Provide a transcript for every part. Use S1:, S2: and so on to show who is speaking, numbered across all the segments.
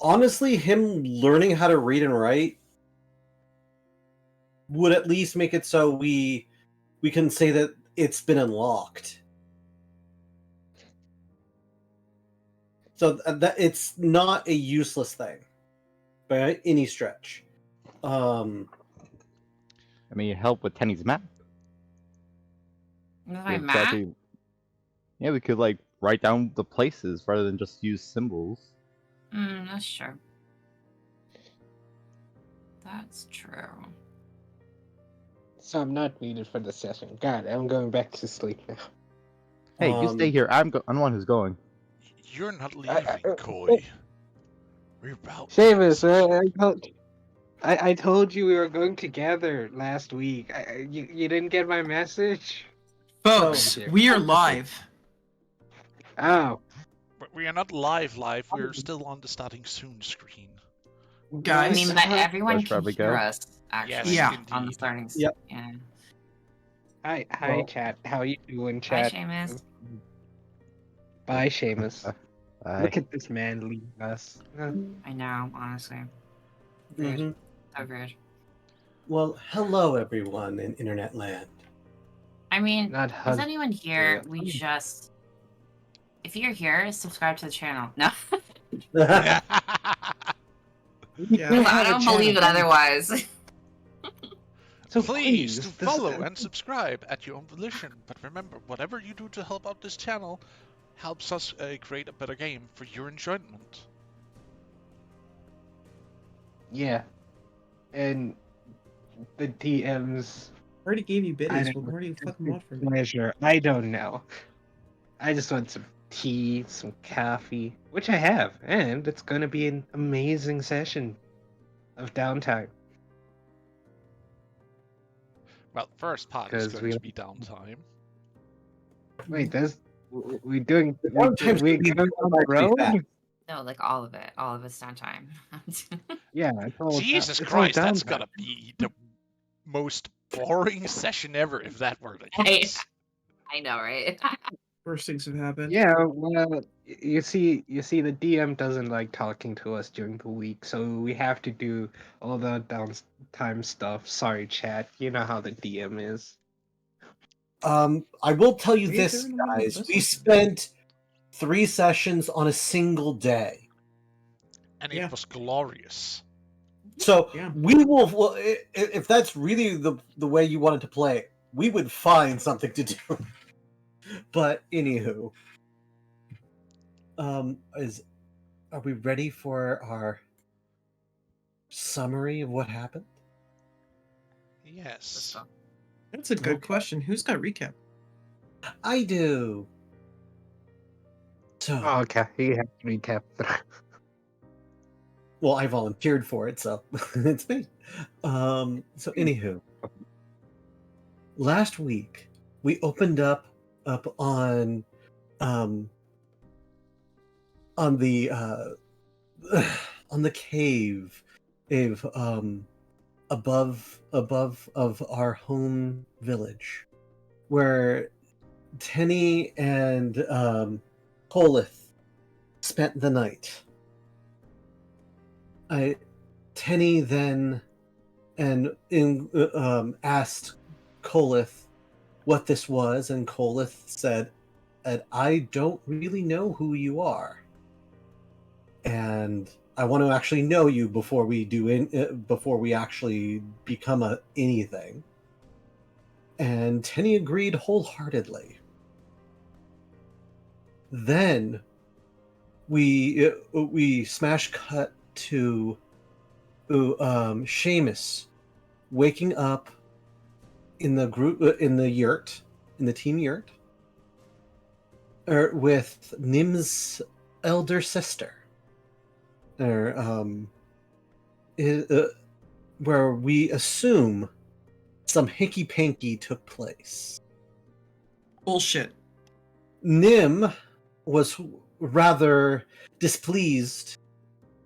S1: honestly, him learning how to read and write would at least make it so we can say that it's been unlocked. So that it's not a useless thing by any stretch.
S2: I mean, help with Tenny's map.
S3: My
S2: Yeah,
S3: map?
S2: Yeah, we could like write down the places rather than just use symbols.
S3: That's true. That's true.
S4: So I'm not needed for the session. God, I'm going back to sleep now.
S2: Hey, you stay here. I'm the one who's going.
S5: You're not leaving, Koi. We're about
S4: Seamus, I told you we were going together last week. You didn't get my message?
S6: Folks, we are live.
S4: Oh.
S5: But we are not live. We're still on the starting soon screen.
S6: Guys,
S3: I mean, but everyone can
S2: probably
S3: hear
S2: go.
S3: us, actually.
S6: Yes,
S5: indeed.
S3: On the starting.
S1: Yep.
S3: Yeah.
S4: Hi,
S1: Well,
S4: chat. How you doing,
S3: Bye,
S4: chat?
S3: Seamus.
S4: Bye, Seamus.
S2: Bye.
S4: Look at this man leaving us.
S3: I know, honestly. Rude.
S1: mhm.
S3: So rude.
S1: Well, hello everyone in internet land.
S3: I mean,
S4: Not
S3: is
S4: hug.
S3: anyone here?
S4: Yeah.
S3: We just. If you're here, subscribe to the channel. No.
S6: Yeah.
S3: I don't believe it otherwise.
S4: So
S5: Please do
S4: this-
S5: follow and subscribe at your own volition. But remember, whatever you do to help out this channel helps us create a better game for your enjoyment.
S4: Yeah. And the DMs.
S6: Already gave you
S4: I
S6: biddies.
S4: don't
S6: What more do you fucking want from me?
S4: pleasure. I don't know. I just want some tea, some coffee, which I have, and it's going to be an amazing session of downtime.
S5: Well, first part is
S4: 'Cause
S5: going
S4: we-
S5: to be downtime.
S4: Wait, we doing
S1: Downtime's
S4: we
S1: gonna be
S4: going on the
S1: pretty
S4: road?
S1: fast.
S3: No, like all of it. All of it's downtime.
S4: Yeah, it's all
S5: Jesus
S4: it's all
S5: Christ, that's
S4: downtime.
S5: gotta be the most boring session ever if that were the
S3: I,
S5: case.
S3: I know, right?
S6: Worst things have happened.
S4: Yeah, well, you see, the DM doesn't like talking to us during the week, so we have to do all the downtime stuff. Sorry, chat. You know how the DM is.
S1: I will tell you
S6: Wait,
S1: this,
S6: they're in the middle of
S1: guys.
S6: this
S1: We
S6: one.
S1: spent 3 sessions on a single day.
S5: And
S6: Yeah.
S5: it was glorious.
S1: So
S6: Yeah.
S1: we will. Well, if that's really the way you wanted to play it, we would find something to do. But anywho, are we ready for our summary of what happened?
S5: Yes.
S6: That's a good
S1: Okay.
S6: question. Who's got recap?
S1: I do. So,
S4: Oh, okay, you have to recap.
S1: well, I volunteered for it, so it's me. So anywho, last week we opened up on the on the cave above of our home village, where Tenny and Polith spent the night. Tenny then asked Kolith what this was, and Kolith said, "I don't really know who you are, and I want to actually know you before we before we actually become anything." And Tenny agreed wholeheartedly. Then we smash cut to Seamus waking up in the group in the yurt, in the team yurt, with Nim's elder sister, where we assume some hanky-panky took place.
S6: Bullshit.
S1: Nim was rather displeased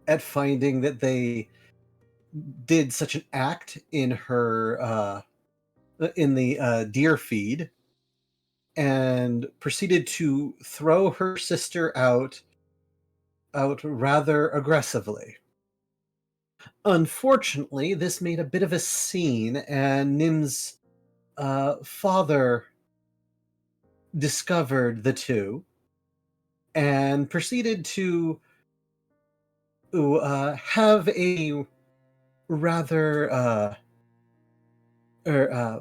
S1: at finding that they did such an act in her in the deer feed, and proceeded to throw her sister out out rather aggressively. Unfortunately, this made a bit of a scene, and Nim's father discovered the two and proceeded to have a rather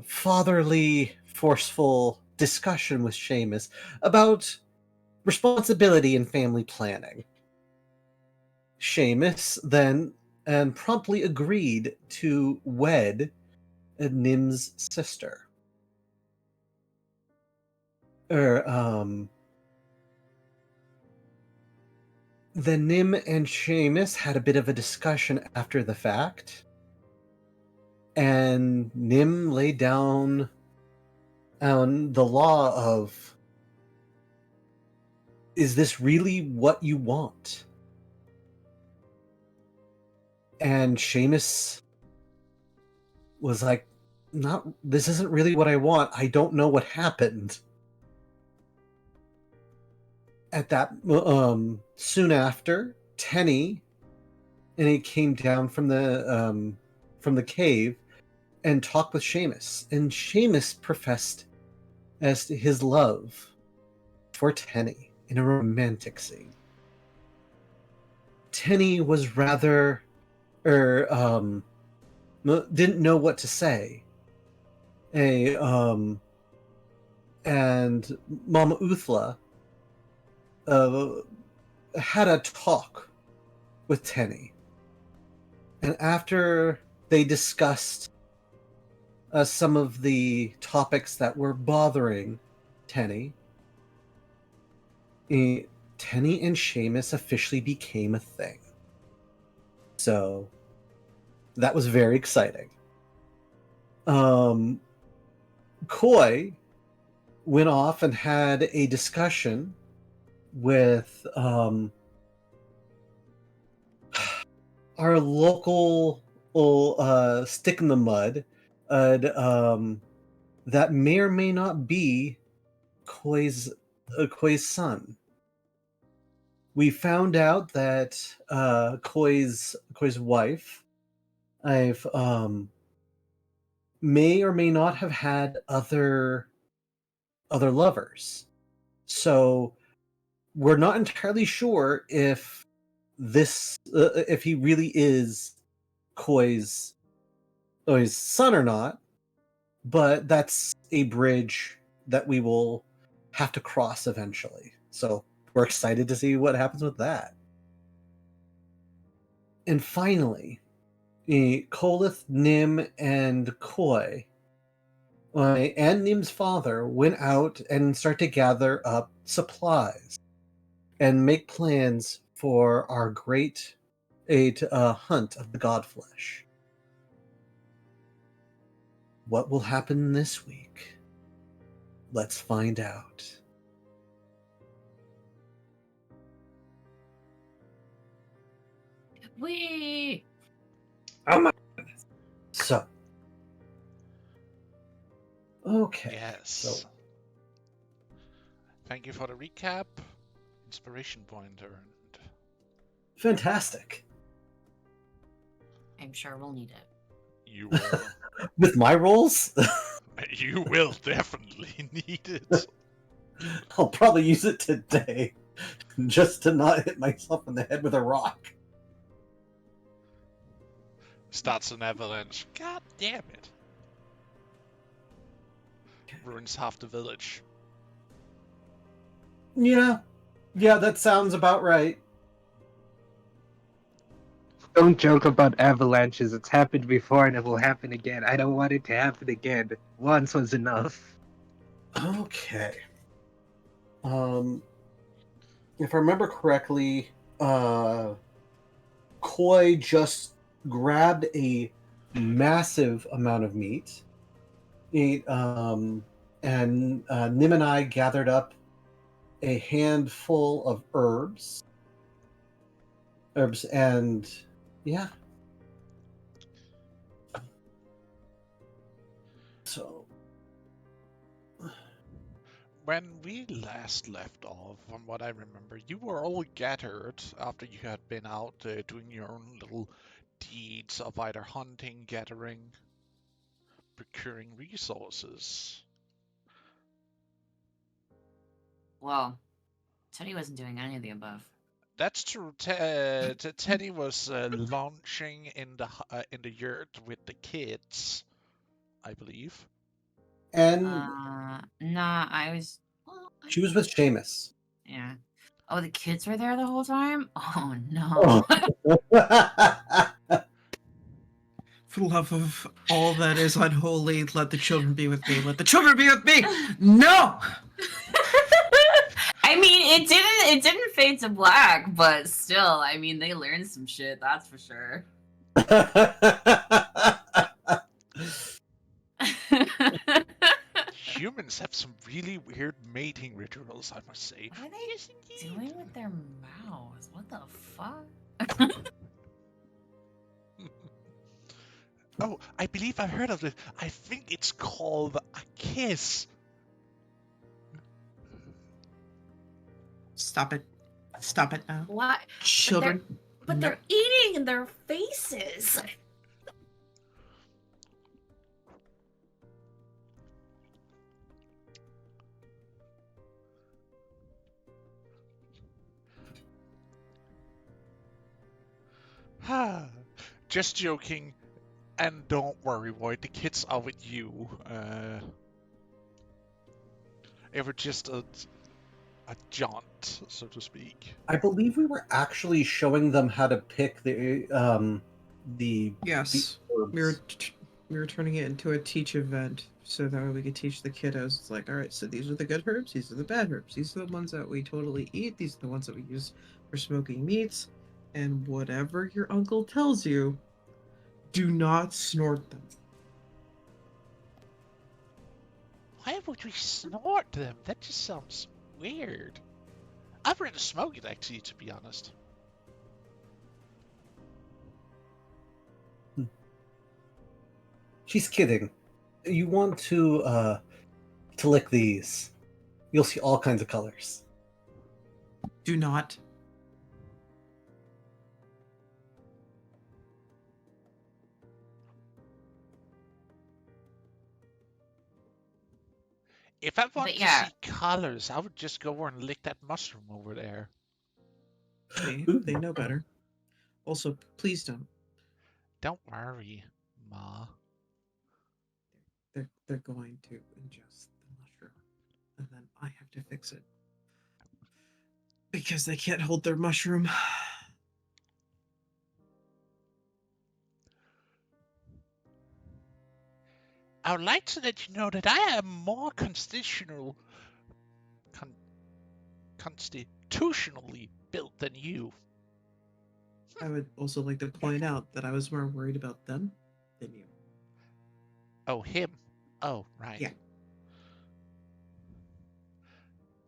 S1: fatherly, forceful discussion with Seamus about responsibility and family planning. Seamus then and promptly agreed to wed Nim's sister. Er, um, Then Nim and Seamus had a bit of a discussion after the fact, and Nim laid down on the law of, is this really what you want? And Seamus was like, not, this isn't really what I want. I don't know what happened. At that, soon after, Tenny, and he came down from the cave and talked with Seamus, and Seamus professed as to his love for Tenny in a romantic scene. Tenny was rather, didn't know what to say. And Mama Uthla had a talk with Tenny, and after they discussed some of the topics that were bothering Tenny, Tenny and Seamus officially became a thing. So that was very exciting. Coy went off and had a discussion with our local stick in the mud that may or may not be Koi's son. We found out that Koi's wife, I've may or may not have had other lovers. So we're not entirely sure if if he really is Koi's son or not, but that's a bridge that we will have to cross eventually. So we're excited to see what happens with that. And finally, Kolith, Nim, and Koi, and Nim's father, went out and started to gather up supplies and make plans for our great hunt of the Godflesh. What will happen this week? Let's find out.
S3: Wee!
S1: Oh my goodness. So, okay.
S5: Yes.
S1: So,
S5: Thank you for the recap. Inspiration point earned.
S1: fantastic.
S3: I'm sure we'll need it.
S5: You will.
S1: With my rolls,
S5: You will definitely need it.
S1: I'll probably use it today just to not hit myself in the head with a rock.
S5: Starts an avalanche. God damn it. Ruins half the village.
S1: Yeah, that sounds about right.
S4: Don't joke about avalanches. It's happened before and it will happen again. I don't want it to happen again. Once was enough.
S1: Okay. If I remember correctly, Koi just grabbed a massive amount of meat. And Nim and I gathered up a handful of herbs, and yeah. So
S5: when we last left off, from what I remember, you were all gathered after you had been out doing your own little deeds of either hunting, gathering, procuring resources.
S3: Well, Teddy wasn't doing any of the above.
S5: That's true. Teddy was launching in the yurt with the kids, I believe.
S1: And
S3: Nah, I was. Well,
S1: she was with Seamus.
S3: yeah. Oh, the kids were there the whole time? Oh no.
S6: For the love of all that is unholy, let the children be with me. Let the children be with me. No.
S3: I mean, it didn't fade to black, but still, I mean, they learned some shit, that's for sure.
S5: Humans have some really weird mating rituals, I must say.
S3: What are they
S5: Yes, indeed.
S3: doing with their mouths? What the fuck?
S5: Oh, I believe I've heard of it. I think it's called a kiss.
S6: Stop it. Stop it now.
S7: What?
S6: Children.
S7: But
S6: no.
S7: they're eating in their faces.
S5: Just joking. And don't worry, boy, the kids are with you. It was just a jaunt, so to speak.
S1: I believe we were actually showing them how to pick the
S6: Yes.
S1: herbs.
S6: We were turning it into a teach event so that way we could teach the kiddos. It's like, all right, so these are the good herbs, these are the bad herbs, these are the ones that we totally eat, these are the ones that we use for smoking meats, and whatever your uncle tells you, do not snort them.
S5: Why would we snort them? That just sounds weird. I'd rather smoke it, actually, to be honest.
S1: She's kidding. You want to lick these. You'll see all kinds of colors.
S6: Do not.
S5: If I want
S3: But
S5: to
S3: yeah.
S5: see colors, I would just go over and lick that mushroom over there.
S6: They know better. Also, please don't.
S5: Don't worry, Ma.
S6: They're going to ingest the mushroom, and then I have to fix it because they can't hold their mushroom.
S5: I would like to let you know that I am more constitutionally built than you.
S6: I would also like to point out that I was more worried about them than you.
S5: Oh, him. Oh, right.
S6: Yeah.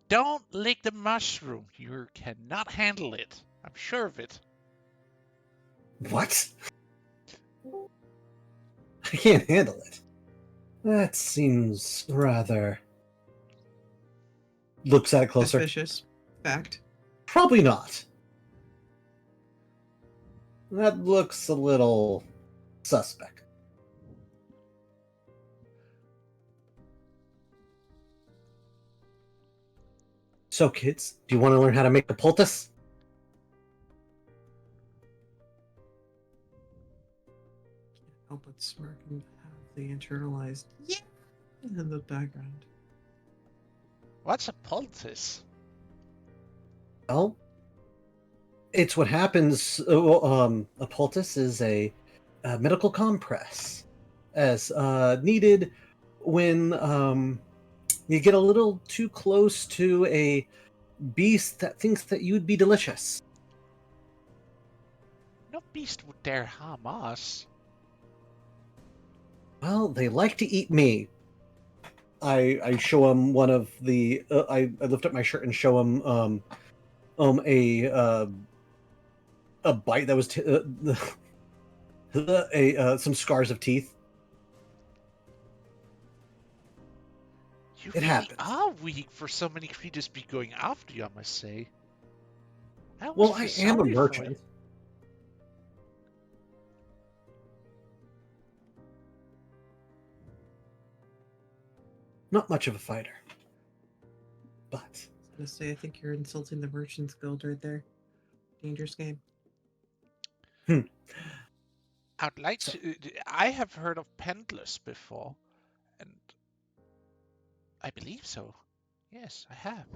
S5: Don't lick the mushroom. You cannot handle it. I'm sure of it.
S1: What? I can't handle it. That seems rather... Looks at it closer.
S6: Suspicious. Fact.
S1: Probably not. That looks a little suspect. So, kids, do you want to learn how to make a poultice?
S6: Can't help but smirk and have the internalized yeah in the background.
S5: What's a poultice?
S1: Well, it's what happens. A poultice is a medical compress, as needed when you get a little too close to a beast that thinks that you'd be delicious.
S5: No beast would dare harm us.
S1: Well, they like to eat me. I show him one of the. I lift up my shirt and show him a bite that was some scars of teeth.
S5: You
S1: It
S5: really
S1: happens.
S5: are weak for so many creatures be going after you, I must say. I
S1: Well,
S5: almost
S1: I
S5: feel
S1: am a
S5: sorry for it.
S1: merchant. Not much of a fighter. But
S6: I was gonna say, I think you're insulting the Merchants Guild right there. Dangerous game.
S5: I'd like
S1: So-
S5: to. I have heard of pendlers before, and I believe so. Yes, I have.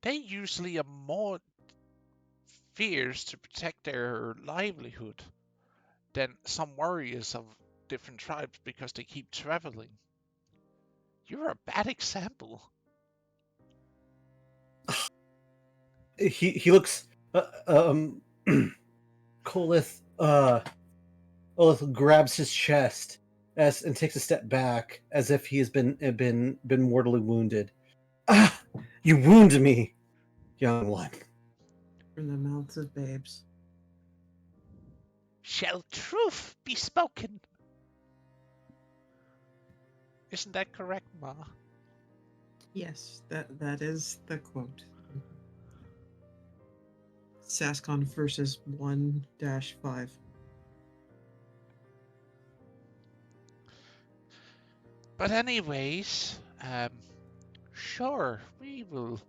S5: They usually are more fierce to protect their livelihood than some warriors of different tribes because they keep traveling. You're a bad example.
S1: he looks Kolith Olith grabs his chest and takes a step back as if he has been mortally wounded. Ah, you wound me, young one.
S6: From the mouths of babes.
S5: Shall truth be spoken? Isn't that correct, Ma?
S6: Yes, that is the quote. Sascon versus 1-5.
S5: But anyways, sure, we will.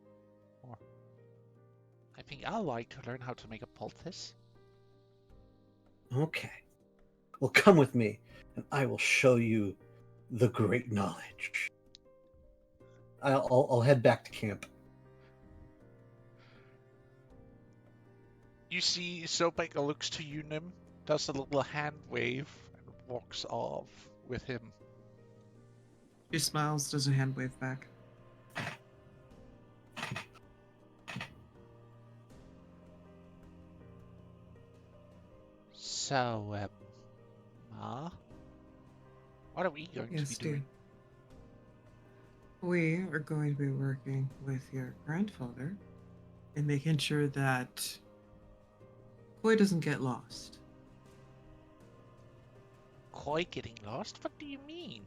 S5: Or I think I'd like to learn how to make a poultice.
S1: Okay. Well, come with me, and I will show you the great knowledge. I'll head back to camp.
S5: You see, Sobeka looks to you, Nim, does a little hand wave, and walks off with him.
S6: She smiles, does a hand wave back.
S5: So, Ma, what are we going to
S6: Yes,
S5: be doing?
S6: dear. We are going to be working with your grandfather and making sure that Koi doesn't get lost.
S5: Koi getting lost? What do you mean?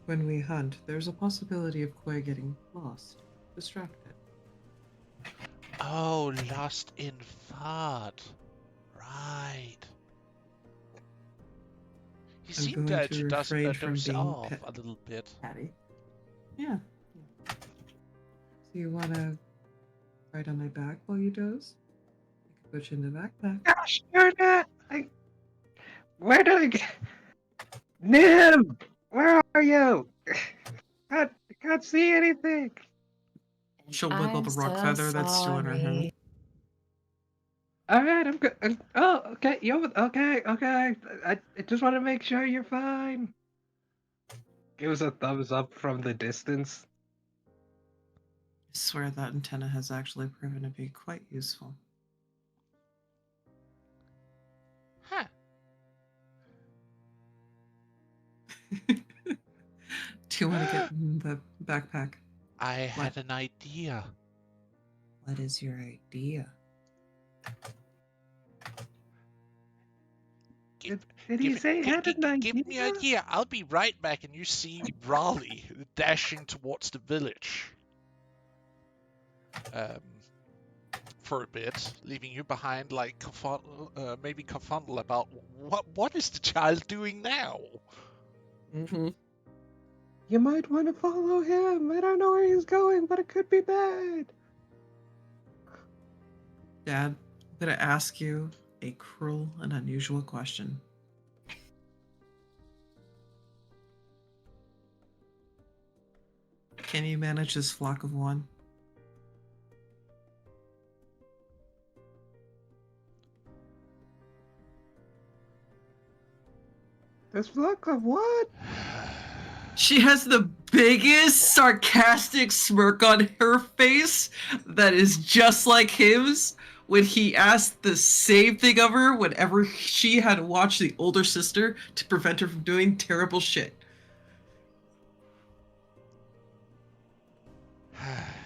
S6: When we hunt, there's a possibility of Koi getting lost, distracted.
S5: Oh, lost in thought. Right. He
S6: I'm
S5: seemed
S6: going
S5: to
S6: to
S5: does
S6: refrain from
S5: doze
S6: being
S5: off
S6: pet
S5: a little bit.
S6: patty. Yeah. So you want to ride on my back while you doze? I can put you in the backpack.
S4: Gosh darn it! Where did I get? Nim! Where are you? I can't see anything.
S6: She'll wiggle the rock feather that's still in her hair.
S4: All right, I'm good. Oh, okay. Okay. I just want to make sure you're fine. Gives a thumbs up from the distance.
S6: I swear that antenna has actually proven to be quite useful.
S5: Huh.
S6: Do you want to get in the backpack?
S5: I had an idea.
S6: What is your idea?
S5: Give,
S4: Did he say he had an idea?
S5: give me an idea. I'll be right back, and you see Raleigh dashing towards the village. For a bit, leaving you behind, like maybe confuddled about what is the child doing now?
S6: Mm-hmm.
S4: You might want to follow him. I don't know where he's going, but it could be bad.
S6: Dad, I'm going to ask you a cruel and unusual question. Can you manage this flock of one?
S4: This look of what?
S6: She has the biggest sarcastic smirk on her face that is just like his when he asked the same thing of her whenever she had watched the older sister to prevent her from doing terrible shit.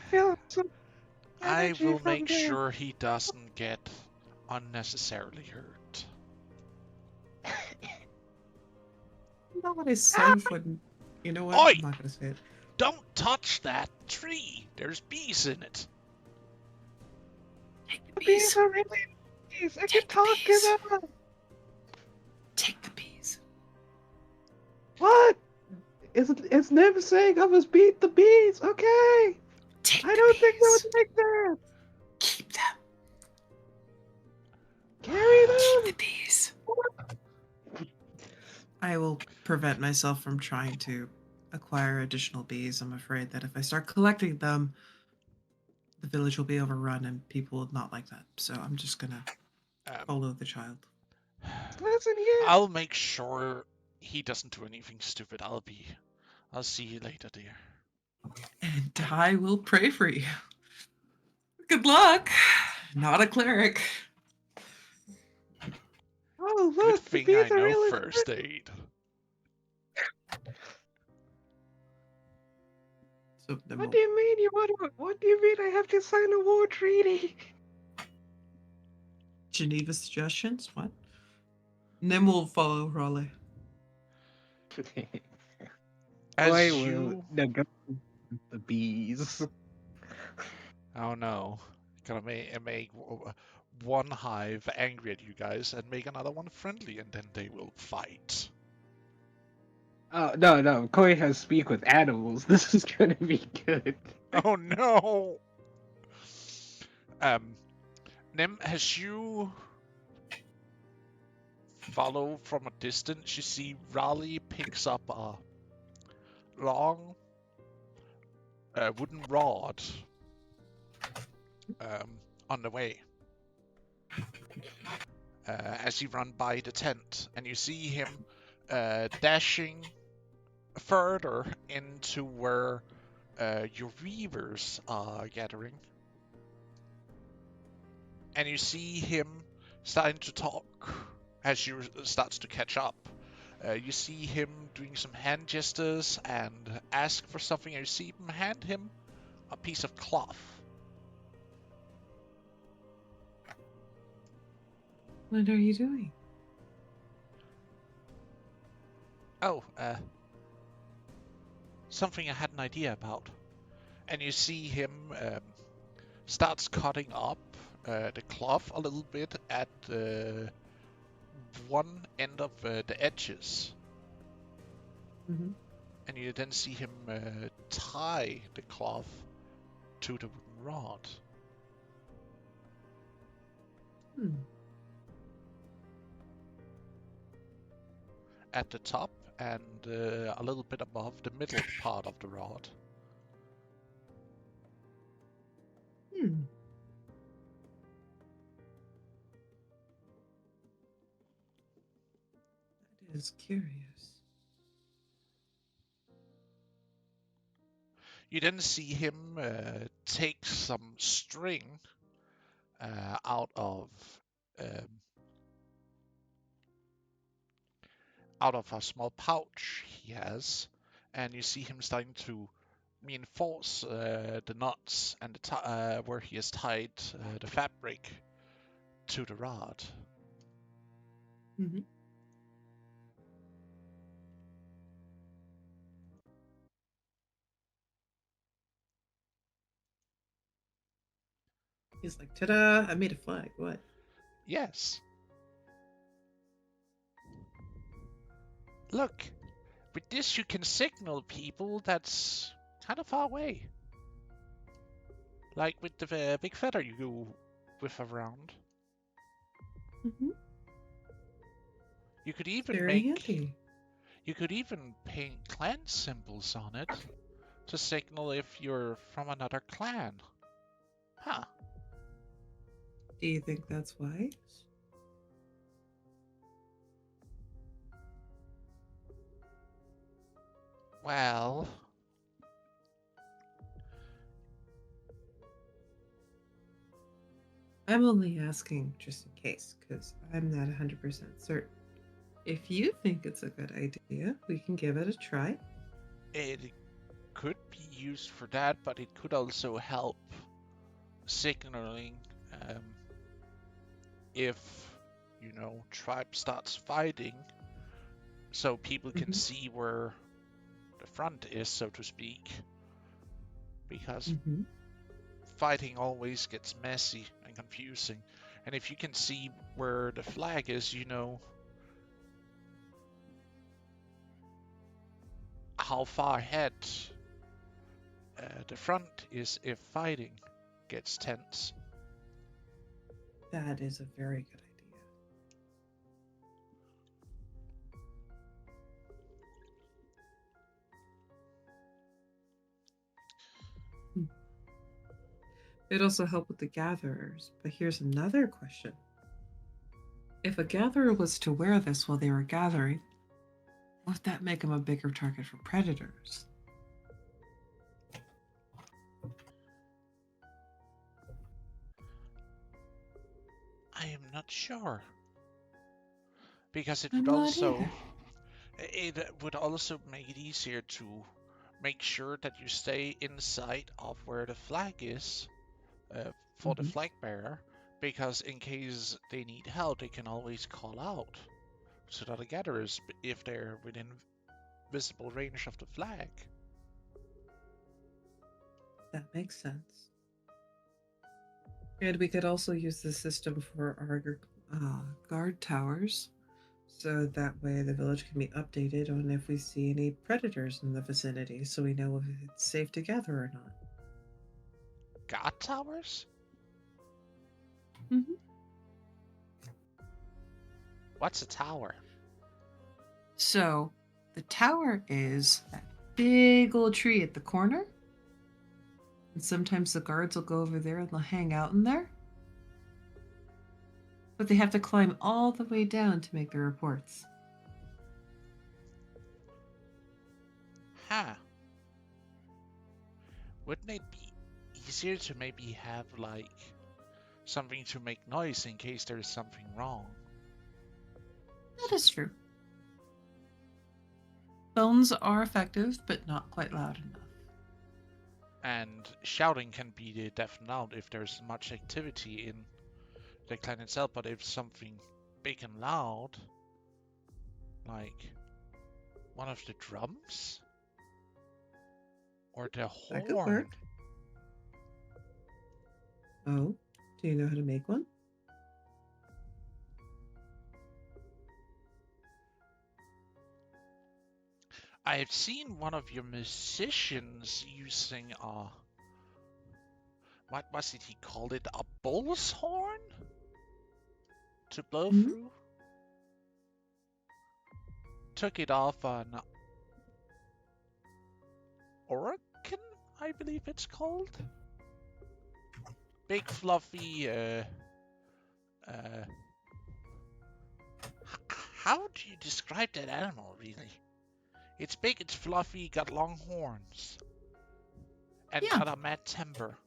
S4: Feel some
S5: I
S4: energy
S5: will
S4: from
S5: make
S4: there.
S5: sure he doesn't get unnecessarily hurt.
S6: Not what I said wouldn't You know what?
S5: Oi!
S6: I'm not gonna say it.
S5: Don't touch that tree. There's bees in it.
S3: Take the
S4: The bees
S3: bees.
S4: are really bees. I can
S3: Take the
S4: talk
S3: bees.
S4: to them.
S3: Take the bees.
S4: What? It's Nim saying I must beat the bees. Okay.
S3: Take
S4: I
S3: the
S4: don't think they
S3: bees.
S4: would like that.
S3: Keep them.
S4: Carry
S3: Keep the
S4: them.
S3: bees.
S6: I will prevent myself from trying to acquire additional bees. I'm afraid that if I start collecting them, the village will be overrun and people will not like that. So I'm just gonna
S5: Um,
S6: follow the child.
S4: Listen here.
S5: I'll make sure he doesn't do anything stupid. I'll see you later, dear.
S6: And I will pray for you. Good luck. Not a cleric.
S4: Oh
S5: Good
S4: look, the
S5: thing I
S4: bees are
S5: know
S4: really.
S5: first aid.
S6: So then
S4: What
S6: we'll-
S4: do you mean you want to? What do you mean I have to sign a war treaty?
S6: Geneva suggestions? What? And then we'll follow Raleigh.
S5: As
S4: I will
S5: you...
S4: negotiate with the bees.
S5: Oh no. Gonna make one hive angry at you guys and make another one friendly, and then they will fight.
S4: Oh no, Koi has speak with animals. This is gonna be good.
S5: Oh no! Nim, as you follow from a distance, you see Raleigh picks up a long wooden rod on the way. As you run by the tent, and you see him dashing further into where your weavers are gathering. And you see him starting to talk as you starts to catch up. You see him doing some hand gestures and ask for something, and you see him hand him a piece of cloth.
S6: What are you doing?
S5: Oh, something I had an idea about. And you see him starts cutting up the cloth a little bit at one end of the edges.
S6: Mm-hmm.
S5: And you then see him tie the cloth to the wooden rod.
S6: Hmm.
S5: At the top and a little bit above the middle part of the rod.
S6: Hmm. That is curious.
S5: You then see him take some string out of um, a small pouch he has, and you see him starting to reinforce the knots and where he has tied the fabric to the rod.
S6: Mm-hmm. He's like, ta-da! I made a flag. What?
S5: Yes. Look, with this you can signal people that's kind of far away. Like with the big feather you go with around.
S6: Mm-hmm.
S5: You could even
S6: Very handy.
S5: You could even paint clan symbols on it to signal if you're from another clan. Huh.
S6: Do you think that's wise?
S5: Well,
S6: I'm only asking just in case, because I'm not 100% certain. If you think it's a good idea, we can give it a try.
S5: it could be used for that, but it could also help signaling if, tribe starts fighting, so people can
S6: Mhm.
S5: see where the front is, so to speak. Because
S6: Mm-hmm.
S5: fighting always gets messy and confusing. And if you can see where the flag is, you know how far ahead the front is if fighting gets tense.
S6: That is a very good idea. It'd also help with the gatherers, but here's another question. If a gatherer was to wear this while they were gathering, would that make them a bigger target for predators?
S5: I am not sure. Because
S6: I'm not either.
S5: it would also make it easier to make sure that you stay inside of where the flag is for the
S6: Mhm.
S5: flag bearer, because in case they need help, they can always call out to the other gatherers if they're within visible range of the flag.
S6: That makes sense. And we could also use the system for our guard towers, so that way the village can be updated on if we see any predators in the vicinity, so we know if it's safe to gather or not.
S5: Guard towers?
S6: Mhm.
S5: What's a tower?
S6: So, the tower is that big old tree at the corner. And sometimes the guards will go over there and they'll hang out in there. But they have to climb all the way down to make their reports.
S5: Huh. Wouldn't it be easier to maybe have, like, something to make noise in case there's something wrong?
S6: That is true. Phones are effective, but not quite loud enough.
S5: And shouting can be deafened out if there's much activity in the clan itself, but if something big and loud, like one of the drums or the
S6: That could
S5: horn.
S6: work. Oh, do you know how to make one?
S5: I've seen one of your musicians using what was it he called it? A bull's horn? To blow
S6: Mhm.
S5: through? Took it off an Oracan, I believe it's called. Big fluffy how do you describe that animal really? It's big, it's fluffy, got long horns. And
S6: Yeah.
S5: got a mad timbre.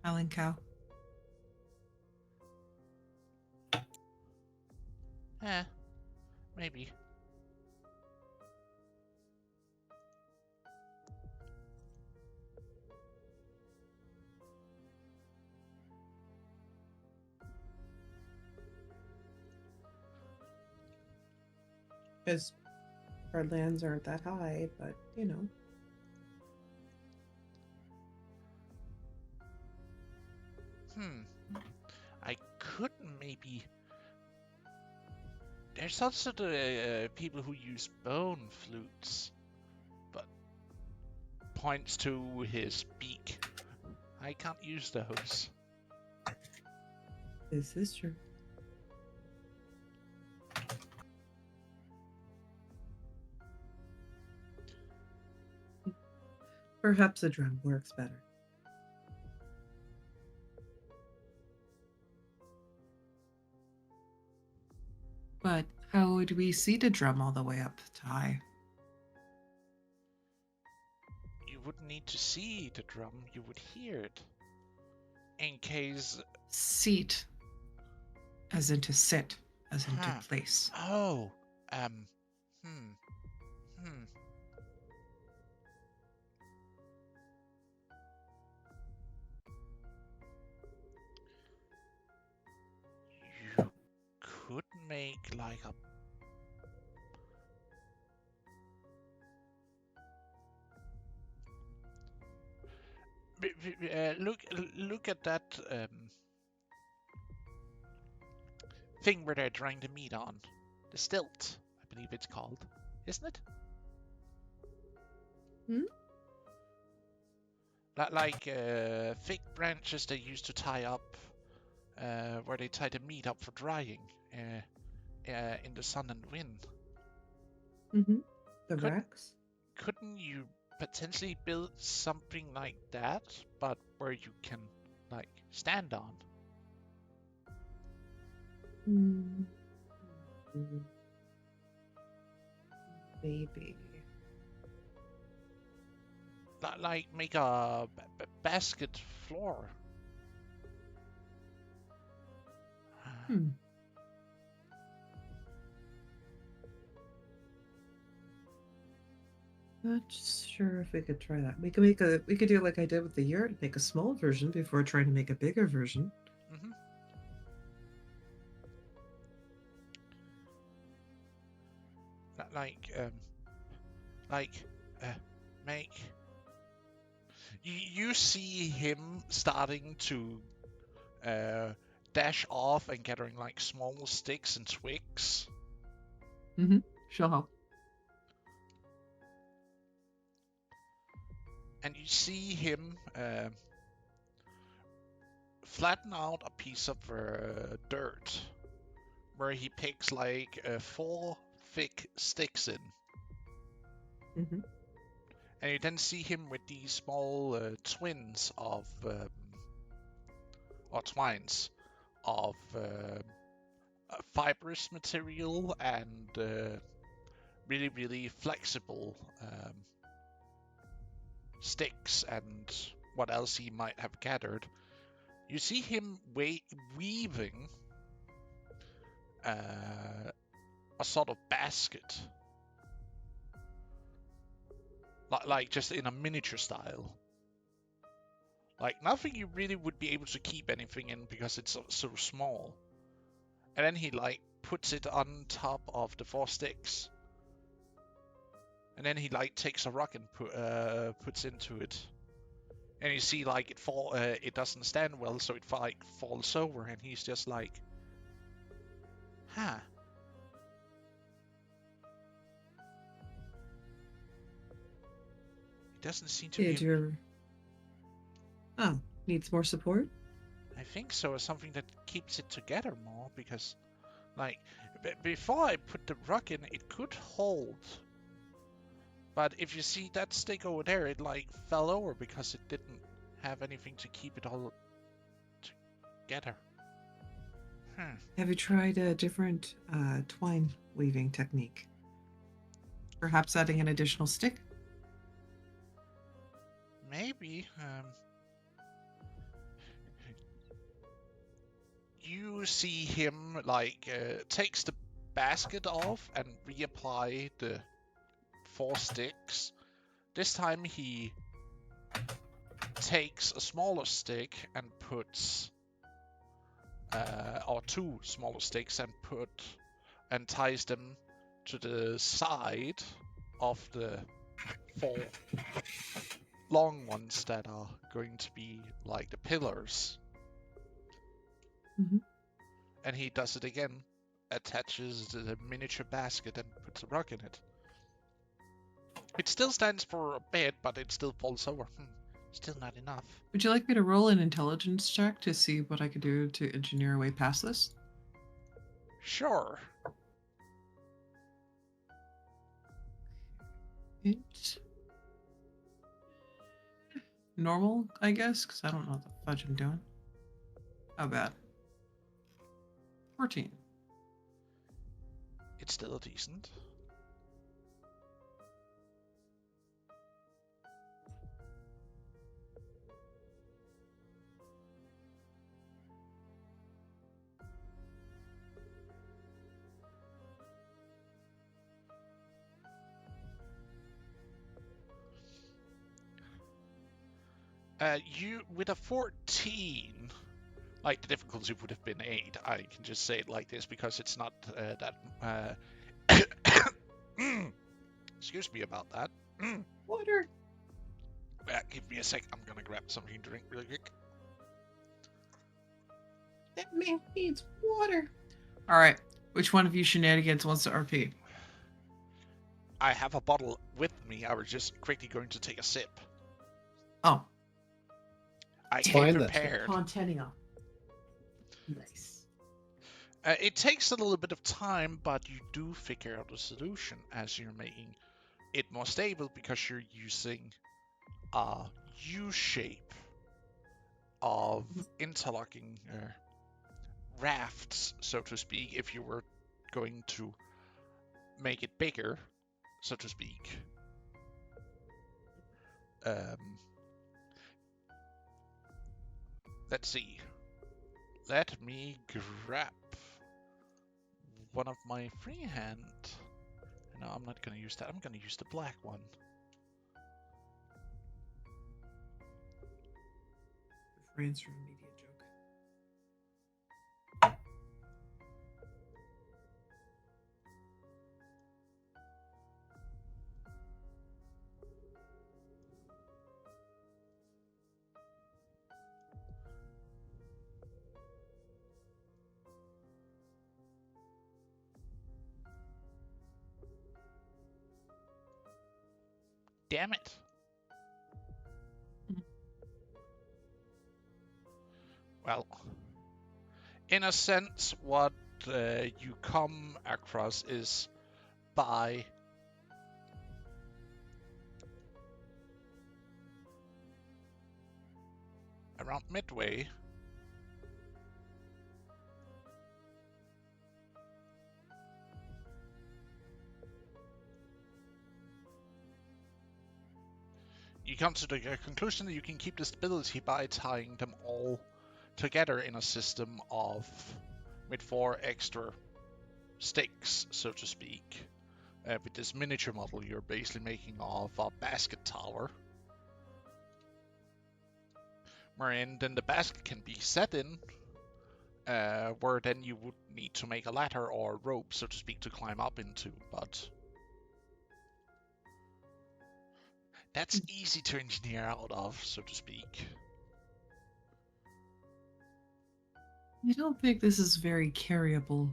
S6: Howling cow.
S5: Maybe.
S6: Because our lands aren't that high, but you know.
S5: I could maybe. There's also the people who use bone flutes, but points to his beak. I can't use those.
S6: This is true. Perhaps a drum works better. But how would we see the drum all the way up high?
S5: You wouldn't need to see the drum, you would hear it. In case.
S6: Seat, as in to sit, as in to
S5: Huh.
S6: place.
S5: Oh, You could make like a look at that thing where they're drying the meat on. The stilt, I believe it's called, isn't it? Like thick branches they used to tie up, where they tie the meat up for drying in the sun and wind.
S6: Mm-hmm. The
S5: Could-
S6: racks?
S5: Couldn't you potentially build something like that, but where you can like stand on?
S6: Mm. Maybe.
S5: Like make a basket floor.
S6: Hmm. Not sure if we could try that. We could do like I did with the yurt, make a small version before trying to make a bigger version.
S5: Mm-hmm. Like make. You see him starting to dash off and gathering like small sticks and twigs.
S6: She'll help.
S5: And you see him flatten out a piece of dirt where he picks like 4 thick sticks in.
S6: Mm-hmm.
S5: And you then see him with these small twins of, or twines of fibrous material and really, really flexible sticks and what else he might have gathered. You see him weaving a sort of basket. Like just in a miniature style. Like nothing you really would be able to keep anything in because it's so small. And then he like puts it on top of the 4 sticks. And then he like takes a rock and puts into it. And you see like it doesn't stand well, so it like falls over, and he's just like, huh. It doesn't seem to
S6: Did
S5: be.
S6: your Oh, needs more support?
S5: I think so, or something that keeps it together more, because like before I put the rock in, it could hold. But if you see that stick over there, it like fell over because it didn't have anything to keep it all together.
S6: Have you tried a different twine weaving technique? Perhaps adding an additional stick?
S5: Maybe. You see him like takes the basket off and reapply the 4 sticks. This time he takes a smaller stick and puts, or 2 smaller sticks and ties them to the side of the 4 long ones that are going to be like the pillars.
S6: Mhm.
S5: And he does it again, attaches the miniature basket and puts a rock in it. It still stands for a bit, but it still falls over. Still not enough.
S6: Would you like me to roll an intelligence check to see what I could do to engineer a way past this?
S5: Sure.
S6: It's normal, I guess, because I don't know what the fudge I'm doing. How bad? 14.
S5: It's still decent. You with a 14, like the difficulty would have been 8. I can just say it like this because it's not that. Excuse me about that.
S6: Water.
S5: Give me a sec. I'm gonna grab something to drink really quick.
S6: That man needs water. All right. Which one of you shenanigans wants to RP?
S5: I have a bottle with me. I was just quickly going to take a sip.
S6: Oh,
S5: I
S1: Fine,
S5: came
S1: that's
S5: prepared.
S6: Continental. Nice.
S5: It takes a little bit of time, but you do figure out a solution as you're making it more stable because you're using a U shape of interlocking rafts, so to speak, if you were going to make it bigger, so to speak. Let's see. Let me grab one of my freehand. No, I'm not gonna use that. I'm gonna use the black one.
S6: Refrains from immediate joke.
S5: Damn it. Well, in a sense, what you come across is by around midway. You come to the conclusion that you can keep the stability by tying them all together in a system of with 4 extra sticks, so to speak. With this miniature model you're basically making of a basket tower, wherein then the basket can be set in, where then you would need to make a ladder or rope, so to speak, to climb up into, but that's easy to engineer out of, so to speak.
S6: I don't think this is very carryable,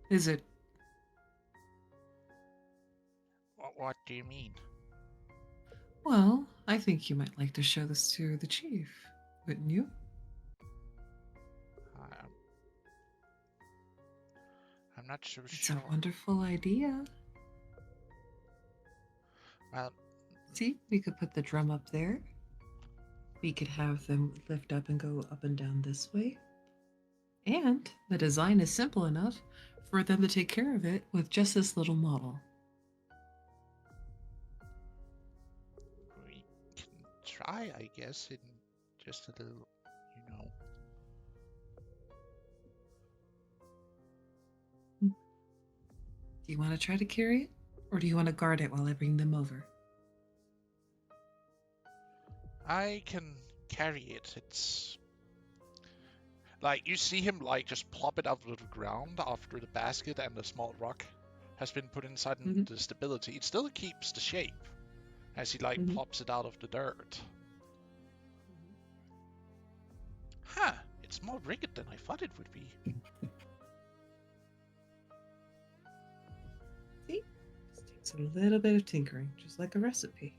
S6: is it?
S5: What do you mean?
S6: Well, I think you might like to show this to the chief, wouldn't you?
S5: I'm not so
S6: It's
S5: sure.
S6: a wonderful idea.
S5: Well,
S6: See, we could put the drum up there. We could have them lift up and go up and down this way. And the design is simple enough for them to take care of it with just this little model.
S5: we can try, I guess, in just a little, you know.
S6: Do you want to try to carry it? Or do you want to guard it while I bring them over?
S5: I can carry it. It's like you see him like just plop it out of the ground after the basket and the small rock has been put inside and the stability. It still keeps the shape as he like plops it out of the dirt. Huh, it's more rigid than I thought it would be.
S6: See? Just takes a little bit of tinkering, just like a recipe.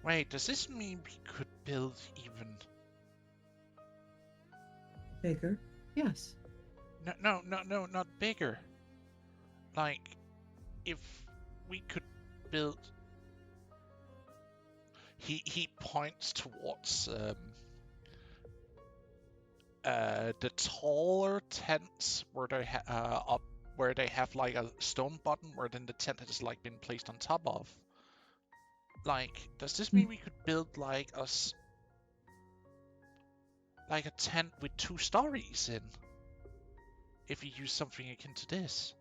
S5: Wait, does this mean we could build even...
S6: Bigger? Yes.
S5: No, not bigger. Like, if we could build... He points towards the taller tents where they up where they have like a stone button where then the tent has like been placed on top of. Like, does this mean we could build like like a tent with 2 stories in? If you use something akin to this.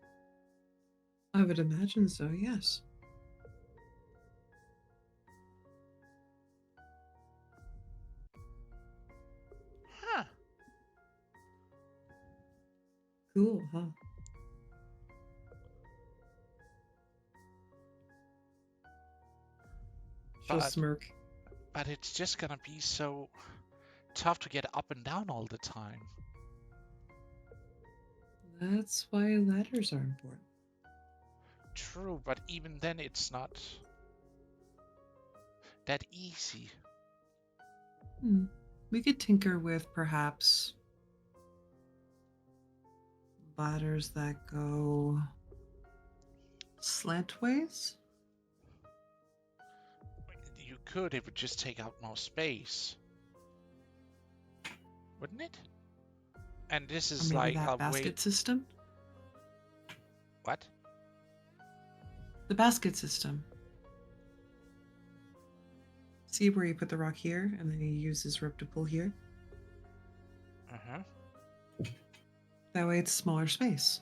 S6: I would imagine so, yes.
S5: Huh.
S6: Cool, huh? She'll
S5: But-
S6: smirk.
S5: But it's just gonna be so tough to get up and down all the time.
S6: That's why ladders are important.
S5: True, but even then it's not that easy.
S6: We could tinker with perhaps ladders that go slantways.
S5: You could, it would just take out more space. Wouldn't it? And this
S6: Or
S5: is
S6: maybe
S5: like
S6: that
S5: a
S6: basket
S5: way...
S6: system.
S5: What?
S6: The basket system. See where you put the rock here, and then you use this rope to pull here.
S5: Uh-huh.
S6: That way it's a smaller space.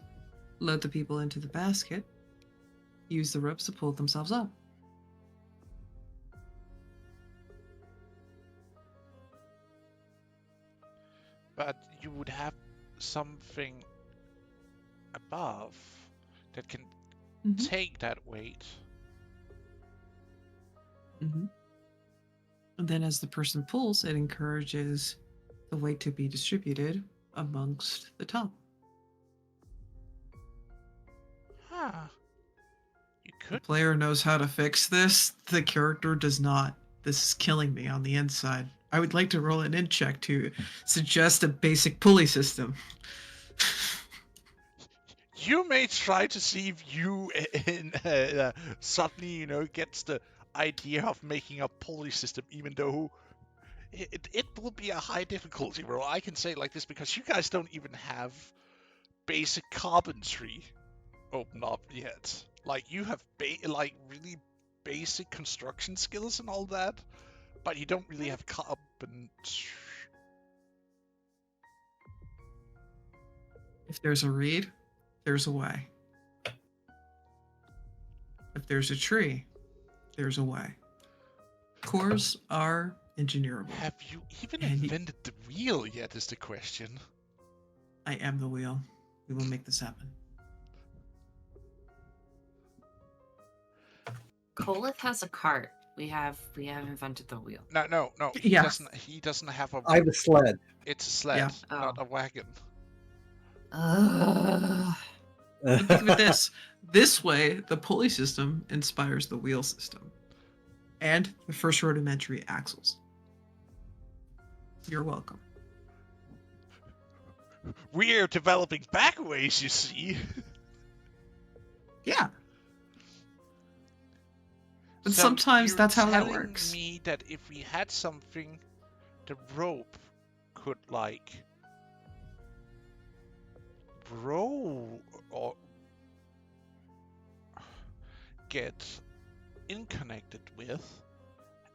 S6: Load the people into the basket. Use the ropes to pull themselves up.
S5: But you would have something above that can
S6: Mhm.
S5: take that weight.
S6: Mm-hmm. And then as the person pulls, it encourages the weight to be distributed amongst the top.
S5: Huh. You
S6: The
S5: could.
S6: player knows how to fix this. The character does not. This is killing me on the inside. I would like to roll an in check to suggest a basic pulley system.
S5: You may try to see if you suddenly, gets the idea of making a pulley system, even though it will be a high difficulty roll. I can say it like this because you guys don't even have basic carpentry open up yet. Like, you have really basic construction skills and all that, but you don't really have carpentry.
S6: If there's a reed, there's a way. If there's a tree, there's a way. Cores are engineerable.
S5: Have you even
S6: And
S5: invented the wheel yet, is the question.
S6: I am the wheel. We will make this happen.
S3: Kolith has a cart. We have invented the wheel.
S5: No.
S6: Yeah.
S5: He doesn't have a.
S1: I have a sled.
S5: It's a sled,
S6: Yeah.
S5: not
S3: Oh.
S5: a wagon.
S6: But think of it this way, the pulley system inspires the wheel system and the first rudimentary axles. You're welcome.
S5: We're developing backways, you see.
S6: Yeah. But
S5: So
S6: sometimes
S5: you're
S6: that's how that
S5: telling
S6: works.
S5: me that if we had something, the rope could roll or get connected with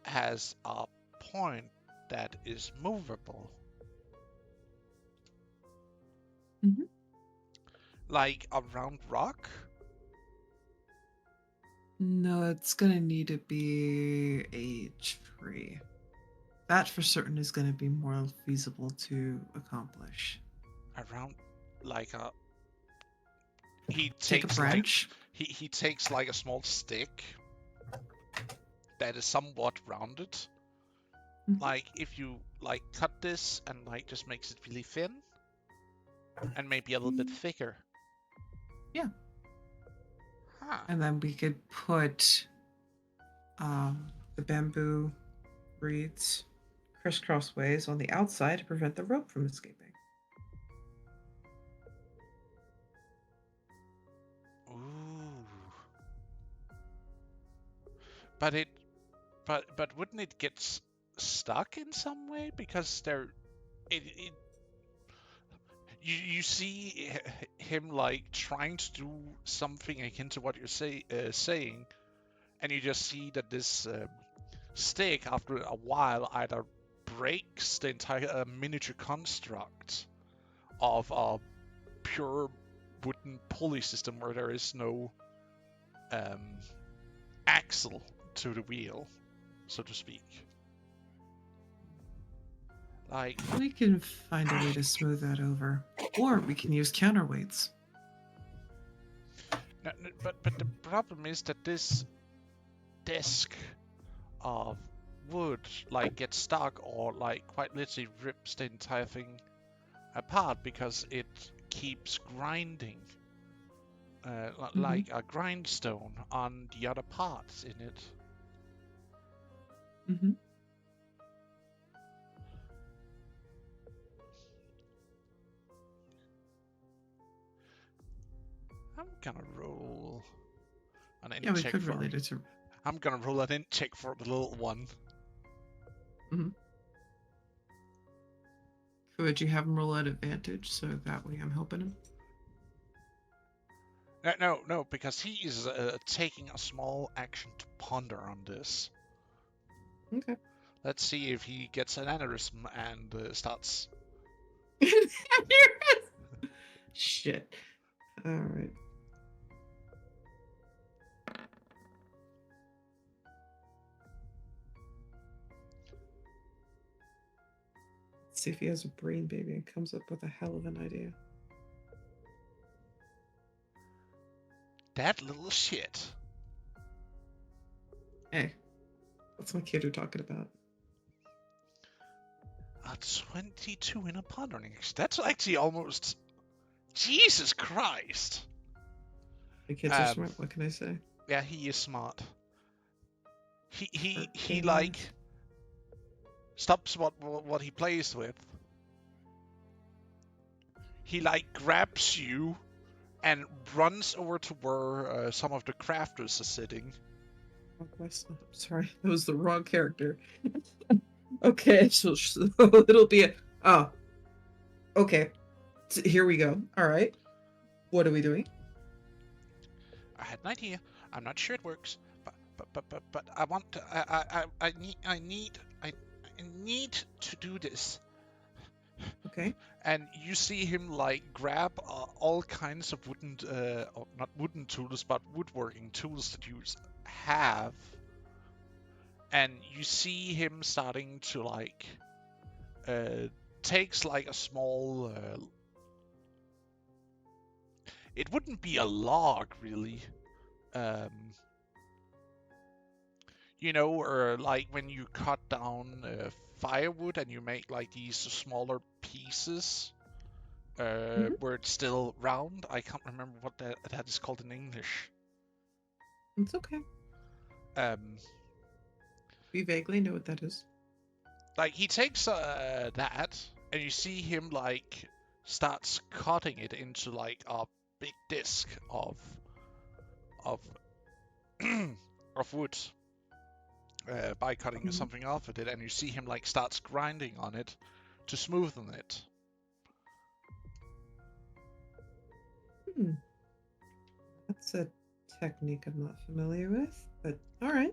S5: as a point that is movable.
S6: Mhm.
S5: Like a round rock?
S6: No, it's gonna need to be a tree. That for certain is gonna be more feasible to accomplish.
S5: Around like a he
S6: Take a
S5: takes
S6: branch.
S5: he takes like a small stick that is somewhat rounded.
S6: Mhm.
S5: Like if you cut this and just makes it really thin and maybe a little bit thicker.
S6: Yeah.
S5: Huh.
S6: And then we could put the bamboo reeds crisscross ways on the outside to prevent the rope from escaping.
S5: Ooh. But wouldn't it get stuck in some way because you see him trying to do something akin to what you're saying, and you just see that this stick after a while either breaks the entire miniature construct of a pure wooden pulley system where there is no axle to the wheel, so to speak.
S6: We can find a way to smooth that over. Or we can use counterweights.
S5: But the problem is that this desk of wood like gets stuck or like quite literally rips the entire thing apart because it keeps grinding like a grindstone on the other parts in it.
S6: Mm-hmm.
S5: I'm gonna roll an int
S6: Yeah, we
S5: check
S6: could
S5: for.
S6: relate it to.
S5: I'm gonna roll an int check for the little one.
S6: Would you have him roll at advantage so that way I'm helping him?
S5: No, because he is taking a small action to ponder on this.
S6: Okay.
S5: Let's see if he gets an aneurysm and starts.
S6: Shit. All right. Let's see if he has a brain baby and comes up with a hell of an idea.
S5: That little shit.
S6: Hey, that's my kid we're talking about.
S5: A 22 in a pondering. That's actually almost. Jesus Christ.
S6: The kids are smart. What can I say?
S5: Yeah, he is smart. He
S6: Smart
S5: like
S6: canines.
S5: stops what he plays with. He like grabs you and runs over to where some of the crafters are sitting.
S6: Sorry, that was the wrong character. Okay, so it'll be a. Oh. Okay. So here we go. All right. What are we doing?
S5: I had an idea. I'm not sure it works, but I want to. I need to do this.
S6: Okay.
S5: And you see him like grab all kinds of wooden, or not wooden tools, but woodworking tools that you have, and you see him starting to like takes like a small. It wouldn't be a log really. You know, or like when you cut down firewood and you make like these smaller pieces where it's still round. I can't remember what that is called in English.
S6: It's okay. We vaguely know what that is.
S5: Like he takes that and you see him like starts cutting it into like a big disc of of wood. By cutting something off of it, and you see him like starts grinding on it to smoothen it.
S6: That's a technique I'm not familiar with, but all right.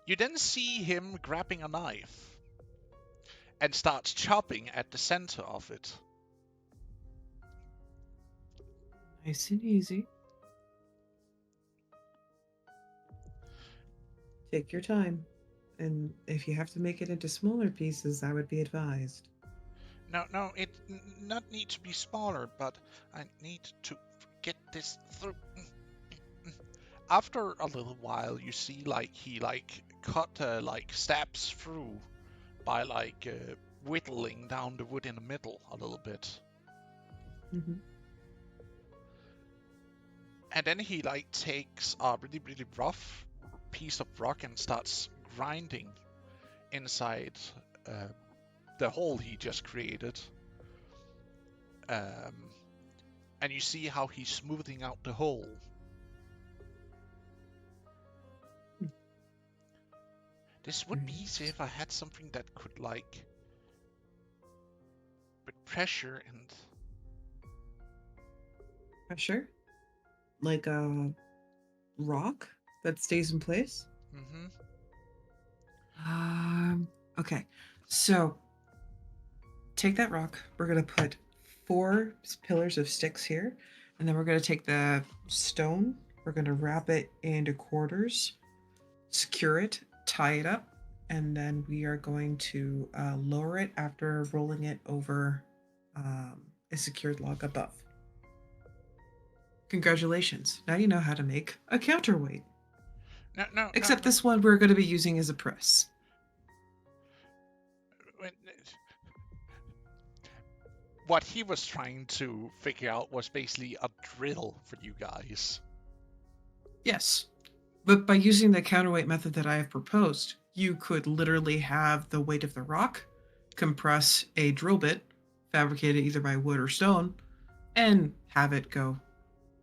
S5: You then see him grabbing a knife and starts chopping at the center of it.
S6: Nice and easy. Take your time. And if you have to make it into smaller pieces, I would be advised.
S5: No, it not need to be smaller, but I need to get this through. After a little while, you see like he like cut like stabs through by like whittling down the wood in the middle a little bit. And then he like takes a really rough piece of rock and starts grinding inside the hole he just created. And you see how he's smoothing out the hole. This would be easy if I had something that could like with pressure and
S6: Pressure? Like a rock that stays in place? Okay. So take that rock. We're gonna put 4 pillars of sticks here, and then we're gonna take the stone. We're gonna wrap it into quarters, secure it, tie it up, and then we are going to lower it after rolling it over a secured log above. Congratulations. Now you know how to make a counterweight.
S5: No.
S6: Except this one we're going to be using as a press.
S5: What he was trying to figure out was basically a drill for you guys.
S6: Yes. But by using the counterweight method that I have proposed, you could literally have the weight of the rock compress a drill bit, fabricated either by wood or stone, and have it go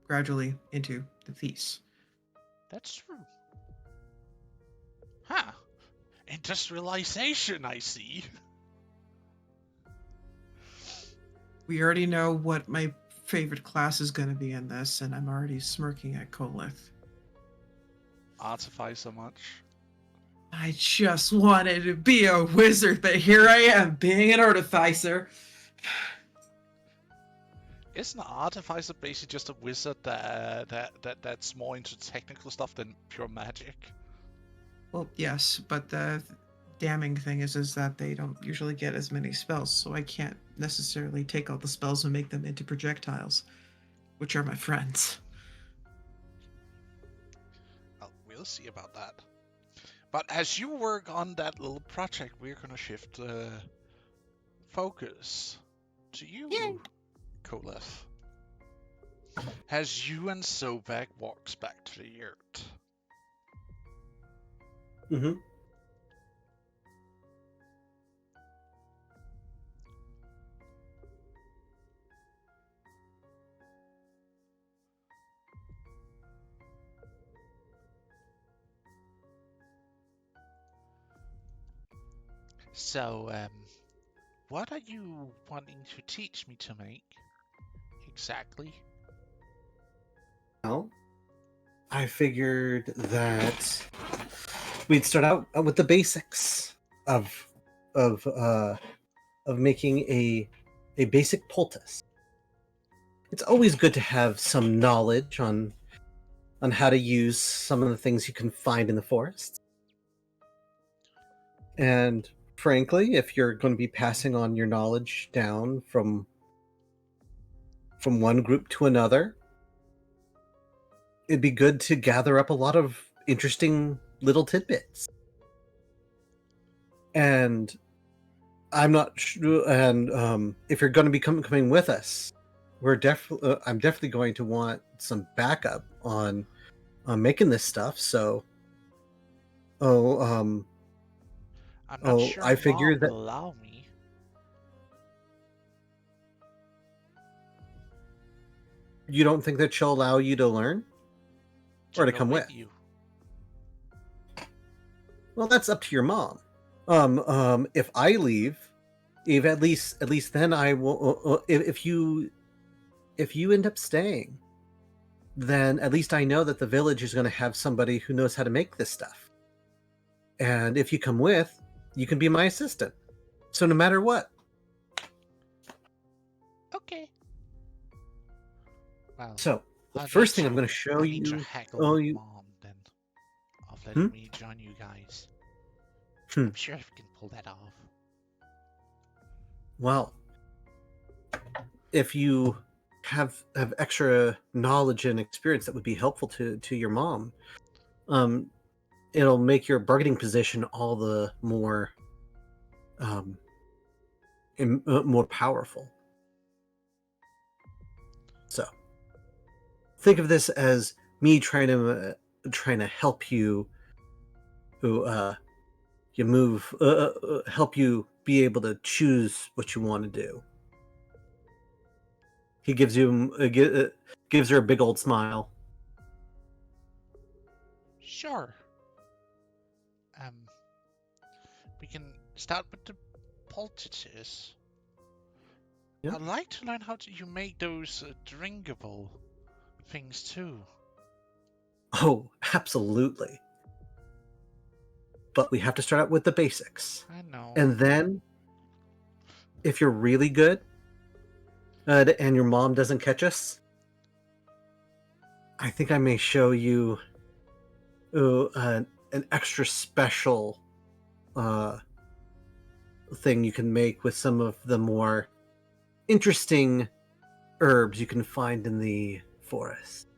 S6: gradually into the piece.
S5: That's true. Huh. Industrialization, I see.
S6: We already know what my favorite class is going to be in this, and I'm already smirking at Kolith.
S5: Artify so much.
S6: I just wanted to be a wizard, but here I am, being an artificer.
S5: Isn't an artificer basically just a wizard that's more into technical stuff than pure magic?
S6: Well, yes, but the damning thing is that they don't usually get as many spells, so I can't necessarily take all the spells and make them into projectiles, which are my friends.
S5: Well, we'll see about that. But as you work on that little project, we're gonna shift focus to you,
S7: Yay.
S5: Koleth. As you and Sobek walks back to the yurt.
S1: Mm-hmm.
S5: So, what are you wanting to teach me to make? Exactly.
S1: Well, I figured that we'd start out with the basics of making a basic poultice. It's always good to have some knowledge on how to use some of the things you can find in the forest. And frankly, if you're going to be passing on your knowledge down from one group to another, it'd be good to gather up a lot of interesting little tidbits. And I'm not sure. And if you're going to be coming with us, I'm definitely going to want some backup on making this stuff. So,
S5: I'm not sure
S1: I figured
S5: Mom
S1: that.
S5: will allow me.
S1: You don't think that she'll allow you to learn? Or to
S5: go
S1: come with?
S5: you.
S1: Well, that's up to your mom. If I leave, if at least then I will. If you end up staying, then at least I know that the village is going to have somebody who knows how to make this stuff. And if you come with, you can be my assistant. So no matter what.
S5: Okay. Well,
S1: So the
S5: I'll
S1: first
S5: need
S1: thing I'm going to show
S5: I need to
S1: you.
S5: haggle
S1: Oh,
S5: with
S1: you.
S5: Mom then of letting
S1: Hmm?
S5: me join you guys.
S1: Hmm.
S5: I'm sure I can pull that off.
S1: Well, if you have extra knowledge and experience that would be helpful to your mom, it'll make your bargaining position all the more more powerful. So think of this as me trying to help you you move help you be able to choose what you want to do. He gives gives her a big old smile.
S5: Sure. We can start with the poultices.
S1: Yeah.
S5: I'd like to learn how you make those drinkable things too.
S1: Oh, absolutely. But we have to start out with the basics.
S5: I know.
S1: And then, if you're really good, and your mom doesn't catch us, I think I may show you an extra special thing you can make with some of the more interesting herbs you can find in the forest.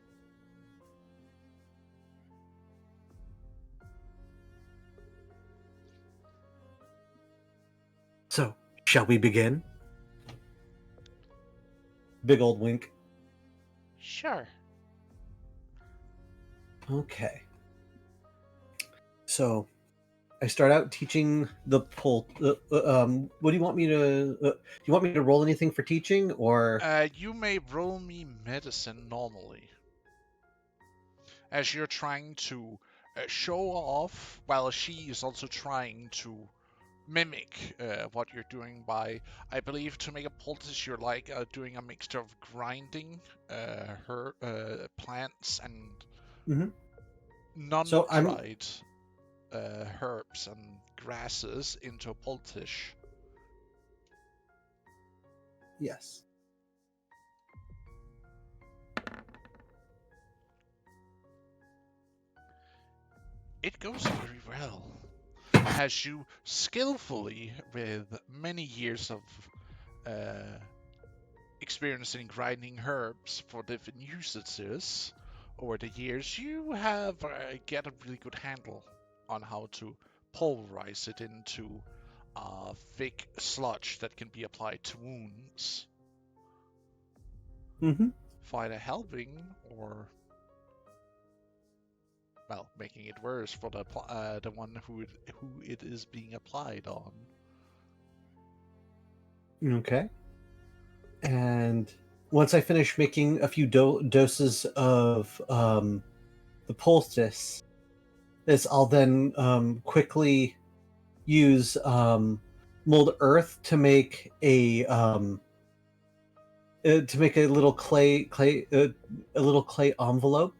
S1: Shall we begin? Big old wink.
S5: Sure.
S1: Okay. So, I start out teaching the pull. What do you want me to? Do you want me to roll anything for teaching, or?
S5: You may roll me medicine normally, as you're trying to show off, while she is also trying to mimic what you're doing by, I believe, to make a poultice, you're like doing a mixture of grinding her plants and
S1: Mhm. So I'm
S5: non-dried herbs and grasses into a poultice.
S1: yes.
S5: It goes very well, as you skillfully, with many years of experience in grinding herbs for different usages over the years, you have get a really good handle on how to pulverize it into a thick sludge that can be applied to wounds
S1: Mm-hmm.
S5: for either helping or, well, making it worse for the one who it is being applied on.
S1: Okay. And once I finish making a few doses of the poultice, I'll then quickly use mold earth to make a little a little clay envelope,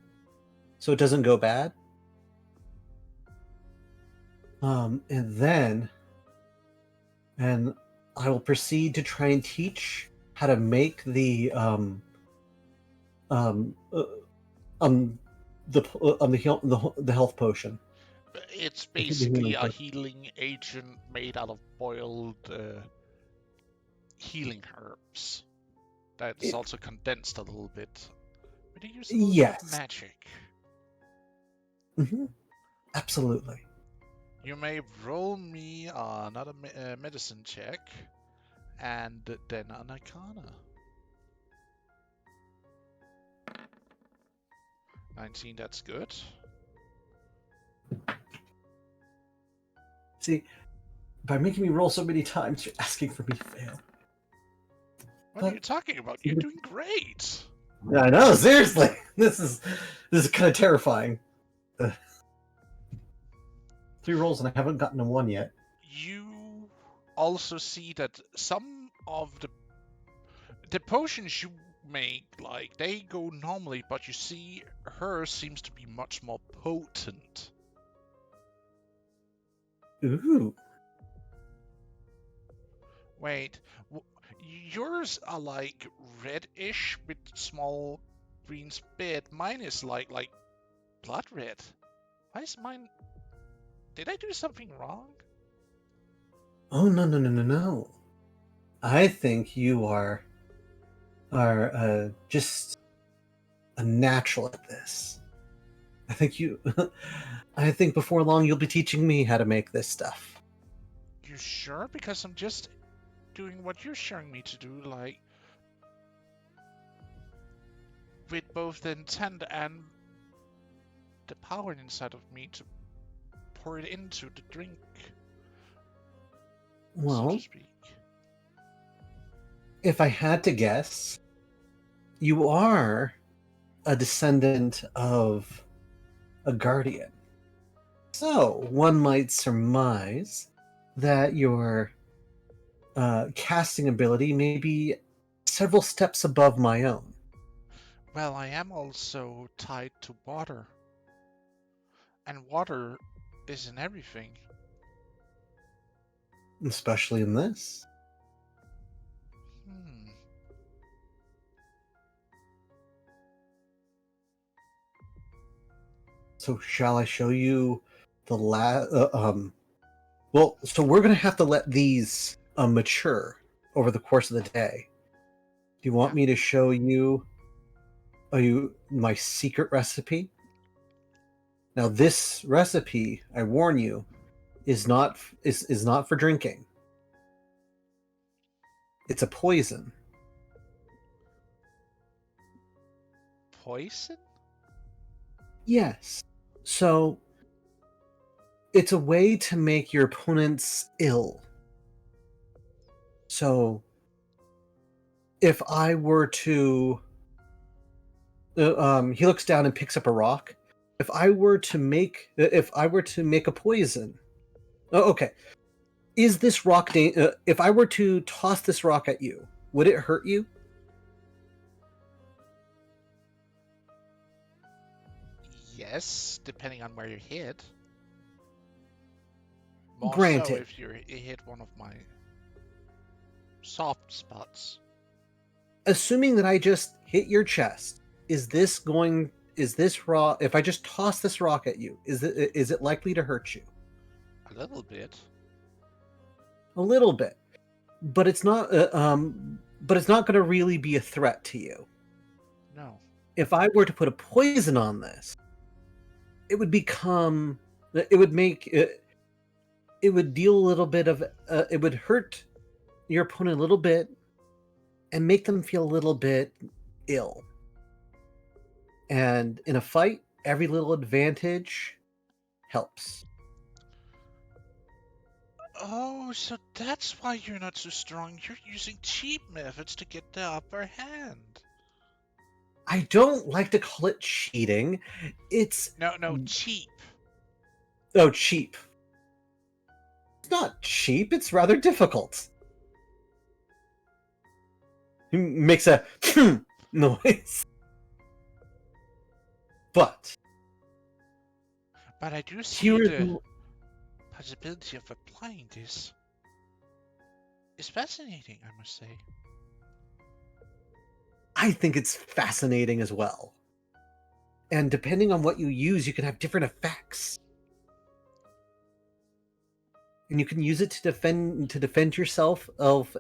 S1: so it doesn't go bad. And I will proceed to try and teach how to make the um uh, the health potion.
S5: It's
S1: The
S5: basically
S1: healing
S5: a
S1: potion.
S5: healing agent made out of boiled healing herbs. That's also condensed a little bit. But they use a little bit of
S1: Yes.
S5: magic.
S1: Mm-hmm. Absolutely.
S5: You may roll me another medicine check, and then an arcana. 19, that's good.
S1: See, by making me roll so many times, you're asking for me to fail.
S5: What are you talking about? You're doing great!
S1: I know, seriously. This is kind of terrifying. 3 rolls and I haven't gotten a 1 yet.
S5: You also see that some of the potions you make, like, they go normally, but you see hers seems to be much more potent.
S1: Ooh.
S5: Wait, yours are like reddish with small green spit. Mine is like blood red. Why is mine? Did I do something wrong?
S1: Oh, no. I think you are just a natural at this. I think I think before long you'll be teaching me how to make this stuff.
S5: You sure? Because I'm just doing what you're showing me to do, like with both the intent and the power inside of me to pour it into the drink, so
S1: Well,
S5: to speak.
S1: if I had to guess, you are a descendant of a guardian. So one might surmise that your casting ability may be several steps above my own.
S5: Well, I am also tied to water. And water is in everything.
S1: Especially in this. So shall I show you the well, so we're going to have to let these mature over the course of the day. Do you want me to show you my secret recipe? Now this recipe, I warn you, is not for drinking. It's a poison.
S5: Poison?
S1: Yes. So it's a way to make your opponents ill. So if I were to he looks down and picks up a rock. If I were to make a poison. Oh, okay. Is this rock if I were to toss this rock at you, would it hurt you?
S5: Yes, depending on where you hit. More so
S1: Granted.
S5: if you hit one of my soft spots.
S1: Assuming that I just hit your chest, is this rock, if I just toss this rock at you, is it likely to hurt you?
S5: A little bit.
S1: A little bit. But it's not going to really be a threat to you.
S5: No.
S1: If I were to put a poison on this, it would deal a little bit of it would hurt your opponent a little bit and make them feel a little bit ill. And in a fight, every little advantage helps.
S5: Oh, so that's why you're not so strong. You're using cheap methods to get the upper hand.
S1: I don't like to call it cheating. It's
S5: No, cheap.
S1: oh, cheap. It's not cheap, it's rather difficult. He makes a noise. But
S5: But I do see
S1: here is
S5: the possibility of applying this. It's fascinating, I must say.
S1: I think it's fascinating as well. And depending on what you use, you can have different effects. And you can use it to defend yourself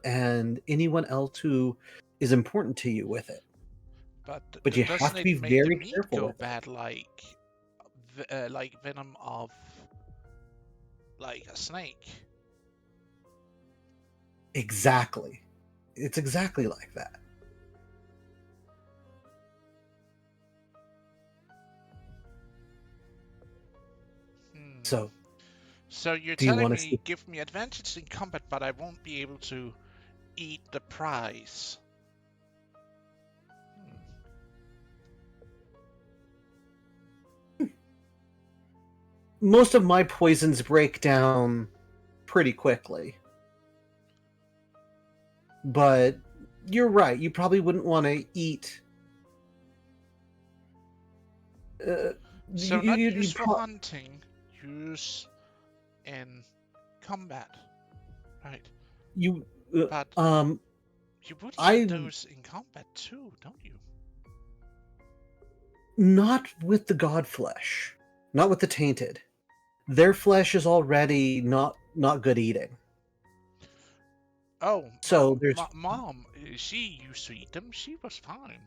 S1: and anyone else who is important to you with it. But you have to be
S5: make
S1: very
S5: the meat
S1: careful
S5: go
S1: with it.
S5: bad like venom of like a snake?
S1: Exactly. It's exactly like that. So
S5: you're
S1: do you
S5: telling
S1: wanna
S5: me
S1: see-
S5: give me advantage in combat, but I won't be able to eat the prize.
S1: most of my poisons break down pretty quickly. But you're right. You probably wouldn't want to eat.
S5: So not use for hunting, use in combat, right?
S1: You,
S5: But you would
S1: I
S5: eat those in combat too, don't you?
S1: not with the god flesh, not with the tainted. Their flesh is already not good eating.
S5: Oh,
S1: So there's
S5: mom. She used to eat them. She was fine.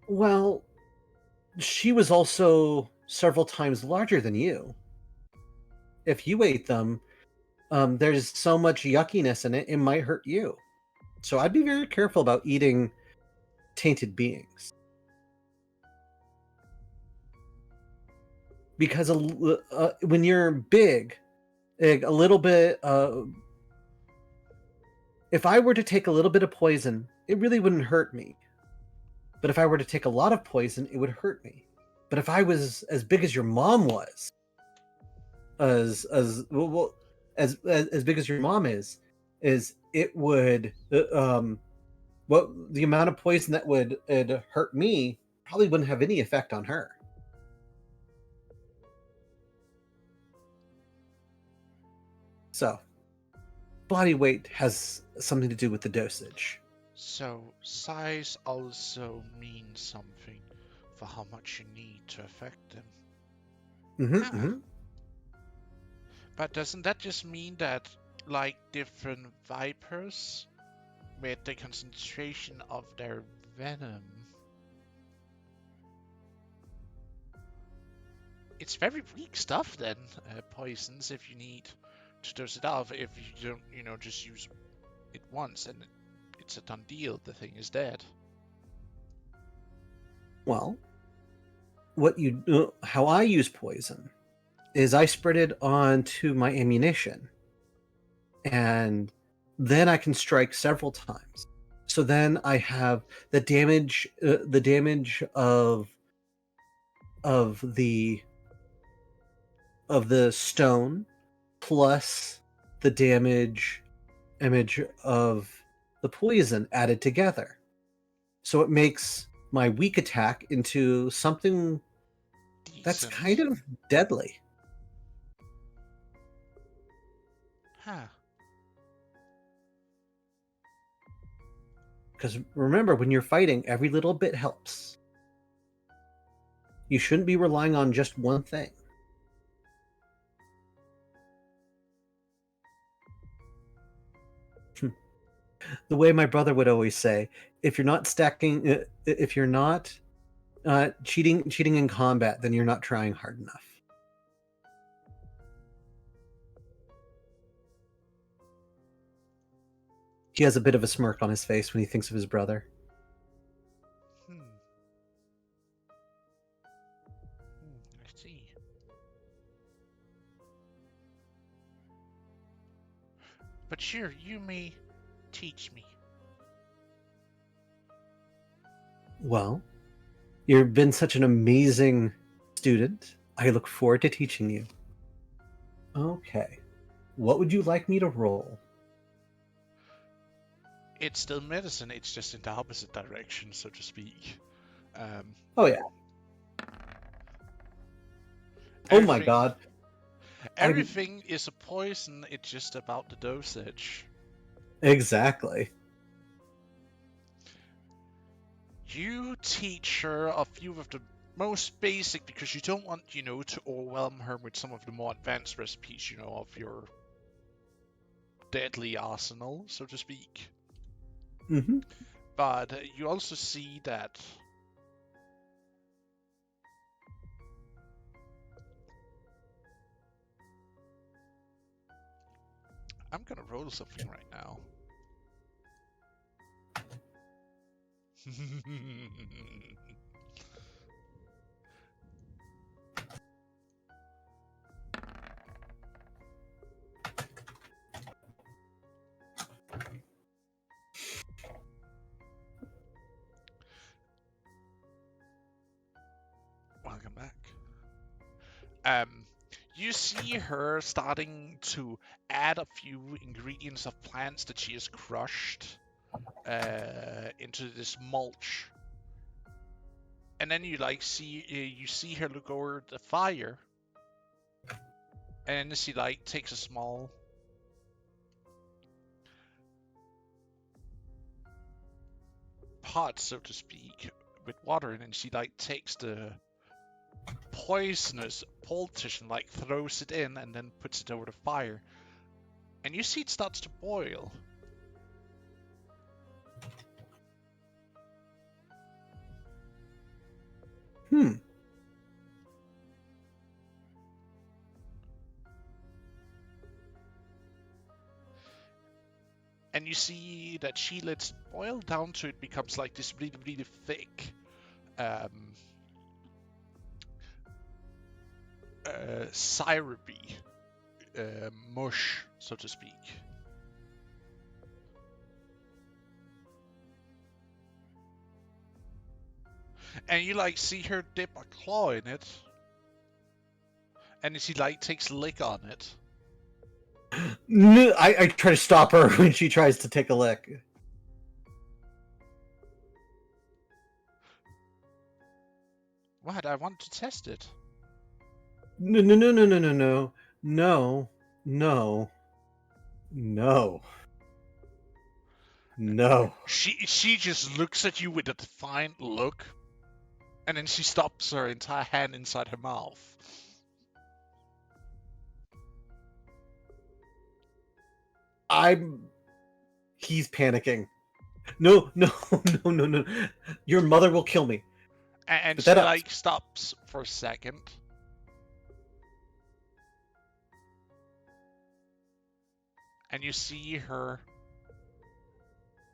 S1: Well, she was also several times larger than you. If you ate them, there's so much yuckiness in it, it might hurt you. So I'd be very careful about eating tainted beings. Because when you're big, a little bit... if I were to take a little bit of poison, it really wouldn't hurt me. But if I were to take a lot of poison, it would hurt me. But if I was as big as your mom was, as big as your mom is it would what the amount of poison that would hurt me probably wouldn't have any effect on her. So body weight has something to do with the dosage.
S5: So size also means something for how much you need to affect them. But doesn't that just mean that, like different vipers, with the concentration of their venom, it's very weak stuff then, poisons, if you need to dose it out. If you don't, just use it once, and it's a done deal. The thing is dead.
S1: Well, how I use poison is I spread it onto my ammunition, and then I can strike several times. So then I have the damage of the stone plus the damage image of the poison added together. So it makes my weak attack into something that's
S5: Decent.
S1: kind of deadly.
S5: Huh.
S1: Because remember, when you're fighting, every little bit helps. You shouldn't be relying on just one thing. The way my brother would always say, if you're not cheating in combat, then you're not trying hard enough. He has a bit of a smirk on his face when he thinks of his brother.
S5: I see. But sure, you may teach me.
S1: Well, you've been such an amazing student. I look forward to teaching you. Okay. What would you like me to roll?
S5: It's still medicine, it's just in the opposite direction, so to speak.
S1: Oh, yeah. Oh my god.
S5: Everything is a poison, it's just about the dosage.
S1: Exactly.
S5: You teach her a few of the most basic, because you don't want, to overwhelm her with some of the more advanced recipes, of your deadly arsenal, so to speak.
S1: Mm-hmm.
S5: But you also see that I'm gonna roll something right now. Welcome back. You see her starting to add a few ingredients of plants that she has crushed into this mulch, and then you see her look over the fire, and she takes a small pot, so to speak, with water, and then she takes the poisonous poultice and throws it in, and then puts it over the fire, and you see it starts to boil. And you see that she lets it boil down to it becomes this really, really thick syrupy mush, so to speak. And you see her dip a claw in it, and she takes a lick on it.
S1: No, I try to stop her when she tries to take a lick.
S5: What? I want to test it.
S1: No.
S5: She just looks at you with a defiant look, and then she stops her entire hand inside her mouth.
S1: He's panicking. No. Your mother will kill me.
S5: And she stops for a second. and you see her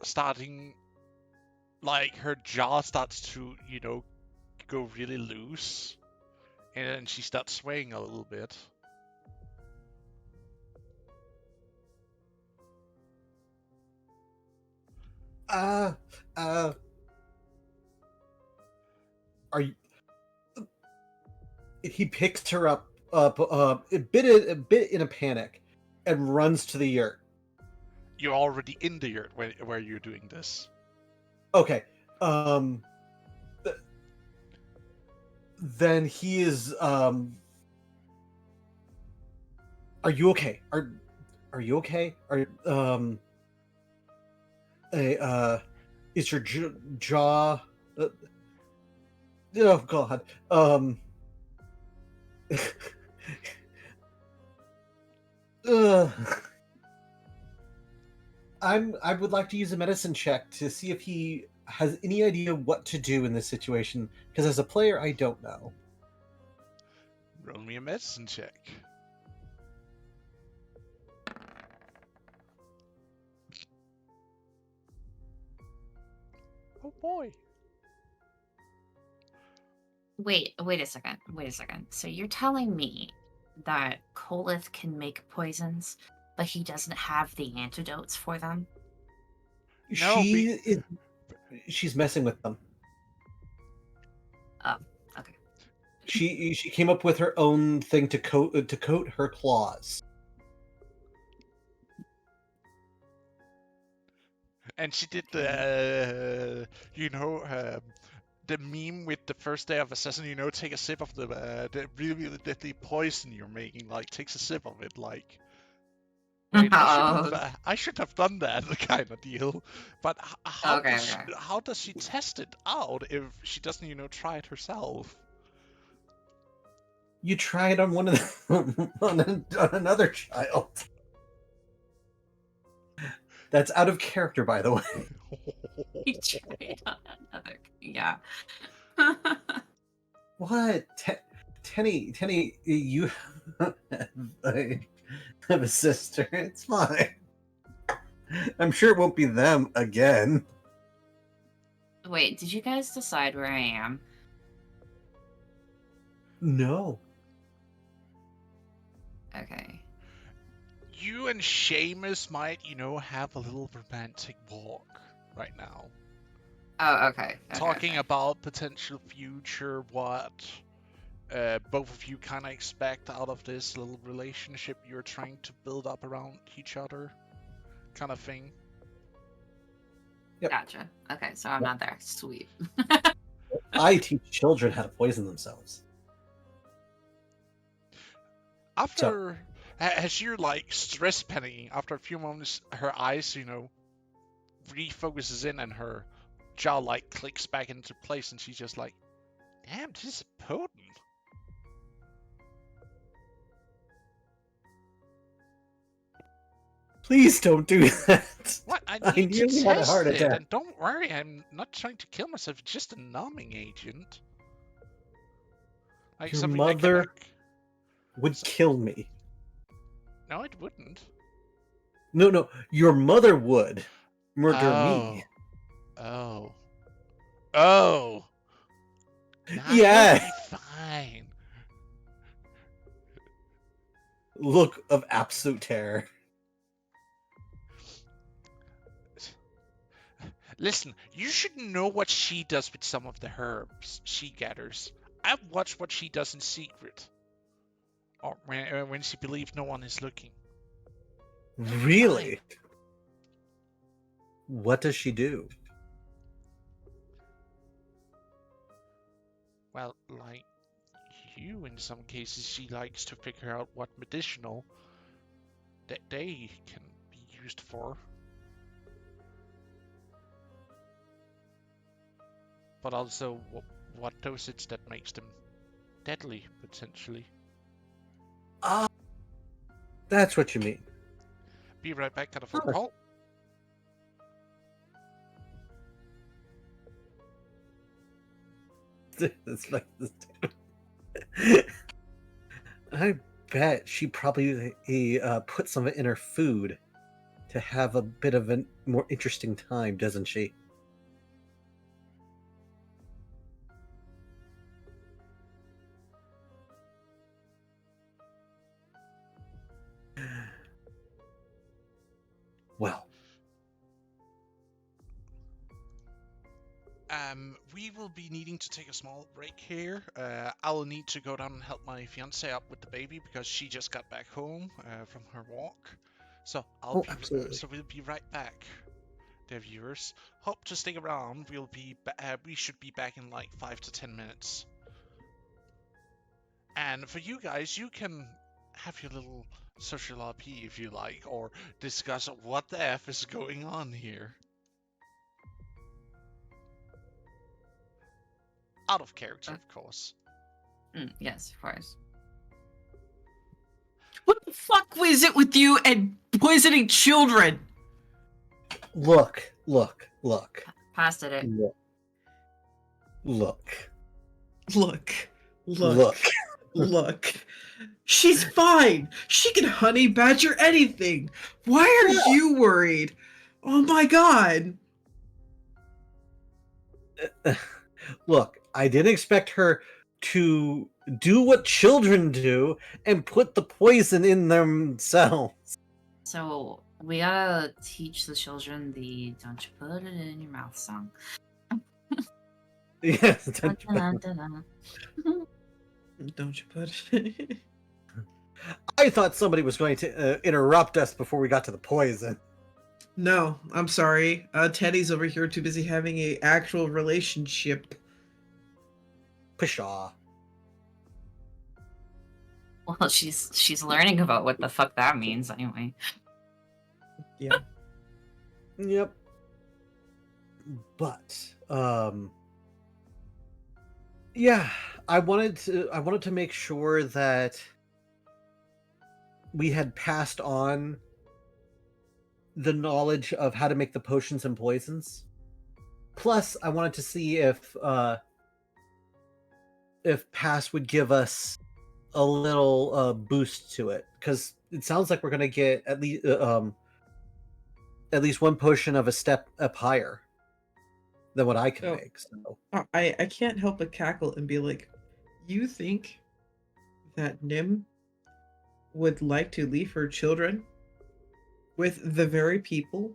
S5: starting, like her jaw starts to, go really loose, and then she starts swaying a little bit.
S1: Are you? He picks her up, a bit in a panic, and runs to the yurt.
S5: You're already in the yurt where you're doing this.
S1: Okay. Then he is. Are you okay? Are you okay? Is your jaw? Oh God. Ugh. I would like to use a medicine check to see if he has any idea what to do in this situation, because as a player, I don't know.
S5: Roll me a medicine check. Oh boy.
S3: Wait a second. Wait a second. So you're telling me that Kolith can make poisons, but he doesn't have the antidotes for them?
S5: No,
S1: She's messing with them.
S3: Oh, okay.
S1: She came up with her own thing to coat her claws.
S5: And she did the meme with the first day of assassin. Take a sip of the really, really deadly poison you're making. Like, takes a sip of it. Like, wait, I should have done that kind of deal. But how does she test it out if she doesn't try it herself?
S1: You try it on one of the, on another child. That's out of character, by the way.
S3: He tried on another. Yeah.
S1: What? Tenny, you have a sister. It's fine. I'm sure it won't be them again.
S3: Wait, did you guys decide where I am?
S1: No.
S3: Okay.
S5: You and Seamus might, have a little romantic walk right now.
S3: Oh, okay.
S5: Talking about potential future, what both of you kind of expect out of this little relationship you're trying to build up around each other, kind of thing.
S1: Yep.
S3: Gotcha. Okay, so I'm not there. Sweet.
S1: I teach children how to poison themselves.
S5: After, as you're like stress panicking, after a few moments, her eyes, refocuses in and her jaw like clicks back into place, and she's just like, damn, this is potent.
S1: Please don't do that.
S5: What? I
S1: I
S5: need to
S1: nearly had a
S5: test
S1: heart
S5: it,
S1: attack.
S5: and don't worry, I'm not trying to kill myself. It's just a numbing agent. Like
S1: Your
S5: something I can,
S1: mother
S5: like...
S1: would kill me.
S5: No, it wouldn't.
S1: No, your mother would murder me.
S5: Oh. Nah,
S1: Yeah.
S5: you'll be fine.
S1: Look of absolute terror.
S5: Listen, you should know what she does with some of the herbs she gathers. I've watched what she does in secret. Or when she believes no one is looking.
S1: Really? What does she do?
S5: Well, like you, in some cases, she likes to figure out what medicinal that they can be used for. But also, what dosage that makes them deadly, potentially.
S1: Ah, that's what you mean.
S5: Be right back at a phone
S1: Oh.
S5: call.
S1: It's like this. I bet she probably put some of it in her food. to have a bit of a more interesting time, doesn't she? Well,
S5: We will be needing to take a small break here. I'll need to go down and help my fiance up with the baby because she just got back home from her walk. So
S1: absolutely.
S5: so we'll be right back, dear viewers. Hope to stick around. We should be back in like 5 to 10 minutes. And for you guys, you can have your little social RP if you like, or discuss what the F is going on here. Out of character, of course.
S3: Yes, of course.
S6: What the fuck was it with you and poisoning children?
S1: Look.
S3: Past it.
S1: Look.
S6: Look. She's fine. She can honey badger anything. Why are you worried? Oh my god.
S1: Look, I didn't expect her to do what children do and put the poison in themselves.
S3: So we gotta teach the children the "Don't you put it in your mouth" song.
S1: Yes.
S6: Don't you put it?
S1: I thought somebody was going to interrupt us before we got to the poison.
S6: No, I'm sorry. Teddy's over here too busy having a actual relationship.
S1: Pshaw.
S3: Well, she's learning about what the fuck that means anyway.
S6: Yeah.
S1: Yep. But yeah, I wanted to make sure that we had passed on the knowledge of how to make the potions and poisons. Plus, I wanted to see if Pass would give us a little boost to it, because it sounds like we're gonna get at least one potion of a step up higher than what I can
S6: So-
S1: make. So
S6: I can't help but cackle and be like, you think that Nim would like to leave her children with the very people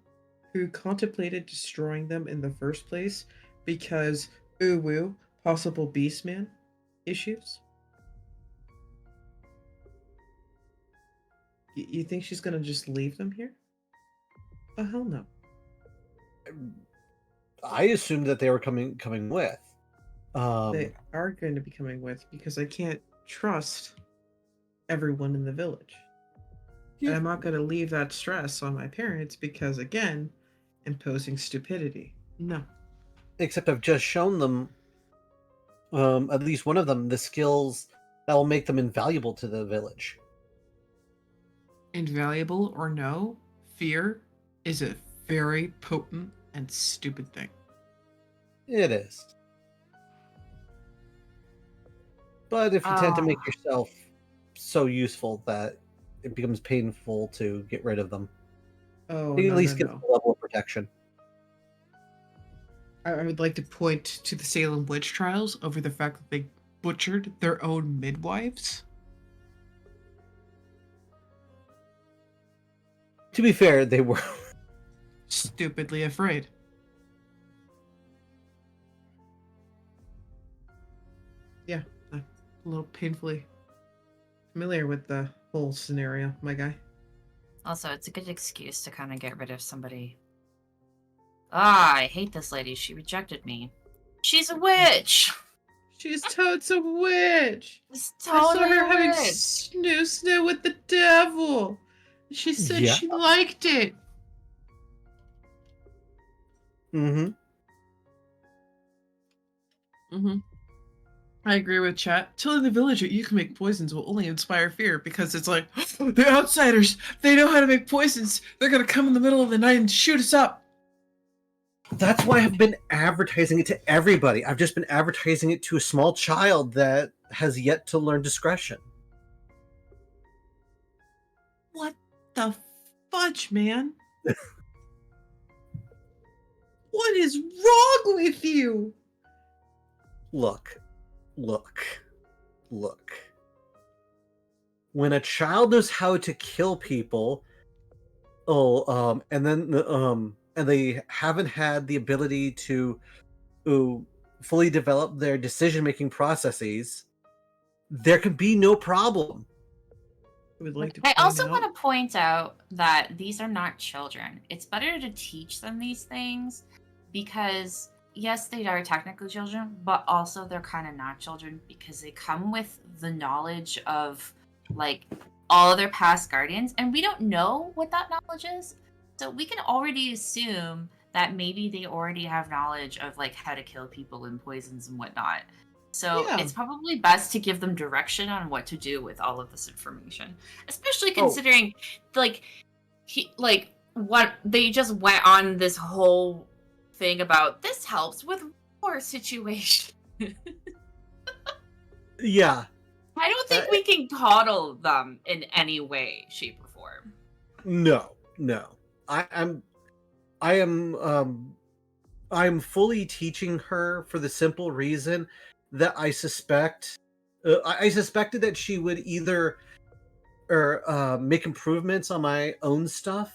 S6: who contemplated destroying them in the first place because ooh possible Beastman issues? You think she's gonna just leave them here? Oh hell no.
S1: I assumed that they were coming with.
S6: They are going to be coming with because I can't trust everyone in the village. And I'm not going to leave that stress on my parents because, again, imposing stupidity. No.
S1: Except I've just shown them, at least one of them, the skills that will make them invaluable to the village.
S6: Invaluable or no, fear is a very potent and stupid thing.
S1: It is. But if you tend to make
S3: Ah.
S1: yourself so useful that it becomes painful to get rid of them,
S6: Oh,
S1: you
S6: no,
S1: at least
S6: no,
S1: get
S6: no.
S1: the level of protection.
S6: I would like to point to the Salem witch trials over the fact that they butchered their own midwives.
S1: To be fair, they were.
S6: Stupidly afraid. Yeah, I'm a little painfully familiar with the whole scenario, my guy.
S3: Also, it's a good excuse to kind of get rid of somebody. Ah, I hate this lady. She rejected me. She's a witch.
S6: She's totes a witch.
S3: She's
S6: I saw
S3: totally
S6: her
S3: a
S6: having
S3: witch.
S6: snoo with the devil. She said
S1: Yeah.
S6: she liked it.
S1: Mm-hmm.
S6: Mm-hmm. I agree with chat. Telling the village that you can make poisons will only inspire fear because it's like, the outsiders, they know how to make poisons. They're gonna come in the middle of the night and shoot us up.
S1: That's why I've been advertising it to everybody. I've just been advertising it to a small child that has yet to learn discretion.
S6: What the fudge, man? What is wrong with you?
S1: Look. When a child knows how to kill people, and they haven't had the ability to fully develop their decision-making processes, there can be no problem.
S6: I would like to
S3: I
S6: point
S3: also
S6: out.
S3: want to point out that these are not children. It's better to teach them these things because, yes, they are technically children, but also they're kind of not children because they come with the knowledge of, like, all of their past guardians, and we don't know what that knowledge is. So we can already assume that maybe they already have knowledge of, like, how to kill people and poisons and whatnot. So
S6: Yeah.
S3: it's probably best to give them direction on what to do with all of this information, especially
S1: Oh.
S3: considering, like, what they just went on this whole thing about this helps with war situation.
S1: Yeah.
S3: I don't think we can coddle them in any way, shape, or form.
S1: No. I'm fully teaching her for the simple reason that I suspected that she would either make improvements on my own stuff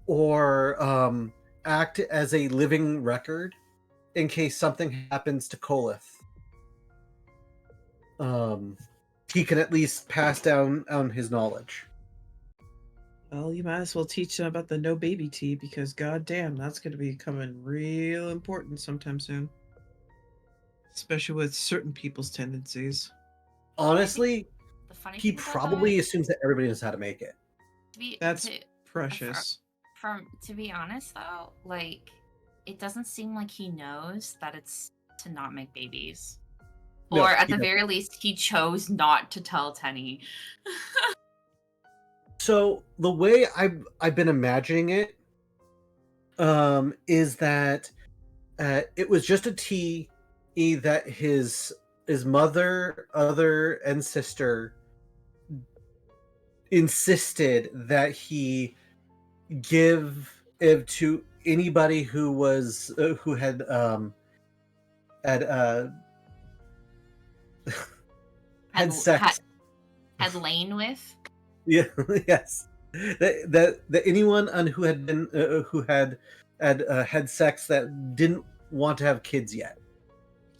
S1: or act as a living record in case something happens to Kolith. He can at least pass down on his knowledge.
S6: Well, you might as well teach them about the no baby tea because goddamn, that's going to be becoming real important sometime soon. Especially with certain people's tendencies.
S1: Honestly,
S3: The funny
S1: he
S3: thing about
S1: probably
S3: that,
S1: assumes that everybody knows how to make it.
S6: That's precious.
S3: to be honest though, like, it doesn't seem like he knows that it's to not make babies.
S1: No,
S3: Or at
S1: he
S3: the
S1: doesn't.
S3: very least, he chose not to tell Tenny.
S1: So the way I've been imagining it is that it was just a tea that his mother, other, and sister insisted that he give it to anybody who was who had had sex.
S3: Had lain with.
S1: Yeah, yes. That anyone on who had been who had had sex that didn't want to have kids yet.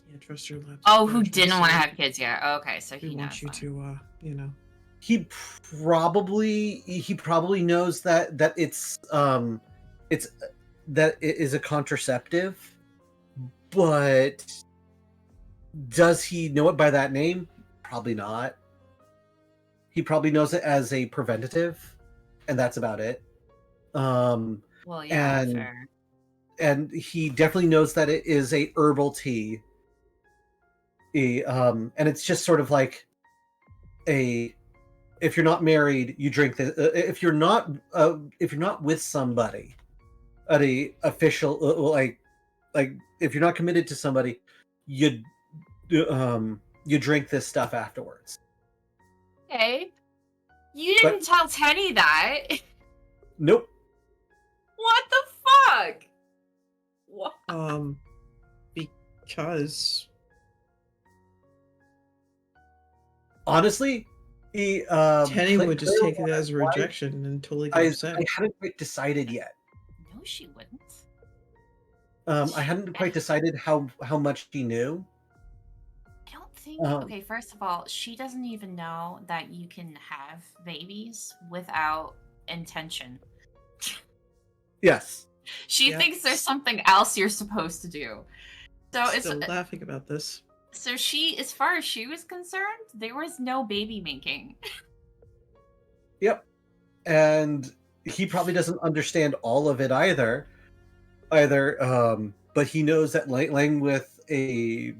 S6: Can't trust your lips.
S3: Oh, who didn't want to have kids yet? Okay, so
S6: We
S3: he
S6: want
S3: knows.
S6: you
S3: Then.
S6: to, you know.
S1: He probably knows that it's that it is a contraceptive, but does he know it by that name? Probably not. He probably knows it as a preventative, and that's about it.
S3: Well, yeah,
S1: and
S3: fair.
S1: and he definitely knows that it is a herbal tea. And it's just sort of like if you're not married, you drink this. If you're not with somebody at a official like if you're not committed to somebody, you drink this stuff afterwards.
S3: Okay. You didn't tell Tenny that.
S1: Nope.
S3: What the fuck? What?
S6: Because
S1: Honestly,
S6: Tenny would just take it as a rejection and totally get upset.
S1: I hadn't quite decided yet.
S3: No, she wouldn't.
S1: I hadn't quite decided how much he knew.
S3: I don't think. Okay, first of all, she doesn't even know that you can have babies without intention.
S1: Yes.
S3: She thinks there's something else you're supposed to do. So
S6: Still laughing about this.
S3: So she, as far as she was concerned, there was no baby making.
S1: Yep. And he probably doesn't understand all of it either. But he knows that laying with a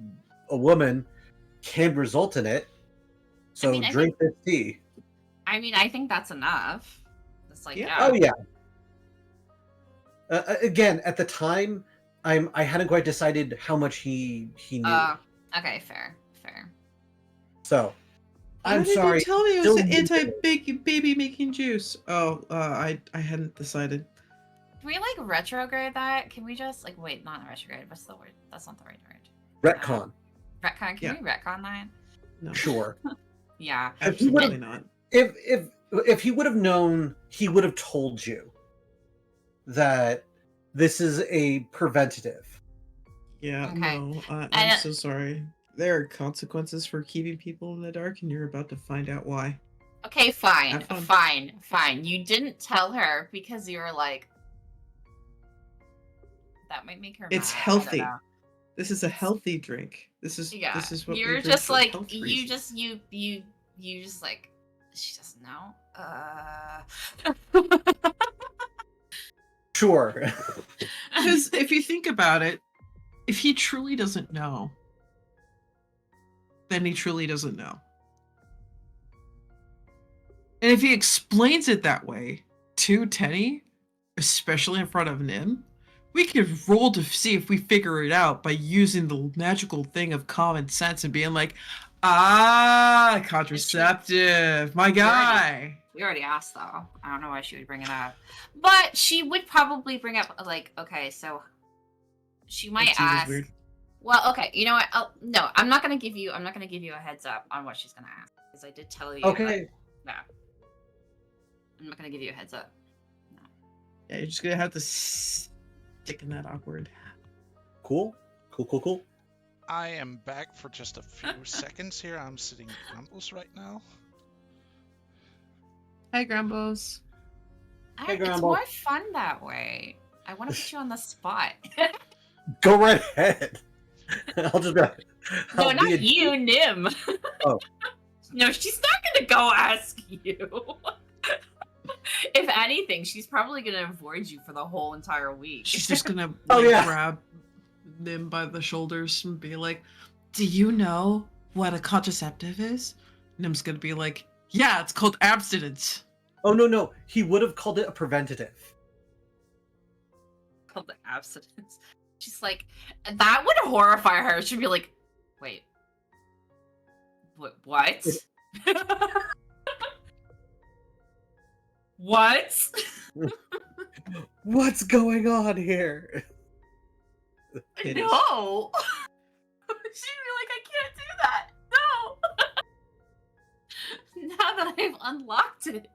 S1: woman can result in it. So I drink this tea.
S3: I mean, I think that's enough. It's like, yeah.
S1: Oh yeah. Again, at the time, I hadn't quite decided how much he knew.
S3: Okay, fair.
S1: So, I'm
S6: sorry.
S1: You
S6: tell me it was an anti-baby making juice. Oh, I hadn't decided.
S3: we like retrograde that? Can we just like wait? Not retrograde. What's the word? That's not the right word.
S1: Retcon.
S3: Retcon. Can we retcon that?
S6: No,
S1: Sure.
S3: Yeah.
S6: absolutely not.
S1: If he would have known, he would have told you that this is a preventative.
S6: Yeah,
S3: Okay.
S6: no, I'm
S3: And-
S6: so sorry. There are consequences for keeping people in the dark, and you're about to find out why.
S3: Okay, fine,
S6: Have fun.
S3: fine. You didn't tell her because you were like, that might make her mad.
S6: It's
S3: I don't
S6: healthy.
S3: know.
S6: This is a healthy drink. This is
S3: Yeah,
S6: what we
S3: you're
S6: drink
S3: just
S6: for
S3: like
S6: health
S3: you
S6: reasons.
S3: just you just like she doesn't know.
S1: Sure.
S6: Because if you think about it, if he truly doesn't know, then he truly doesn't know. And if he explains it that way to Tenny, especially in front of Nim, we could roll to see if we figure it out by using the magical thing of common sense and being like, contraceptive, my guy.
S3: We already asked though. I don't know why she would bring it up, but she would probably bring up like, okay, so she might
S6: That seems
S3: ask.
S6: weird.
S3: Well, okay, you know what? No, I'm not gonna give you a heads up on what she's gonna ask because I did tell you.
S1: Okay.
S3: No, I'm not gonna give you a heads up.
S6: Yeah, you're just gonna have to stick in that awkward.
S1: Cool.
S5: I am back for just a few seconds here. I'm sitting Grumbles right now.
S6: Hey, Grumbos.
S1: Hey,
S3: It's
S1: Grumble.
S3: more fun that way. I want to put you on the spot.
S1: Go right ahead. I'll just
S3: No,
S1: I'll
S3: not
S1: be a-
S3: you, Nim.
S1: Oh.
S3: No, she's not gonna go ask you. If anything, she's probably gonna avoid you for the whole entire week.
S6: She's just gonna
S1: Oh, yeah.
S6: grab Nim by the shoulders and be like, "Do you know what a contraceptive is?" Nim's gonna be like, "Yeah, it's called abstinence."
S1: Oh no, he would have called it a preventative.
S3: Called the abstinence. She's like, that would horrify her. She'd be like, wait, what? What?
S1: What's going on here?
S6: It is.
S3: No. She'd be like, I can't do that. No. Now that I've unlocked it,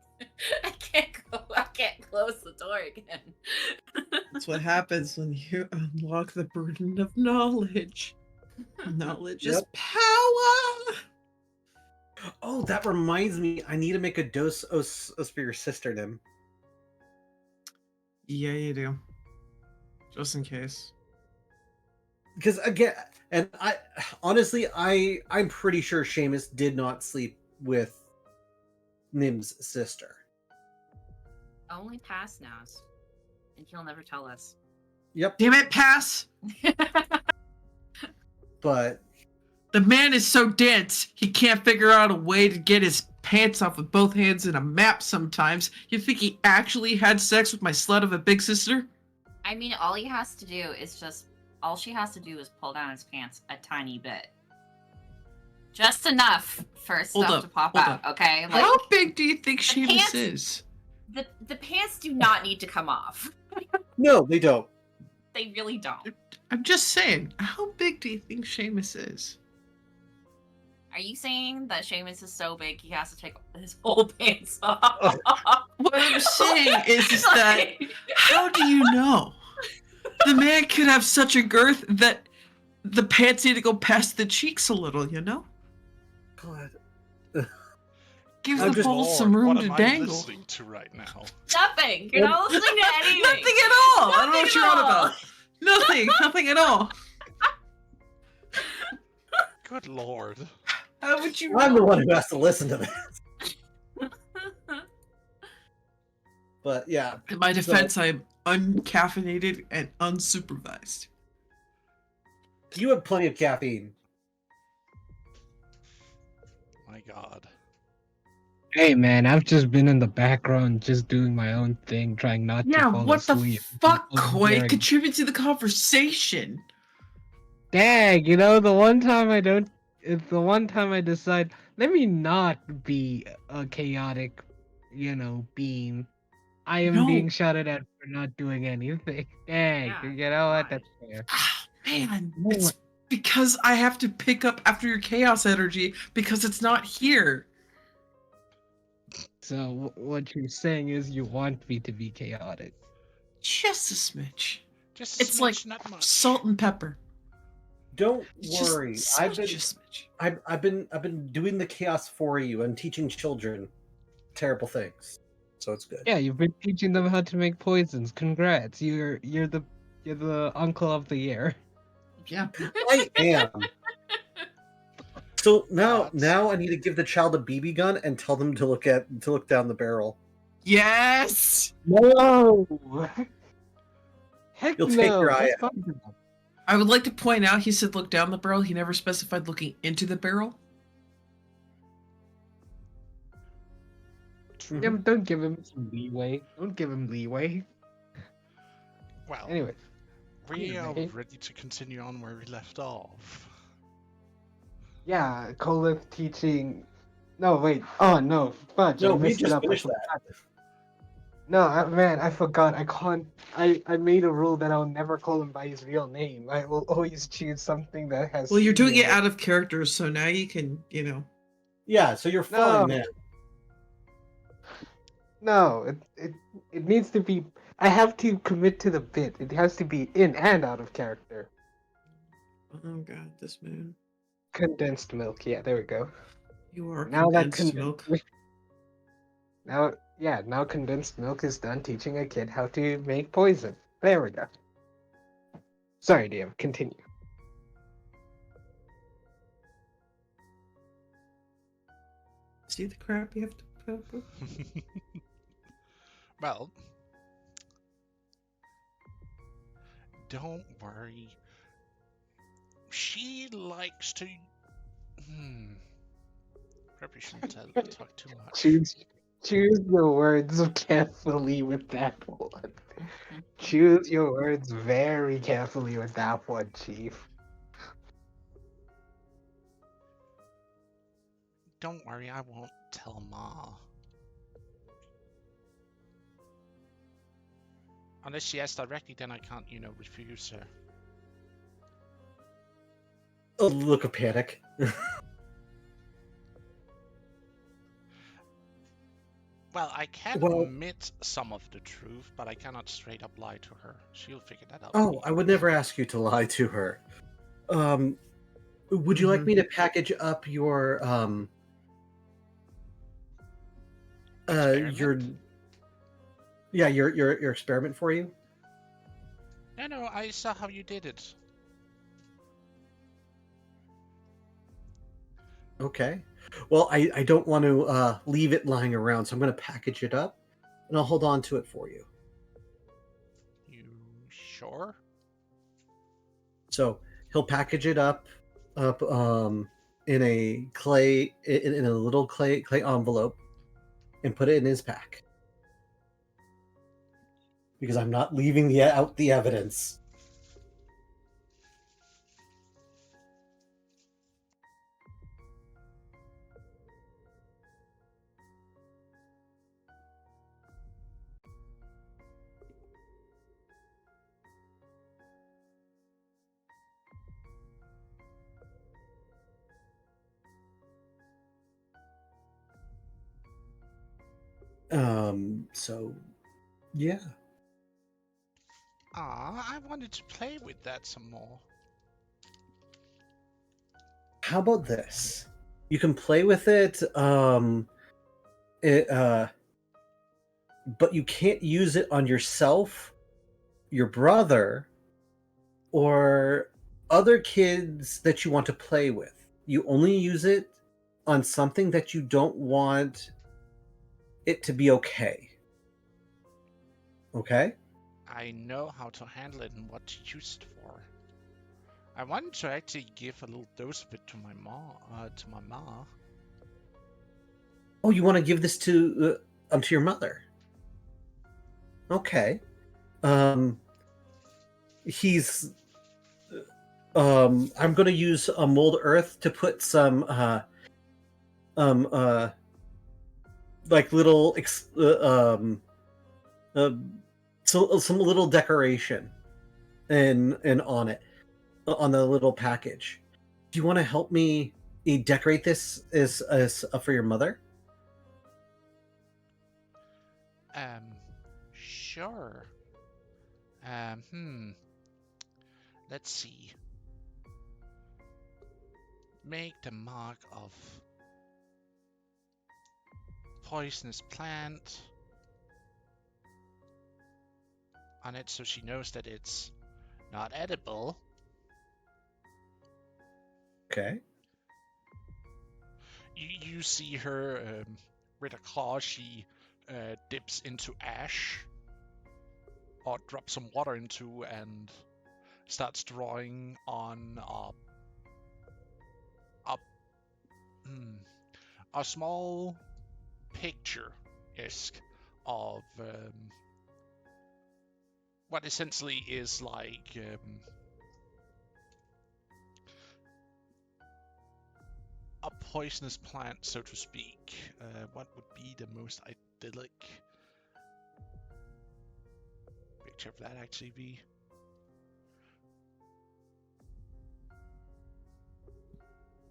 S3: I can't close the door again.
S6: That's what happens when you unlock the burden of knowledge. Knowledge is
S1: Yep.
S6: power.
S1: Oh, that reminds me. I need to make a dose for your sister, Nim.
S6: Yeah, you do. Just in case.
S1: Because again, and I honestly, I'm pretty sure Seamus did not sleep with Nim's sister.
S3: Only Pass knows. And he'll never tell us.
S1: Yep,
S6: Damn it, Pass!
S1: but
S6: The man is so dense, he can't figure out a way to get his pants off with both hands in a map sometimes. You think he actually had sex with my slut of a big sister?
S3: I mean, all he has to do is all she has to do is pull down his pants a tiny bit. Just enough for
S6: Hold
S3: stuff
S6: up,
S3: to pop
S6: hold
S3: out, okay? Like,
S6: How big do you think
S3: the
S6: Seamus
S3: pants-
S6: is?
S3: the pants do not need to come off.
S1: no, they don't.
S3: They really don't.
S6: I'm just saying, how big do you think Seamus is?
S3: Are you saying that Seamus is so big he has to take his whole pants off?
S6: What I'm saying is that, how do you know? The man could have such a girth that the pants need to go past the cheeks a little, you know?
S1: God.
S6: Give
S1: I'm
S6: the
S1: just
S6: balls
S5: Lord,
S6: some room
S5: what
S6: to
S5: am I
S6: dangle.
S5: listening to right now?
S3: Nothing. You're not listening to anything.
S6: Nothing at all. I don't know what
S3: Nothing
S6: you're
S3: at
S6: on
S3: all.
S6: about. Nothing at all.
S5: Good lord.
S6: How would you
S1: I'm the
S6: know?
S1: one who has to listen to this. But yeah,
S6: In my defense, I'm uncaffeinated and unsupervised.
S1: you have plenty of caffeine.
S5: My god.
S4: Hey man, I've just been in the background just doing my own thing, trying not to
S6: Yeah,
S4: fall
S6: what the
S4: asleep.
S6: fuck,
S4: Over
S6: Koi?
S4: here.
S6: Contribute to the conversation.
S4: Dang, you know, the one time I decide, let me not be a chaotic, being. I am
S6: No.
S4: being shouted at for not doing anything. Dang,
S3: Yeah,
S4: you know what?
S3: why?
S4: That's fair.
S6: Man,
S4: No.
S6: it's because I have to pick up after your chaos energy because it's not here.
S4: So what you're saying is you want me to be chaotic.
S6: Just a smidge.
S5: Just a
S6: It's
S5: smidge,
S6: like
S5: not much.
S6: salt and pepper.
S1: Don't
S6: It's just
S1: worry.
S6: such a smidge.
S1: I've been doing the chaos for you and teaching children terrible things. So it's good.
S4: Yeah, you've been teaching them how to make poisons. Congrats. You're the uncle of the year.
S6: Yeah.
S1: I am. So now
S5: That's-
S1: I need to give the child a BB gun and tell them to look down the barrel.
S6: Yes.
S4: No. Heck
S1: You'll
S4: no.
S1: take your eye
S4: That's
S1: out.
S4: fine.
S6: I would like to point out he said look down the barrel. He never specified looking into the barrel.
S4: Yeah, but don't give him some leeway. Don't give him leeway.
S5: Well,
S4: Anyway,
S5: we are
S4: anyway.
S5: ready to continue on where we left off.
S4: Yeah, Kolith teaching. No, wait. Oh no, fudge!
S1: No,
S4: I
S1: we
S4: messed it
S1: just
S4: up. I
S1: finished
S4: forgot.
S1: that.
S4: No, man, I forgot. I can't. I made a rule that I'll never call him by his real name. I will always choose something that has.
S6: Well, you're
S4: C
S6: doing
S4: in
S6: it out of character, so now you can,
S1: Yeah, so you're fine
S4: No.
S1: now.
S4: No, it needs to be. I have to commit to the bit. It has to be in and out of character.
S6: Oh god, this moon.
S4: Condensed milk. Yeah, there we go.
S6: You are
S4: Now that
S6: condensed milk.
S4: Now condensed milk is done teaching a kid how to make poison. There we go. Sorry, DM. Continue.
S6: See the crap you have to put up with?
S5: Well, don't worry. She likes to. Probably shouldn't talk too much.
S4: Choose your words carefully with that one. Choose your words very carefully with that one, Chief.
S5: Don't worry, I won't tell Ma. Unless she asks directly, then I can't, refuse her.
S1: A look of panic.
S5: Well, I can
S1: Well-
S5: omit some of the truth, but I cannot straight up lie to her. She'll figure that out.
S1: Oh, I would never ask you to lie to her. Would you like me to package up your
S5: Experiment?
S1: your experiment for you?
S5: No, I saw how you did it.
S1: Okay. Well, I don't want to leave it lying around, so I'm going to package it up, and I'll hold on to it for you.
S5: You sure?
S1: So he'll package it up in a clay in a little clay envelope, and put it in his pack. Because I'm not leaving out the evidence. So yeah.
S5: I wanted to play with that some more.
S1: How about this? You can play with it, but you can't use it on yourself, your brother, or other kids that you want to play with. You only use it on something that you don't want it to be okay. Okay?
S5: I know how to handle it and what to use it for. I wanted to actually give a little dose of it to my ma.
S1: Oh, you want to give this to your mother? Okay. He's. I'm going to use a mold earth to put some like little uh, so some little decoration and on it, on the little package. Do you want to help me decorate this as for your mother?
S5: Sure. Let's see. Make the mark of poisonous plant on it so she knows that it's not edible.
S1: Okay.
S5: You see her with a claw. She dips into ash or drops some water into and starts drawing on a, a small picture of what essentially is like a poisonous plant, so to speak. What would be the most idyllic picture of that actually be?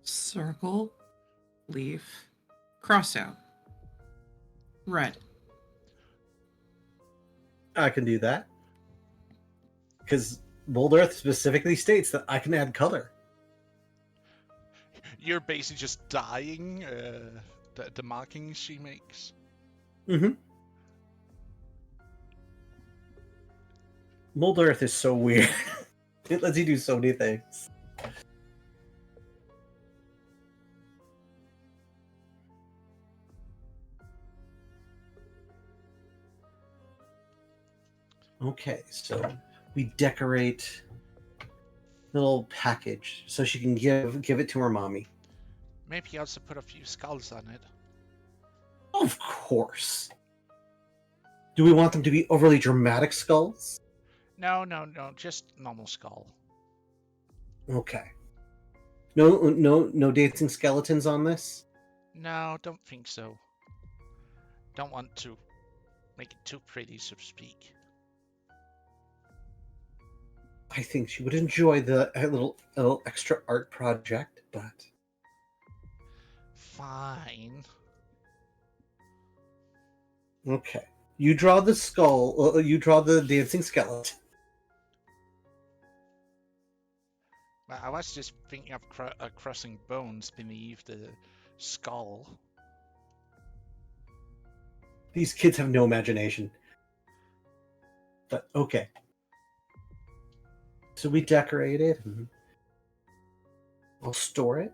S6: Circle, leaf, cross out, red.
S1: I can do that. Because Bold Earth specifically states that I can add color.
S5: You're basically just dyeing the markings she makes.
S1: Mm-hmm. Mold Earth is so weird. It lets you do so many things. Okay, so we decorate little package so she can give it to her mommy.
S5: Maybe also put a few skulls on it.
S1: Of course. Do we want them to be overly dramatic skulls?
S5: No, just normal skull.
S1: Okay. No dancing skeletons on this?
S5: No, don't think so. Don't want to make it too pretty, so to speak.
S1: I think she would enjoy the little extra art project, but
S5: Fine.
S1: okay. You draw the skull. You draw the dancing skeleton.
S5: Well, I was just thinking of crossing bones beneath the skull.
S1: These kids have no imagination. But okay. So we decorate it. And I'll store it.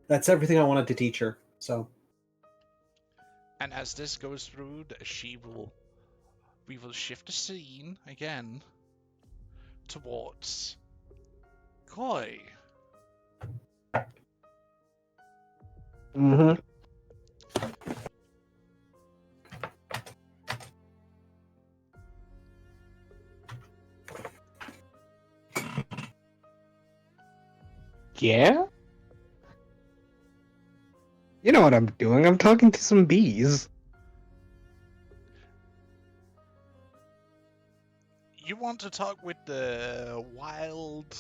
S1: That's everything I wanted to teach her. So.
S5: And as this goes through, we will shift the scene again towards Koi.
S4: Mm-hmm. Yeah? You know what I'm doing? I'm talking to some bees.
S5: You want to talk with the wild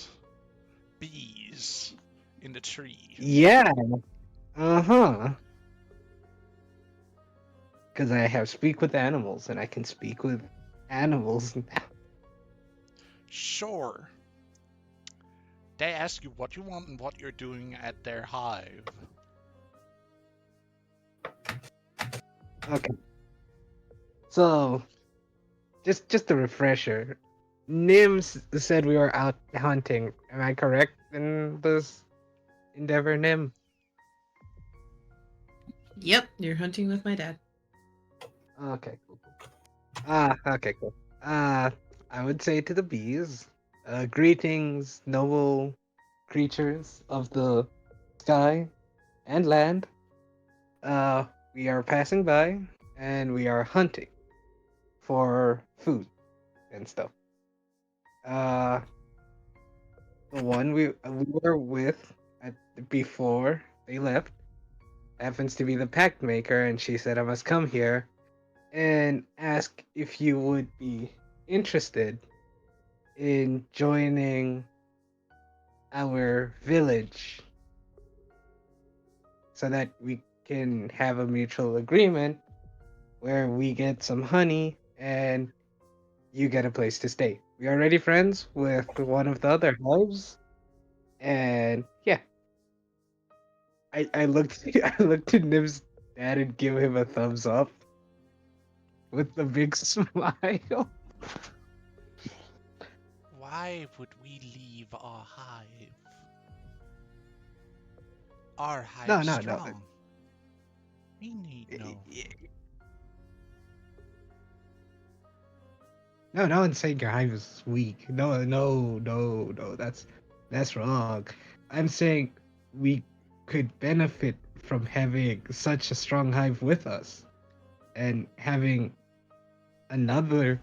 S5: bees in the tree?
S4: Yeah. Uh-huh. Because I have speak with animals, and I can speak with animals now.
S5: Sure. They ask you what you want and what you're doing at their hive.
S4: Okay. So, just a refresher. Nims said we were out hunting. Am I correct in this endeavor, Nim?
S6: Yep, you're hunting with my dad.
S4: Okay, cool. Okay, cool. I would say to the bees, greetings, noble creatures of the sky and land. We are passing by, and we are hunting for food and stuff. Uh, the one we were with before they left happens to be the pact maker, and she said I must come here and ask if you would be interested in joining our village so that we can have a mutual agreement where we get some honey and you get a place to stay. We are already friends with one of the other hives, and yeah, I looked I looked at Nib's dad and give him a thumbs up with a big smile.
S5: Why would we leave our hive? Our
S4: No,
S5: hive's
S4: no, no.
S5: strong. We need no.
S4: No, no one's saying your hive is weak. No, no, no, no. That's wrong. I'm saying we could benefit from having such a strong hive with us, and having another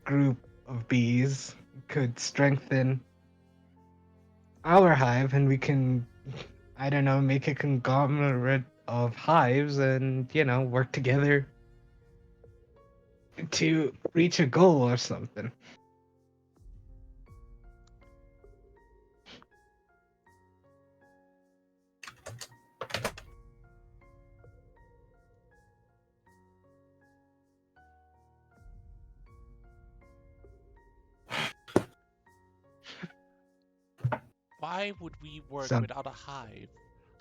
S4: group of bees could strengthen our hive, and we can, I don't know, make a conglomerate of hives, and work together to reach a goal or something.
S5: Why would we work
S4: Some
S5: without a hive?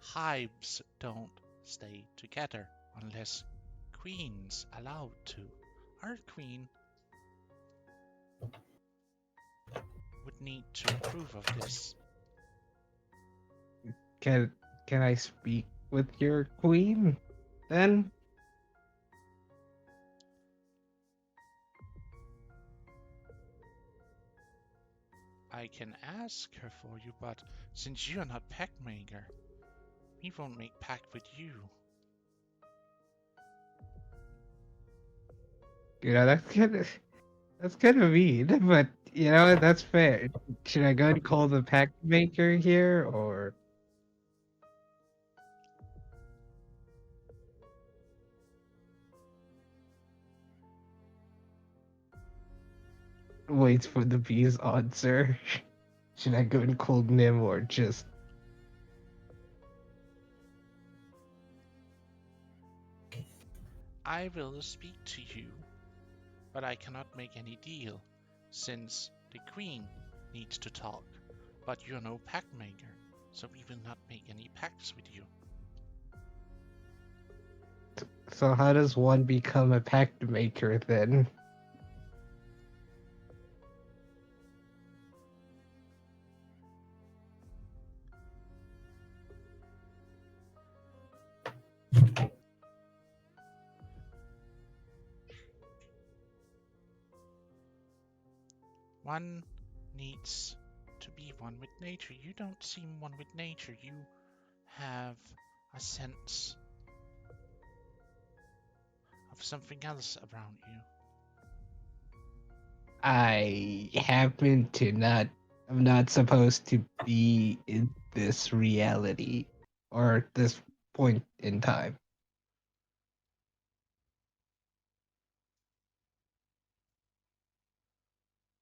S5: Hives don't stay together unless queen's allowed to. Our queen would need to approve of this.
S4: can can I speak with your queen then?
S5: I can ask her for you, but since you are not pact maker, we won't make pact with you.
S4: That's kind of mean, but that's fair. Should I go and call the pact maker here, or wait for the bee's answer? Should I go and call Nim, or just
S5: I will speak to you, but I cannot make any deal, since the queen needs to talk. But you're no pact maker, so we will not make any pacts with you.
S4: so? How does one become a pact maker then?
S5: One needs to be one with nature. You don't seem one with nature. You have a sense of something else around you.
S4: I happen to not. I'm not supposed to be in this reality or this point in time.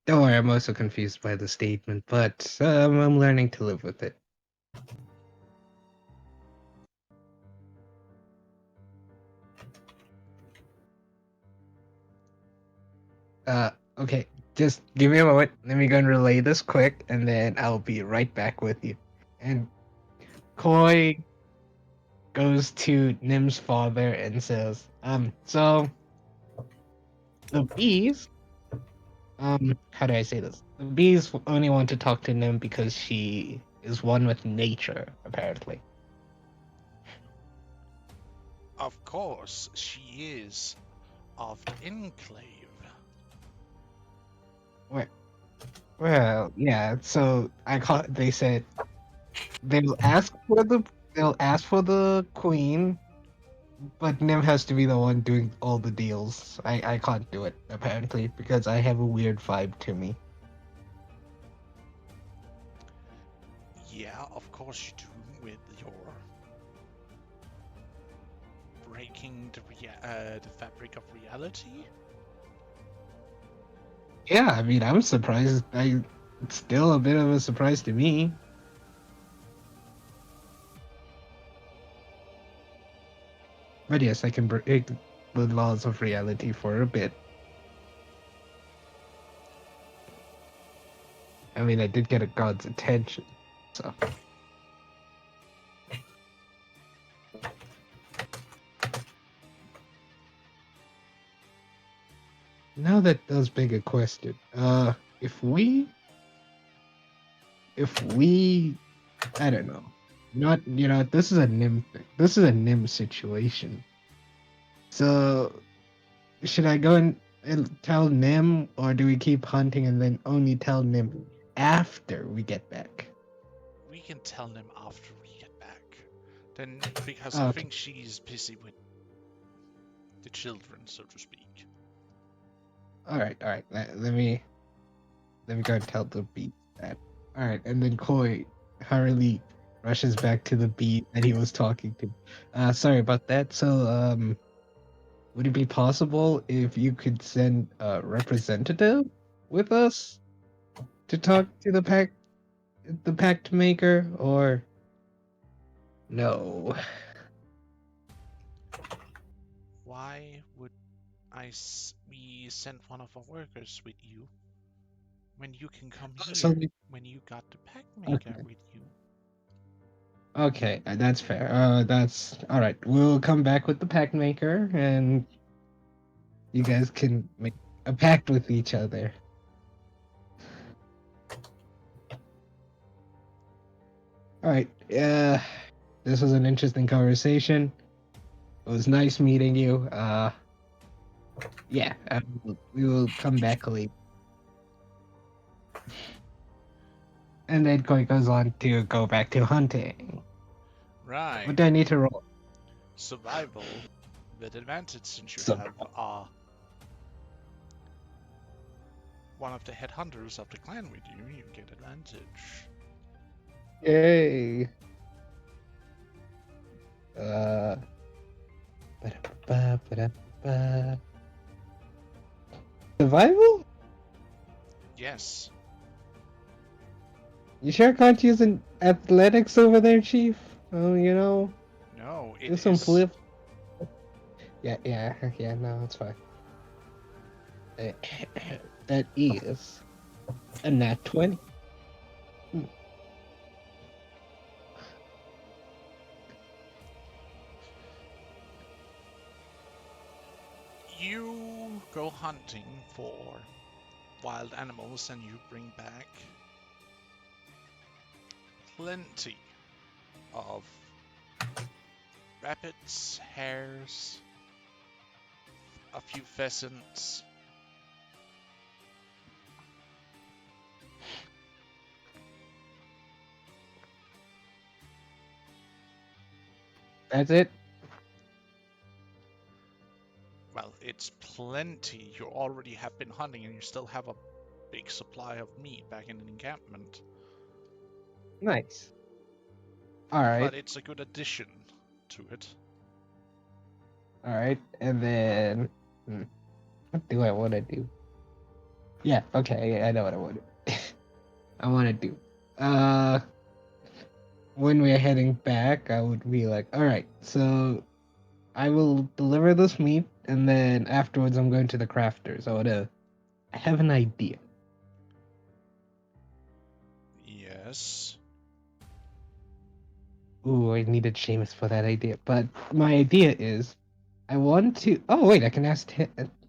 S4: Don't worry, I'm also confused by the statement, but I'm learning to live with it. Okay, just give me a moment. Let me go and relay this quick, and then I'll be right back with you. And Koi goes to Nim's father and says, so the bees, how do I say this? The bees only want to talk to Nim because she is one with nature, apparently.
S5: Of course, she is of the Enclave.
S4: Well, yeah. So they said they'll ask for the queen, but Nim has to be the one doing all the deals. I can't do it apparently because I have a weird vibe to me.
S5: Yeah, of course you do with your breaking the fabric of reality?
S4: Yeah, I mean, I'm surprised. It's still a bit of a surprise to me. But yes, I can break the laws of reality for a bit. I mean, I did get a god's attention, so. Now that does beg a question. If we, if we, I don't know, not this is a nim thing. This is a nim situation. So, should I go and tell Nim, or do we keep hunting and then only tell Nim after we get back?
S5: We can tell them after we get back. Then, because I
S4: Okay.
S5: think she's busy with the children, so to speak.
S4: All right. Let me go and tell the bee that. All right, and then Koi hurriedly rushes back to the bee that he was talking to. Sorry about that. So, would it be possible if you could send a representative with us to talk to the pact maker, or no?
S5: Why would we send one of our workers with you when you can come
S4: So
S5: here when you got the pack maker
S4: okay.
S5: with you?
S4: Okay, that's fair. That's all right. We'll come back with the pact maker, and you guys can make a pact with each other. All right. This was an interesting conversation. It was nice meeting you. Yeah, we will come back later. And then Koi goes on to go back to hunting.
S5: Right.
S4: What do I need to roll?
S5: Survival with advantage since you
S4: So,
S5: have one of the headhunters of the clan with you. You get advantage.
S4: yay. Ba-da-ba-ba-da-ba. Survival?
S5: Yes.
S4: You sure can't use an athletics over there, Chief? Oh,
S5: No, it
S4: do some
S5: is.
S4: flip. Yeah, no, it's fine. That is a nat 20.
S5: You go hunting for wild animals and you bring back plenty of rabbits, hares, a few pheasants.
S4: That's it?
S5: Well, it's plenty. You already have been hunting and you still have a big supply of meat back in the encampment.
S4: Nice. Alright,
S5: But it's a good addition to it.
S4: alright. And then. What do I want to do? Yeah, okay, I know what I want to I want to do. When we're heading back, I would be like, alright, so I will deliver this meat, and then afterwards I'm going to the crafters. I have an idea.
S5: Yes.
S4: Ooh, I needed Seamus for that idea. But my idea is, I want to. Oh wait, I can ask.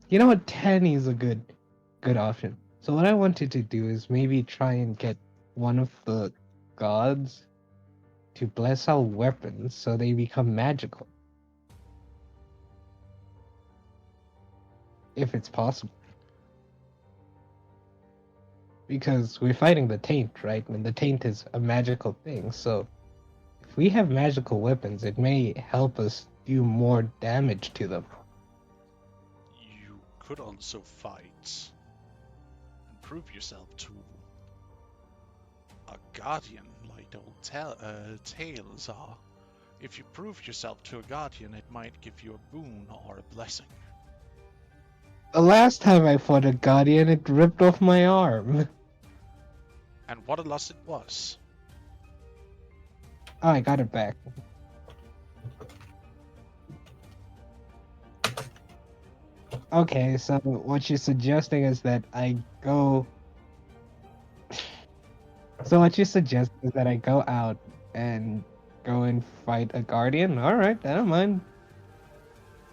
S4: You know what? Tanny is a good option. So what I wanted to do is maybe try and get one of the gods to bless our weapons so they become magical, if it's possible. Because we're fighting the taint, right? And the taint is a magical thing. So if we have magical weapons, it may help us do more damage to them.
S5: You could also fight and prove yourself to a guardian like the old tales are if you prove yourself to a guardian, it might give you a boon or a blessing.
S4: The last time I fought a guardian, it ripped off my arm.
S5: And what a loss it was.
S4: Oh, I got it back. Okay, so what you're suggesting is that I go. So what you suggest is that I go out and go and fight a guardian? Alright, I don't mind.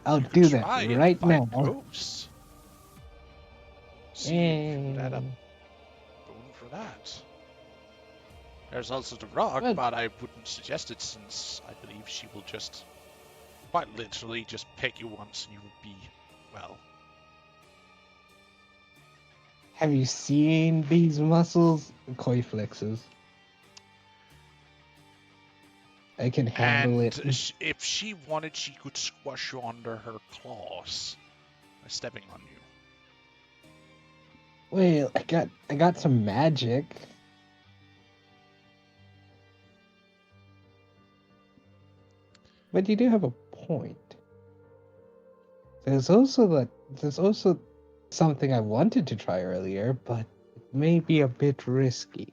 S4: I'll
S5: You could
S4: do that
S5: try and
S4: right
S5: fight
S4: now.
S5: ghosts. See if you could add a
S4: Eh,
S5: boon for that. There's also the rock,
S4: But-
S5: but I wouldn't suggest it since I believe she will just, quite literally, just pick you once and you would be, well,
S4: Have you seen these muscles? Koi flexes. I can handle
S5: and
S4: it.
S5: if she wanted, she could squash you under her claws by stepping on you.
S4: Wait, I got some magic. But you do have a point. There's also something I wanted to try earlier, but it may be a bit risky.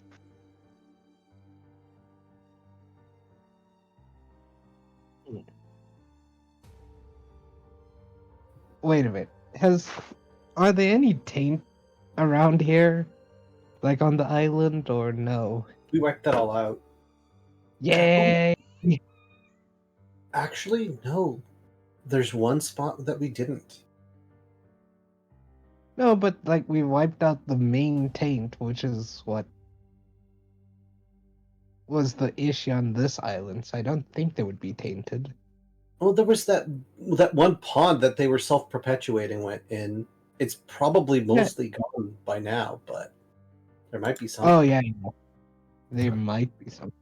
S4: Hmm. Wait a minute. Are there any taint around here? Like on the island or no?
S1: We wiped that all out.
S4: Yay!
S1: Actually, no. There's one spot that we didn't.
S4: No, but like we wiped out the main taint, which is what was the issue on this island, so I don't think they would be tainted.
S1: Well, there was that one pond that they were self-perpetuating in. It's probably mostly gone by now, but there might be some.
S4: Oh yeah, there might be something.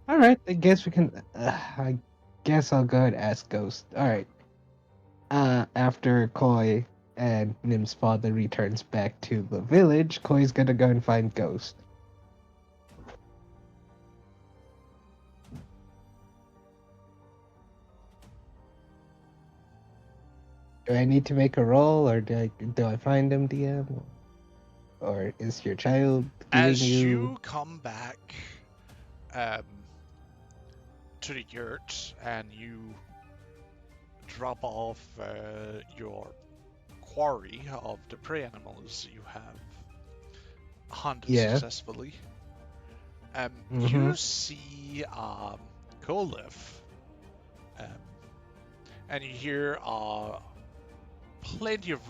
S4: All right, I guess we can. I guess I'll go and ask Ghost. All right. After Koi and Nim's father returns back to the village, Koi's gonna go and find Ghost. Do I need to make a roll, or do I find him, DM? Or is your child giving
S5: As
S4: you?
S5: you come back um, to the yurt and you drop off your quarry of the prey animals you have hunted
S4: Yeah.
S5: successfully,
S4: Mhm.
S5: you see Kolif, and you hear plenty of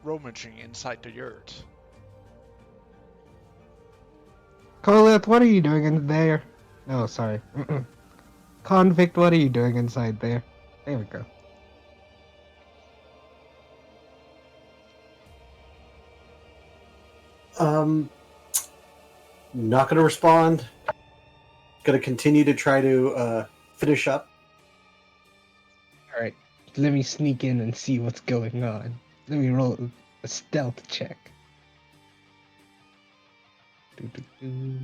S5: rummaging inside the yurt.
S4: Colette, what are you doing in there? No, sorry. Convict, what are you doing inside there? There we go.
S1: Not going to respond. Going to continue to try to finish up.
S4: All right, let me sneak in and see what's going on. Let me roll a stealth check. Doo-doo-doo.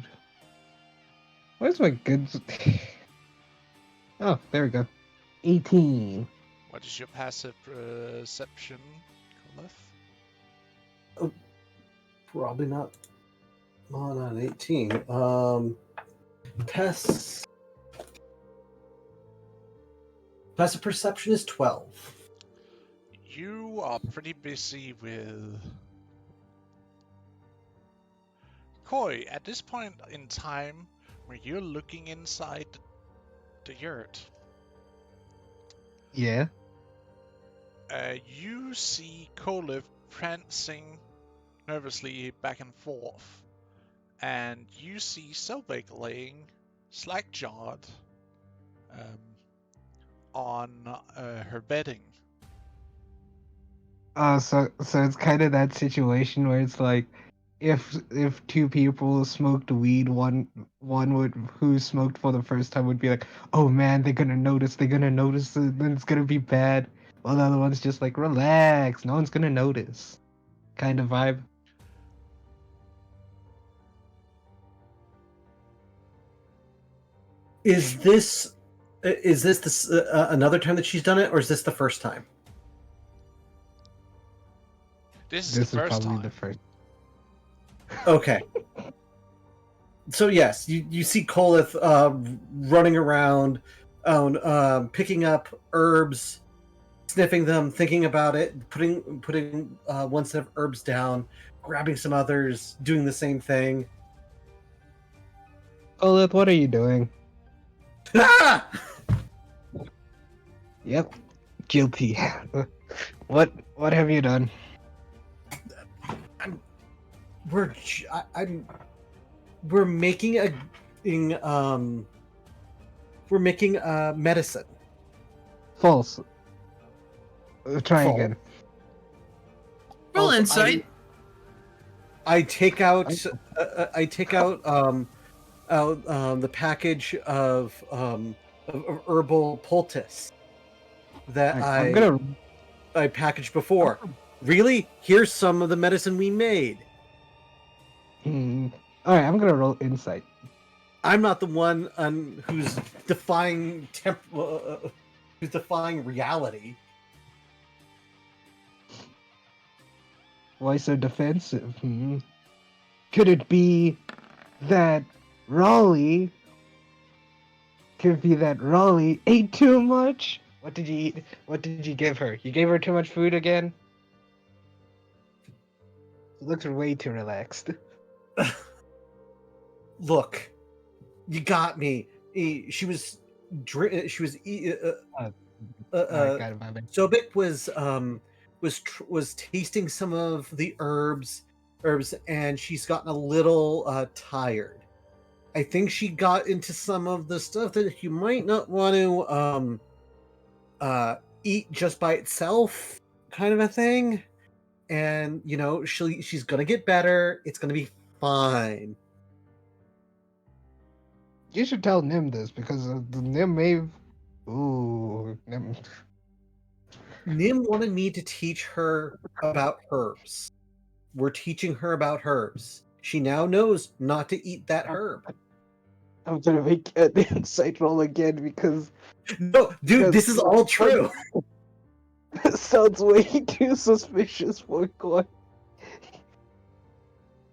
S4: Where's my good? Oh, there we go. 18.
S5: What is your passive perception, Kolif?
S1: Probably not. Oh, not an 18. Passive perception is 12.
S5: You are pretty busy with Koi. At this point in time, where you're looking inside the yurt,
S4: Yeah.
S5: you see Kolif prancing nervously back and forth, and you see Selbek laying slack-jawed on her bedding.
S4: So it's kind of that situation where it's like, if two people smoked weed, one would who smoked for the first time would be like, oh man, they're gonna notice, then it's gonna be bad. While the other one's just like, relax, no one's gonna notice, kind of vibe.
S1: Is this another time that she's done it, or is this the first time?
S5: This is
S4: This
S5: the
S4: is
S5: first
S4: probably
S5: time.
S4: the first.
S1: Okay. So yes, you see Kolith running around, picking up herbs, sniffing them, thinking about it, putting one set of herbs down, grabbing some others, doing the same thing.
S4: Olith, what are you doing?
S1: Ah!
S4: Yep, guilty. What have you done?
S1: We're making a medicine.
S4: False. Try
S1: False.
S4: again.
S6: Roll
S1: Also,
S6: insight.
S1: I take out the package of herbal poultice that
S4: I'm gonna.
S1: I packaged before. Really? Here's some of the medicine we made.
S4: All right, I'm gonna roll insight.
S1: I'm not the one who's defying who's defying reality.
S4: Why so defensive? Could it be that Raleigh? Could it be that Raleigh ate too much? What did you eat? What did you give her? You gave her too much food again? She looks way too relaxed.
S1: Look, you got me. She was
S4: Alright, got it, my bad.
S1: Sobek was tasting some of the herbs, and she's gotten a little tired. I think she got into some of the stuff that you might not want to eat just by itself, kind of a thing. And she's gonna get better. It's gonna be fine.
S4: You should tell Nim this because the Nim may. Ooh, Nim.
S1: Nim wanted me to teach her about herbs. We're teaching her about herbs. She now knows not to eat that herb.
S4: I'm gonna make an insight roll again because
S1: No, dude, this is all true.
S4: this sounds way too suspicious for Koi.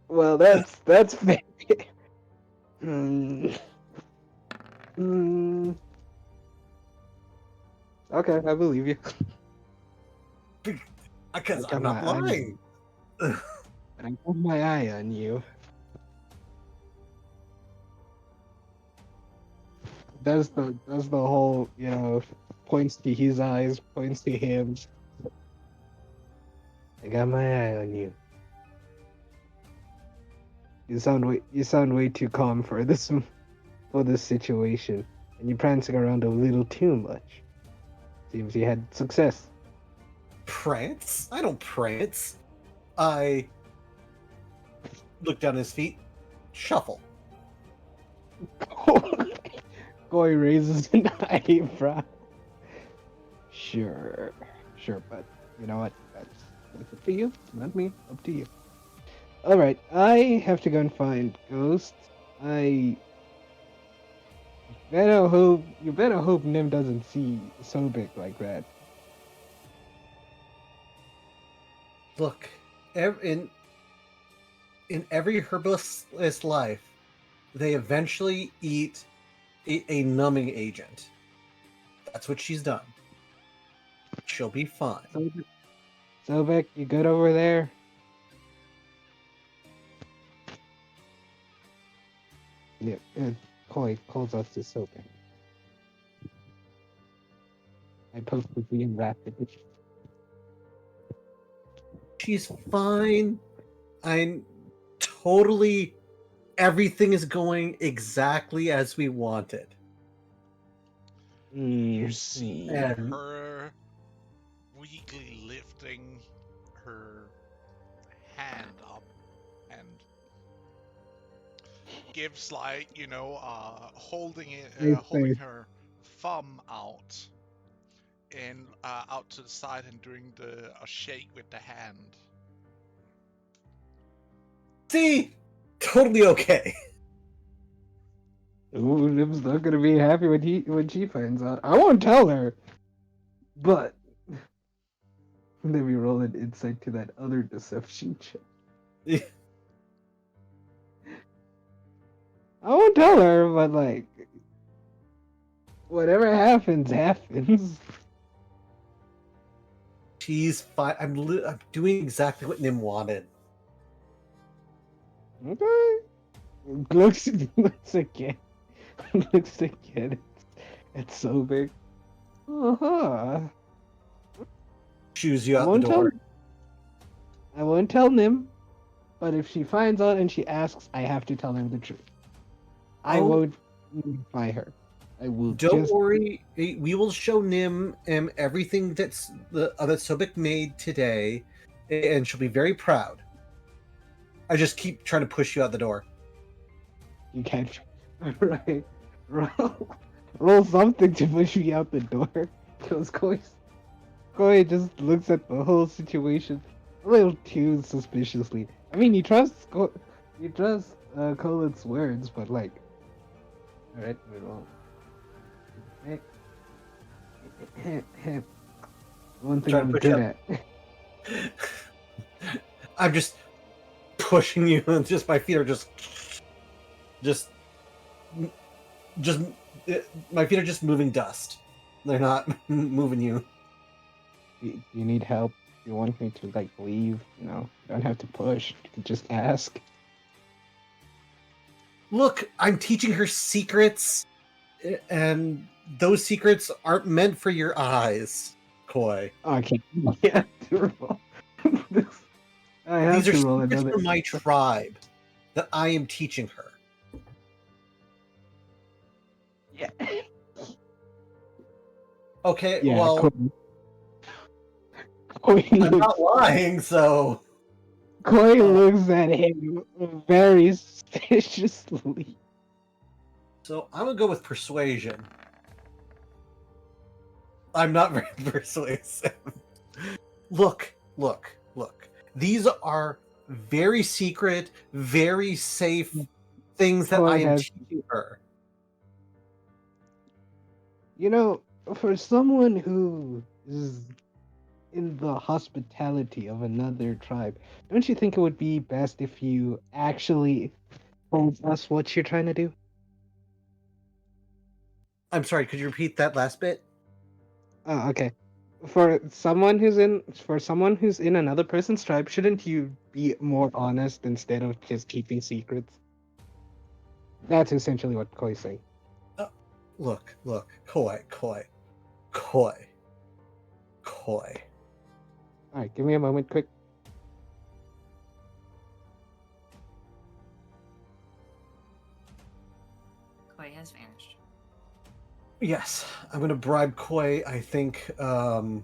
S4: Well, that's fair. Hmm. Hmm. Okay, I believe you.
S1: Because
S4: Okay,
S1: I'm not lying.
S4: I got my eye on you. That's the whole, points to his eyes, points to him. I got my eye on you. You sound way too calm for this situation, and you're prancing around a little too much. Seems you had success.
S1: Prance? I don't prance. I look down at his feet, shuffle.
S4: Goy raises an eyebrow. Sure, but you know what? That's up to you, not me. Up to you. All right, I have to go and find Ghost. You better hope Nim doesn't see Sobek like that.
S1: Look, in every herbalist's life, they eventually eat a numbing agent. That's what she's done. She'll be fine.
S4: Sobek, you good over there? Yeah, Koi calls us to Sobek. I posted the rapid.
S1: She's fine. I'm totally. Everything is going exactly as we wanted.
S5: You see
S1: And
S5: her weakly lifting her hand up and gives holding her thumb out and out to the side and doing a shake with the hand.
S1: see, totally okay.
S4: Ooh, Nim's not gonna be happy when she finds out. I won't tell her, but let me roll an insight to that other deception check. I won't tell her, but like, whatever happens, happens.
S1: She's fine. I'm doing exactly what Nim wanted.
S4: Okay. Looks again. Looks again. It's so big. Uh-huh.
S1: Shoos you
S4: I
S1: out the
S4: won't tell.
S1: door.
S4: I won't tell Nim, but if she finds out and she asks, I have to tell her the truth. I
S1: Oh.
S4: won't notify her. I will
S1: Don't
S4: just.
S1: worry. We will show Nim everything that Sobek made today, and she'll be very proud. I just keep trying to push you out the door.
S4: You can't. Right. Roll something to push me out the door. Because Koi just looks at the whole situation a little too suspiciously. I mean, you trust Colin's words, but like, all right, we roll. One thing
S1: Trying
S4: I'm
S1: to push
S4: good
S1: up.
S4: at.
S1: I'm just pushing you, and just my feet are just my feet are just moving dust. They're not moving you.
S4: You need help. You want me to like leave? You know, you don't have to push. You can just ask.
S1: Look, I'm teaching her secrets, and those secrets aren't meant for your eyes, Koi.
S4: Okay. Yeah. I have
S1: These are
S4: to roll
S1: secrets
S4: another.
S1: from my tribe that I am teaching her.
S4: Yeah.
S1: Okay,
S4: Yeah.
S1: well,
S4: Koi
S1: I'm
S4: looks,
S1: not lying, so
S4: Koi looks at him very suspiciously.
S1: I'm gonna go with persuasion. I'm not very persuasive. Look. These are very secret, very safe things that
S4: Koi
S1: I am
S4: has-
S1: teaching her.
S4: You know, for someone who is in the hospitality of another tribe, don't you think it would be best if you actually told us what you're trying to do?
S1: I'm sorry, could you repeat that last bit?
S4: Oh, okay. For someone who's in another person's tribe, shouldn't you be more honest instead of just keeping secrets? That's essentially what Koi's saying.
S1: Look, Koi.
S4: Alright, give me a moment, quick.
S3: Koi has vanished.
S1: Yes, I'm gonna bribe Koi, I think, but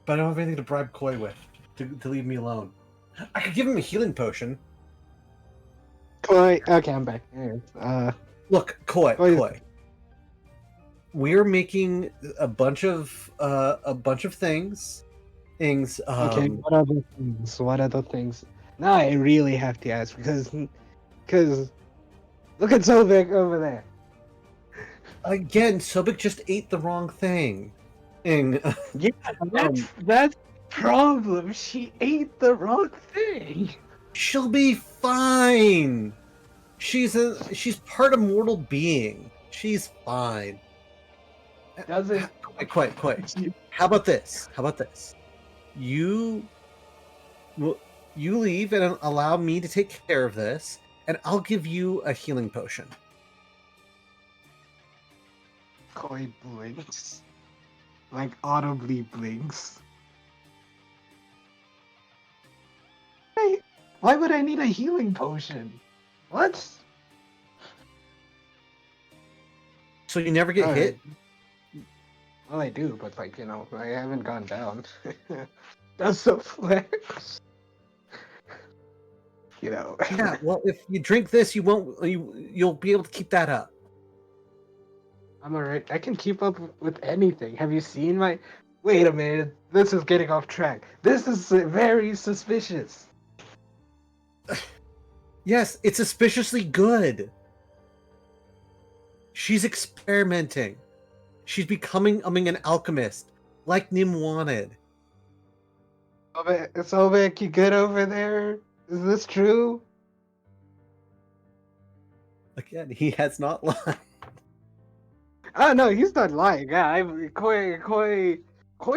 S1: I don't have anything to bribe Koi with to leave me alone. I could give him a healing potion.
S4: Koi, okay, I'm back.
S1: Look, Koi.
S4: Koi-
S1: We're making a bunch of things.
S4: Okay, what other things? What other things? Now I really have to ask because look at Sovik over there.
S1: Again, Sobek just ate the wrong thing.
S4: Yeah, that's problem. She ate the wrong thing.
S1: She'll be fine. She's part of mortal being. She's fine.
S4: Doesn't
S1: Quite. How about this? You leave and allow me to take care of this, and I'll give you a healing potion.
S4: Koi blinks, like audibly blinks. Hey, why would I need a healing potion? What?
S1: So you never get hit?
S4: Well, I do, but like I haven't gone down. That's a flex.
S1: Yeah. Well, if you drink this, you'll be able to keep that up.
S4: I'm alright. I can keep up with anything. Have you seen my? Wait a minute. This is getting off track. This is very suspicious.
S1: Yes, it's suspiciously good. She's experimenting. She's becoming an alchemist, like Nim wanted.
S4: Sobek, you good over there? Is this true?
S1: Again, he has not lied.
S4: Oh no, he's not lying. Yeah, Koi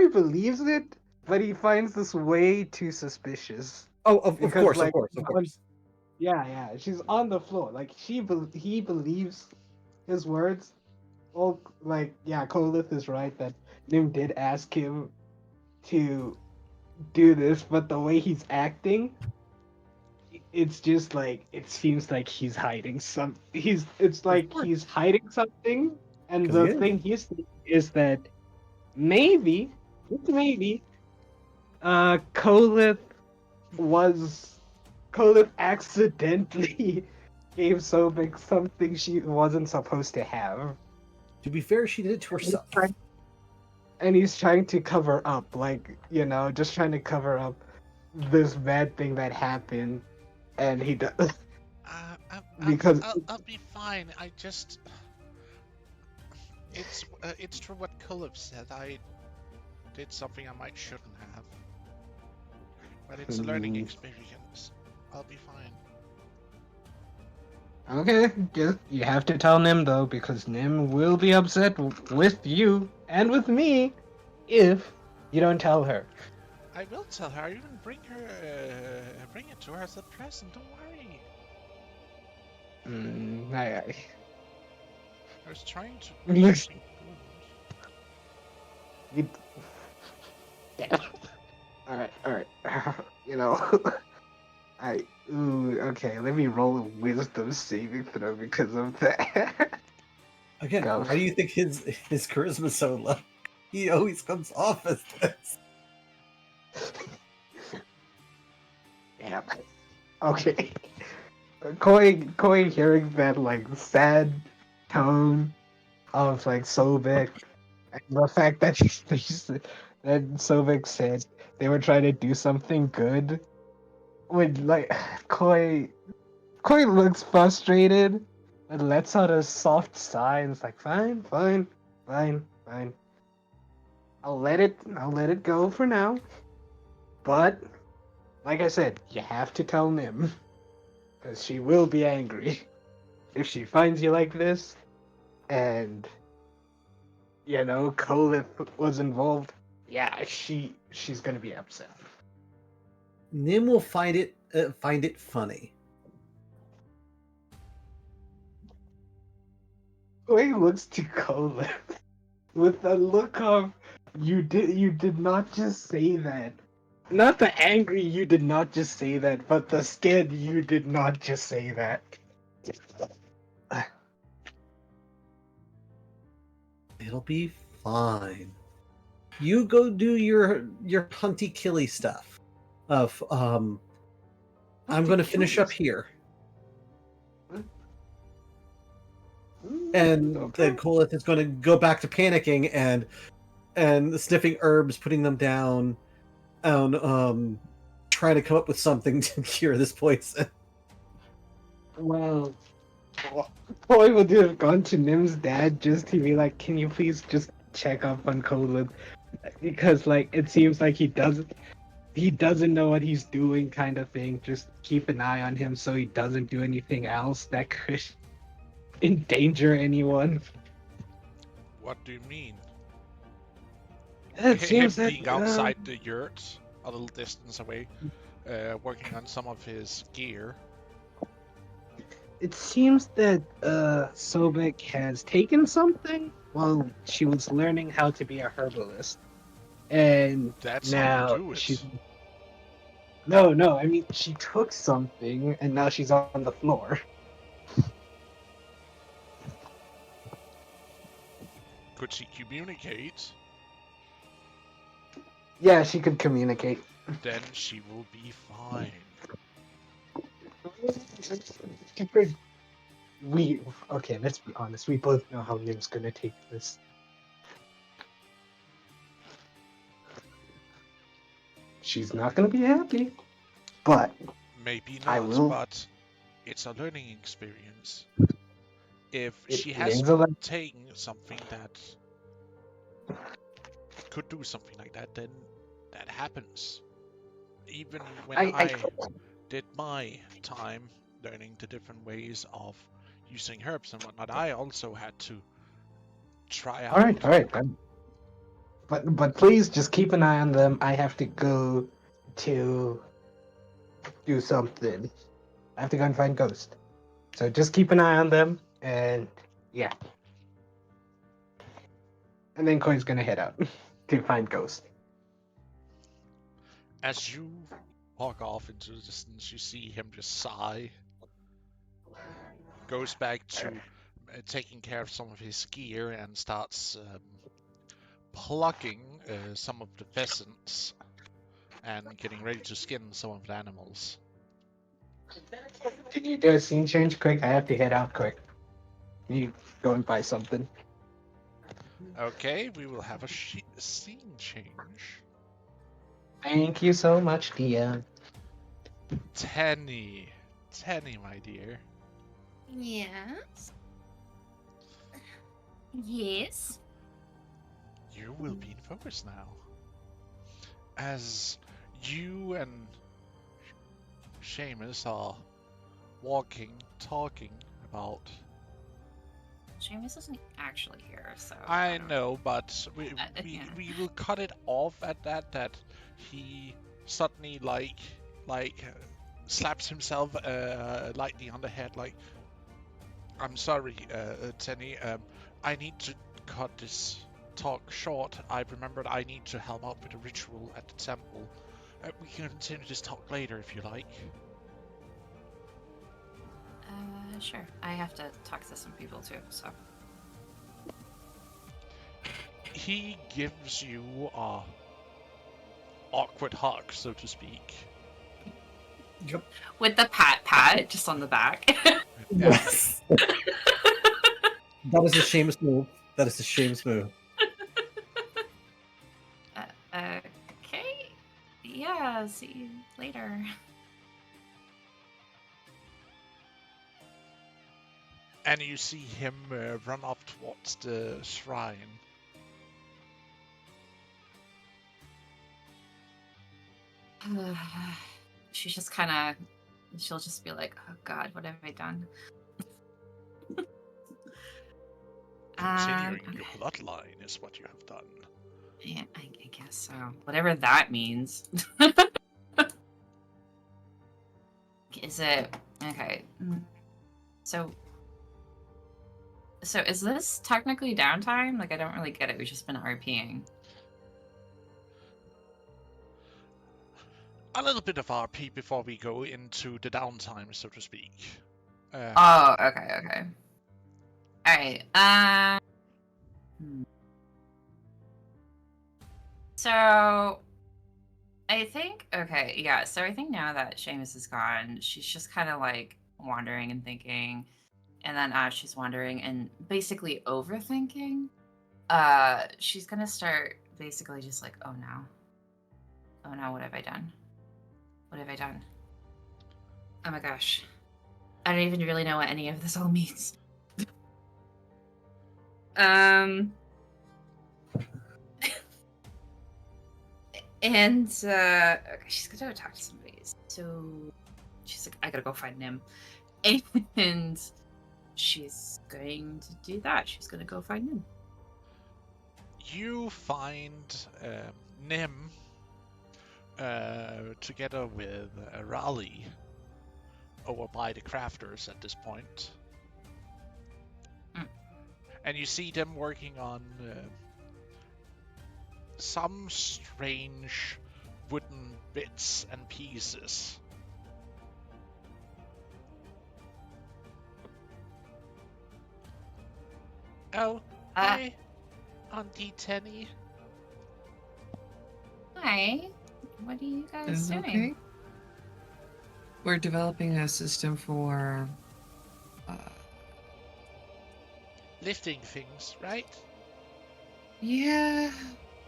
S4: believes it, but he finds this way too suspicious.
S1: Oh, of
S4: Because
S1: course,
S4: like,
S1: of course.
S4: yeah, she's on the floor. Like he believes his words. Well, like, yeah, Kolith is right that Nim did ask him to do this, but the way he's acting, it's just like it seems like he's hiding some. It's
S1: Of
S4: like
S1: course.
S4: he's hiding something, and
S1: 'Cause he
S4: the
S1: is.
S4: thing he's thinking is that maybe, just maybe, Kolith was Kolith accidentally gave Sobek something she wasn't supposed to have.
S1: To be fair, she did it to
S4: And he's
S1: herself.
S4: and he's trying to cover up, like, just trying to cover up this bad thing that happened, and he does because
S5: I'll be fine. I just it's true what Kulip said. I did something I might shouldn't have, but it's a learning experience. I'll be fine.
S4: Okay, just you have to tell Nim though, because Nim will be upset with you and with me if you don't tell her.
S5: I will tell her. I even bring it to her as a present. Don't worry.
S4: I
S5: I was trying to.
S4: Yes.
S5: Something
S4: You... Yeah. All right. You know, okay. Let me roll a wisdom saving throw because of that.
S1: Again,
S4: Go.
S1: why do you think his charisma's so low? He always comes off as this.
S4: Yeah. Okay. Koi hearing that like sad tone of like Sobek, and the fact that that Sobek said they were trying to do something good, when like Koi looks frustrated and lets out a soft sigh and is like, fine, fine, fine, fine. I'll let it go for now. But like I said, you have to tell Nim. Because she will be angry if she finds you like this, and Kolith was involved. Yeah, she's gonna be upset.
S1: Nim will find it funny.
S4: Koi looks to Kolith with a look of you did not just say that. Not the angry you did not just say that, but the scared you did not just say that.
S1: It'll be fine. You go do your hunty killy stuff. I'm going to finish up here. And
S4: Okay.
S1: then Kolith is going to go back to panicking and sniffing herbs, putting them down, and trying to come up with something to cure this poison.
S4: Well, Koi would have gone to Nim's dad just to be like, can you please just check up on Kolith? Because like it seems like he doesn't know what he's doing kind of thing. Just keep an eye on him so he doesn't do anything else that could endanger anyone.
S5: What do you mean?
S4: It
S5: Him
S4: seems that
S5: being outside the yurt, a little distance away, working on some of his gear.
S4: it seems that Sobek has taken something while she was learning how to be a herbalist, and
S5: That's
S4: now
S5: how you do it.
S4: she's no. I mean, she took something and now she's on the floor.
S5: Could she communicate?
S4: Yeah, she could communicate.
S5: Then she will be fine.
S4: Okay, let's be honest. We both know how Nim's gonna take this. She's not gonna be happy, but
S5: Maybe
S4: I
S5: not,
S4: will.
S5: but it's a learning experience. If
S4: It
S5: she has
S4: is a learning-
S5: taken something that could do something like that, then that happens. Even when I did my time learning the different ways of using herbs and whatnot, I also had to try
S4: All right,
S5: out.
S4: all right. But please just keep an eye on them. I have to go to do something. I have to go and find Ghost. So just keep an eye on them, and yeah. And then Koi's gonna head out to find Ghost.
S5: As you walk off into the distance, you see him just sigh. Goes back to taking care of some of his gear and starts plucking some of the pheasants and getting ready to skin some of the animals.
S4: Did you do a scene change quick? I have to head out quick. You go and buy something.
S5: Okay, we will have a scene change.
S4: Thank you so much, DM.
S5: Tenny, my dear.
S7: Yes. Yes.
S5: You will be in focus now. As you and Seamus are walking, talking about.
S3: Seamus isn't actually here, so.
S5: I
S3: don't-
S5: know, but we
S3: yeah.
S5: will cut it off at that he suddenly slaps himself lightly on the head like, I'm sorry, Tenny, I need to cut this talk short. I remembered I need to help out with a ritual at the temple. We can continue this talk later if you like.
S3: Sure. I have to talk to some people too, so.
S5: He gives you a awkward hug, so to speak.
S1: Yep.
S3: With the pat just on the back.
S1: Yes. That is a Seamus move. That is a Seamus move.
S3: Okay. Yeah, see you later.
S5: And you see him run up towards the shrine.
S3: She's just kind of. She'll just be like, "Oh God, what have I done?"
S5: Continuing
S3: Okay.
S5: your bloodline is what you have done.
S3: Yeah, I guess so. Whatever that means. Is it okay? So is this technically downtime? Like, I don't really get it. We've just been RPing.
S5: A little bit of RP before we go into the downtime, so to speak.
S3: Oh, okay. All right. So I think okay, yeah. So I think now that Seamus is gone, she's just kind of like wandering and thinking, and then as she's wandering and basically overthinking, she's gonna start basically just like, oh no, what have I done? What have I done? Oh my gosh, I don't even really know what any of this all means. And okay, she's gonna go talk to somebody. So she's like, I gotta go find Nim. And she's going to do that. She's gonna go find Nim.
S5: You find Nim together with Raleigh over by the crafters at this point. And you see them working on some strange wooden bits and pieces. Oh, hi, Auntie Tenny.
S3: Hi. What are you guys doing?
S6: Okay. We're developing a system for
S5: Lifting things, right?
S6: yeah,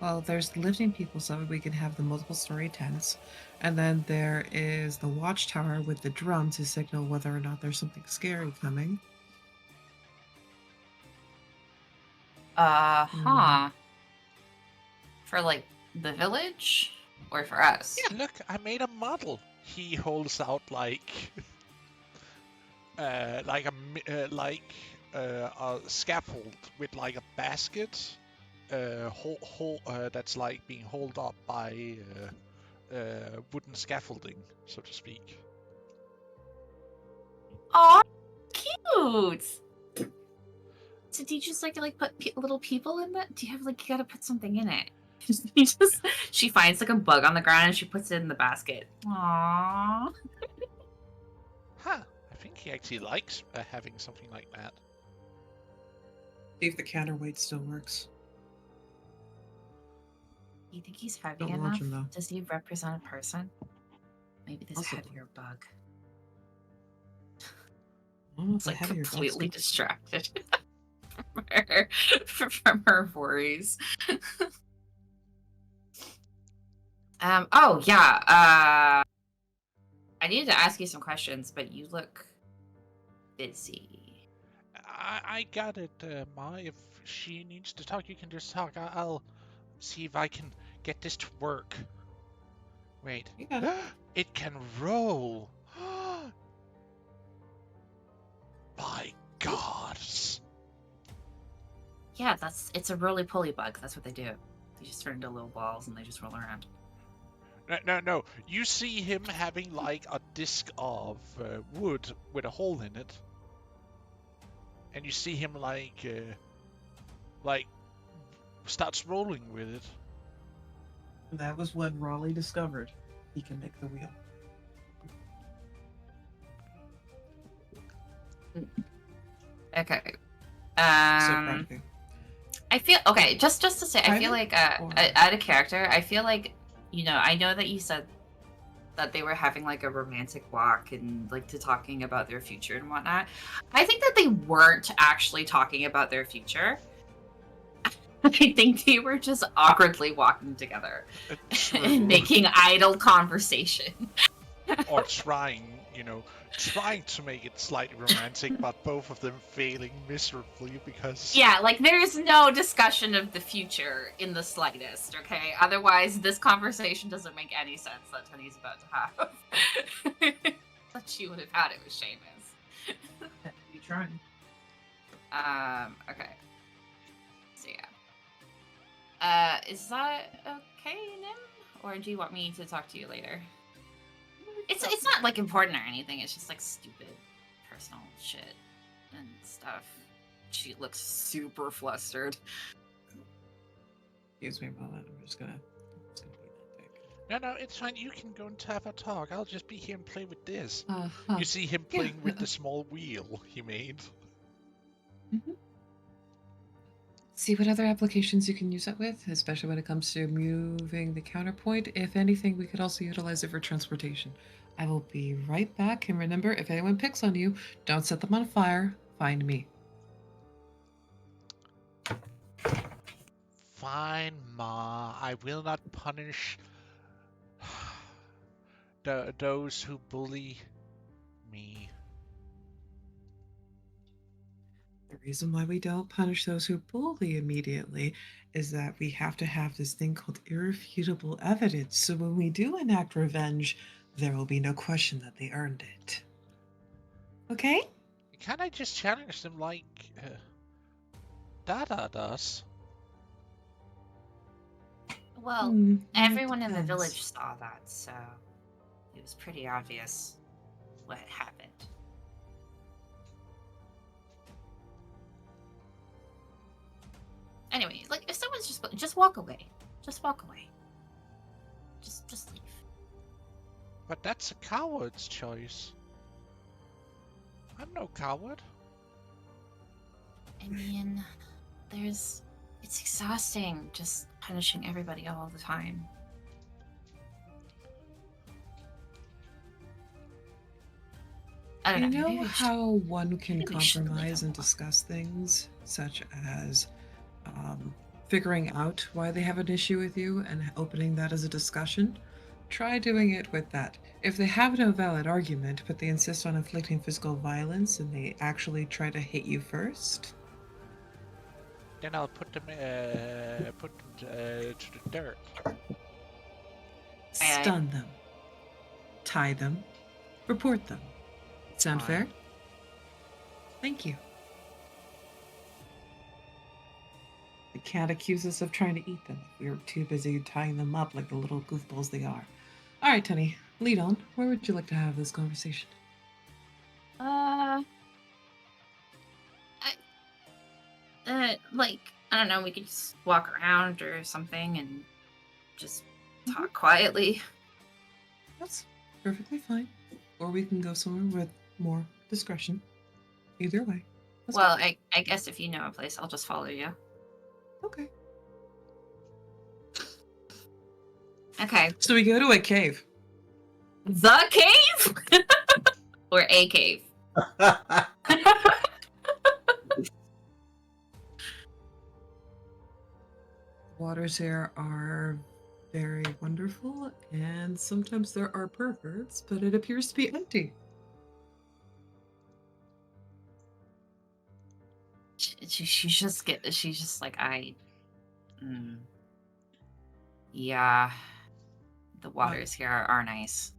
S6: Well, there's living people, so we can have the multiple story tents. And then there is the watchtower with the drum to signal whether or not there's something scary coming.
S3: Huh. For like the village or for us?
S5: Yeah, look, I made a model. He holds out like a scaffold with like a basket, that's like being held up by wooden scaffolding, so to speak.
S3: Aw, cute. So do you just like put little people in that? Do you have you gotta put something in it? She finds like a bug on the ground and she puts it in the basket. Aww.
S5: Huh. I think he actually likes having something like that.
S6: See if the counterweight still works.
S3: Do you think he's heavy
S6: Don't
S3: enough?
S6: launch him, though.
S3: Does he represent a person? Maybe this
S6: Possibly.
S3: heavier bug.
S6: I don't know if
S3: It's
S6: the
S3: like
S6: heavier
S3: completely
S6: bugs-
S3: distracted from her worries. Oh yeah. I needed to ask you some questions, but you look busy.
S5: I got it, Ma. If she needs to talk, you can just talk. I'll see if I can get this to work. Wait.
S6: You got it.
S5: It can roll. My God.
S3: Yeah, it's a roly-poly bug. That's what they do. They just turn into little balls and they just roll around.
S5: No. You see him having like a disc of wood with a hole in it, and you see him like starts rolling with it.
S6: That was when Raleigh discovered he can make the wheel.
S3: Okay.
S6: So proud of you.
S3: I feel okay. Just to say, I feel
S6: Private
S3: like
S6: or-
S3: out of character. I feel like I know that you said that they were having like a romantic walk and like to talking about their future and whatnot. I think that they weren't actually talking about their future. I think they were just awkwardly walking together
S5: True.
S3: and making idle conversation.
S5: Or trying to make it slightly romantic, but both of them failing miserably because
S3: Yeah, like there is no discussion of the future in the slightest, okay? Otherwise, this conversation doesn't make any sense that Tony's about to have. That she would have had it with Seamus.
S6: You trying?
S3: Okay. So yeah. Is that okay, Nim? Or do you want me to talk to you later? It's not like important or anything, it's just like stupid personal shit and stuff. She looks super flustered.
S6: Excuse me a moment. I'm just gonna be that dick.
S5: No, it's fine. You can go and have a talk. I'll just be here and play with this.
S6: Uh-huh.
S5: You see him
S6: Yeah,
S5: playing with the small wheel he made.
S6: See what other applications you can use it with, especially when it comes to moving the counterpoint. If anything, we could also utilize it for transportation. I will be right back, and remember, if anyone picks on you, don't set them on fire. Find me.
S5: Fine, Ma. I will not punish those who bully me.
S6: The reason why we don't punish those who bully immediately is that we have to have this thing called irrefutable evidence. So when we do enact revenge, there will be no question that they earned it. Okay?
S5: Can't I just challenge them like Dada does?
S3: Well,
S6: It
S3: everyone in the
S6: depends.
S3: village saw that, so it was pretty obvious what had happened. Anyway, like if someone's just walk away. Just walk away. Just leave.
S5: But that's a coward's choice. I'm no coward.
S3: I mean, it's exhausting just punishing everybody all the time. I don't
S6: You
S3: know.
S6: know
S3: maybe we should-
S6: how one can
S3: maybe we should leave
S6: compromise
S3: him
S6: and
S3: alone.
S6: discuss things, such as figuring out why they have an issue with you and opening that as a discussion, try doing it with that. If they have no valid argument, but they insist on inflicting physical violence and they actually try to hit you first,
S5: Then I'll put them to the dirt.
S3: Aye.
S6: stun them, tie them, report them. Sound fair?
S5: Fine.
S6: Thank you. They can't accuse us of trying to eat them. We were too busy tying them up like the little goofballs they are. All right, Tenny, lead on. Where would you like to have this conversation?
S3: Like, I don't know, we could just walk around or something and just talk quietly.
S6: That's perfectly fine. Or we can go somewhere with more discretion. Either way. That's
S3: Well,
S6: fine.
S3: I guess if you know a place, I'll just follow you.
S6: Okay.
S3: Okay.
S6: So we go to a cave.
S3: The cave? Or a cave?
S6: Waters here are very wonderful, and sometimes there are perverts, but it appears to be empty.
S3: She's just like, yeah, the waters here are nice.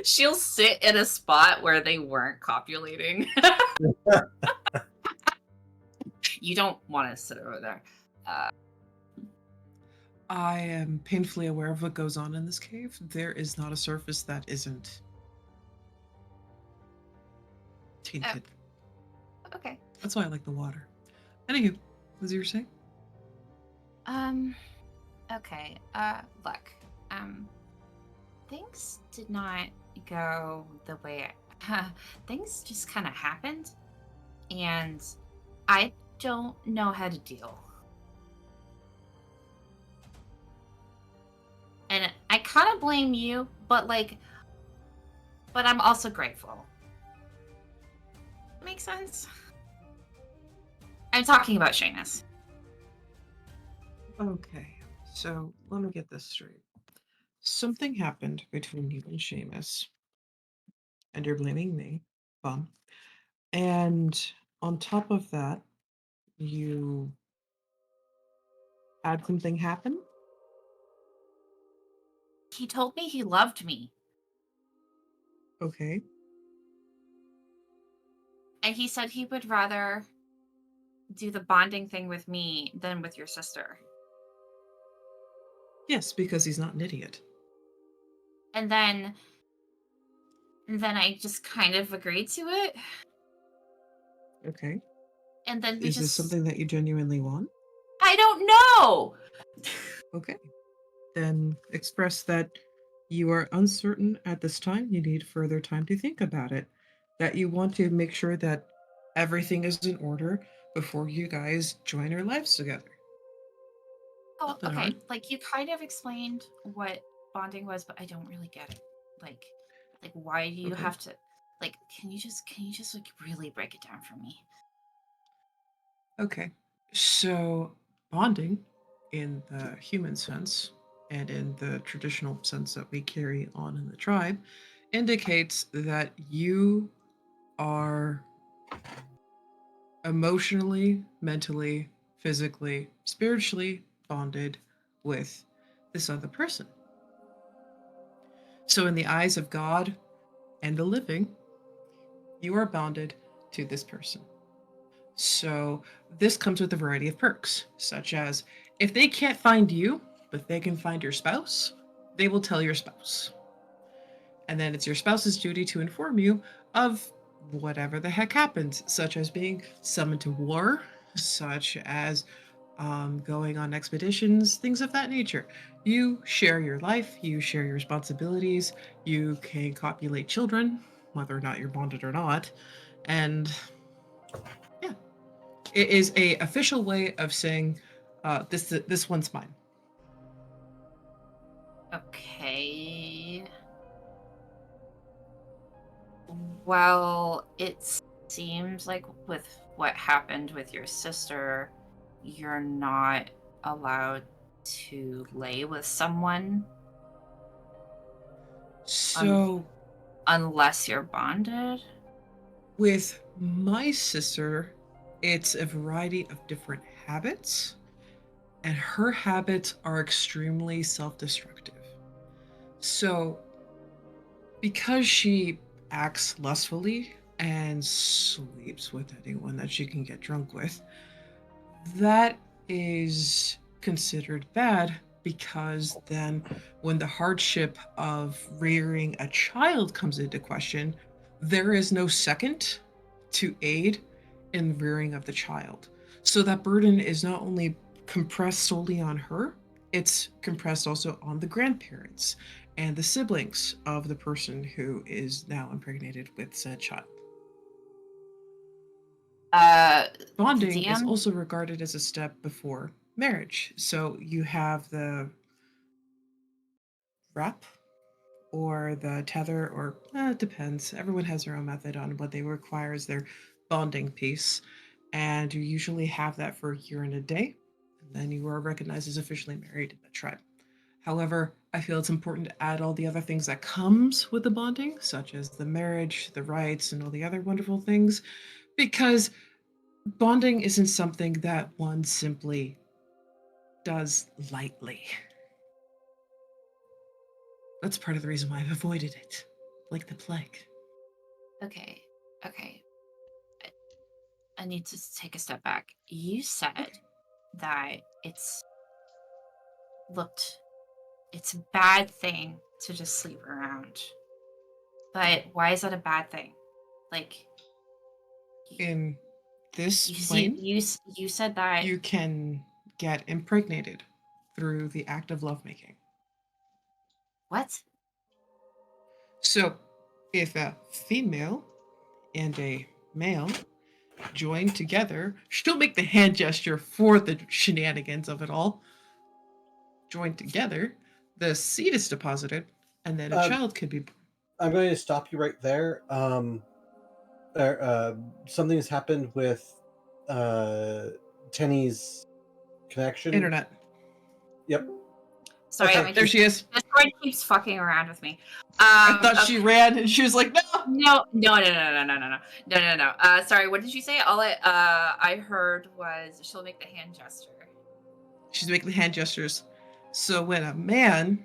S3: She'll sit in a spot where they weren't copulating. You don't want to sit over there.
S6: I am painfully aware of what goes on in this cave. There is not a surface that isn't tainted.
S3: Okay.
S6: That's why I like the water. Anywho, as you were saying?
S3: Okay. Look. Things did not go the way things just kind of happened, and I don't know how to deal. And I kind of blame you, but I'm also grateful. Makes sense? I'm talking about Seamus.
S6: Okay, so let me get this straight. Something happened between you and Seamus, and you're blaming me. Fun. And on top of that, you had something happen?
S3: He told me he loved me,
S6: Okay.
S3: and he said he would rather do the bonding thing with me than with your sister.
S6: Yes, because he's not an idiot.
S3: And then I just kind of agreed to it.
S6: Okay.
S3: And then we
S6: Is
S3: just
S6: this something that you genuinely want?
S3: I don't know.
S6: Okay. Then express that you are uncertain at this time. You need further time to think about it. That you want to make sure that everything is in order before you guys join your lives together.
S3: Oh,
S6: Not that
S3: okay.
S6: hard.
S3: Like you kind of explained what bonding was, but I don't really get it. Like why do you
S6: Okay.
S3: have to can you just like really break it down for me?
S6: Okay. So bonding in the human sense and in the traditional sense that we carry on in the tribe indicates that you are emotionally, mentally, physically, spiritually bonded with this other person. So, in the eyes of God and the living, you are bonded to this person. So, this comes with a variety of perks, such as if they can't find you, but they can find your spouse, they will tell your spouse. And then it's your spouse's duty to inform you of whatever the heck happens, such as being summoned to war, such as going on expeditions, things of that nature. You share your life, you share your responsibilities, you can copulate children, whether or not you're bonded or not. And yeah, it is a official way of saying this one's mine.
S3: Okay. Well, it seems like with what happened with your sister, you're not allowed to lay with someone
S6: So,
S3: unless you're bonded.
S6: with my sister, it's a variety of different habits, and her habits are extremely self destructive. So, because she acts lustfully and sleeps with anyone that she can get drunk with, that is considered bad because then when the hardship of rearing a child comes into question, there is no second to aid in rearing of the child. So that burden is not only compressed solely on her, it's compressed also on the grandparents and the siblings of the person who is now impregnated with said child.
S3: The
S6: Bonding is
S3: DM
S6: also regarded as a step before marriage. So you have the wrap or the tether, or it depends. Everyone has their own method on what they require as their bonding piece. And you usually have that for a year and a day. And then you are recognized as officially married in the tribe. However, I feel it's important to add all the other things that comes with the bonding, such as the marriage, the rights, and all the other wonderful things, because bonding isn't something that one simply does lightly. That's part of the reason why I've avoided it, like the plague.
S3: Okay. I need to take a step back. You said that it's a bad thing to just sleep around. But why is that a bad thing? Like,
S6: In this
S3: you
S6: plane,
S3: you said that.
S6: you can get impregnated through the act of lovemaking.
S3: What?
S6: So, if a female and a male join together, she'll make the hand gesture for the shenanigans of it all. Join together, the seed is deposited, and then a child could be born.
S1: I'm going to stop you right there. Something has happened with Tenny's connection.
S6: Internet.
S1: Yep.
S3: Sorry,
S6: Okay, there she is.
S3: Discord keeps fucking around with me.
S6: I thought she ran, and she was like, "No."
S3: No. Sorry, what did you say? All I heard was she'll make the hand gesture.
S6: She's making the hand gestures. So when a man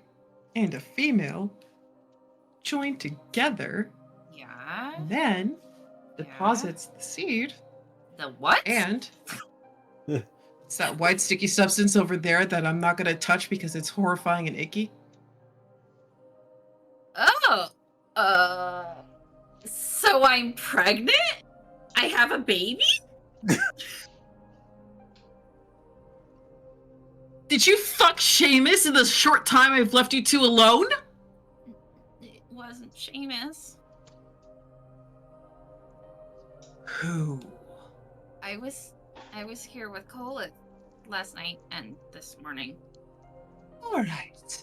S6: and a female join together,
S3: Yeah.
S6: then deposits the seed,
S3: The what?
S6: and it's that white sticky substance over there that I'm not gonna touch because it's horrifying and icky.
S3: Oh. So I'm pregnant? I have a baby?
S6: Did you fuck Seamus in the short time I've left you two alone?
S3: It wasn't Seamus.
S6: Who?
S3: I was here with Colette last night and this morning.
S6: All right.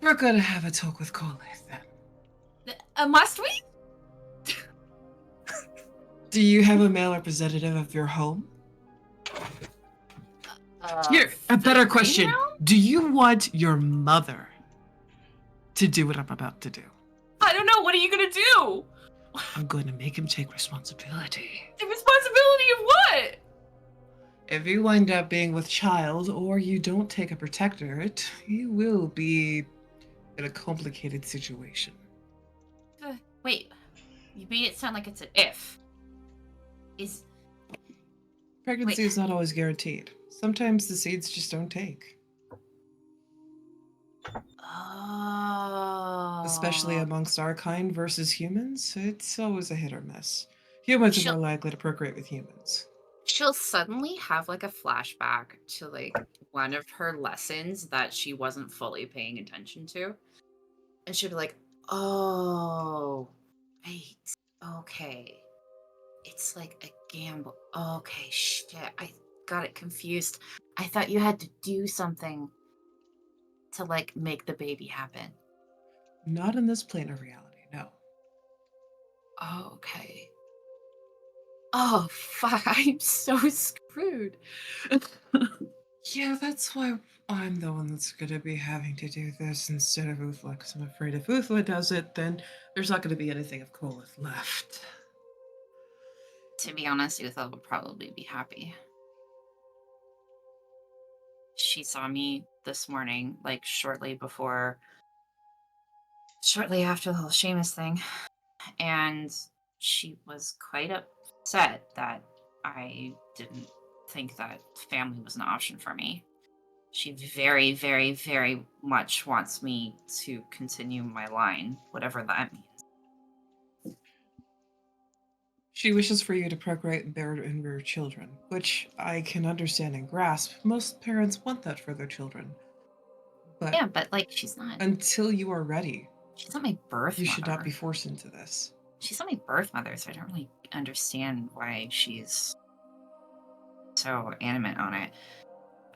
S6: We're gonna have a talk with Colette then.
S3: Must we?
S6: Do you have a male representative of your home? Here, a better question.
S3: female?
S6: Do you want your mother to do what I'm about to do?
S3: I don't know. What are you gonna do?
S6: I'm going to make him take responsibility.
S3: The responsibility of what?
S6: If you wind up being with child or you don't take a protectorate, you will be in a complicated situation.
S3: Wait, you made it sound like it's an if.
S6: Pregnancy is not always guaranteed. Sometimes the seeds just don't take.
S3: Oh.
S6: Especially amongst our kind versus humans, it's always a hit or miss. Humans are more likely to procreate with humans.
S3: She'll suddenly have like a flashback to like one of her lessons that she wasn't fully paying attention to. And she'll be like, oh, wait, okay. It's like a gamble. Okay, shit, I got it confused. I thought you had to do something to like make the baby happen.
S6: Not in this plane of reality, no.
S3: Oh, okay. Oh, fuck. I'm so screwed.
S6: Yeah, that's why I'm the one that's gonna be having to do this instead of Uthla, because I'm afraid if Uthla does it, then there's not gonna be anything of Kolith left.
S3: To be honest, Utha would probably be happy. She saw me this morning, like shortly after the whole Seamus thing, and she was quite upset that I didn't think that family was an option for me. She very, very, very much wants me to continue my line, whatever that means.
S6: She wishes for you to procreate and bear your children, which I can understand and grasp. Most parents want that for their children. But
S3: Yeah, but like she's not
S6: until you are ready,
S3: my birth
S6: you
S3: mother.
S6: should not be forced into this.
S3: She's not my birth mother, so I don't really understand why she's so animate on it.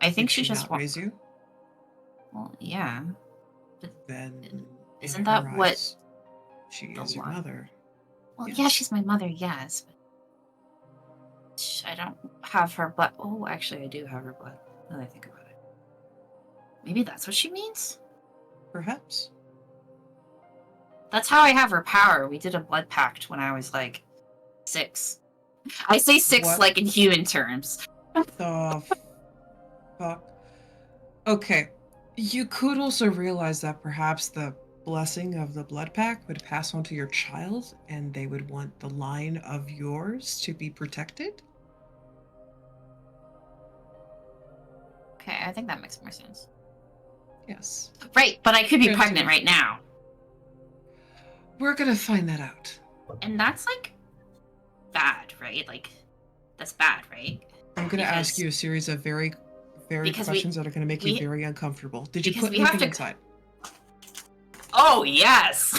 S3: I think
S6: Did
S3: she
S6: she
S3: just
S6: not raise you?
S3: Well, yeah.
S6: Then
S3: Isn't
S6: in
S3: that
S6: her
S3: what
S6: eyes, she
S3: the
S6: is your
S3: law-
S6: mother.
S3: Well,
S6: Yes.
S3: yeah, she's my mother, yes. But I don't have her blood. Oh, actually, I do have her blood. Now that I think about it. Maybe that's what she means?
S6: Perhaps.
S3: That's how I have her power. We did a blood pact when I was like 6. I say 6
S6: What?
S3: like in human terms.
S6: The fuck? Okay. You could also realize that perhaps the blessing of the blood pact would pass on to your child and they would want the line of yours to be protected.
S3: Okay, I think that makes more sense.
S6: Yes.
S3: Right, but I could be
S6: Good.
S3: pregnant right now.
S6: We're gonna find that out.
S3: And that's like bad, right? Like, that's bad, right?
S6: I'm gonna ask
S3: Because-
S6: you a series of very
S3: because
S6: questions that are gonna make you
S3: we-
S6: very uncomfortable. Did you
S3: because
S6: put
S3: we have
S6: anything
S3: to-
S6: inside?
S3: Oh, yes!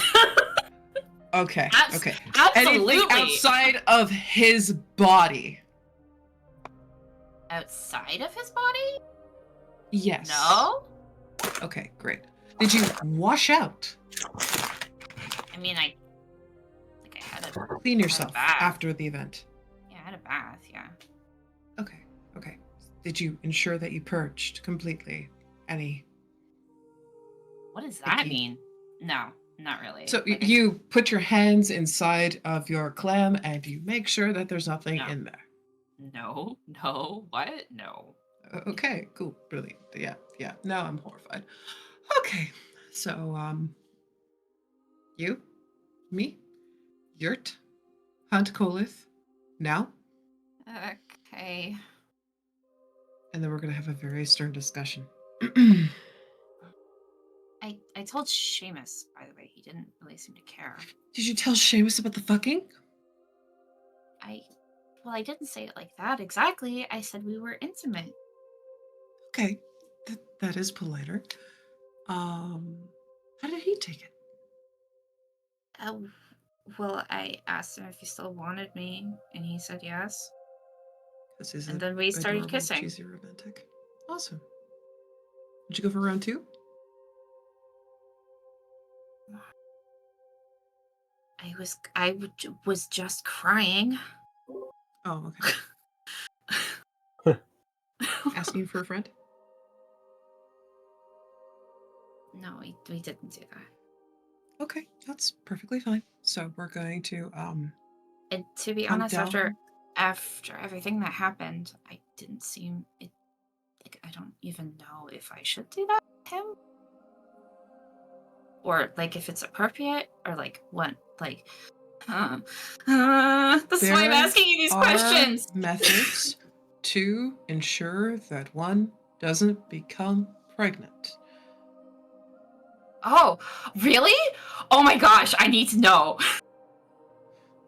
S6: Okay.
S3: Abs-
S6: Okay.
S3: Absolutely!
S6: Anything outside of his body?
S3: Outside of his body?
S6: Yes.
S3: No?
S6: Okay, great. Did you wash out?
S3: I mean, I had a
S6: Clean yourself
S3: bath.
S6: after the event?
S3: Yeah, I had a bath, yeah.
S6: Okay, okay. Did you ensure that you purged completely any?
S3: What does that
S6: Icky.
S3: mean? No, not really.
S6: So
S3: Like,
S6: you put your hands inside of your clam and you make sure that there's nothing
S3: No.
S6: in there.
S3: No, what? No.
S6: Okay, cool, brilliant. Yeah. Now I'm horrified. Okay, so you, me, Yurt, Hunt Kolith, now,
S3: Okay.
S6: and then we're gonna have a very stern discussion.
S3: I told Seamus, by the way, he didn't really seem to care.
S6: Did you tell Seamus about the fucking?
S3: Well, I didn't say it like that exactly. I said we were intimate.
S6: Okay, that is politer. How did he take it?
S3: Well, I asked him if he still wanted me, and he said yes.
S6: This is
S3: And then we started
S6: adorable,
S3: kissing.
S6: cheesy, romantic. Awesome. Did you go for round 2?
S3: I was just crying.
S6: Oh, okay. Asking for a friend?
S3: No, we didn't do that.
S6: Okay, that's perfectly fine. So we're going to
S3: And to be
S6: hunt
S3: honest,
S6: down.
S3: after everything that happened, I didn't seem it. Like, I don't even know if I should do that with him, or like if it's appropriate, or like what, like. That's why I'm
S6: There
S3: asking you these
S6: are
S3: questions.
S6: methods to ensure that one doesn't become pregnant.
S3: Oh, really? Oh my gosh, I need to know.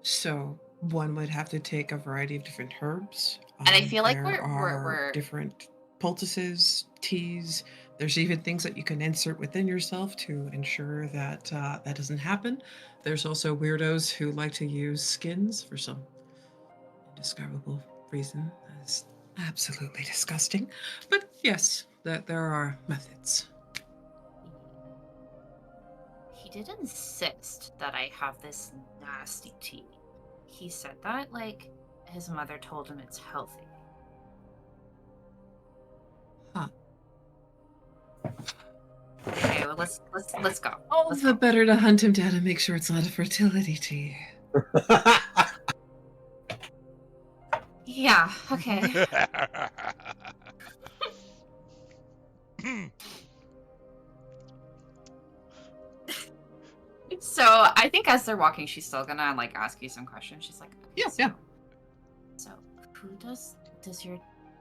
S6: So one would have to take a variety of different herbs.
S3: And I feel like
S6: there are
S3: we're
S6: different poultices, teas. There's even things that you can insert within yourself to ensure that that doesn't happen. There's also weirdos who like to use skins for some indescribable reason. That's absolutely disgusting. But yes, that there are methods.
S3: He did insist that I have this nasty tea. He said that like his mother told him it's healthy.
S6: Huh.
S3: Okay, well let's go.
S6: All
S3: Let's
S6: the
S3: go.
S6: better to hunt him down and make sure it's not a fertility tea.
S3: Yeah, okay. So I think as they're walking, she's still gonna like ask you some questions. She's like, okay,
S6: Yeah.
S3: So who does your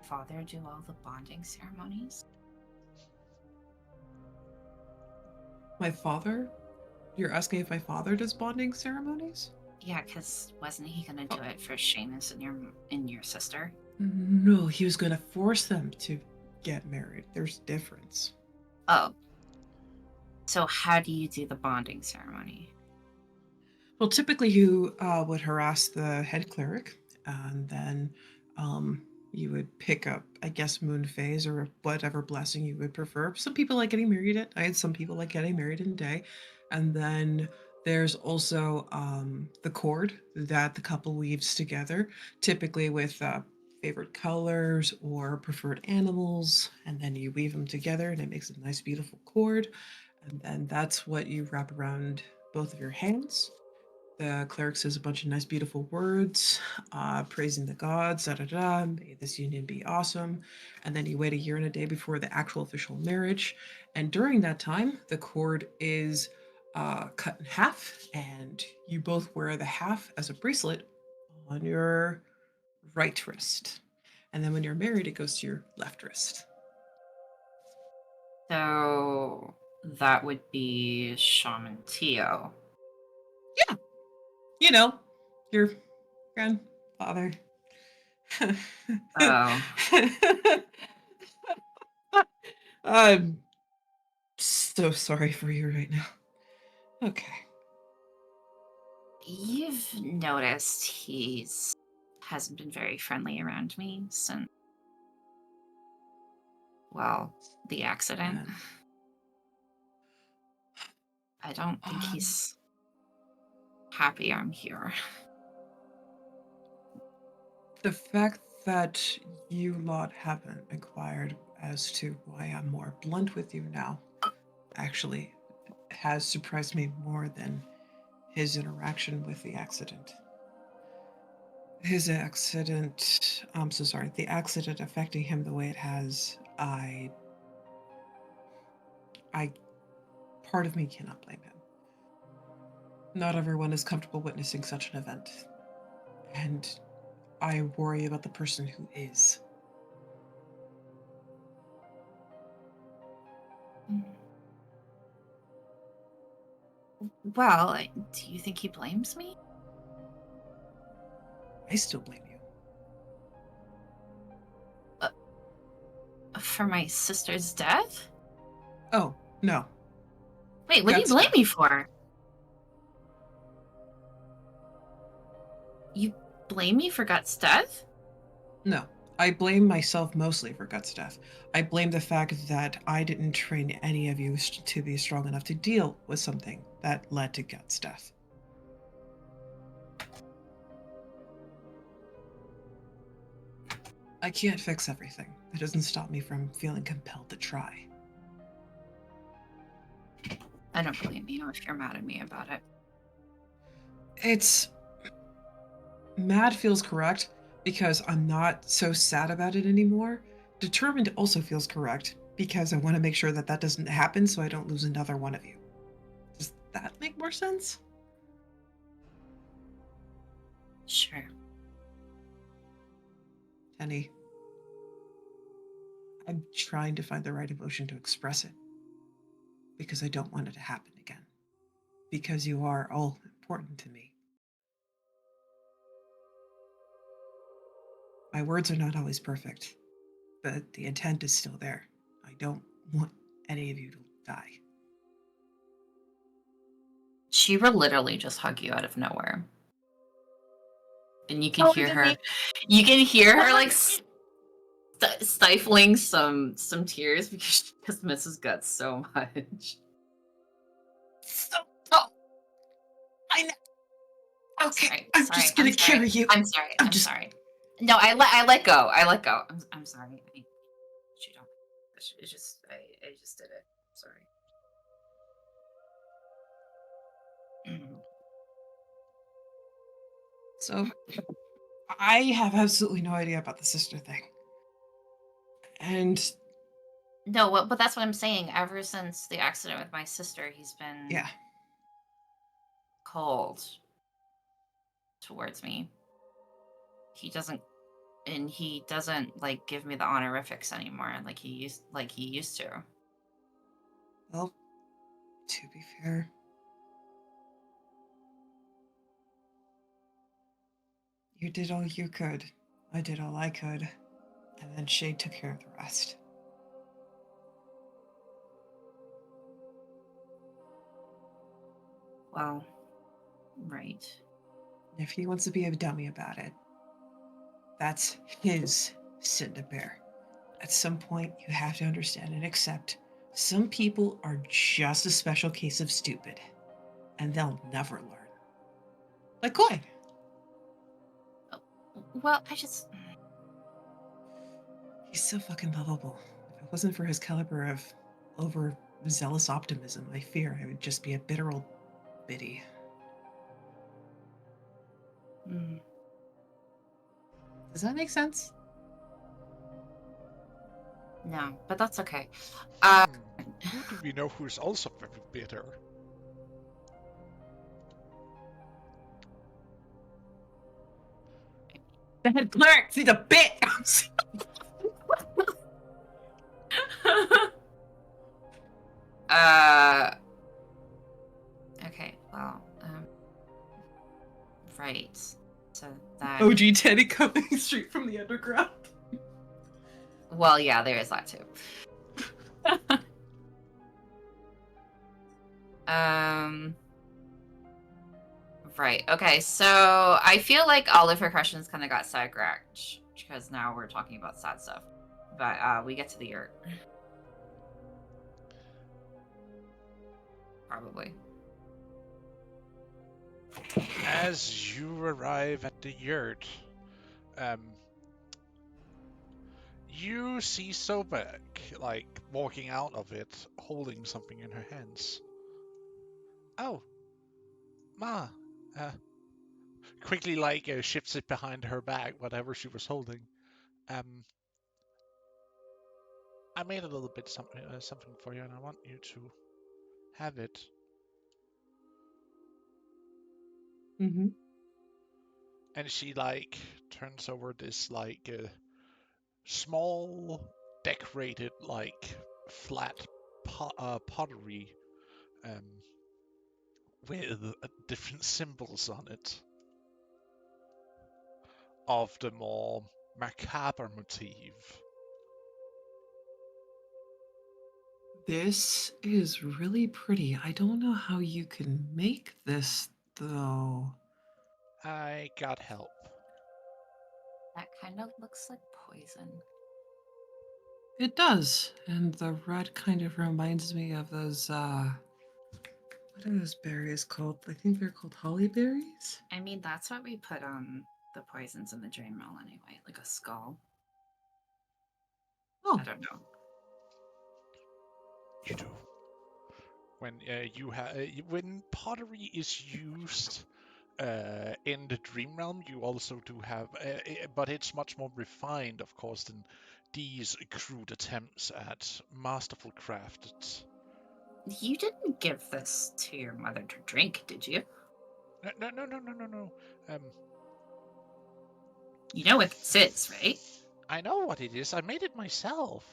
S3: father do all the bonding ceremonies?
S6: My father? You're asking if my father does bonding ceremonies?
S3: Yeah, because wasn't he gonna do it for Seamus and your sister?
S6: No, he was gonna force them to get married. There's difference.
S3: Oh. So how do you do the bonding ceremony?
S6: Well, typically you would harass the head cleric, and then you would pick up, I guess, moon phase or whatever blessing you would prefer. Some people like getting married at night. Some people like getting married in the day. And then there's also the cord that the couple weaves together, typically with favorite colors or preferred animals. And then you weave them together, and it makes a nice, beautiful cord. And then that's what you wrap around both of your hands. The cleric says a bunch of nice, beautiful words, praising the gods, da da da. May this union be awesome. And then you wait a year and a day before the actual official marriage. And during that time, the cord is cut in half, and you both wear the half as a bracelet on your right wrist. And then when you're married, it goes to your left wrist.
S3: So that would be Shaman Tio.
S6: Yeah, you know, your grandfather.
S3: Oh.
S6: I'm so sorry for you right now. Okay.
S3: You've noticed hasn't been very friendly around me since, well, the accident.
S6: And,
S3: I don't think he's happy I'm here.
S6: the fact that you lot haven't inquired as to why I'm more blunt with you now actually has surprised me more than his interaction with the accident. I'm so sorry, the accident affecting him the way it has, I part of me cannot blame him. Not everyone is comfortable witnessing such an event. And I worry about the person who is.
S3: Well, do you think he blames me?
S6: I still blame you.
S3: For my sister's death?
S6: Oh, no.
S3: Wait, what do you
S6: That's
S3: blame
S6: death.
S3: me for? You blame me for Gut's death?
S6: No. I blame myself mostly for Gut's death. I blame the fact that I didn't train any of you to be strong enough to deal with something that led to Gut's death. I can't fix everything. That doesn't stop me from feeling compelled to try.
S3: I don't blame you if you're mad at me about it.
S6: It's... Mad feels correct because I'm not so sad about it anymore. Determined also feels correct because I want to make sure that that doesn't happen so I don't lose another one of you. Does that make more sense?
S3: Sure.
S6: Tenny, I'm trying to find the right emotion to express it because I don't want it to happen again. Because you are all important to me. My words are not always perfect, but the intent is still there. I don't want any of you to die.
S3: She will literally just hug you out of nowhere. And you can hear her. You can hear her like stifling some tears because she just misses Guts so much.
S6: So, oh, I know. Okay,
S3: Sorry,
S6: I'm
S3: sorry,
S6: just gonna
S3: I'm sorry.
S6: carry you.
S3: I'm sorry.
S6: I'm
S3: I'm
S6: just-
S3: sorry. No, I let go. I let go. I'm sorry. You don't. It's just I just did it. Sorry.
S6: So, I have absolutely no idea about the sister thing. And
S3: No, but that's what I'm saying. Ever since the accident with my sister, he's been
S6: yeah,
S3: cold towards me. He doesn't like give me the honorifics anymore like he used to.
S6: well, to be fair, you did all you could. I did all I could. And then Shay took care of the rest.
S3: Well, right.
S6: If he wants to be a dummy about it, that's his sin to bear. At some point, you have to understand and accept some people are just a special case of stupid, and they'll never learn. Like Clyde.
S3: Well, I just
S6: He's so fucking lovable. If it wasn't for his caliber of overzealous optimism, I fear I would just be a bitter old biddy. Does that make sense?
S3: no, but that's okay.
S5: Who do we know who's also very bitter?
S6: The head cleric, he's a bitch.
S3: Okay, well, right. So that
S6: OG Teddy coming straight from the underground.
S3: well, yeah, there is that too. Right. Okay, so I feel like all of her questions kind of got sidetracked because now we're talking about sad stuff. But we get to the yurt. Probably.
S5: As you arrive at the yurt, you see Sobek, like, walking out of it, holding something in her hands. Oh, Ma, quickly, like, shifts it behind her back, whatever she was holding. I made a little bit something for you, and I want you to have it.
S6: Mm-hmm.
S5: And she, like, turns over this, like, small, decorated, like, flat pottery with different symbols on it of the more macabre motif.
S6: This is really pretty. I don't know how you can make this, though.
S5: I got help.
S3: That kind of looks like poison.
S6: It does. And the red kind of reminds me of those, what are those berries called? I think they're called holly berries?
S3: I mean, that's what we put on the poisons in the drain mill anyway, like a skull.
S6: Oh.
S3: I don't know.
S5: You do. When when pottery is used in the dream realm, you also do have, but it's much more refined, of course, than these crude attempts at masterful craft.
S3: You didn't give this to your mother to drink, did you?
S5: No.
S3: You know what this is, right?
S5: I know what it is. I made it myself.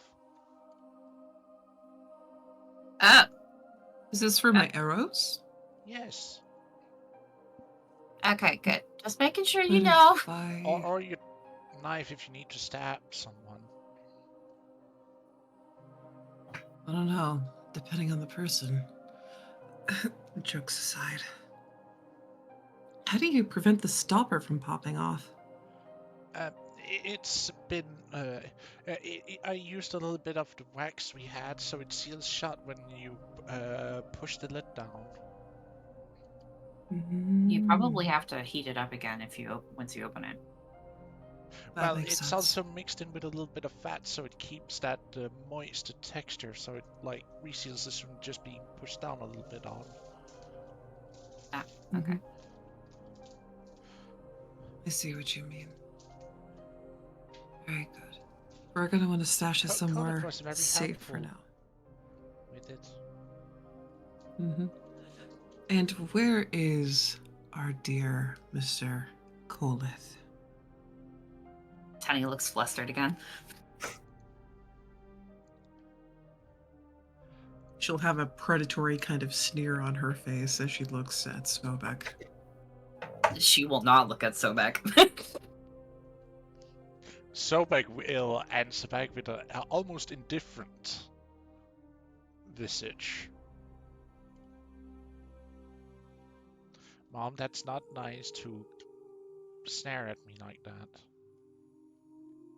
S3: Oh,
S6: Is this for my arrows?
S5: Yes.
S3: okay, good. Just making sure
S6: What
S3: you
S6: if
S3: know.
S5: Or your knife if you need to stab someone.
S6: I don't know. Depending on the person. Jokes aside. How do you prevent the stopper from popping off?
S5: It's been. I used a little bit of the wax we had, so it seals shut when you push the lid down.
S3: You probably
S6: Mm,
S3: have to heat it up again if you once you open it.
S6: that
S5: Well,
S6: makes
S5: it's
S6: sense.
S5: also mixed in with a little bit of fat, so it keeps that moist texture, so it like reseals this from just being pushed down a little bit on.
S3: Ah, okay.
S6: Mhm. I see what you mean. Very good. We're gonna want to stash it
S5: Colin
S6: somewhere
S5: was very
S6: safe for
S5: helpful
S6: now.
S5: with it.
S6: Mm-hmm. And where is our dear Mr. Colith?
S3: Tenny looks flustered again.
S6: She'll have a predatory kind of sneer on her face as she looks at Sobek.
S3: She will not look at Sobek.
S5: Sobek will answer back with an almost indifferent visage. Mom, that's not nice to snare at me like that.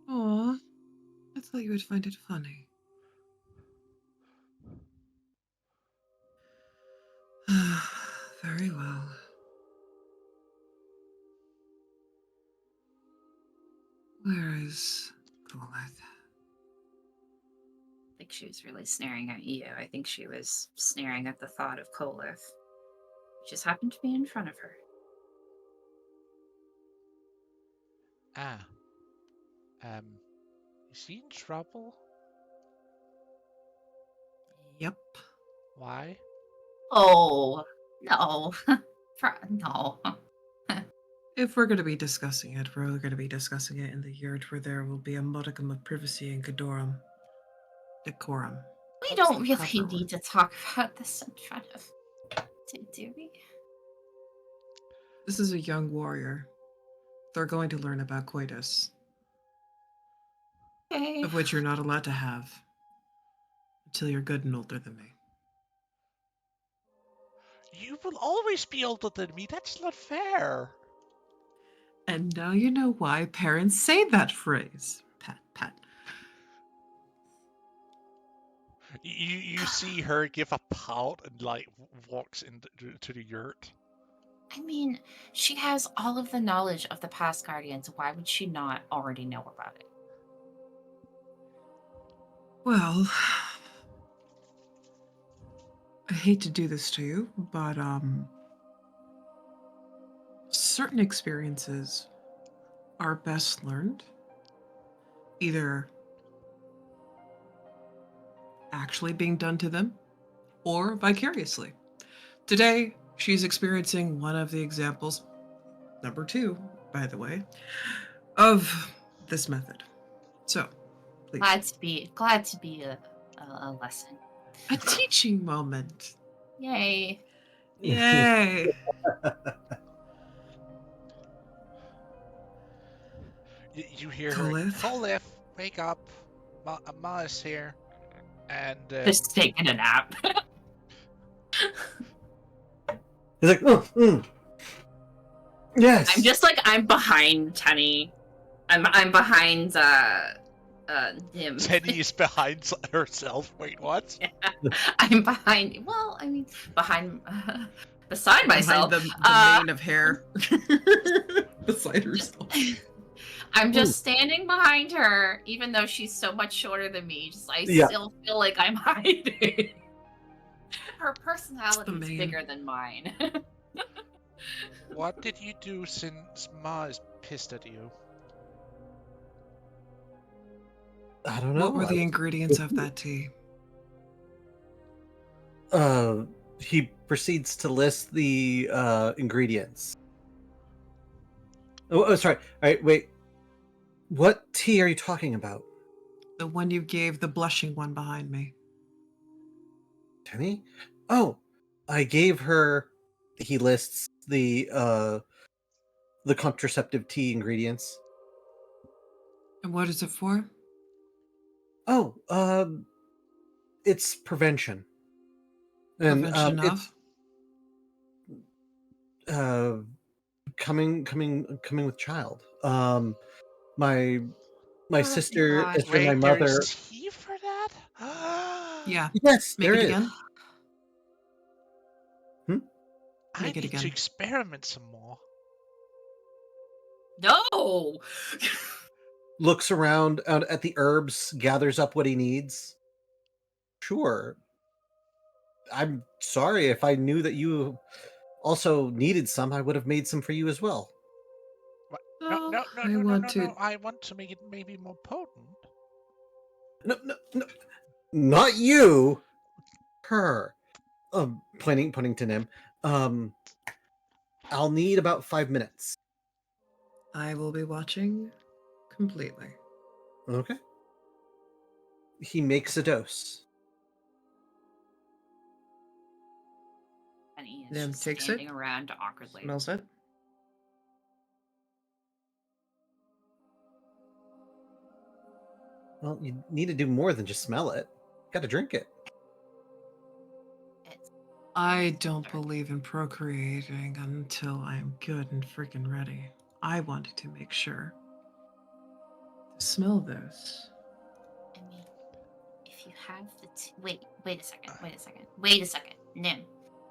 S6: Aw, I thought you would find it funny. Very well. Where is Colith?
S3: I think she was really snaring at you. I think she was snaring at the thought of Kolith. Just happened to be in front of her.
S5: Ah. Is he in trouble?
S6: Yep.
S5: Why?
S3: Oh, no. No.
S6: If we're going to be discussing it, we're going to be discussing it in the yurt where there will be a modicum of privacy and decorum.
S3: We
S6: That's
S3: don't
S6: the
S3: really
S6: proper
S3: need
S6: word.
S3: to talk about this in front of... Do we?
S6: This is a young warrior. They're going to learn about coitus,
S3: Okay.
S6: of which you're not allowed to have until you're good and older than me.
S5: You will always be older than me. That's not fair.
S6: And now you know why parents say that phrase. Pat, pat.
S5: You see her give a pout and like walks into the yurt.
S3: I mean, she has all of the knowledge of the past guardians. Why would she not already know about it?
S6: Well, I hate to do this to you, but certain experiences are best learned either actually being done to them or vicariously. Today, she's experiencing one of the examples, number 2, by the way, of this method. So, please.
S3: Glad to be a lesson.
S6: A teaching moment.
S3: Yay.
S6: Yay.
S5: You hear
S6: Colith?
S5: her, Colith, wake up. Ma is here. And
S3: Just taking a nap.
S1: He's like, yes.
S3: I'm just like, I'm behind Tenny. I'm behind him.
S5: Teddy is behind herself. Wait, what?
S3: I'm behind. Well, I mean, beside myself.
S6: Behind the mane of hair. Beside herself.
S3: I'm just standing behind her, even though she's so much shorter than me. I still feel like I'm hiding. Her personality is bigger than mine.
S5: What did you do since Ma is pissed at you?
S1: I don't know.
S6: What were the ingredients of that tea?
S1: He proceeds to list the ingredients. Oh, sorry. All right, wait. What tea are you talking about?
S6: The one you gave the blushing one behind me.
S1: Tenny? Oh, I gave her. He lists the contraceptive tea ingredients.
S6: And what is it for?
S1: Oh, it's prevention. And
S6: Prevention of?
S1: it's coming with child. My sister,
S3: God.
S1: my mother.
S5: There's tea for that?
S6: Yeah.
S1: Yes,
S6: Make
S1: there
S6: it
S1: is.
S6: again.
S5: I
S6: Make it
S5: need to
S6: again.
S5: experiment some more.
S3: No.
S1: Looks around out at the herbs, gathers up what he needs. Sure. I'm sorry if I knew that you also needed some, I would have made some for you as well.
S5: What? No,
S6: Oh,
S5: no, no,
S6: I
S5: no, no,
S6: want
S5: no,
S6: to.
S5: no. I want to make it maybe more potent.
S1: No, no, no, not you. Her. Pointing to Nim. I'll need about 5 minutes.
S6: I will be watching completely.
S1: Okay. He makes a dose.
S3: And he is
S6: Nim
S3: just
S6: takes it,
S3: standing around awkwardly.
S6: smells it.
S1: Well, you need to do more than just smell it. Got to drink it.
S3: It's
S6: I don't
S3: Sorry.
S6: believe in procreating until I'm good and freaking ready. I wanted to make sure to smell this.
S3: I mean, if you have the wait a second, Nim.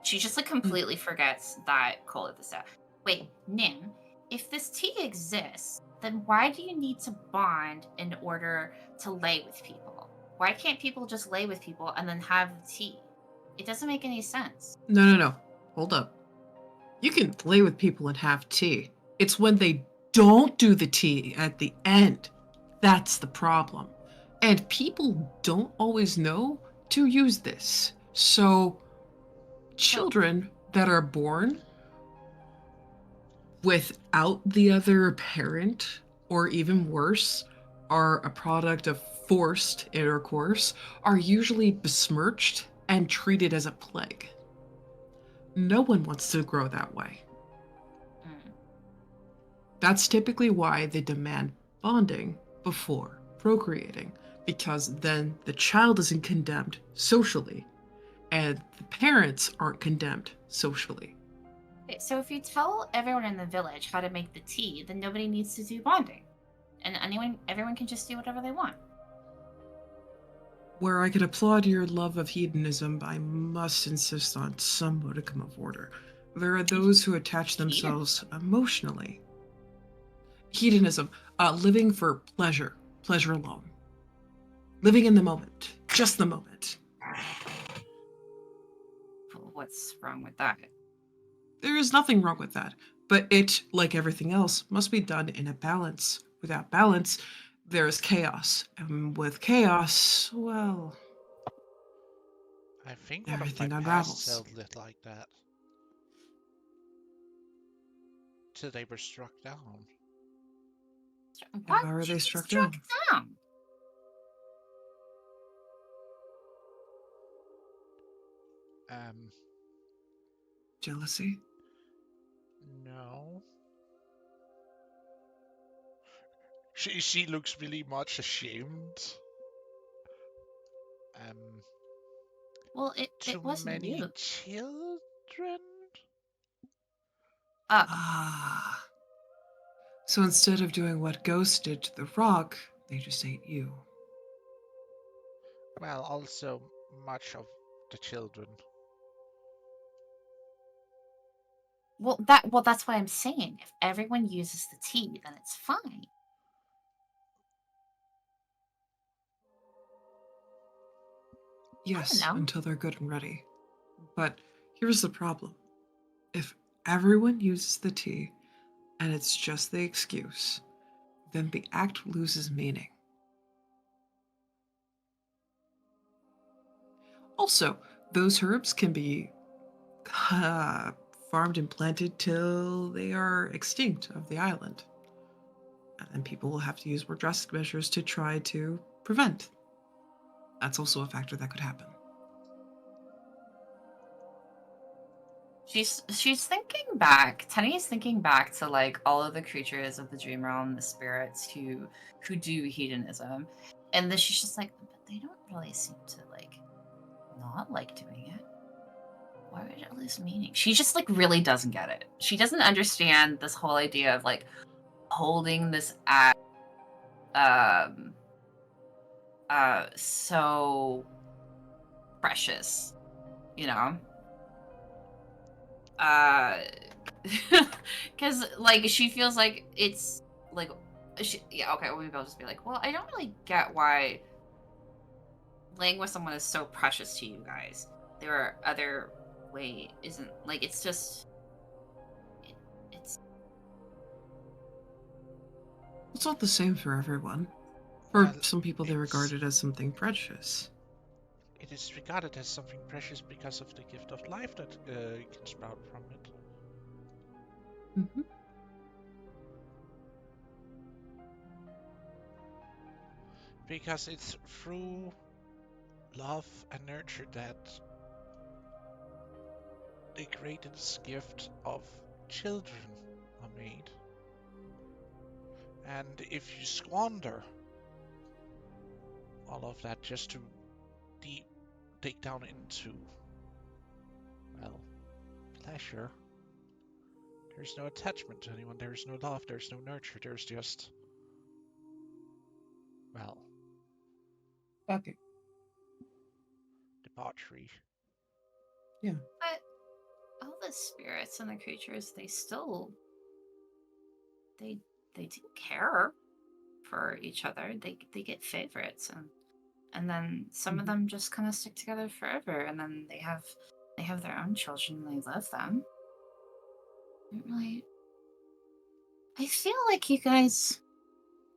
S3: She just like completely forgets that Cole at the step. Wait, Nim, if this tea exists, then why do you need to bond in order to lay with people? Why can't people just lay with people and then have the tea? It doesn't make any sense.
S6: No. Hold up. You can lay with people and have tea. It's when they don't do the tea at the end. That's the problem. And people don't always know to use this. So, children that are born without the other parent, or even worse, are a product of forced intercourse, are usually besmirched and treated as a plague. No one wants to grow that way.
S3: Mm.
S6: That's typically why they demand bonding before procreating, because then the child isn't condemned socially, and the parents aren't condemned socially.
S3: Okay, so if you tell everyone in the village how to make the tea, then nobody needs to do bonding, and everyone can just do whatever they want.
S6: Where I could applaud your love of hedonism, I must insist on some modicum of order. There are those who attach themselves emotionally. Hedonism, living for pleasure alone. Living in the moment, just the moment.
S3: What's wrong with that?
S6: There is nothing wrong with that, but it, like everything else, must be done in a balance. Without balance, there is chaos. And with chaos, well,
S5: I think one of my
S6: everything
S5: past
S6: unravels.
S5: felt lit like that. Till they were struck down.
S3: Why
S6: How are
S3: would you
S6: they
S3: be
S6: struck
S3: struck
S6: down?
S3: down?
S5: Um,
S6: Jealousy?
S5: no. She looks really much ashamed.
S3: Well, it
S5: Too
S3: wasn't
S5: many
S3: you.
S5: children?
S6: Ah. So instead of doing what Ghost did to the rock, they just ate you.
S5: Well, also much of the children.
S3: Well, that's why I'm saying if everyone uses the tea, then it's fine.
S6: Yes,
S3: know.
S6: until they're good and ready. But here's the problem. If everyone uses the tea and it's just the excuse, then the act loses meaning. Also, those herbs can be farmed and planted till they are extinct of the island. And then people will have to use more drastic measures to try to prevent. That's also a factor that could happen.
S3: She's thinking back. Tenny is thinking back to like all of the creatures of the dream realm, the spirits who do hedonism, and then she's just like, but they don't really seem to like not like doing it. Why would it lose meaning? She just like really doesn't get it. She doesn't understand this whole idea of like holding this act so precious, you know. because like she feels like it's like okay, well, maybe I'll just be like, well, I don't really get why laying with someone is so precious to you guys. There are other isn't like it's just it's
S6: It's not the same for everyone. For
S5: Well,
S6: some people, they regard
S5: it's-
S6: it as something precious.
S5: It is regarded as something precious because of the gift of life that can sprout from it.
S6: Mm-hmm.
S5: Because it's through love and nurture that the greatest gift of children are made. And if you squander all of that just to dig down into, well, pleasure, there's no attachment to anyone, there's no love, there's no nurture, there's just, well,
S6: Okay.
S5: debauchery.
S3: but all the spirits and the creatures they do care for each other. They get favorites and then some of them just kind of stick together forever, and then they have their own children and they love them. Really, I feel like you guys,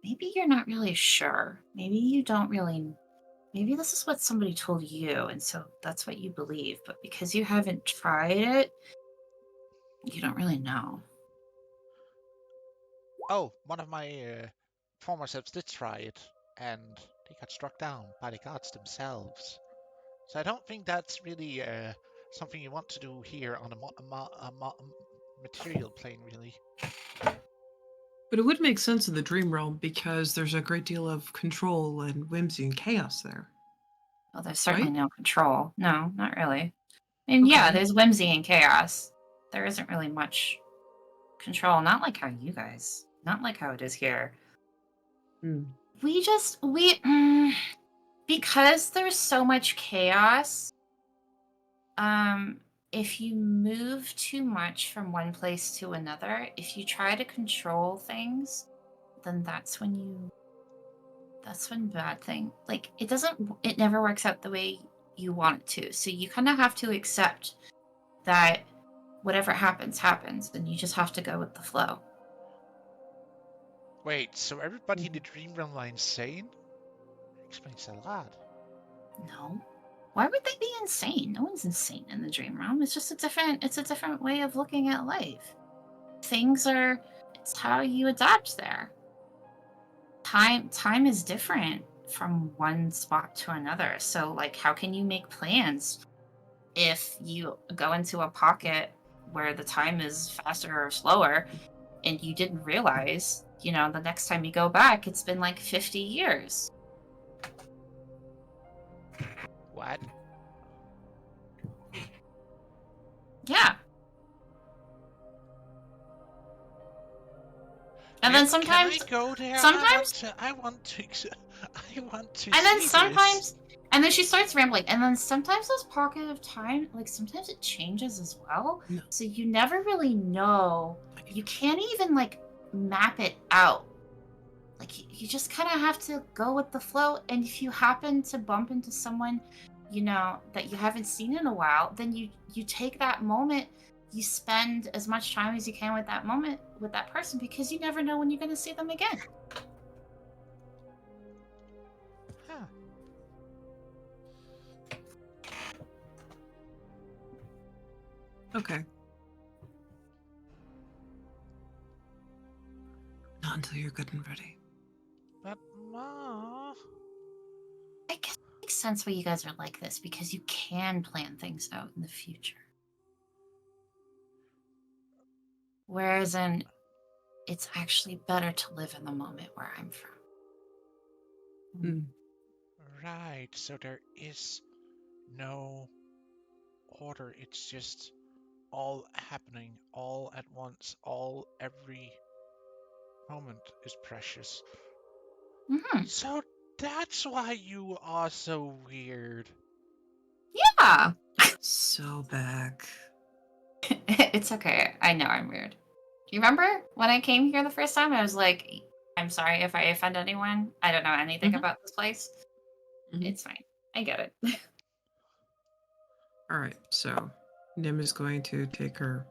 S3: maybe you're not really sure. Maybe you don't really. Maybe this is what somebody told you, and so that's what you believe. But because you haven't tried it, you don't really know.
S5: Oh, one of my former selves did try it, and they got struck down by the gods themselves. So I don't think that's really something you want to do here on a material plane, really.
S6: But it would make sense in the dream realm because there's a great deal of control and whimsy and chaos there.
S3: Well, there's certainly
S6: Right?
S3: no control. No, not really. I mean, yeah,
S6: Okay.
S3: there's whimsy and chaos. There isn't really much control. Not like how you guys. Not like how it is here.
S6: Hmm.
S3: Because there's so much chaos. If you move too much from one place to another, if you try to control things, then that's when bad thing, like, it never works out the way you want it to. So you kind of have to accept that whatever happens and you just have to go with the flow.
S5: Wait, so everybody in the dream realm are insane? Explains a lot.
S3: No, why would they be insane? No one's insane in the dream realm. It's just a different way of looking at life. It's how you adapt there. Time is different from one spot to another. So like, how can you make plans if you go into a pocket where the time is faster or slower and you didn't realize, the next time you go back, it's been like 50 years.
S5: What?
S3: Yeah. And then sometimes,
S5: Can I go there?
S3: sometimes,
S5: I want to
S3: and then
S5: see
S3: sometimes,
S5: this.
S3: and then she starts rambling. And then sometimes those pocket of time, like sometimes it changes as well.
S6: No.
S3: So you never really know. You can't even like map it out. Like you just kind of have to go with the flow. And if you happen to bump into someone, that you haven't seen in a while, then you take that moment. You spend as much time as you can with that moment with that person because you never know when you're going to see them again.
S5: Huh.
S6: Okay. Not until you're good and ready.
S5: But Ma,
S3: I guess it makes sense why you guys are like this because you can plan things out in the future. Whereas it's actually better to live in the moment where I'm from.
S6: Hmm.
S5: right, so there is no order, it's just all happening all at once, every moment is precious.
S3: Mm-hmm.
S5: So that's why you are so weird.
S3: Yeah.
S6: So back.
S3: It's okay. I know I'm weird. Do you remember when I came here the first time? I was like, I'm sorry if I offend anyone. I don't know anything
S6: Mhm.
S3: about this place.
S6: Mhm.
S3: It's fine. I get it.
S6: All right, so Nim is going to take her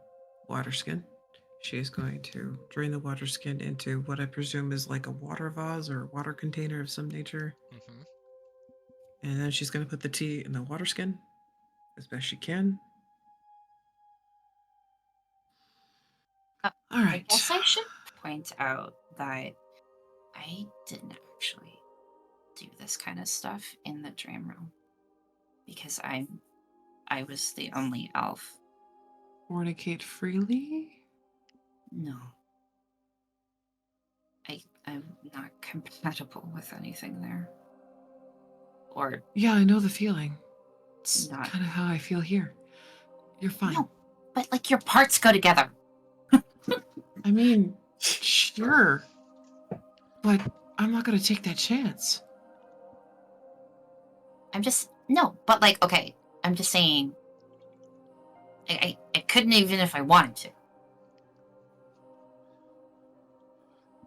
S6: water skin. She is going to drain the water skin into what I presume is like a water vase or a water container of some nature.
S5: Hmm.
S6: And then she's going to put the tea in the water skin as best she can.
S3: Uh,
S6: All
S3: I
S6: right.
S3: guess I should point out that I didn't actually do this kind of stuff in the dream room because I was the only elf.
S6: Fornicate freely?
S3: No. I'm not compatible with anything there. Or
S6: Yeah, I know the feeling. It's
S3: not.
S6: kind of how I feel here. You're fine.
S3: No, but like your parts go together.
S6: I mean, sure. But I'm not going to take that chance.
S3: But like, okay, I'm just saying I couldn't even if I wanted to.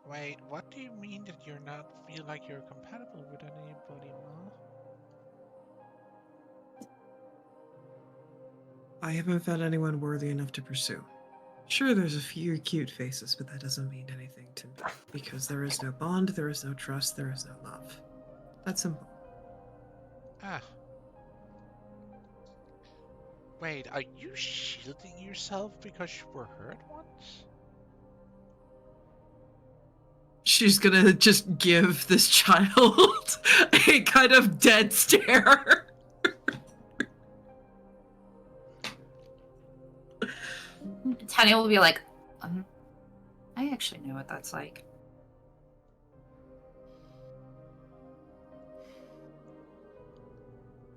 S5: Wait, what do you mean that you're not feel like you're compatible with anybody, Ma?
S6: I haven't found anyone worthy enough to pursue. Sure, there's a few cute faces, but that doesn't mean anything to me. Because there is no bond, there is no trust, there is no love. That's simple.
S5: Ah. Wait, are you shielding yourself because you were hurt once?
S6: She's gonna just give this child a kind of dead stare.
S3: Tanya will be like, I actually know what that's like.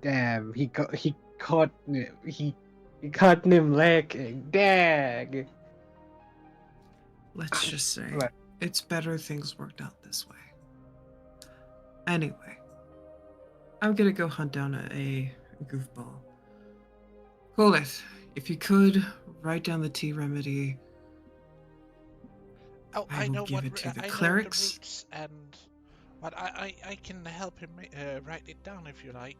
S4: Damn, he caught him lacking. Dag.
S6: Let's just say
S4: What?
S6: it's better things worked out this way. Anyway, I'm gonna go hunt down a goofball. Kolith, if you could write down the tea remedy,
S5: Oh,
S6: I will give it to the clerics.
S5: roots, and but I can help him write it down if you like.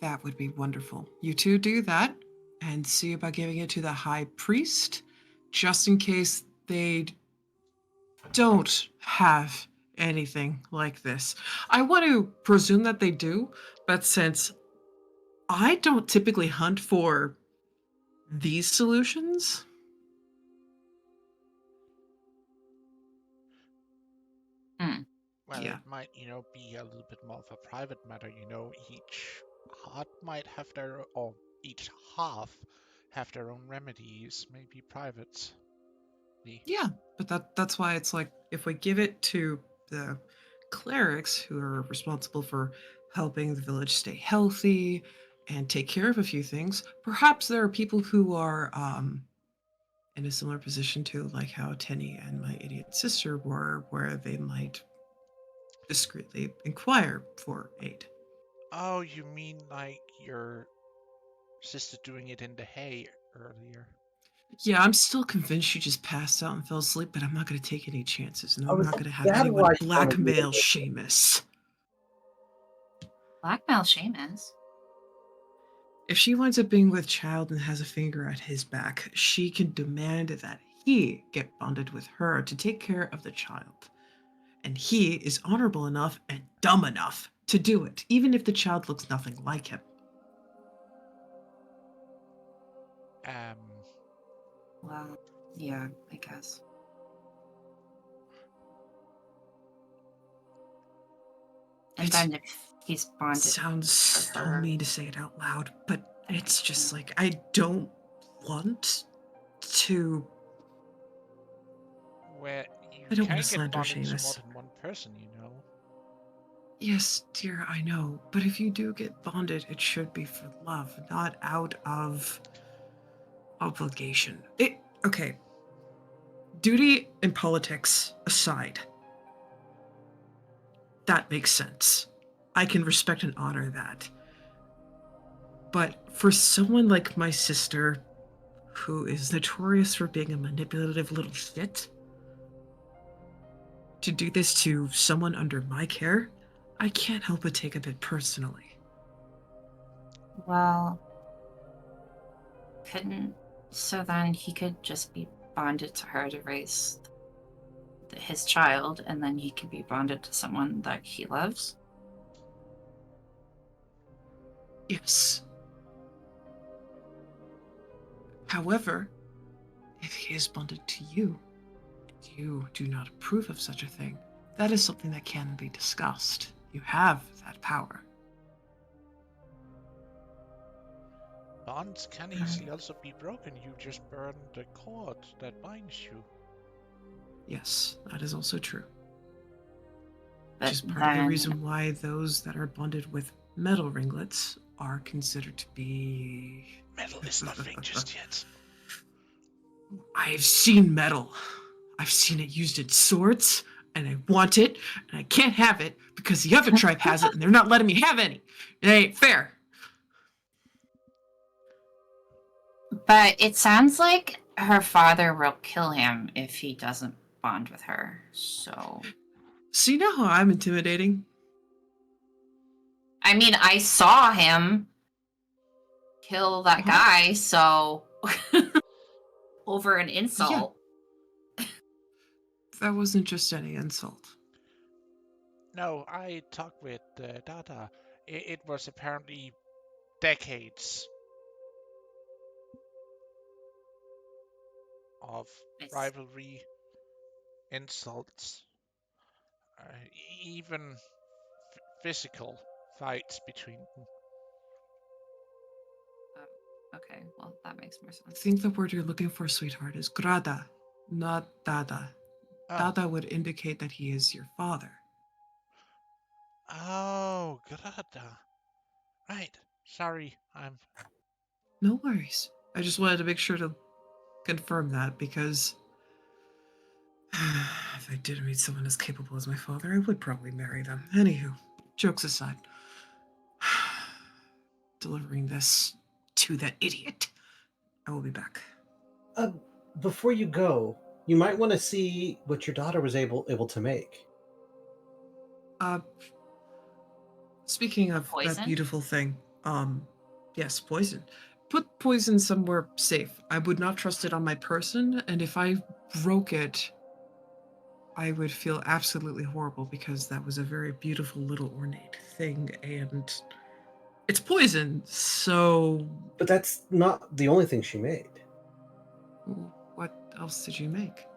S6: That would be wonderful. You two do that and see about giving it to the high priest, just in case they don't have anything like this. I want to presume that they do, but since I don't typically hunt for these solutions,
S5: Well,
S6: yeah.
S5: it might, be a little bit more of a private matter. Each hut might have or each half have their own remedies, maybe private.
S6: Yeah, but that's why it's like if we give it to the clerics who are responsible for helping the village stay healthy and take care of a few things, perhaps there are people who are in a similar position to like how Tenny and my idiot sister were, where they might discreetly inquire for aid.
S5: Oh, you mean like your sister doing it in the hay earlier?
S6: Yeah, I'm still convinced she just passed out and fell asleep, but I'm not going to take any chances. No,
S1: I
S6: I'm
S1: was
S6: not going to have
S1: that
S6: anyone
S1: why you wanted me to
S6: blackmail
S1: do it?
S6: Seamus.
S3: Blackmail Seamus.
S6: If she winds up being with child and has a finger at his back, she can demand that he get bonded with her to take care of the child. And he is honorable enough and dumb enough to do it, even if the child looks nothing like him.
S3: Well, yeah, I guess. And
S6: It's-
S3: then if he's bonded.
S6: Sounds so mean to say it out loud, but it's just like I don't want to.
S5: Where you
S6: I don't
S5: can
S6: want to
S5: get
S6: slander
S5: bonded to more
S6: Seamus.
S5: than one person,
S6: Yes, dear, I know. But if you do get bonded, it should be for love, not out of obligation. Okay. Duty and politics aside, that makes sense. I can respect and honor that. But for someone like my sister, who is notorious for being a manipulative little shit, to do this to someone under my care, I can't help but take a bit personally.
S3: Well, couldn't. So then he could just be bonded to her to raise his child, and then he could be bonded to someone that he loves.
S6: Yes. However, if he is bonded to you, and you do not approve of such a thing, that is something that can be discussed. You have that power.
S5: Bonds can easily also be broken. You just burn the cord that binds you.
S6: Yes, that is also true.
S3: But
S6: Which is part of the reason why those that are bonded with metal ringlets are considered to be...
S5: Metal is nothing just yet.
S6: I've seen metal. I've seen it used in swords, and I want it, and I can't have it because the other tribe has it, and they're not letting me have any. It ain't fair.
S3: But it sounds like her father will kill him if he doesn't bond with her. So
S6: you know how I'm intimidating?
S3: I mean, I saw him kill that guy, so over an insult.
S6: Yeah. That wasn't just any insult.
S5: No, I talked with Dada. It was apparently decades of rivalry, insults, even physical fights between them.
S3: Okay, well, that makes more
S6: I
S3: sense.
S6: think the word you're looking for, sweetheart, is grada, not dada.
S5: Oh.
S6: Dada would indicate that he is your father.
S5: Oh, grada. Right. Sorry, I'm...
S6: No worries. I just wanted to make sure to confirm that because if I did meet someone as capable as my father, I would probably marry them. Anywho, jokes aside, delivering this to that idiot. I will be back.
S1: Before you go, you might want to see what your daughter was able to make.
S6: Speaking of
S3: Poison?
S6: that beautiful thing, yes, poison. Put poison somewhere safe. I would not trust it on my person, and if I broke it, I would feel absolutely horrible because that was a very beautiful little ornate thing, and it's poison, so...
S1: But that's not the only thing she made.
S6: What else did you make?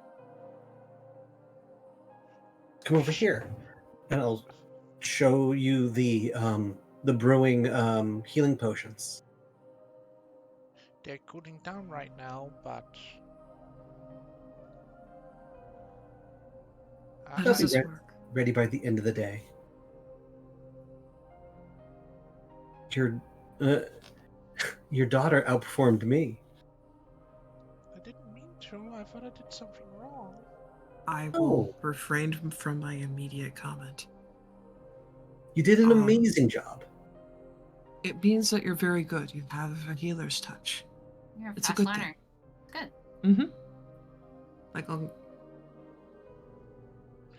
S1: Come over here, and I'll show you the brewing healing potions.
S5: They're cooling down right now, but...
S6: How does this work?
S1: Ready by the end of the day. Your daughter outperformed me.
S5: I didn't mean to. I thought I did something wrong.
S6: I will refrain from my immediate comment.
S1: You did an amazing job.
S6: It means that you're very good. You have a healer's touch.
S3: You're a
S6: It's
S3: fast
S6: a good
S3: learner.
S6: thing.
S3: Good.
S6: Mm-hmm. Like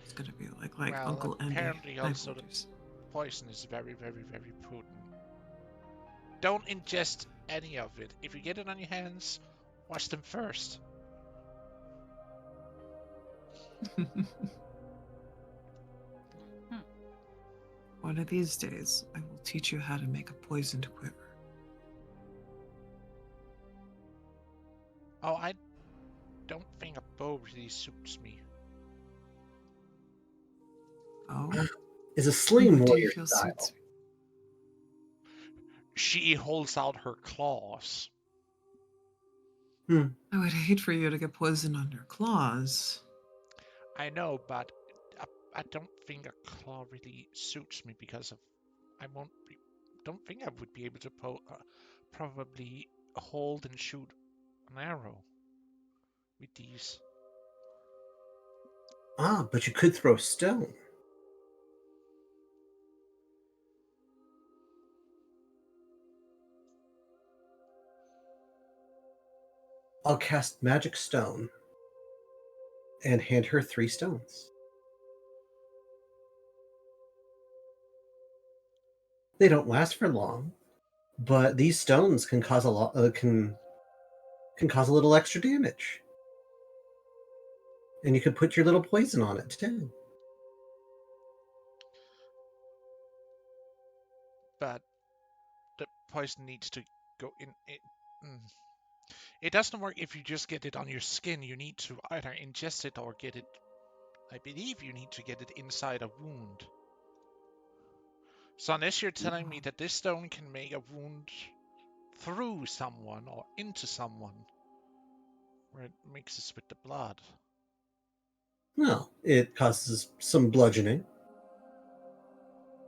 S6: it's gonna be like
S5: Well,
S6: Uncle Andy.
S5: apparently also the poison is very, very, very potent. Don't ingest any of it. If you get it on your hands, wash them first.
S6: One of these days, I will teach you how to make a poisoned quiver.
S5: Oh, I don't think a bow really suits me.
S6: Oh?
S1: Is a sling
S6: What do you
S1: warrior
S6: feel
S1: style.
S6: suits me?
S5: She holds out her claws.
S6: I would hate for you to get poisoned on your claws.
S5: I know, but I don't think a claw really suits me because of don't think I would be able to probably hold and shoot an arrow with these.
S1: But you could throw stone. I'll cast Magic Stone and hand her 3 stones. They don't last for long, but these stones can cause a lot. Can cause a little extra damage, and you could put your little poison on it too.
S5: But the poison needs to go in. It doesn't work if you just get it on your skin. You need to either ingest it or get it. I believe you need to get it inside a wound. So unless you're telling me that this stone can make a wound through someone or into someone, where it mixes with the blood.
S1: Well, it causes some bludgeoning,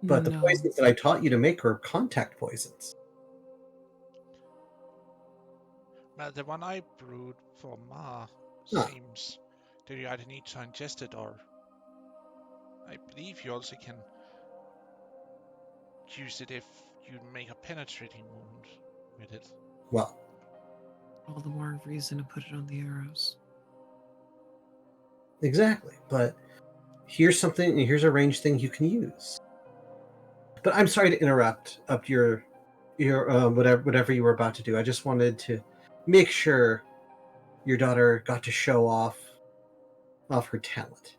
S1: but the
S6: No.
S1: poisons that I taught you to make are contact poisons.
S5: Well, the one I brewed for Ma
S1: Huh.
S5: seems that you either need to ingest it or I believe you also can use it if you make a penetrating wound with it.
S1: Well,
S6: All the more reason to put it on the arrows.
S1: exactly. But here's a ranged thing you can use. But I'm sorry to interrupt up your whatever you were about to do. I just wanted to make sure your daughter got to show off her talent.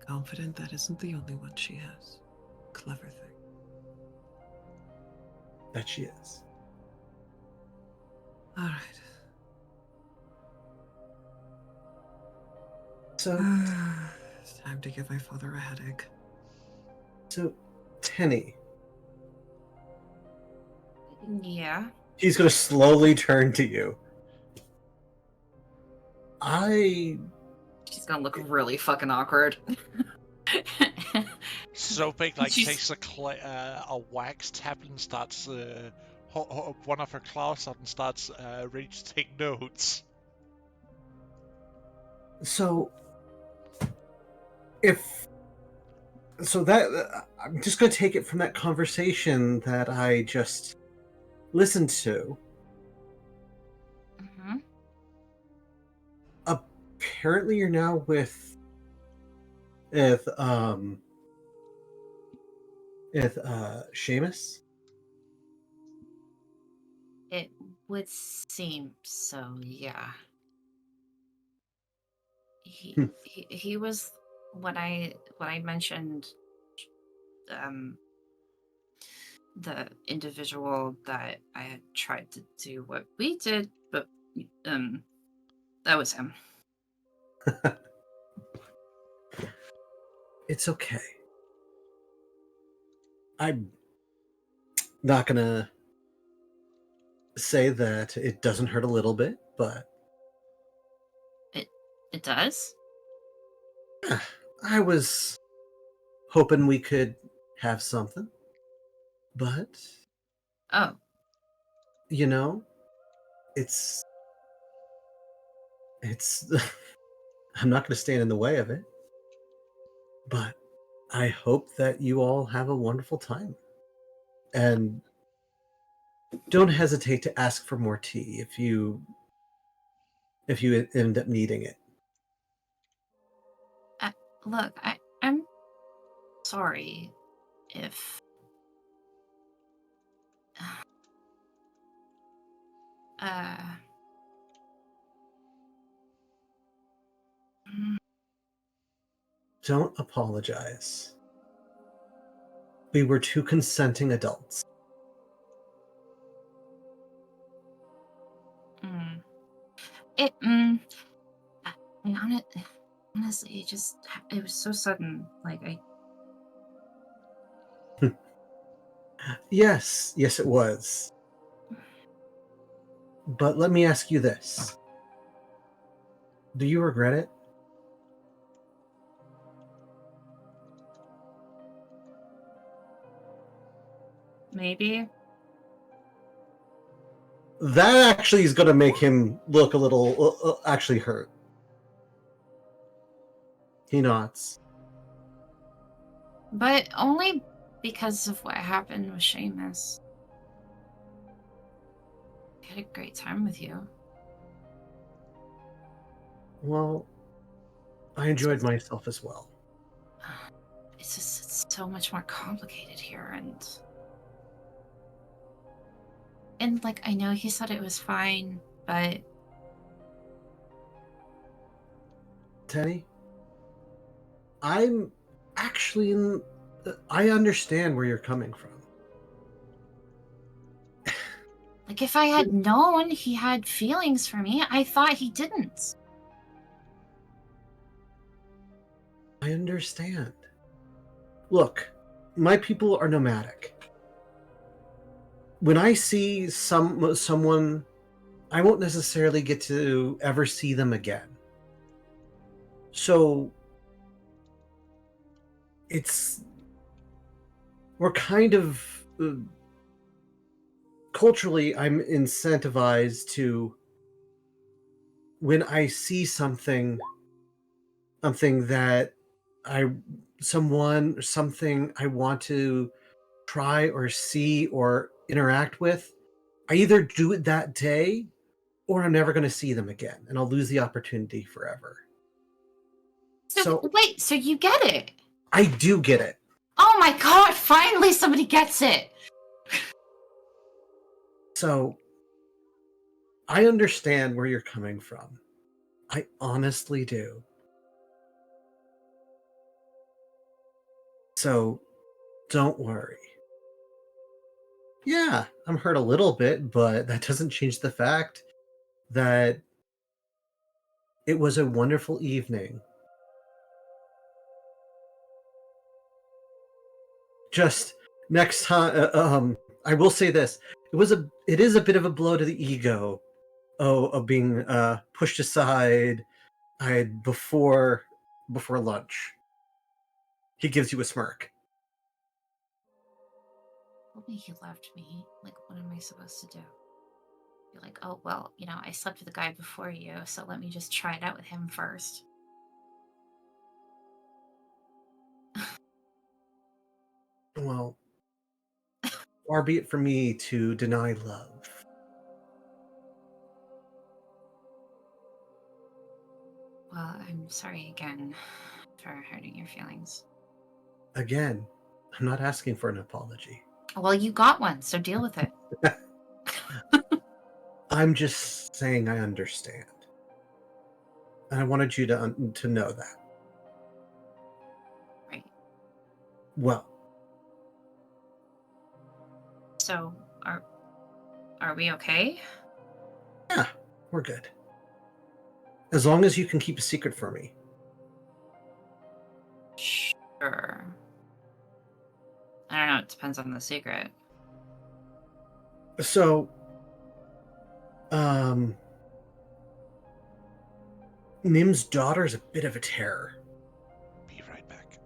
S6: Confident that isn't the only one she has. Clever thing.
S1: That she is.
S6: All right.
S1: So,
S6: It's time to give my father a headache.
S1: so Tenny,
S3: Yeah.
S1: he's going to slowly turn to you.
S8: She's gonna look really fucking awkward.
S5: So big, like
S3: She's-
S5: takes a wax tablet and starts one of her claws out and starts ready to take notes.
S1: So, I'm just going to take it from that conversation that I just listened to.
S3: Mhm.
S1: Apparently, you're now with Seamus.
S3: It would seem so, yeah.
S1: Hmm.
S3: He was when I mentioned the individual that I had tried to do what we did, but that was him.
S1: It's okay. I'm not gonna say that it doesn't hurt a little bit, but
S3: It does?
S1: I was hoping we could have something. But,
S3: Oh,
S1: you know, it's I'm not going to stand in the way of it. But I hope that you all have a wonderful time. And don't hesitate to ask for more tea if you end up needing it.
S3: look, I'm sorry if
S1: Don't apologize. We were two consenting adults.
S3: it honestly it was so sudden. Like
S1: Yes, it was. But let me ask you this. Do you regret it?
S3: maybe.
S1: That actually is going to make him look a little actually hurt. He nods.
S3: But only because of what happened with Seamus. had a great time with you.
S1: Well, I enjoyed myself as well.
S3: It's just it's so much more complicated here, and like I know he said it was fine, but
S1: Tenny, I'm actually in. I understand where you're coming from.
S3: like if I had known he had feelings for me, I thought he didn't.
S1: I understand. Look, my people are nomadic. When I see someone, I won't necessarily get to ever see them again. So we're kind of culturally, I'm incentivized to, when I see something that someone or something I want to try or see or interact with, I either do it that day or I'm never going to see them again and I'll lose the opportunity forever. So
S3: Wait, so you get it?
S1: I do get it.
S3: Oh my god, finally somebody gets it.
S1: So I understand where you're coming from. I honestly do. So don't worry. Yeah, I'm hurt a little bit, but that doesn't change the fact that it was a wonderful evening. Just next time, I will say this: it is a bit of a blow to the ego, of being pushed aside, before lunch. He gives you a smirk.
S3: Told me he left me. Like, what am I supposed to do? Be like, oh well, I slept with the guy before you, so let me just try it out with him first.
S1: Well, far be it from me to deny love.
S3: Well, I'm sorry again for hurting your feelings.
S1: Again, I'm not asking for an apology.
S3: Well, you got one, so deal with it.
S1: I'm just saying I understand. And I wanted you to know that.
S3: Right.
S1: Well,
S3: So, are we okay?
S1: yeah, we're good. As long as you can keep a secret from me.
S3: Sure. I don't know, it depends on the secret.
S1: So, Nim's daughter is a bit of a terror.
S5: Be right back.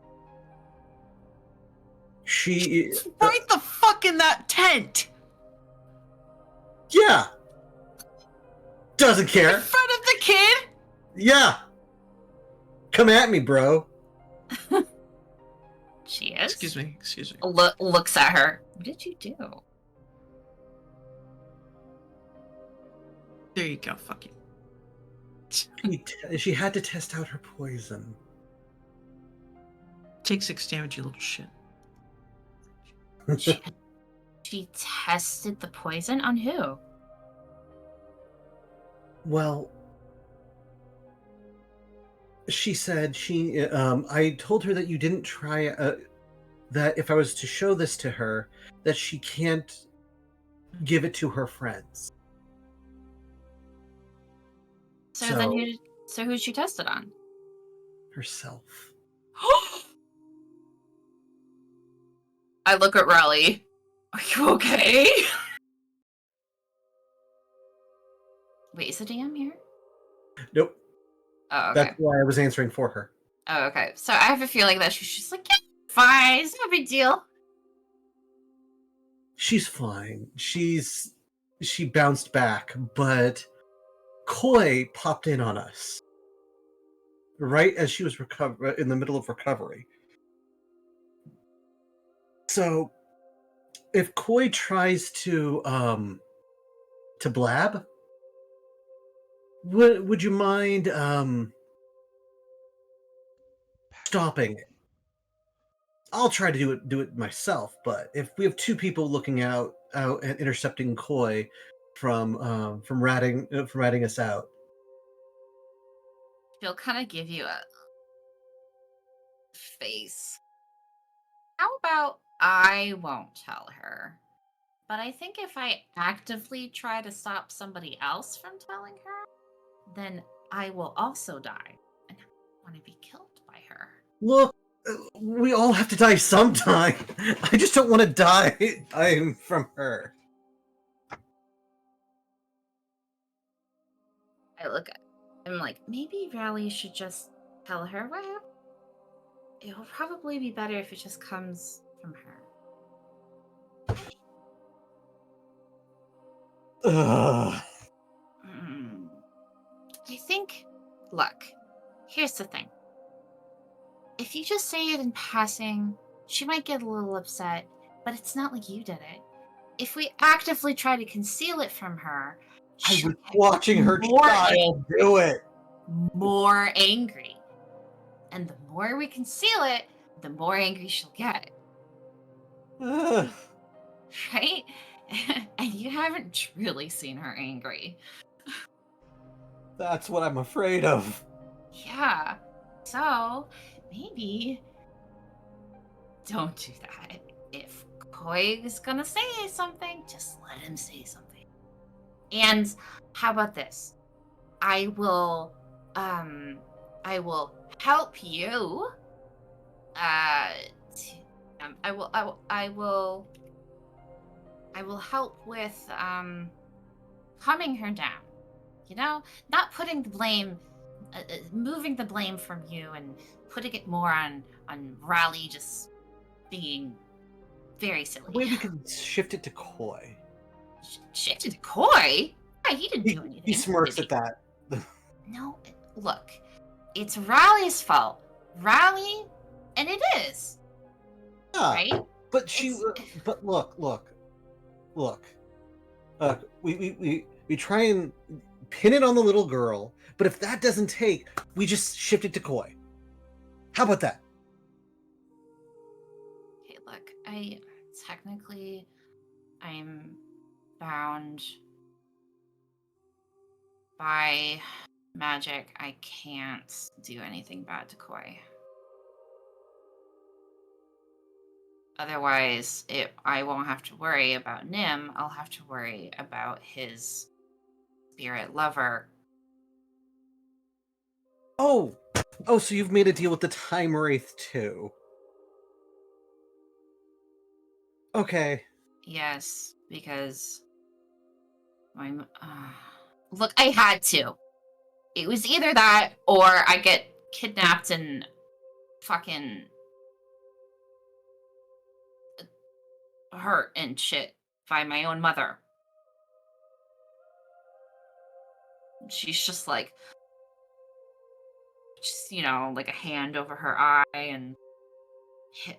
S1: She...
S6: Right the fuck in that tent!
S1: yeah! Doesn't
S6: In
S1: care.
S6: front of the kid?
S1: Yeah! Come at me, bro.
S3: She is?
S6: Excuse me.
S3: Looks at her. What did you do?
S6: There you go, fuck you.
S1: She had to test out her poison.
S6: Take 6 damage, you little shit.
S3: She tested the poison on who?
S1: Well, she said I told her that you didn't try, that if I was to show this to her, that she can't give it to her friends.
S3: So who'd she test it on?
S1: Herself.
S3: I look at Raleigh. Are you okay? Wait, is the DM here?
S1: Nope.
S3: Oh, okay.
S1: That's why I was answering for her.
S3: Oh, okay. So I have a feeling that she's just like, yeah, fine, it's no big deal.
S1: She's fine. She bounced back, but Koi popped in on us right as she was in the middle of recovery. So if Koi tries to to blab. Would you mind stopping it? I'll try to do it myself, but if we have two people looking out and intercepting Koi from ratting us out.
S3: She'll kind of give you a face. How about I won't tell her? But I think if I actively try to stop somebody else from telling her, then I will also die. And I don't want to be killed by her.
S1: Look, we all have to die sometime. I just don't want to die dying from her.
S3: I look at I'm like, maybe Rally should just tell her what happened. It will probably be better if it just comes from her.
S1: Ugh.
S3: I think, look, here's the thing. If you just say it in passing, she might get a little upset, but it's not like you did it. If we actively try to conceal it from her,
S1: I
S3: she'll
S1: was
S3: get
S1: watching her
S3: more
S1: child do it.
S3: more angry. And the more we conceal it, the more angry she'll get.
S1: Ugh.
S3: Right? And you haven't truly seen her angry.
S1: That's what I'm afraid of.
S3: Yeah. So, maybe don't do that. If Koi is gonna say something, just let him say something. And how about this? I will help you. I will help with calming her down. You know, not putting the blame, moving the blame from you and putting it more on Raleigh just being very silly.
S1: The way we could shift it to Koi.
S3: Shift it to Koi? Yeah, he didn't do anything.
S1: He smirks
S3: did
S1: at that.
S3: No, look, it's Raleigh's fault. Raleigh, and it is.
S1: Yeah,
S3: Right?
S1: but but look. We try and pin it on the little girl, but if that doesn't take, we just shift it to Koi. How about that?
S3: Okay, look, I'm bound by magic. I can't do anything bad to Koi. Otherwise, I won't have to worry about Nim. I'll have to worry about his spirit lover.
S1: Oh, so you've made a deal with the Time Wraith too. Okay.
S3: Yes, because I'm. Look, I had to. It was either that or I get kidnapped and fucking hurt and shit by my own mother. She's just like, like a hand over her eye and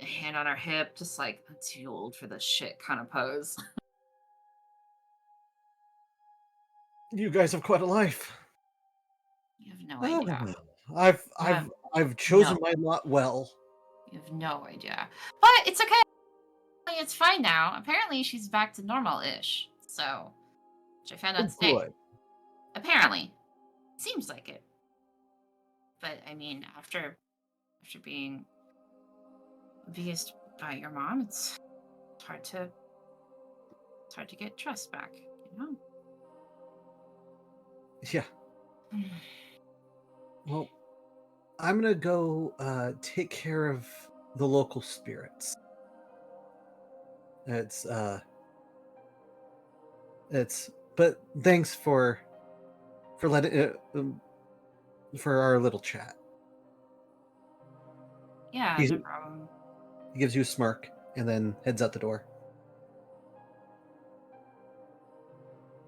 S3: a hand on her hip, just like, I'm too old for this shit kind of pose.
S1: You guys have quite a life.
S3: You have no idea.
S1: I've chosen my lot well.
S3: You have no idea. But it's okay. It's fine now. Apparently she's back to normal-ish. So, which I found out today.
S1: Good.
S3: Apparently. Seems like it. But I mean, after being abused by your mom, it's hard to get trust back, you know?
S1: Yeah. Well, I'm gonna go take care of the local spirits. But thanks for letting for our little chat.
S3: Yeah,
S1: He's-
S3: no problem.
S1: He gives you a smirk and then heads out the door.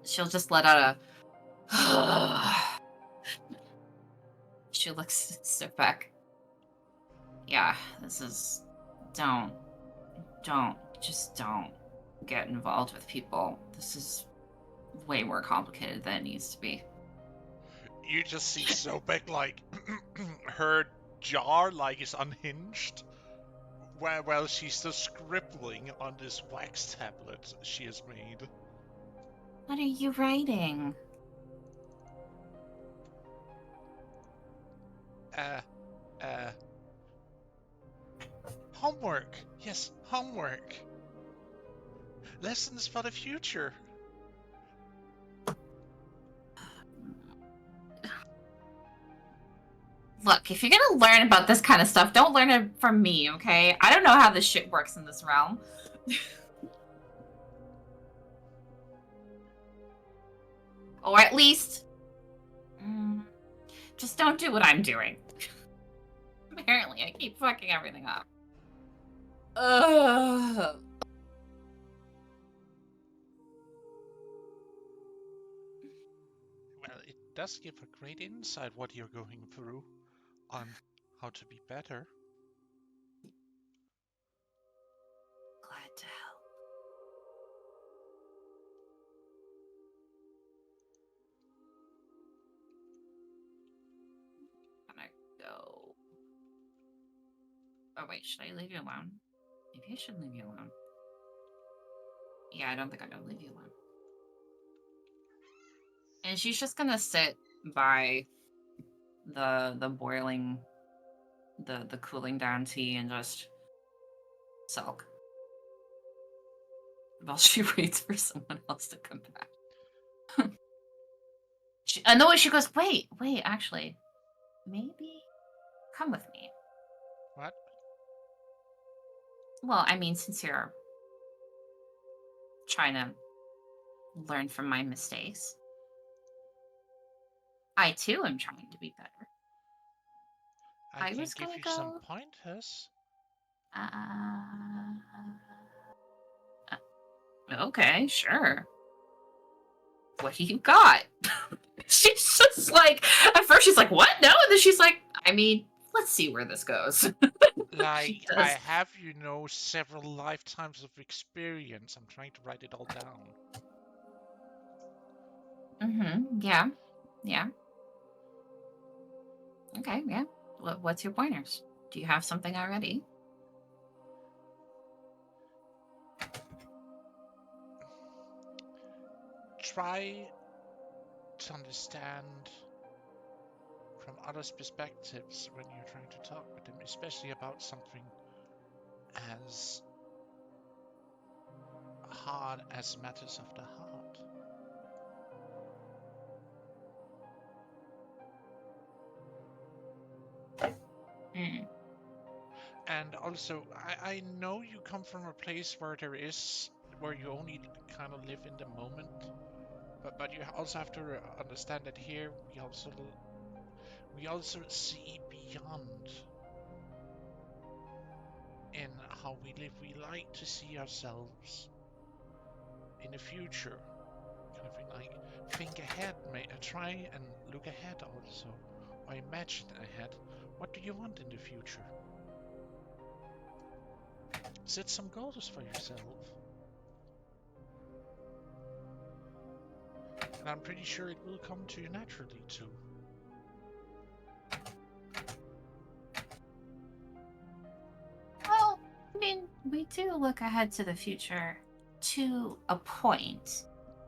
S3: She'll just let out a she looks step back. Yeah, this is don't get involved with people. This is way more complicated than it needs to be.
S5: You just see so big, like, her jaw, like, is unhinged. While she's still scribbling on this wax tablet she has made.
S3: What are you writing?
S5: Homework. Yes, homework. Lessons for the future.
S3: Look, if you're gonna learn about this kind of stuff, don't learn it from me, okay? I don't know how this shit works in this realm. Or at least... just don't do what I'm doing. Apparently, I keep fucking everything up. Ugh.
S5: Well, it does give a great insight what you're going through on how to be better.
S3: Glad to help. Gonna go. Oh wait, should I leave you alone? Maybe I should leave you alone. Yeah, I don't think I'm gonna leave you alone. And she's just gonna sit by the boiling, the cooling down tea and just sulk while she waits for someone else to come back. And the way she goes, wait, actually, maybe come with me.
S5: What?
S3: Well, I mean, since you're trying to learn from my mistakes, I too am trying to be better.
S5: I
S3: I
S5: can
S3: was
S5: give
S3: gonna
S5: you
S3: go.
S5: some pointers.
S3: Okay, sure. What do you got? She's just like, at first she's like, what? No? And then she's like, I mean, let's see where this goes.
S5: Like,
S3: does.
S5: I have, several lifetimes of experience. I'm trying to write it all down.
S3: Mm-hmm. Yeah. Yeah. Okay, yeah. What's your pointers? Do you have something already?
S5: Try to understand from others' perspectives when you're trying to talk with them, especially about something as hard as matters of the heart.
S3: Mm.
S5: And also, I know you come from a place where where you only kind of live in the moment, but you also have to understand that here we also see beyond in how we live. We like to see ourselves in the future, kind of like think ahead, try and look ahead also, or imagine ahead. What do you want in the future? Set some goals for yourself. And I'm pretty sure it will come to you naturally too.
S3: Well, I mean, we do look ahead to the future to a point,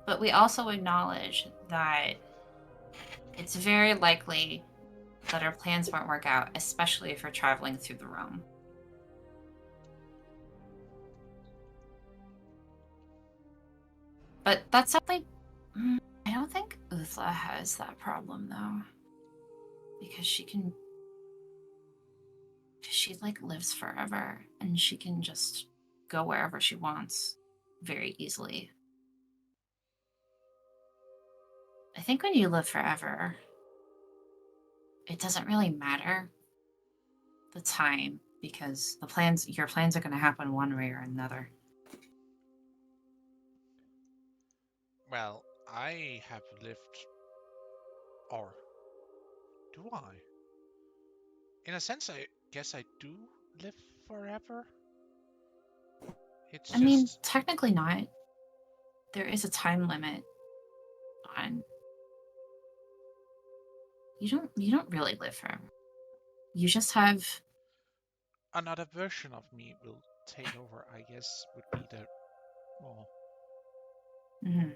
S3: but we also acknowledge that it's very likely that our plans won't work out, especially if we're traveling through the realm. But that's something... I don't think Uthla has that problem, though. Because she like lives forever, and she can just go wherever she wants very easily. I think when you live forever, it doesn't really matter the time, because your plans are going to happen one way or another.
S5: Well, I have lived, or do I? In a sense, I guess I do live forever. It's
S3: I mean,
S5: just,
S3: technically not. There is a time limit on. You don't really live forever. You just have
S5: Another version of me will take over, I guess, would be the more
S3: mhm.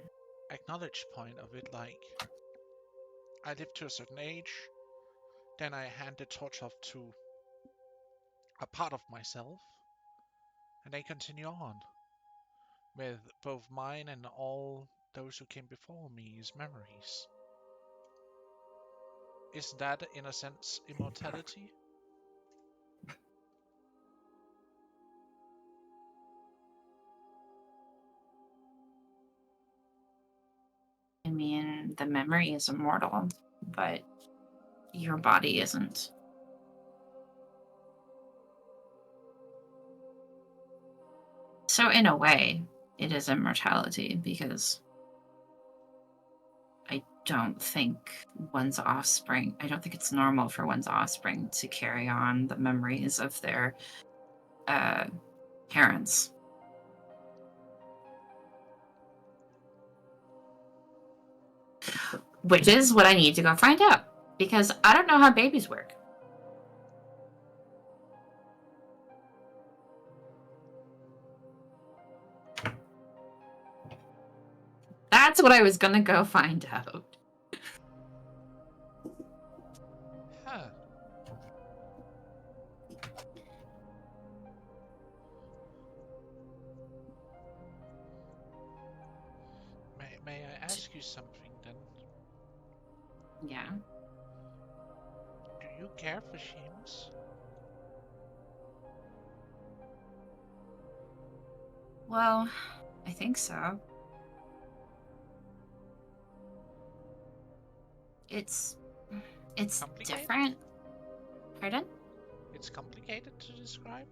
S5: acknowledged point of it. Like, I live to a certain age, then I hand the torch off to a part of myself, and they continue on with both mine and all those who came before me's memories. Is that, in a sense, immortality?
S3: I mean, the memory is immortal, but your body isn't. So in a way, it is immortality because I don't think I don't think it's normal for one's offspring to carry on the memories of their parents. Which is what I need to go find out because I don't know how babies work. That's what I was gonna go find out.
S5: Huh. May I ask you something then?
S3: Yeah.
S5: Do you care for Seamus?
S3: Well, I think so. It's
S5: Complicated?
S3: different. Pardon?
S5: It's complicated to describe?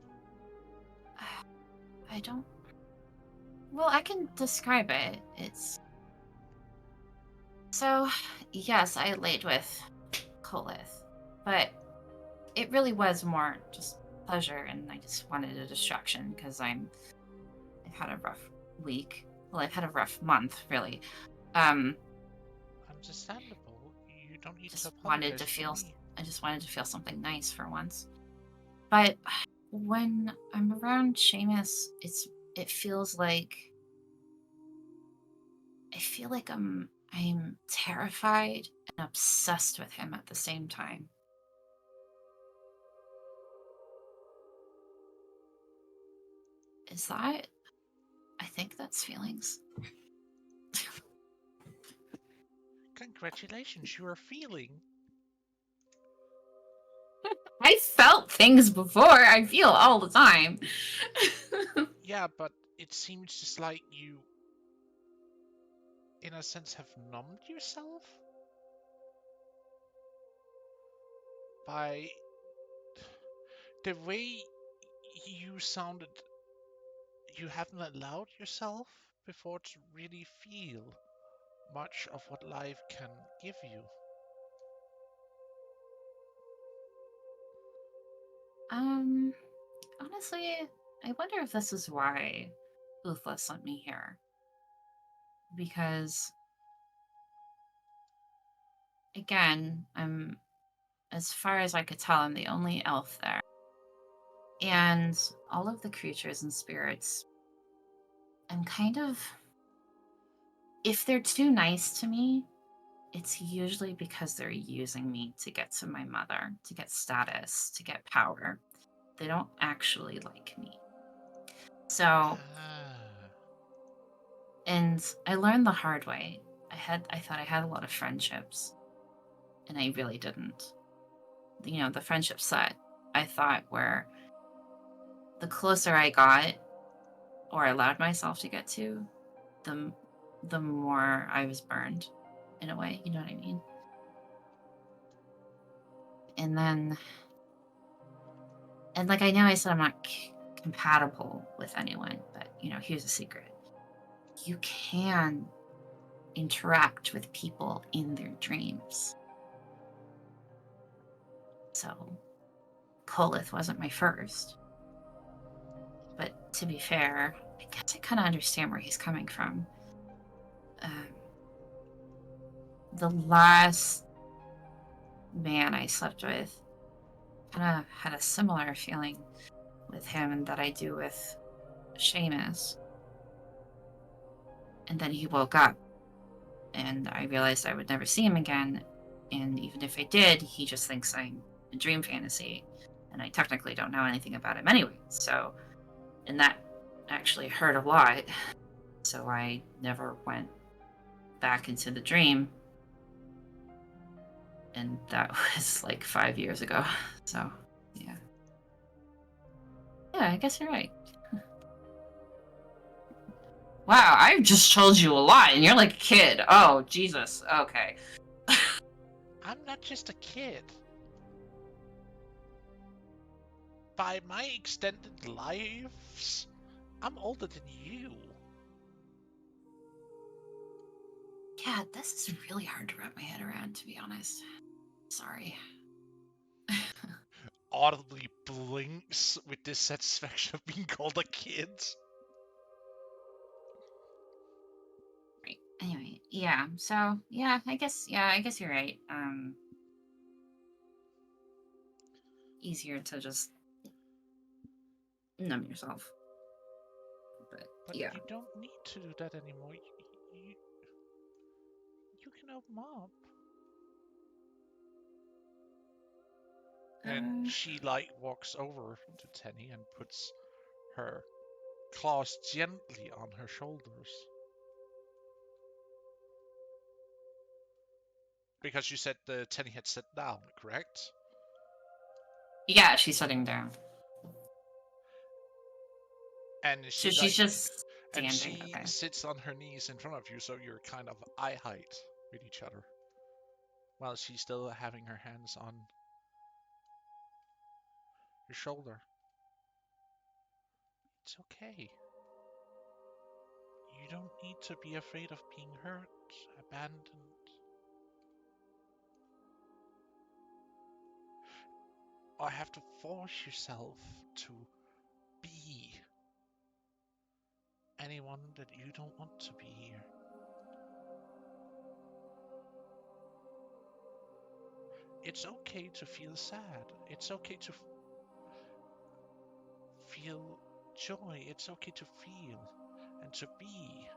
S3: I don't. Well, I can describe it. It's so. Yes, I laid with Kolith, but it really was more just pleasure, and I just wanted a distraction because I've had a rough week. Well, I've had a rough month, really.
S5: Understandable. You don't need to
S3: Just
S5: apologize
S3: wanted to
S5: to
S3: feel.
S5: me.
S3: I just wanted to feel something nice for once. But when I'm around Seamus, it feels like I feel like I'm terrified and obsessed with him at the same time. Is that? I think that's feelings.
S5: Congratulations, you are feeling.
S3: I felt things before. I feel all the time.
S5: Yeah, but it seems just like you, in a sense, have numbed yourself by the way you sounded. You haven't allowed yourself before to really feel much of what life can give you.
S3: Honestly, I wonder if this is why Uthla sent me here. Because again, as far as I could tell, I'm the only elf there. And all of the creatures and spirits, I'm kind of, if they're too nice to me, it's usually because they're using me to get to my mother, to get status, to get power. They don't actually like me. So,
S5: Ah.
S3: and I learned the hard way. I thought I had a lot of friendships, and I really didn't. You know, the friendship set I thought were the closer I got or allowed myself to get to, the more I was burned in a way, you know what I mean? And then, and like I know I said I'm not compatible with anyone, but you know, here's a secret. You can interact with people in their dreams. So, Kolith wasn't my first. But to be fair, I guess I kind of understand where he's coming from. the last man I slept with kind of had a similar feeling with him that I do with Seamus. And then he woke up, and I realized I would never see him again. And even if I did, he just thinks I'm a dream fantasy, and I technically don't know anything about him anyway. So, and that actually hurt a lot. So I never went back into the dream. And that was like 5 years ago. So, yeah. Yeah, I guess you're right. Wow, I just told you a lot, and you're like a kid. Oh, Jesus. Okay.
S5: I'm not just a kid. By my extended lives, I'm older than you.
S3: Yeah, this is really hard to wrap my head around, to be honest. Sorry.
S5: Audibly blinks with dissatisfaction of being called a kid.
S3: Right. Anyway, yeah. So, yeah, I guess you're right. Easier to just numb yourself. But yeah.
S5: You don't need to do that anymore. You can open up. And she like walks over to Tenny and puts her claws gently on her shoulders. Because you said the Tenny had sat down, correct?
S3: Yeah, she's sitting down.
S5: And
S3: So
S5: she
S3: she's just
S5: and
S3: standing.
S5: she
S3: Okay.
S5: sits on her knees in front of you, so you're kind of eye height with each other. While she's still having her hands on your shoulder. It's okay. You don't need to be afraid of being hurt, abandoned. Or have to force yourself to be anyone that you don't want to be here. It's okay to feel sad. It's okay to feel joy. It's okay to feel and to be.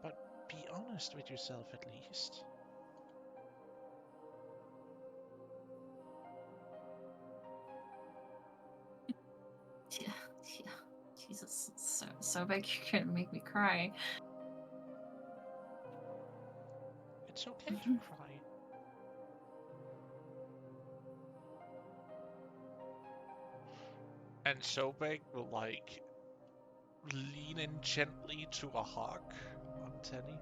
S5: But be honest with yourself at least.
S3: Yeah. Jesus, so big you're gonna make me cry.
S5: It's okay to cry. And Sobek will like lean in gently to a hug on Tenny.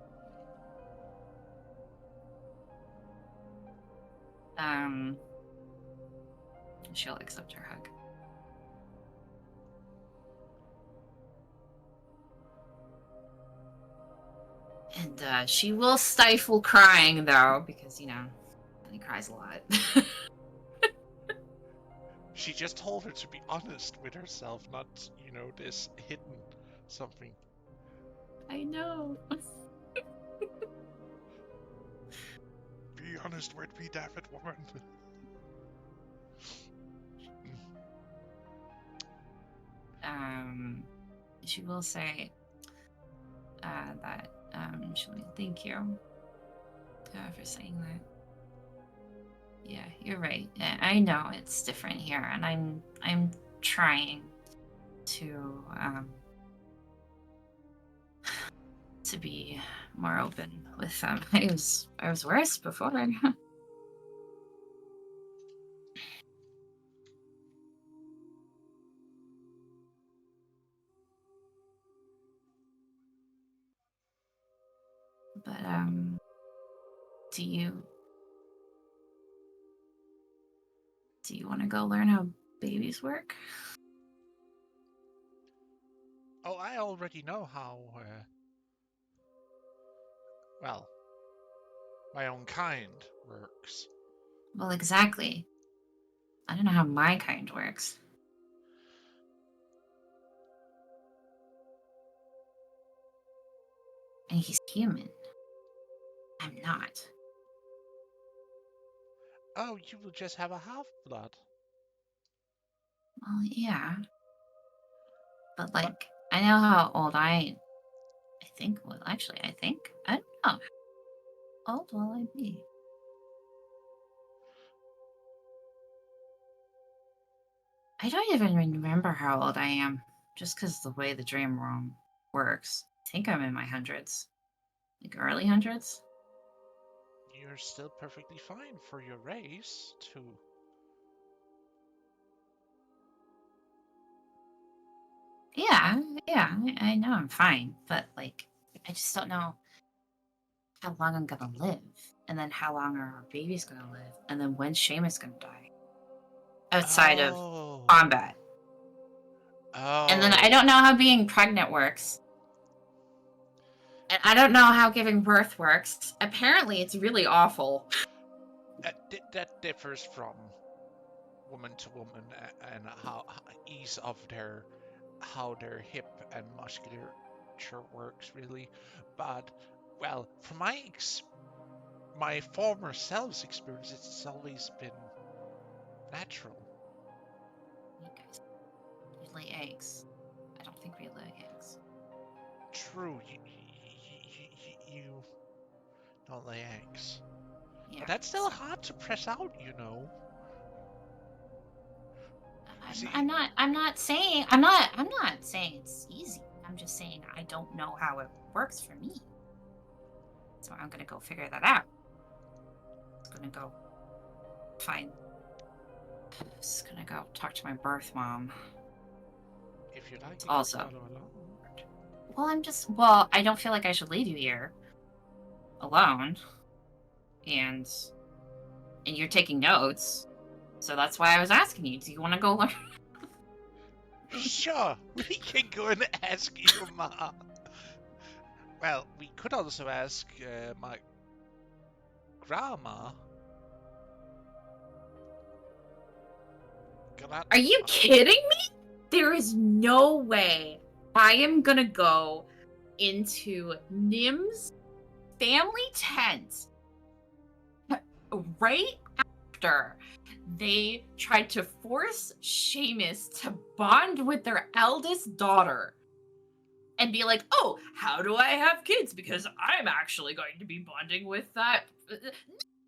S3: She'll accept her hug. And she will stifle crying though, because he cries a lot.
S5: She just told her to be honest with herself, not, this hidden something.
S3: I know.
S5: Be honest with me, David, woman.
S3: She will say that she'll thank you for saying that. Yeah, you're right. I know it's different here, and I'm trying to to be more open with them. I was worse before. But do you want to go learn how babies work?
S5: Oh, I already know how, well, my own kind works.
S3: Well, exactly. I don't know how my kind works. And he's human. I'm not.
S5: Oh, you will just have a half-blood.
S3: Well, yeah. But, like, I know how old I think, well, actually, I don't know. How old will I be? I don't even remember how old I am, just because the way the dream room works. I think I'm in my hundreds. Like, early hundreds?
S5: You're still perfectly fine for your race, too.
S3: Yeah, I know I'm fine, but, like, I just don't know how long I'm gonna live, and then how long are our babies gonna live, and then when Seamus gonna die outside of
S5: Oh.
S3: combat. And then I don't know how being pregnant works. And I don't know how giving birth works. Apparently, it's really awful.
S5: That differs from woman to woman and how ease of how their hip and musculature works, really. But, well, from my former self's experience, it's always been natural.
S3: You guys, you lay eggs. I don't think we lay eggs.
S5: True, you don't lay eggs.
S3: Yeah,
S5: But that's still
S3: so
S5: hard to press out, you know. See,
S3: I'm not saying it's easy. I'm just saying I don't know how it works for me. So I'm gonna go figure that out. I'm gonna go find. Just gonna go talk to my birth mom.
S5: if you like,
S3: It's
S5: you can
S3: also.
S5: follow along.
S3: Well, I don't feel like I should leave you here alone. And you're taking notes. So that's why I was asking you. Do you want to go learn?
S5: Sure, we can go and ask your mom. Well, we could also ask my grandma.
S3: Are you kidding me? There is no way I am gonna go into Nim's family tent right after they tried to force Seamus to bond with their eldest daughter and be like, oh, how do I have kids? Because I'm actually going to be bonding with that.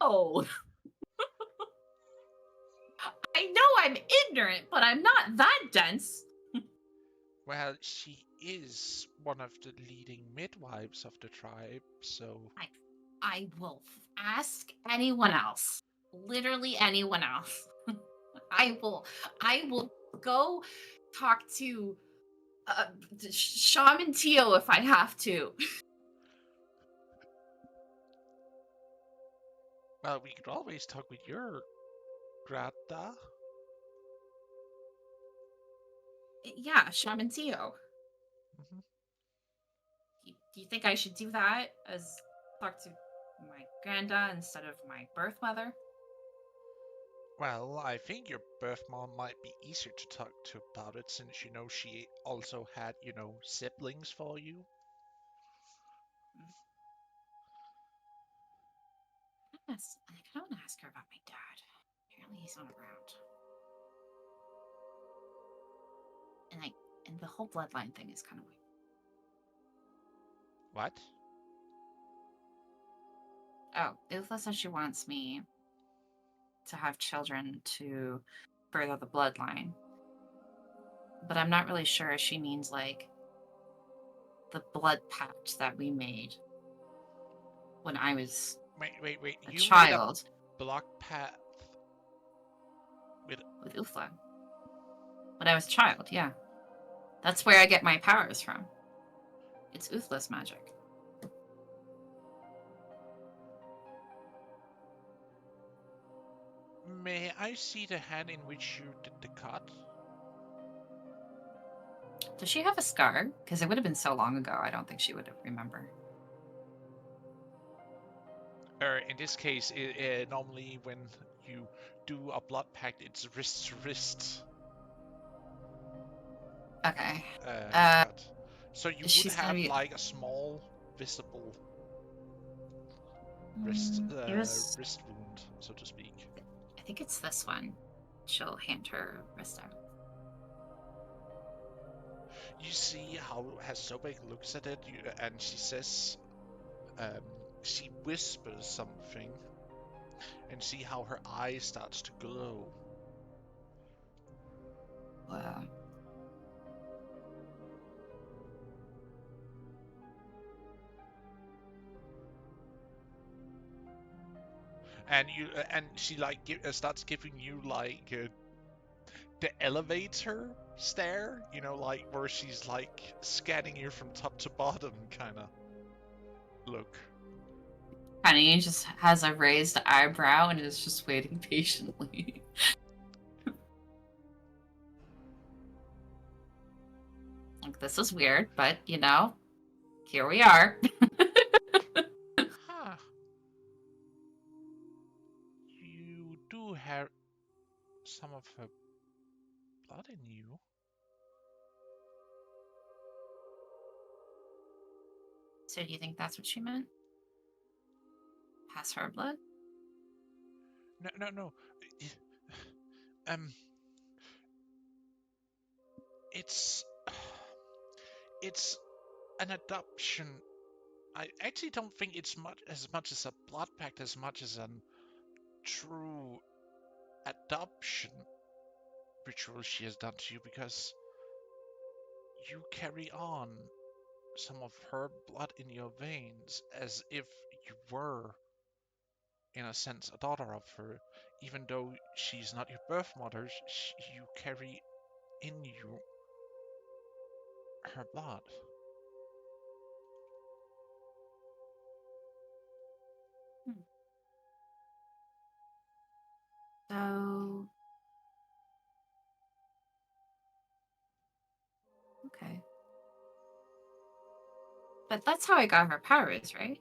S3: No. I know I'm ignorant, but I'm not that dense.
S5: Well, she is one of the leading midwives of the tribe, so...
S3: I will ask anyone else. Literally anyone else. I will go talk to Shaman Tio if I have to.
S5: Well, we could always talk with your grata.
S3: Yeah, Shaman Tio.
S5: Mhm.
S3: Do you think I should do that as talk to my granda instead of my birth mother?
S5: Well, I think your birth mom might be easier to talk to about it, since you know she also had, siblings for you.
S3: Yes, I kind of want to ask her about my dad. Apparently he's not around. And the whole bloodline thing is kind of weird.
S5: What?
S3: Oh, Uthla says she wants me to have children to further the bloodline. But I'm not really sure if she means, like, the blood pact that we made when I was
S5: Wait.
S3: a
S5: You made a
S3: child
S5: block path with...
S3: with Uthla. When I was a child, yeah. That's where I get my powers from. It's Uthla's magic.
S5: May I see the hand in which you did the cut?
S3: Does she have a scar? Because it would have been so long ago, I don't think she would have remembered.
S5: In this case, normally when you do a blood pact, it's wrist to wrist.
S3: Okay.
S5: Cut. So you would
S3: She's gonna
S5: have
S3: be...
S5: like a small visible wrist
S3: It was.
S5: wrist wound, so to speak.
S3: I think it's this one. She'll hand her wrist out.
S5: You see how Sobek looks at it, and she says, she whispers something, and see how her eye starts to glow.
S3: Wow.
S5: And she like starts giving you like the elevator stare, like where she's like scanning you from top to bottom, kind of look.
S3: Honey just has a raised eyebrow and is just waiting patiently. Like, this is weird, but here we are.
S5: Huh. You do have some of her blood in you.
S3: So do you think that's what she meant? Pass her blood?
S5: No. Um, it's it's an adoption. I actually don't think it's as much as a blood pact as much as a true adoption ritual she has done to you, because you carry on some of her blood in your veins as if you were, in a sense, a daughter of her. Even though she's not your birth mother, you carry in you her blood.
S3: So... Okay. But that's how I got her powers, right?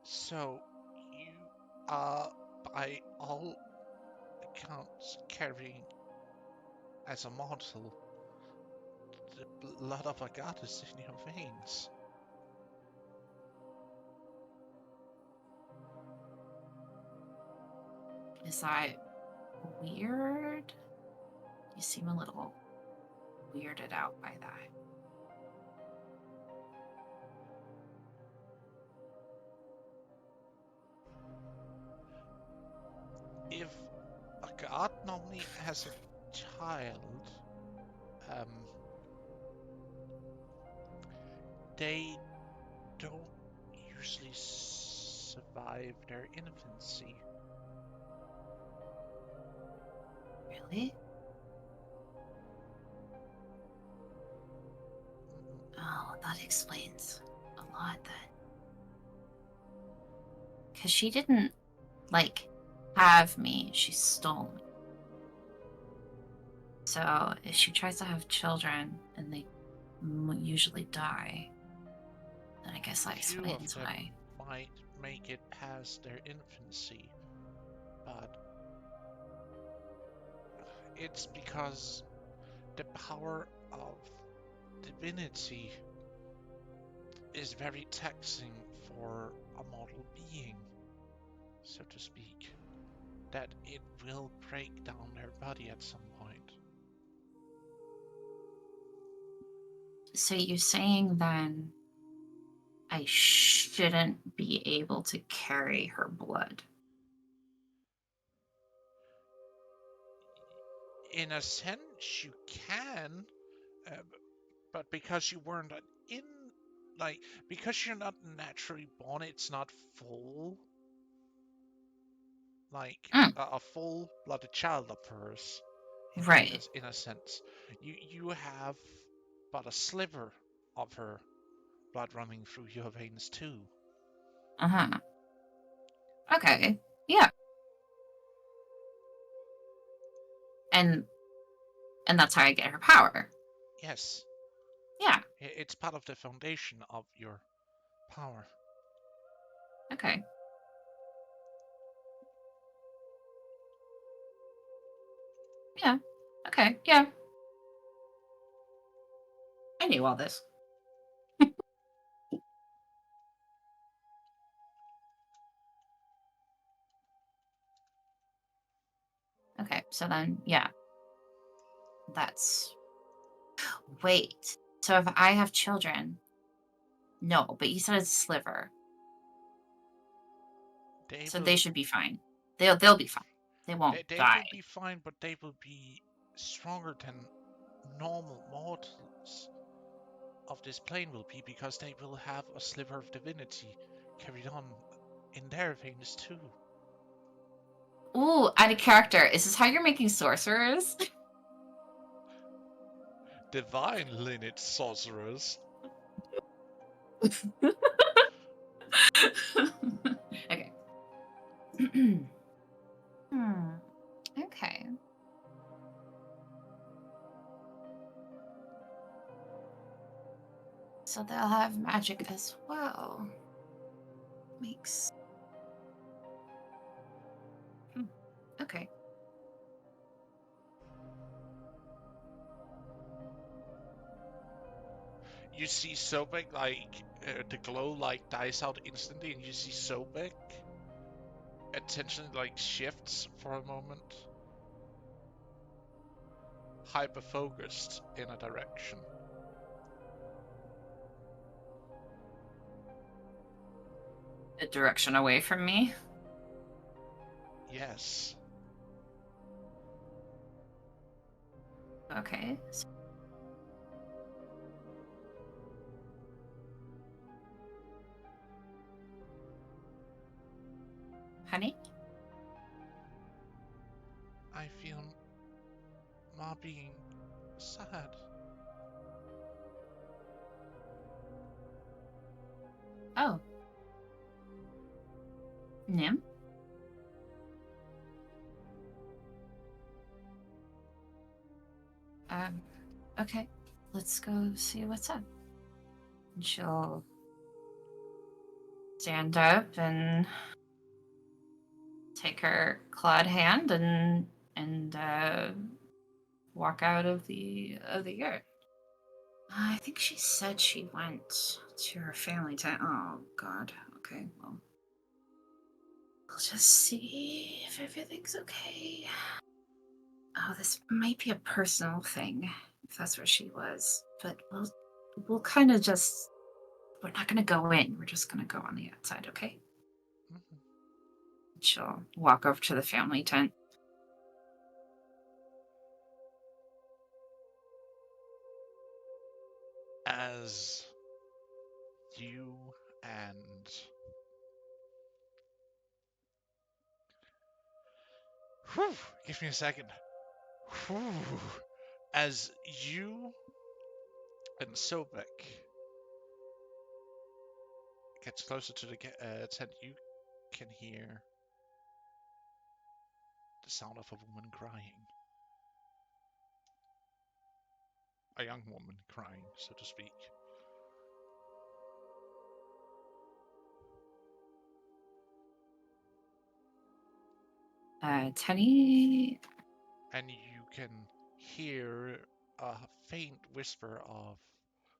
S5: So, you are, by all accounts, carrying, as a mortal, the blood of a goddess in your veins.
S3: Is that weird? You seem a little weirded out by that.
S5: If a god normally has a child, they don't usually survive their infancy.
S3: Really? Oh, that explains a lot then. Because she didn't, have me. She stole me. So if she tries to have children and they usually die, then I guess that
S5: Few of
S3: explains
S5: them
S3: why.
S5: might make it past their infancy, but it's because the power of divinity is very taxing for a mortal being, so to speak, that it will break down their body at some point.
S3: So you're saying then I shouldn't be able to carry her blood?
S5: In a sense, you can, uh, but because you weren't in, because you're not naturally born, it's not full, a full-blooded child of hers.
S3: Right.
S5: In a sense, you have but a sliver of her blood running through your veins too.
S3: Uh-huh. Okay. Yeah. And And that's how I get her power.
S5: Yes,
S3: Yeah.
S5: it's part of the foundation of your power.
S3: Okay. Yeah. Okay. Yeah. I knew all this. Okay, so then, yeah. That's... Wait. So if I have children... No, but you said it's Sliver. So they should be fine. They'll be fine. They won't
S5: They
S3: die.
S5: will be fine, but they will be stronger than normal mortals of this plane will be, because they will have a sliver of divinity carried on in their veins too.
S3: Ooh, add a character. Is this how you're making sorcerers?
S5: Divine lineage sorcerers.
S3: Okay. Okay. So they'll have magic as well. Makes... Okay.
S5: You see Sobek, like, the glow, like, dies out instantly, and you see Sobek attention, like, shifts for a moment. Hyper-focused in a direction.
S3: A direction away from me.
S5: Yes.
S3: Okay. Honey?
S5: I feel Ma being sad.
S3: Oh. Nim? Okay. Let's go see what's up. And she'll stand up and take her clawed hand and walk out of the yard. I think she said she went to her family tent. Oh God. Okay. Well, we'll just see if everything's okay. Oh, this might be a personal thing, if that's where she was. But we'll kind of just... We're not gonna go in. We're just gonna go on the outside, okay?
S5: Mhm.
S3: She'll walk over to the family tent.
S5: As you and whew, give me a second. Whew. As you and Sobek gets closer to the tent, you can hear the sound of a woman crying. A young woman crying, so to speak.
S3: Tenny...
S5: And you can hear a faint whisper of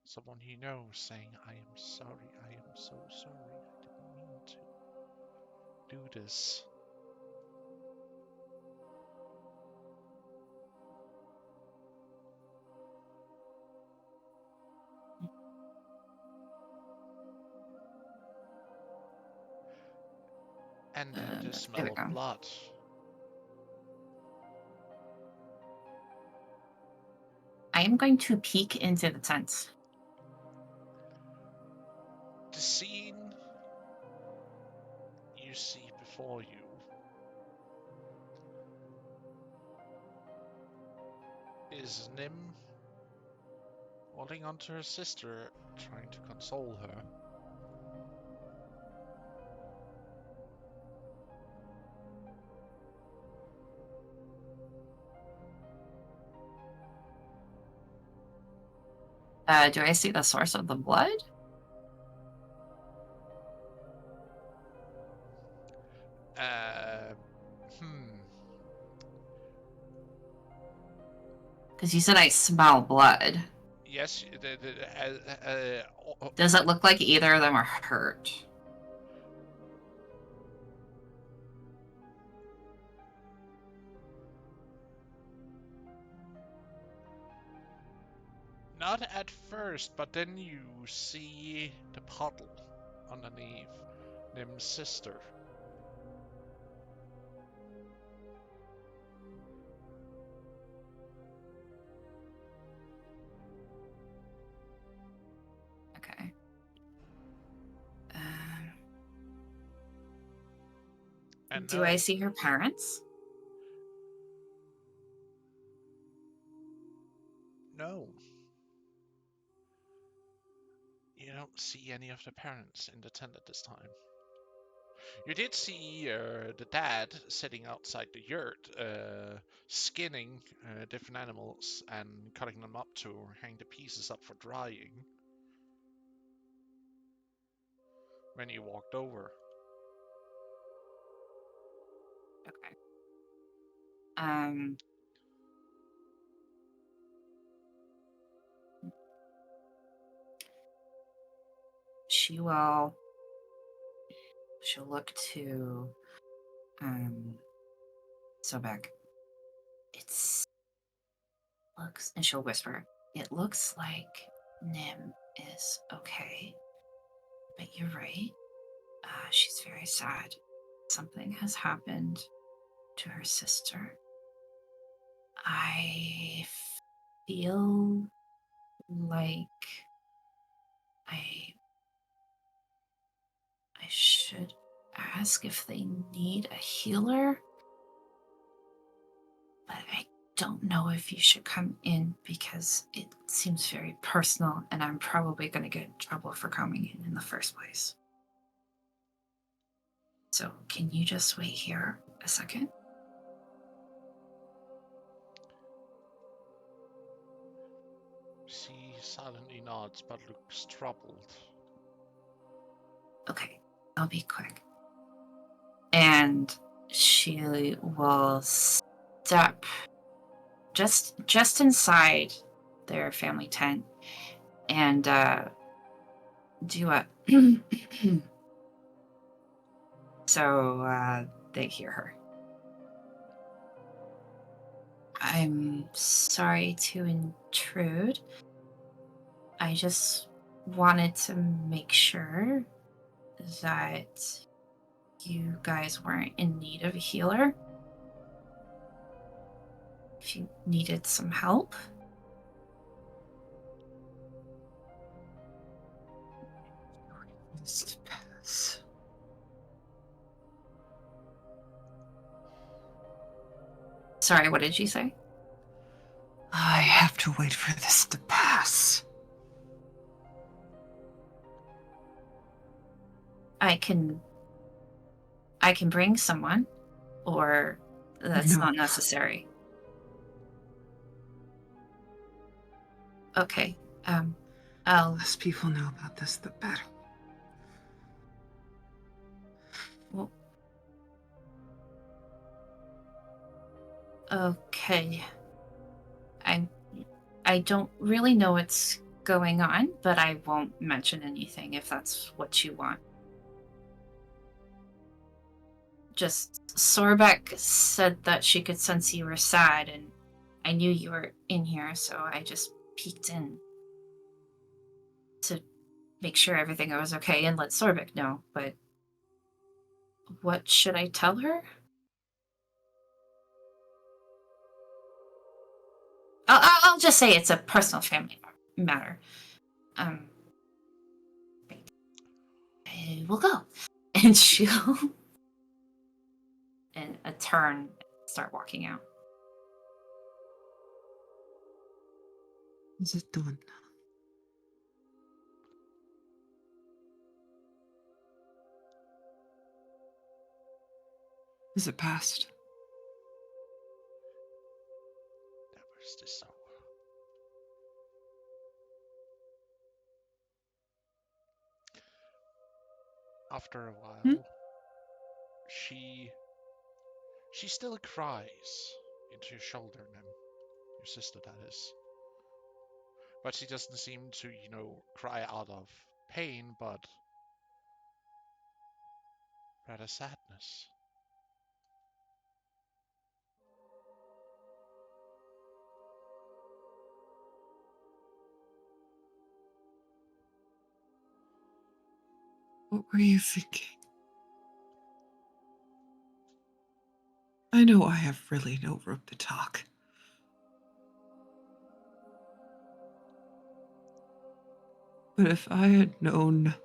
S5: someone you know saying, I am sorry, I am so sorry, I didn't mean to do this. And then the
S3: there
S5: smell
S3: we
S5: of
S3: go.
S5: blood.
S3: I am going to peek into the tent.
S5: The scene you see before you is Nim holding onto her sister, trying to console her.
S3: Do I see the source of the blood?
S5: Uh, hmm.
S3: Because you said I smell blood.
S5: Yes,
S3: Does it look like either of them are hurt?
S5: not at first, but then you see the puddle underneath Nim's sister.
S3: Okay.
S5: And
S3: Do I see her parents?
S5: No. You don't see any of the parents in the tent at this time. You did see the dad sitting outside the yurt, skinning different animals and cutting them up to hang the pieces up for drying when you walked over.
S3: Okay. She'll look to Sobek. And she'll whisper, it looks like Nim is okay. But you're right. She's very sad. Something has happened to her sister. I feel like I should ask if they need a healer, but I don't know if you should come in because it seems very personal and I'm probably going to get in trouble for coming in the first place. So can you just wait here a second?
S5: She silently nods but looks troubled.
S3: Okay, I'll be quick. And she will step just inside their family tent and do a so they hear her. I'm sorry to intrude. I just wanted to make sure that you guys weren't in need of a healer. If you needed some help.
S6: This to pass.
S3: Sorry, what did you say?
S6: I have to wait for this to pass.
S3: I can bring someone, or that's
S6: No.
S3: not necessary. Okay.
S6: The
S3: I'll
S6: less people know about this, the better.
S3: well, okay. I don't really know what's going on, but I won't mention anything if that's what you want. Just Sorbeck said that she could sense you were sad, and I knew you were in here, so I just peeked in to make sure everything was okay and let Sorbeck know. But what should I tell her? I'll just say it's a personal family matter. We'll go. And she'll and a turn start walking out.
S6: Is it done? Is it past?
S5: That was the soul. After a while, she still cries into your shoulder, Nim. Your sister, that is. But she doesn't seem to, cry out of pain, but rather sadness.
S6: What were you thinking? I know I have really no room to talk. But if I had known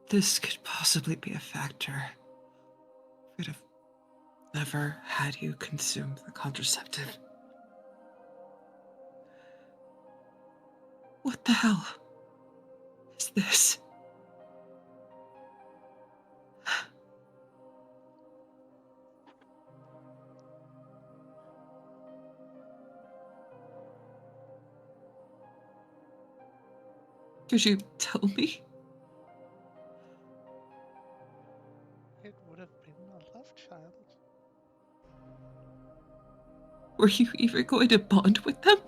S6: this could possibly be a factor, I would have never had you consume the contraceptive. What the hell is this? Could you tell me?
S5: It would have been a love child.
S6: Were you even going to bond with them?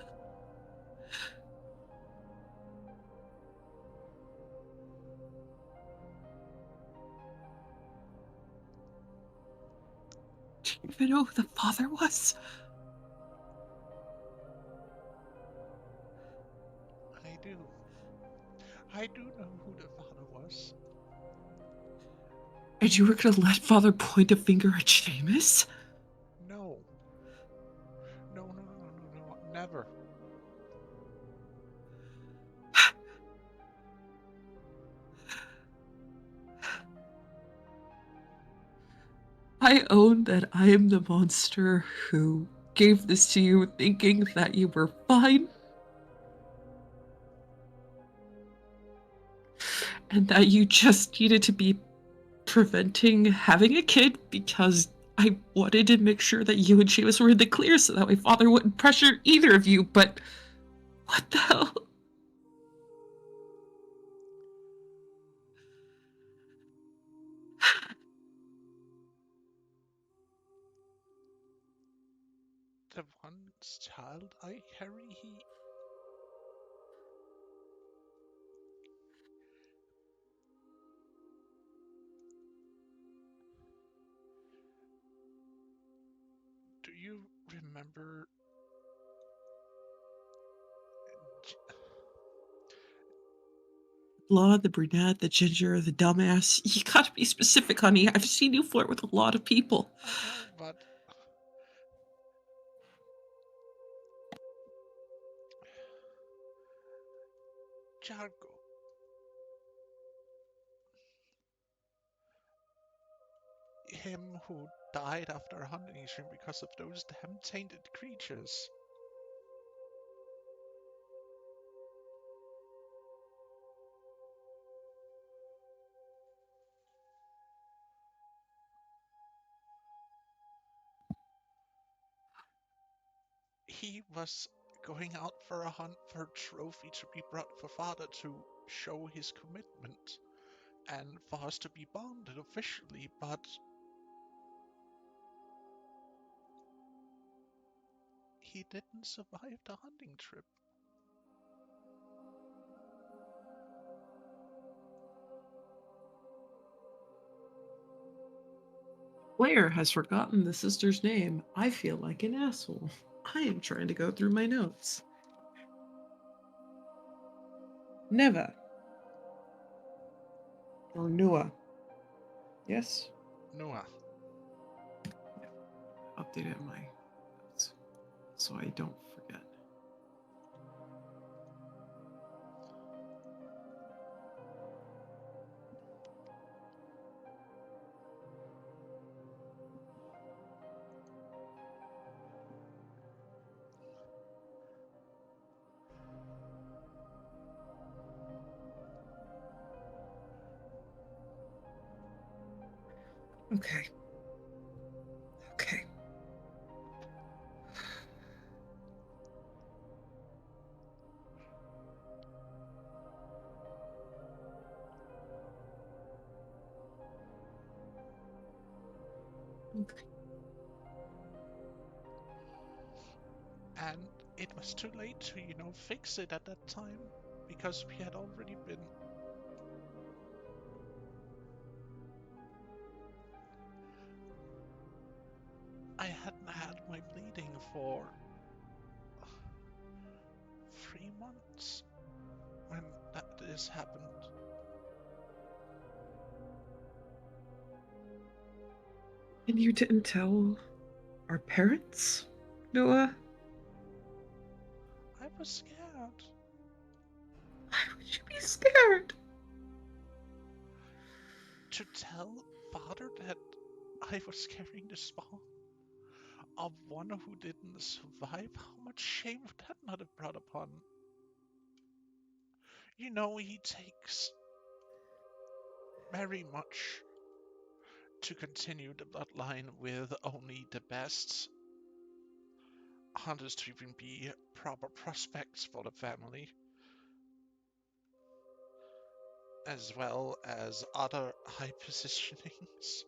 S6: Do you even know who the father was?
S5: I do. I do know who the father was.
S6: And you were gonna let father point a finger at Seamus?
S5: No. No, never.
S6: I own that I am the monster who gave this to you thinking that you were fine. And that you just needed to be preventing having a kid because I wanted to make sure that you and Seamus were in the clear so that my father wouldn't pressure either of you, but what the hell?
S5: The one child I carry, he... Do you remember...
S6: Blonde, the brunette, the ginger, the dumbass. You gotta be specific, honey. I've seen you flirt with a lot of people.
S5: I know, but... Jargo. Him who died after a hunting stream because of those damn tainted creatures. He was going out for a hunt for a trophy to be brought for father to show his commitment and for us to be bonded officially, but he didn't survive the hunting trip.
S6: Blair has forgotten the sister's name. I feel like an asshole. I am trying to go through my notes. Neva. Or Nua. Yes?
S5: Noah.
S6: Update it in my notes so I don't forget. Okay. Okay.
S5: And it was too late to, fix it at that time, because we had already been... I hadn't had my bleeding for 3 months when this happened.
S6: And you didn't tell our parents, Noah?
S5: I was scared.
S6: Why would you be scared?
S5: To tell father that I was carrying the spawn of one who didn't survive, how much shame would that not have brought upon? He takes very much to continue the bloodline with only the best hunters to even be proper prospects for the family, as well as other high positionings.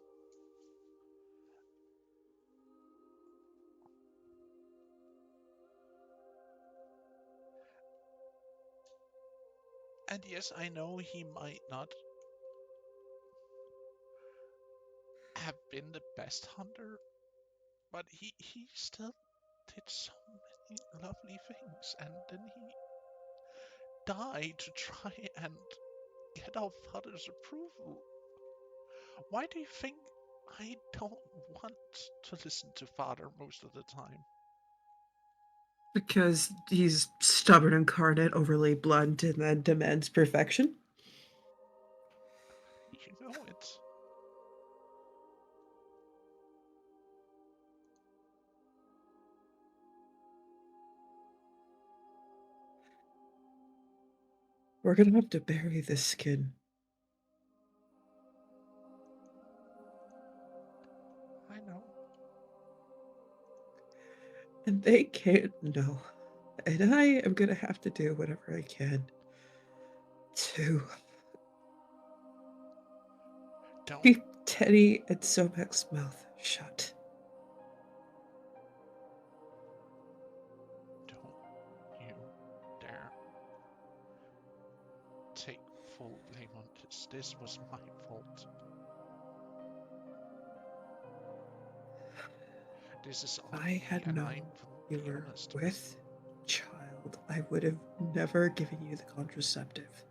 S5: And yes, I know he might not have been the best hunter, but he still did so many lovely things, and then he died to try and get our father's approval. Why do you think I don't want to listen to father most of the time?
S6: Because he's stubborn incarnate, overly blunt, and then demands perfection?
S5: You know it.
S6: We're gonna have to bury this kid.
S5: I know.
S6: And they can't know. And I am gonna have to do whatever I can to
S5: Don't
S6: keep Teddy and Sobek's mouth shut.
S5: you dare take full blame on this. This was my fault. This is
S6: If
S5: on
S6: I
S5: me,
S6: had
S5: and
S6: known
S5: I
S6: you
S5: will be
S6: were
S5: honest.
S6: with child, I would have never given you the contraceptive.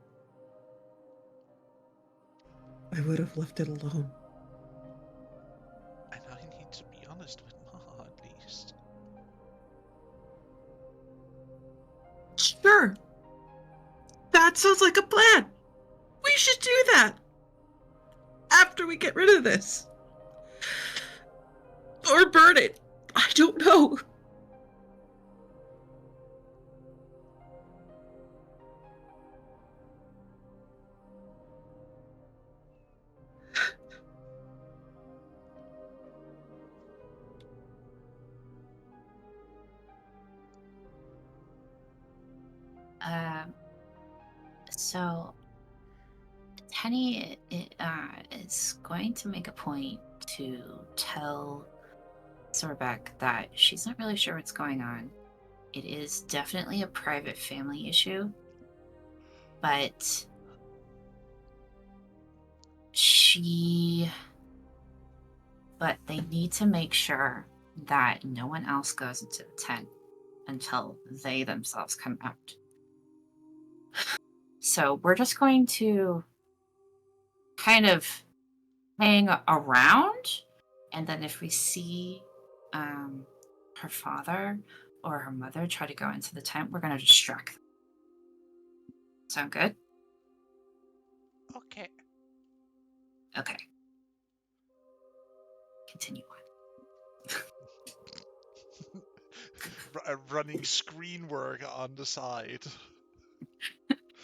S6: I would have left it alone.
S5: And I need to be honest with Ma, at least.
S6: Sure. That sounds like a plan. We should do that. After we get rid of this. Or burn it. I don't know.
S3: So Tenny is going to make a point to tell Sorbeck that she's not really sure what's going on. It is definitely a private family issue, but they need to make sure that no one else goes into the tent until they themselves come out. So we're just going to kind of hang around, and then if we see her father or her mother try to go into the tent, we're going to distract them. Sound good?
S5: Okay.
S3: Okay. Continue on.
S5: Running screen work on the side.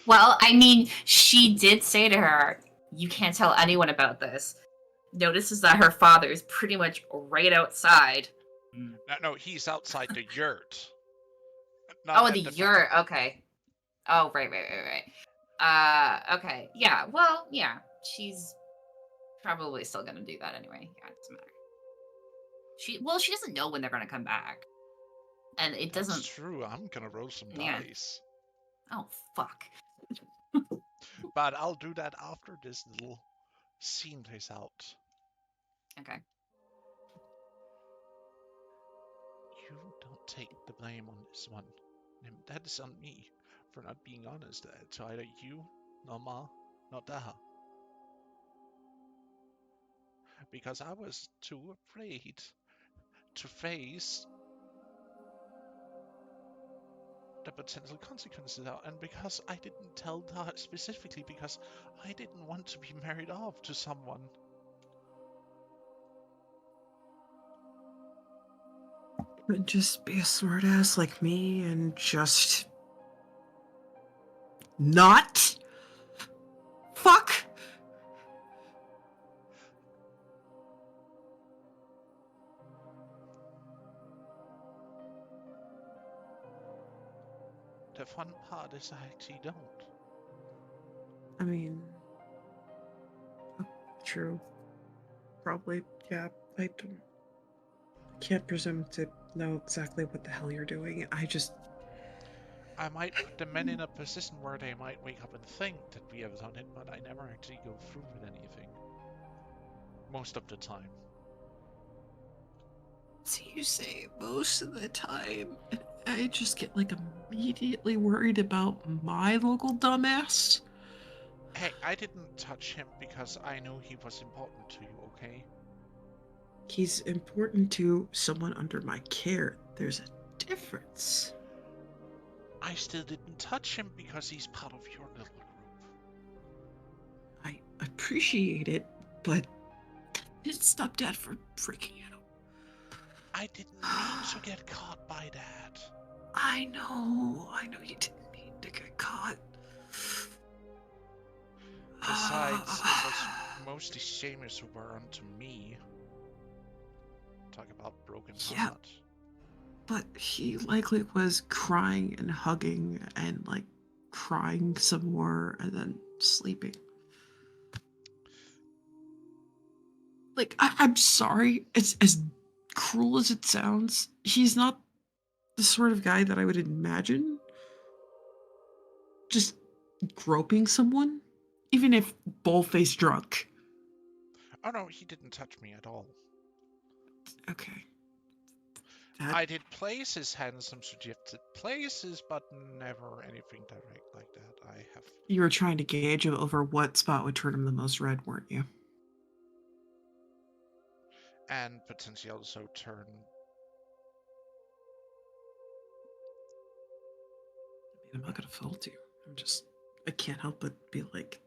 S3: Well, I mean, she did say to her, you can't tell anyone about this. Notices that her father is pretty much right outside.
S5: No, he's outside the yurt.
S3: Oh, the yurt. Okay. Oh, right. Okay. Yeah, well, yeah. She's probably still gonna do that anyway. Yeah, it doesn't matter. She doesn't know when they're gonna come back, and it
S5: That's
S3: doesn't.
S5: true. I'm gonna roll some
S3: Yeah.
S5: dice.
S3: Oh fuck.
S5: But I'll do that after this little scene plays out.
S3: Okay.
S5: You don't take the blame on this one. That is on me for not being honest to either you, nor Ma, nor Daha. Because I was too afraid to face the potential consequences out, and because I didn't tell Daha specifically because I didn't want to be married off to someone.
S6: But just be a smartass like me and just not fuck.
S5: The fun part is I actually don't.
S6: I mean, true. Probably, yeah. I can't presume to know exactly what the hell you're doing.
S5: I might put the men in a position where they might wake up and think that we have done it, but I never actually go through with anything. Most of the time.
S6: See, you say most of the time, and I just get like immediately worried about my local dumbass.
S5: Hey, I didn't touch him because I knew he was important to you, okay?
S6: He's important to someone under my care. There's a difference.
S5: I still didn't touch him because he's part of your little group.
S6: I appreciate it, but didn't stop Dad from freaking out.
S5: I didn't mean to get caught by that.
S6: I know you didn't mean to get caught.
S5: Besides, it was mostly Seamus who were onto me. Talk about broken
S6: Yeah.
S5: heart.
S6: But he likely was crying and hugging and like crying some more and then sleeping. Like, I'm sorry. It's as cruel as it sounds. He's not the sort of guy that I would imagine just groping someone, even if bull-faced drunk.
S5: Oh no, he didn't touch me at all.
S6: Okay.
S5: I did place his hands some suggested places, but never anything direct like that. I have.
S6: You were trying to gauge over what spot would turn him the most red, weren't you?
S5: And potentially also turn.
S6: I mean, I'm not gonna fault you. I can't help but be like,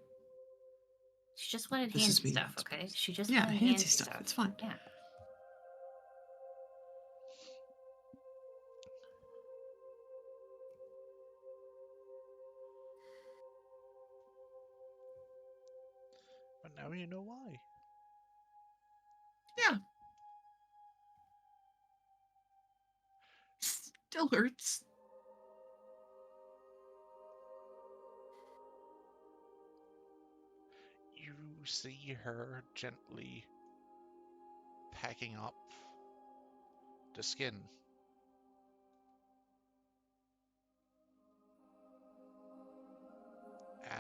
S3: She just wanted
S6: this is
S3: handsy
S6: me.
S3: stuff, okay? She just
S6: Yeah,
S3: wanted
S6: handsy stuff. It's fine.
S3: Yeah.
S5: But now you know why.
S6: Yeah. Still hurts.
S5: You see her gently packing up the skin.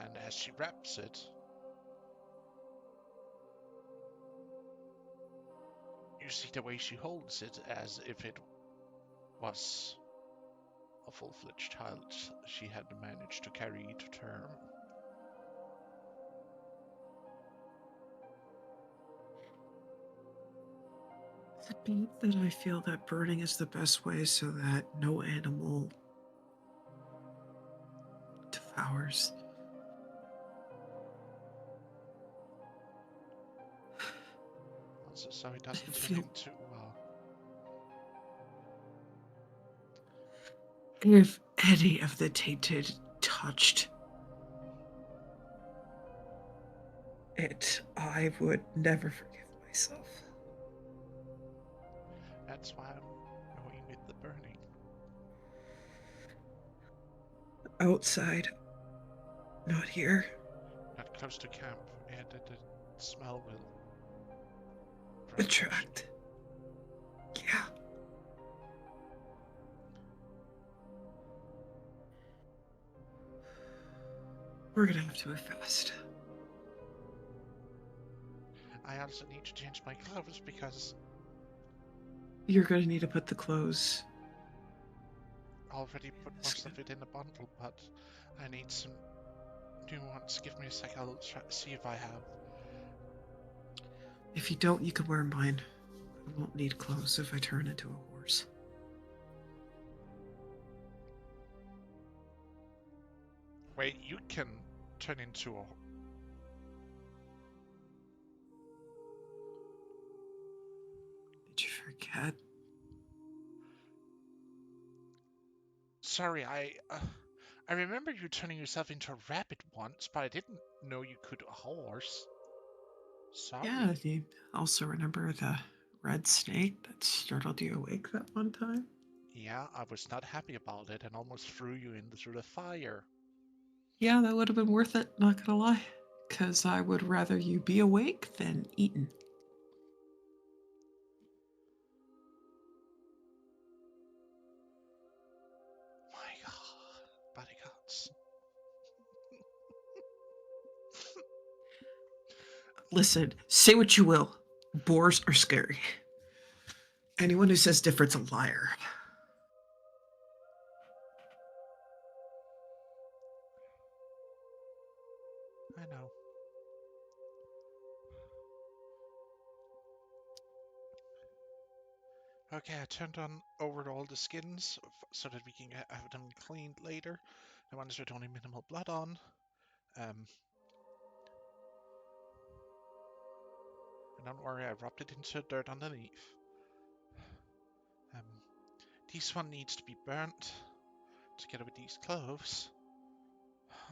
S5: And as she wraps it, you see the way she holds it as if it was a full-fledged child she had managed to carry to term.
S6: Is it be that I feel that burning is the best way so that no animal devours?
S5: Also, so it doesn't
S6: I
S5: turn
S6: feel-
S5: into
S6: If any of the tainted touched it, I would never forgive myself.
S5: That's why I'm going with the burning.
S6: Outside, not here.
S5: Not close to camp, and the smell will.
S6: Attract. We're gonna have to move fast.
S5: I also need to change my clothes because
S6: You're gonna need to put the clothes.
S5: I already put most of it in a bundle, but I need some new ones. Give me a sec, I'll see if I have.
S6: If you don't, you can wear mine. I won't need clothes if I turn into a horse.
S5: Wait, you can turn into a...
S6: Did you forget?
S5: Sorry, I remember you turning yourself into a rabbit once, but I didn't know you could a horse. Sorry.
S6: Yeah, you also remember the red snake that startled you awake that one time?
S5: Yeah, I was not happy about it and almost threw you into the fire.
S6: Yeah, that would have been worth it, not gonna lie. Because I would rather you be awake than eaten.
S5: My god, bodyguards.
S6: Listen, say what you will. Boars are scary. Anyone who says different's a liar.
S5: I know. Okay, I turned on over all the skins so that we can have them cleaned later. The ones with only minimal blood on. And don't worry, I rubbed it into dirt underneath. Um, this one needs to be burnt together with these clothes.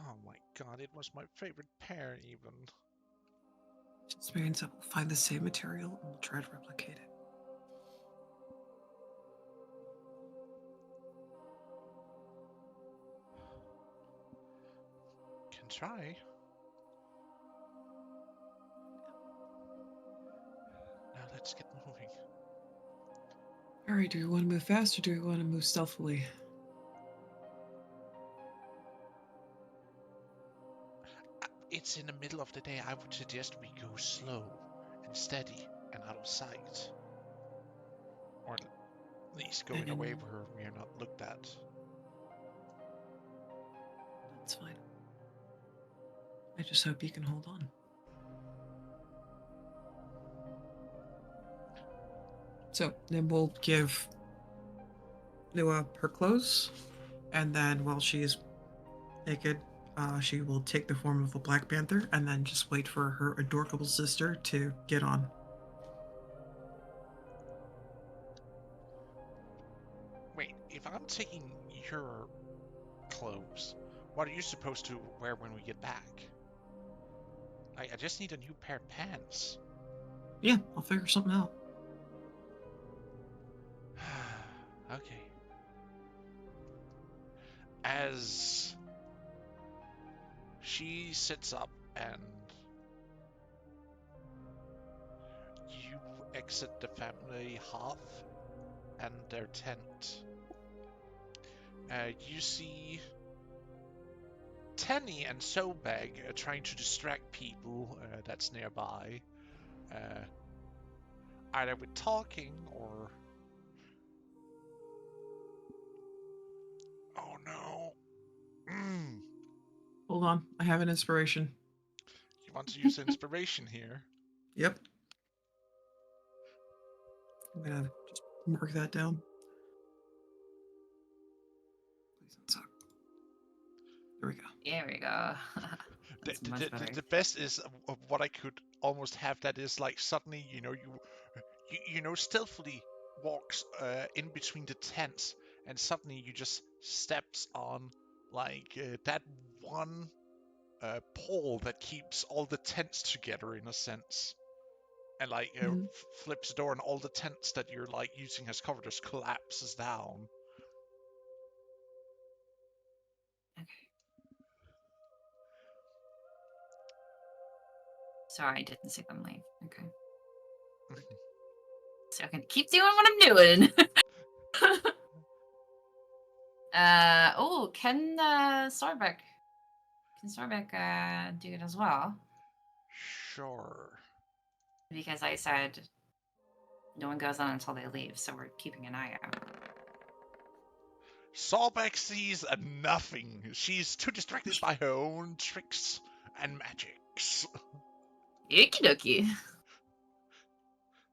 S5: Oh my god, it was my favorite pair even.
S6: Just means that we'll find the same material and we'll try to replicate it.
S5: Can try. Now let's get moving.
S6: Alright, do we want to move fast or do we want to move stealthily?
S5: It's in the middle of the day. I would suggest we go slow and steady and out of sight. Or at least go in a way where we are not looked at.
S6: That's fine. I just hope you can hold on. So then we'll give Nua her clothes, and then while she is naked, she will take the form of a Black Panther and then just wait for her adorable sister to get on.
S5: Wait, if I'm taking your clothes, what are you supposed to wear when we get back? I just need a new pair of pants.
S6: Yeah, I'll figure something out.
S5: Okay. As she sits up and you exit the family hearth and their tent, you see Tenny and Sobag trying to distract people that's nearby, either with talking or... Oh no.
S6: Hold on, I have an inspiration.
S5: You want to use inspiration here?
S6: Yep. I'm gonna just mark that down. Please don't suck. There we go.
S3: There we go. That's much better.
S5: The best is what I could almost have that is like suddenly, you stealthily walks in between the tents and suddenly you just steps on like that one pole that keeps all the tents together in a sense. And like flips the door and all the tents that you're like using as cover just collapses down.
S3: Okay. Sorry, I didn't see them leave. Okay. So I can keep doing what I'm doing. Can Starbuck can Sorbek do it as well?
S5: Sure.
S3: Because I said no one goes on until they leave, so we're keeping an eye out.
S5: Solbeck sees nothing. She's too distracted by her own tricks and magics.
S3: Okie dokie.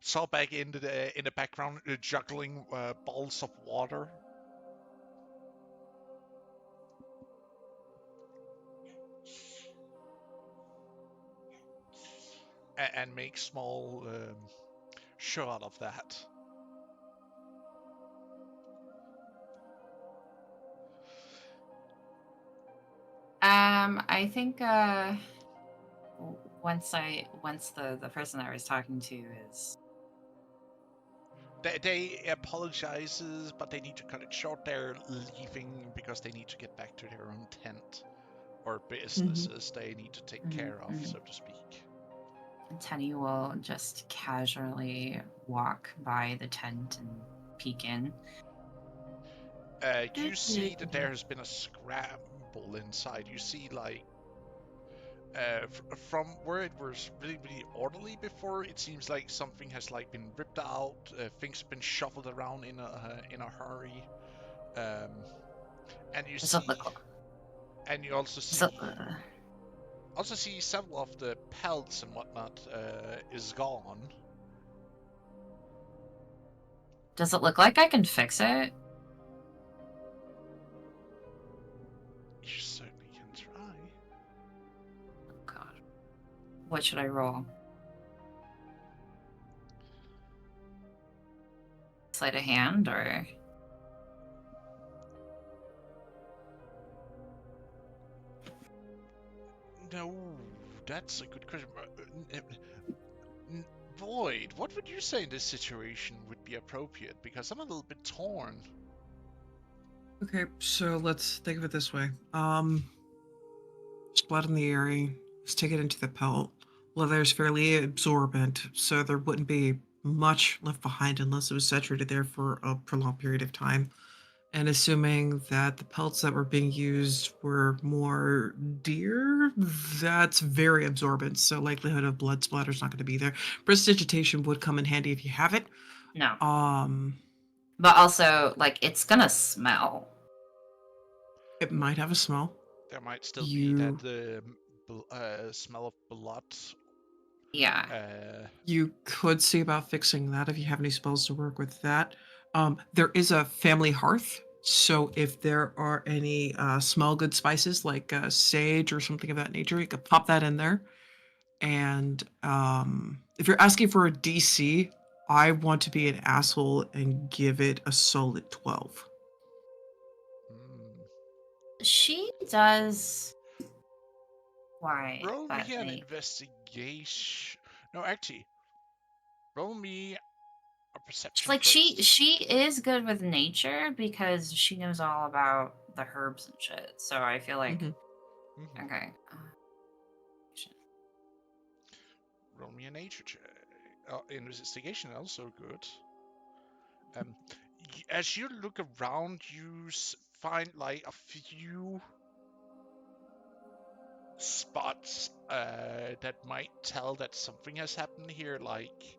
S5: Solbeck in the background juggling balls of water. And make small show out of that.
S3: I think once the person I was talking to is
S5: They apologizes, but they need to cut it short. They're leaving because they need to get back to their own tent or businesses they need to take care of, so to speak.
S3: Tenny will just casually walk by the tent and peek in.
S5: You see that there has been a scramble inside. You see, like, from where it was really, really orderly before, it seems like something has like been ripped out. Things have been shuffled around in a hurry. And you see, and you also see several of the pelts and whatnot is gone.
S3: Does it look like I can fix it?
S5: You certainly can try.
S3: Oh God. What should I roll? Sleight of hand or?
S5: No, that's a good question. Void, what would you say in this situation would be appropriate? Because I'm a little bit torn.
S6: Okay, so let's think of it this way. There's blood in the area. Let's take it into the pelt. Leather is fairly absorbent, so there wouldn't be much left behind unless it was saturated there for a prolonged period of time. And assuming that the pelts that were being used were more deer, that's very absorbent, so likelihood of blood splatter is not going to be there. Prestidigitation would come in handy if you have it.
S3: No.
S6: Um,
S3: But also, like, it's gonna smell.
S6: it might have a smell.
S5: There might still be that smell of blood.
S3: Yeah.
S6: You could see about fixing that if you have any spells to work with that. There is a family hearth, so if there are any smell good spices like sage or something of that nature, you could pop that in there. And if you're asking for a DC, I want to be an asshole and give it a solid 12.
S3: She does. Why?
S5: Roll
S3: But
S5: me an investigation. No, actually, roll me a perception.
S3: like
S5: first.
S3: she is good with nature because she knows all about the herbs and shit. So I feel like okay.
S5: Roll me a nature check. Investigation also good. As you look around, you find like a few spots that might tell that something has happened here, like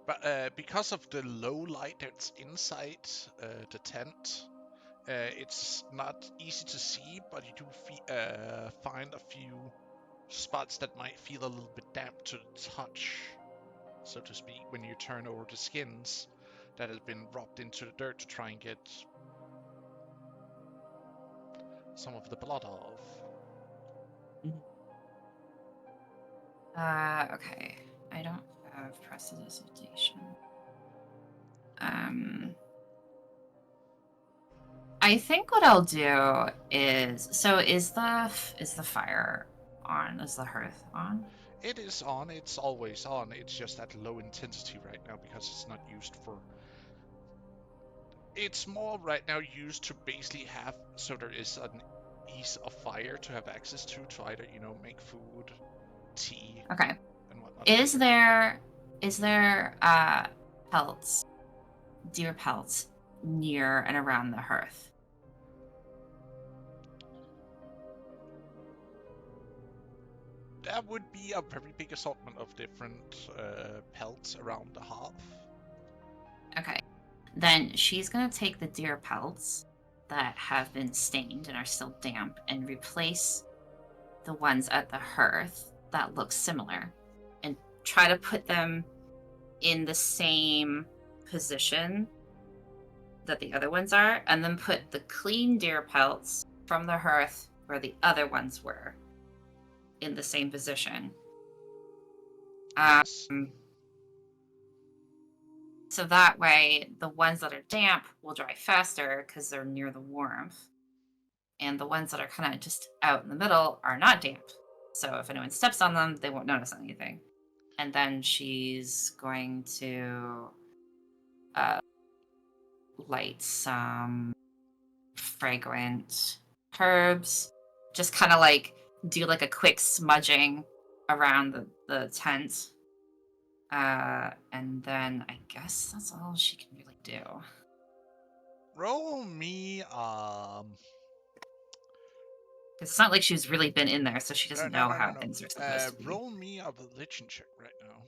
S5: but because of the low light that's inside the tent, it's not easy to see, but you do find a few spots that might feel a little bit damp to the touch, so to speak, when you turn over the skins that have been rubbed into the dirt to try and get some of the blood off.
S3: Okay. I don't have prestidigitation. I think what I'll do is is the fire on? Is the hearth on?
S5: It is on. It's always on. It's just at low intensity right now because it's not used for. It's more right now used to basically have so there is an ease of fire to have access to either make food, tea,
S3: Okay.
S5: and whatnot.
S3: Is there pelts, deer pelts near and around the hearth?
S5: There would be a very big assortment of different pelts around the hearth.
S3: Okay. Then she's going to take the deer pelts that have been stained and are still damp and replace the ones at the hearth that look similar and try to put them in the same position that the other ones are, and then put the clean deer pelts from the hearth where the other ones were in the same position.
S5: Yes.
S3: So that way, the ones that are damp will dry faster because they're near the warmth. And the ones that are kind of just out in the middle are not damp. So if anyone steps on them, they won't notice anything. And then she's going to light some fragrant herbs. Just kind of like do like a quick smudging around the tent. And then I guess that's all she can really do.
S5: Roll me
S3: It's not like she's really been in there, so she doesn't know how
S5: no.
S3: things are supposed to be.
S5: Roll me a religion check right now.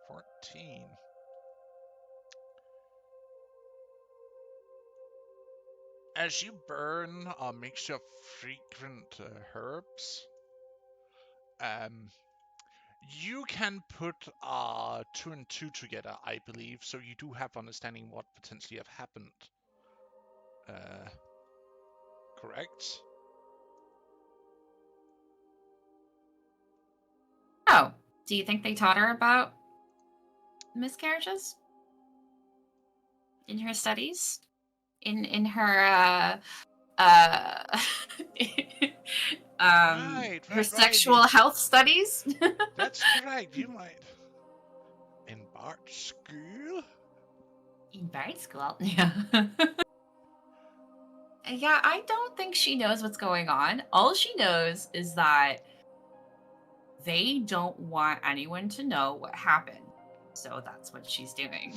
S5: 14. As you burn a mixture of fragrant herbs, you can put 2 and 2 together, I believe, so you do have understanding what potentially have happened. Correct?
S3: Oh, do you think they taught her about miscarriages in her studies? In her her
S5: Right.
S3: sexual health studies?
S5: That's correct. You might. In Bart school?
S3: In Bard school? Yeah. Yeah, I don't think she knows what's going on. All she knows is that they don't want anyone to know what happened. So that's what she's doing.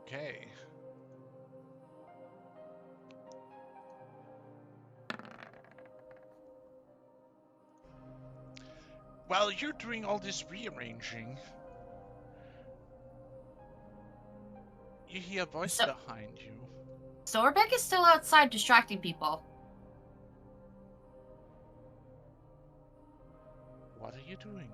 S5: Okay. While you're doing all this rearranging, you hear a voice behind you.
S3: So Rebecca's still outside distracting people.
S5: What are you doing?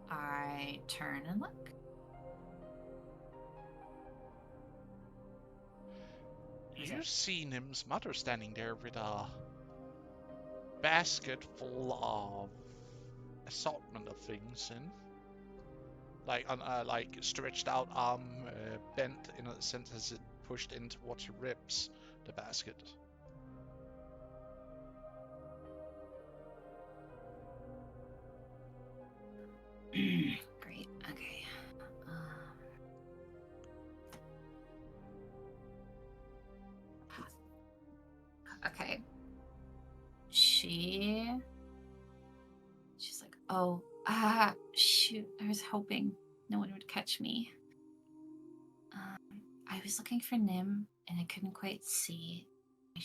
S3: I turn and look.
S5: You see Nim's mother standing there with a basket full of assortment of things in. Like stretched out arm, bent in a sense as it pushed in towards her ribs, the basket.
S3: Great. Okay. Okay. She's like, oh, shoot. I was hoping no one would catch me. I was looking for Nim and I couldn't quite see. I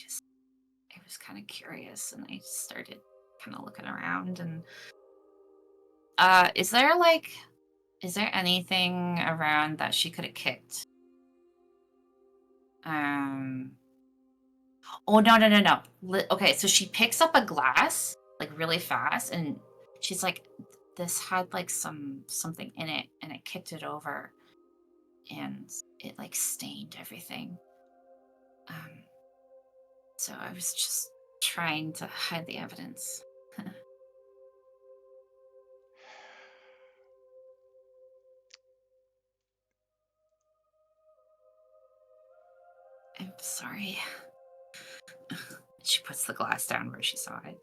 S3: was kind of curious and I started kind of looking around and is there anything around that she could have kicked? Oh, no. Okay, so she picks up a glass like really fast and she's like, this had like something in it and I kicked it over and it like stained everything. So I was just trying to hide the evidence. I'm sorry. She puts the glass down where she saw it.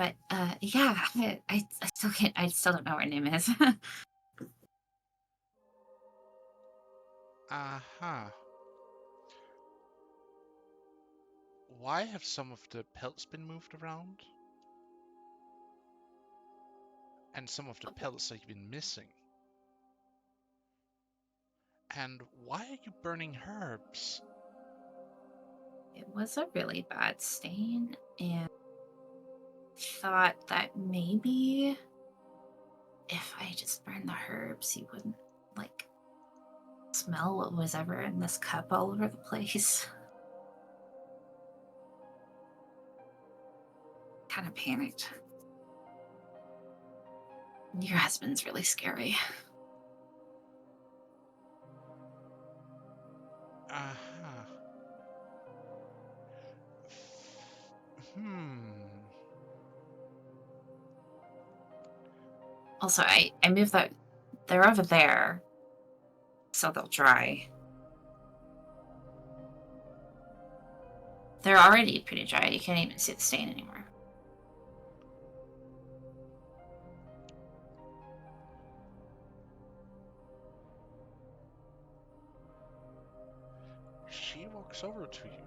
S3: But yeah, I still can't. I still don't know what her name is.
S5: Aha. Why have some of the pelts been moved around? And some of the pelts have been missing. And why are you burning herbs?
S3: It was a really bad stain, and thought that maybe if I just burned the herbs, you wouldn't like smell what was ever in this cup all over the place. Kind of panicked. Your husband's really scary.
S5: Aha.
S3: Also, I moved that. They're over there, so they'll dry. They're already pretty dry. You can't even see the stain anymore.
S5: She walks over to you.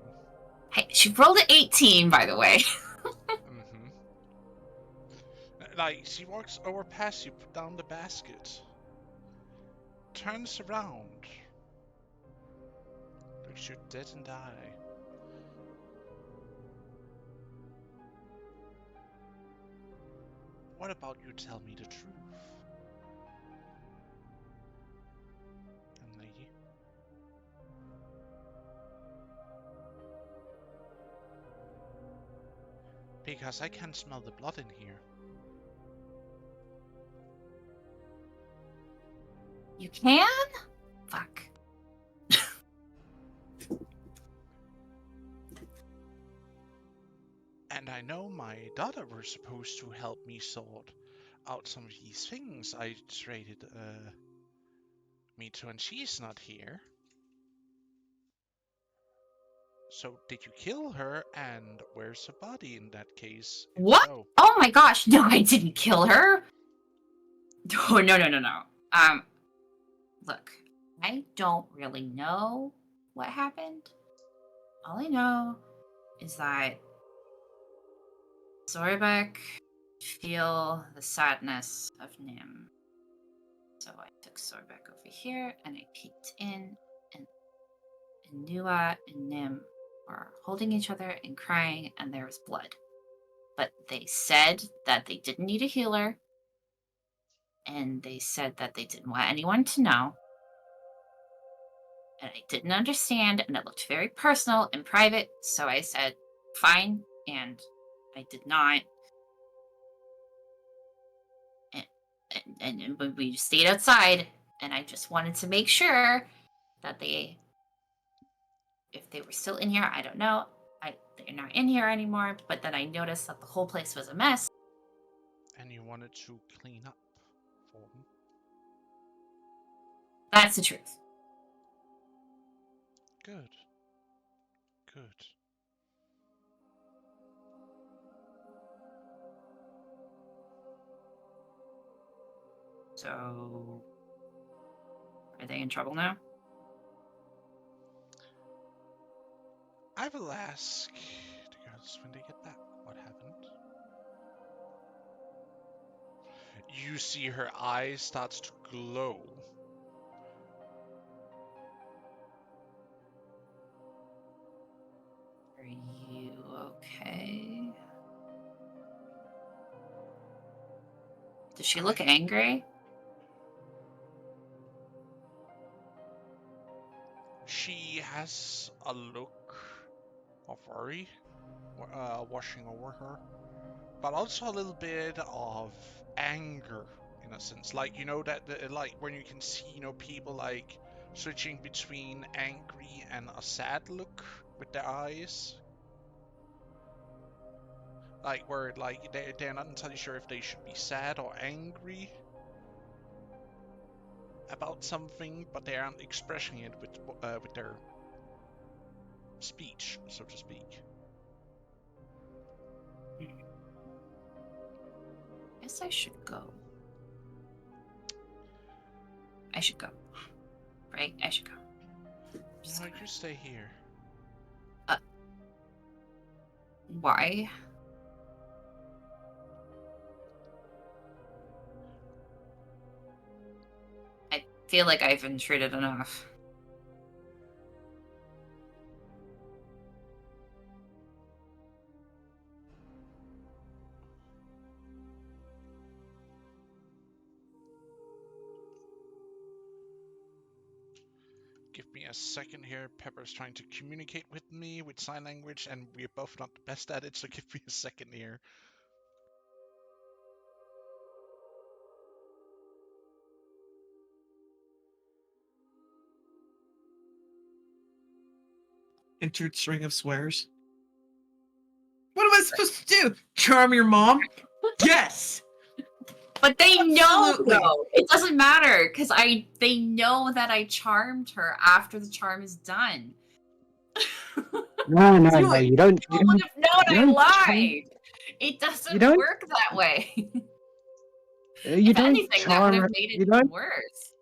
S3: Hey, she rolled an 18, by the way.
S5: Mm-hmm. Like, she walks over past you, put down the basket. Turns around. Looks you dead in the eye. What about you tell me the truth? And lady. Because I can smell the blood in here.
S3: You can? Fuck.
S5: And I know my daughter was supposed to help me sort out some of these things I traded me to, and she's not here. So did you kill her, and where's her body in that case? If
S3: What?
S5: so?
S3: Oh my gosh, no, I didn't kill her. Oh, no. Look, I don't really know what happened. All I know is that Zorbek feel the sadness of Nim. So I took Zorbek over here and I peeked in, and Nua and Nim were holding each other and crying, and there was blood. But they said that they didn't need a healer, and they said that they didn't want anyone to know. And I didn't understand, and it looked very personal and private, so I said, fine, and I did not. And we stayed outside, and I just wanted to make sure that if they were still in here, I don't know. They're not in here anymore, but then I noticed that the whole place was a mess.
S5: And you wanted to clean up for them?
S3: That's the truth.
S5: Good. Good.
S3: So, are they in trouble now?
S5: I will ask the girls when they get back what happened. You see her eyes starts to glow.
S3: Are you okay? Does she look angry?
S5: She has a look of worry washing over her, but also a little bit of anger in a sense. Like, you know, like when you can see, you know, people like switching between angry and a sad look with their eyes. Like where like they're not entirely sure if they should be sad or angry about something, but they aren't expressing it with their speech, so to speak.
S3: guess I should go. I should go. Right? I should go. Just
S5: No,
S3: gonna-
S5: you stay here.
S3: Why? I feel like I've intruded enough.
S5: Give me a second here. Pepper's trying to communicate with me with sign language, and we're both not the best at it, so give me a second here.
S6: Entered string of swears. What am I supposed to do? Charm your mom? Yes.
S3: But they know,
S6: Absolutely.
S3: though. It doesn't matter because they know that I charmed her after the charm is done.
S4: No, no,
S6: Do
S4: no.
S6: it.
S4: You don't. You
S3: People would
S4: don't.
S3: have known
S4: you
S3: I
S4: don't charm-
S3: lied. It doesn't
S4: don't-
S3: work that way.
S4: You
S3: If
S4: don't
S3: anything, that would
S4: charm her.
S3: have made it
S4: You
S3: even
S4: don't.
S3: worse.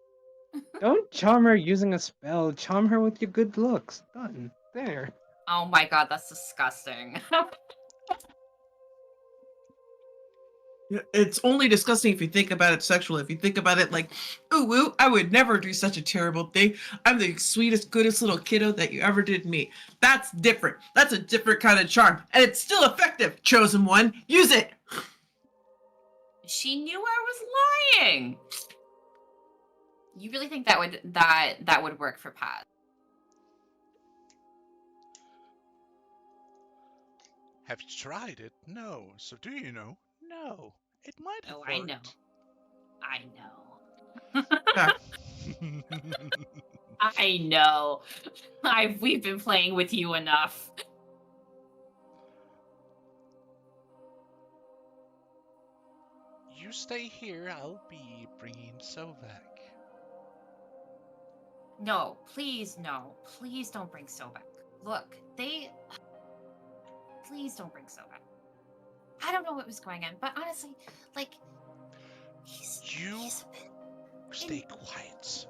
S4: Don't charm her using a spell. Charm her with your good looks. Done. There.
S3: Oh my god, that's disgusting.
S6: It's only disgusting if you think about it sexually. If you think about it like, ooh, woo, I would never do such a terrible thing. I'm the sweetest, goodest little kiddo that you ever did meet. That's different. That's a different kind of charm. And it's still effective. Chosen one, use it.
S3: She knew I was lying. You really think that would work for Pat?
S5: Have you tried it? No. So do you know? No. It might have
S3: Oh, I know.
S5: worked.
S3: I know. I know. We've been playing with you enough.
S5: You stay here. I'll be bringing Sovak.
S3: No, please no. Please don't bring Sobek. Look, please don't bring Sobek. I don't know what was going on, but honestly, like, he's
S5: You
S3: a bit...
S5: stay quiet.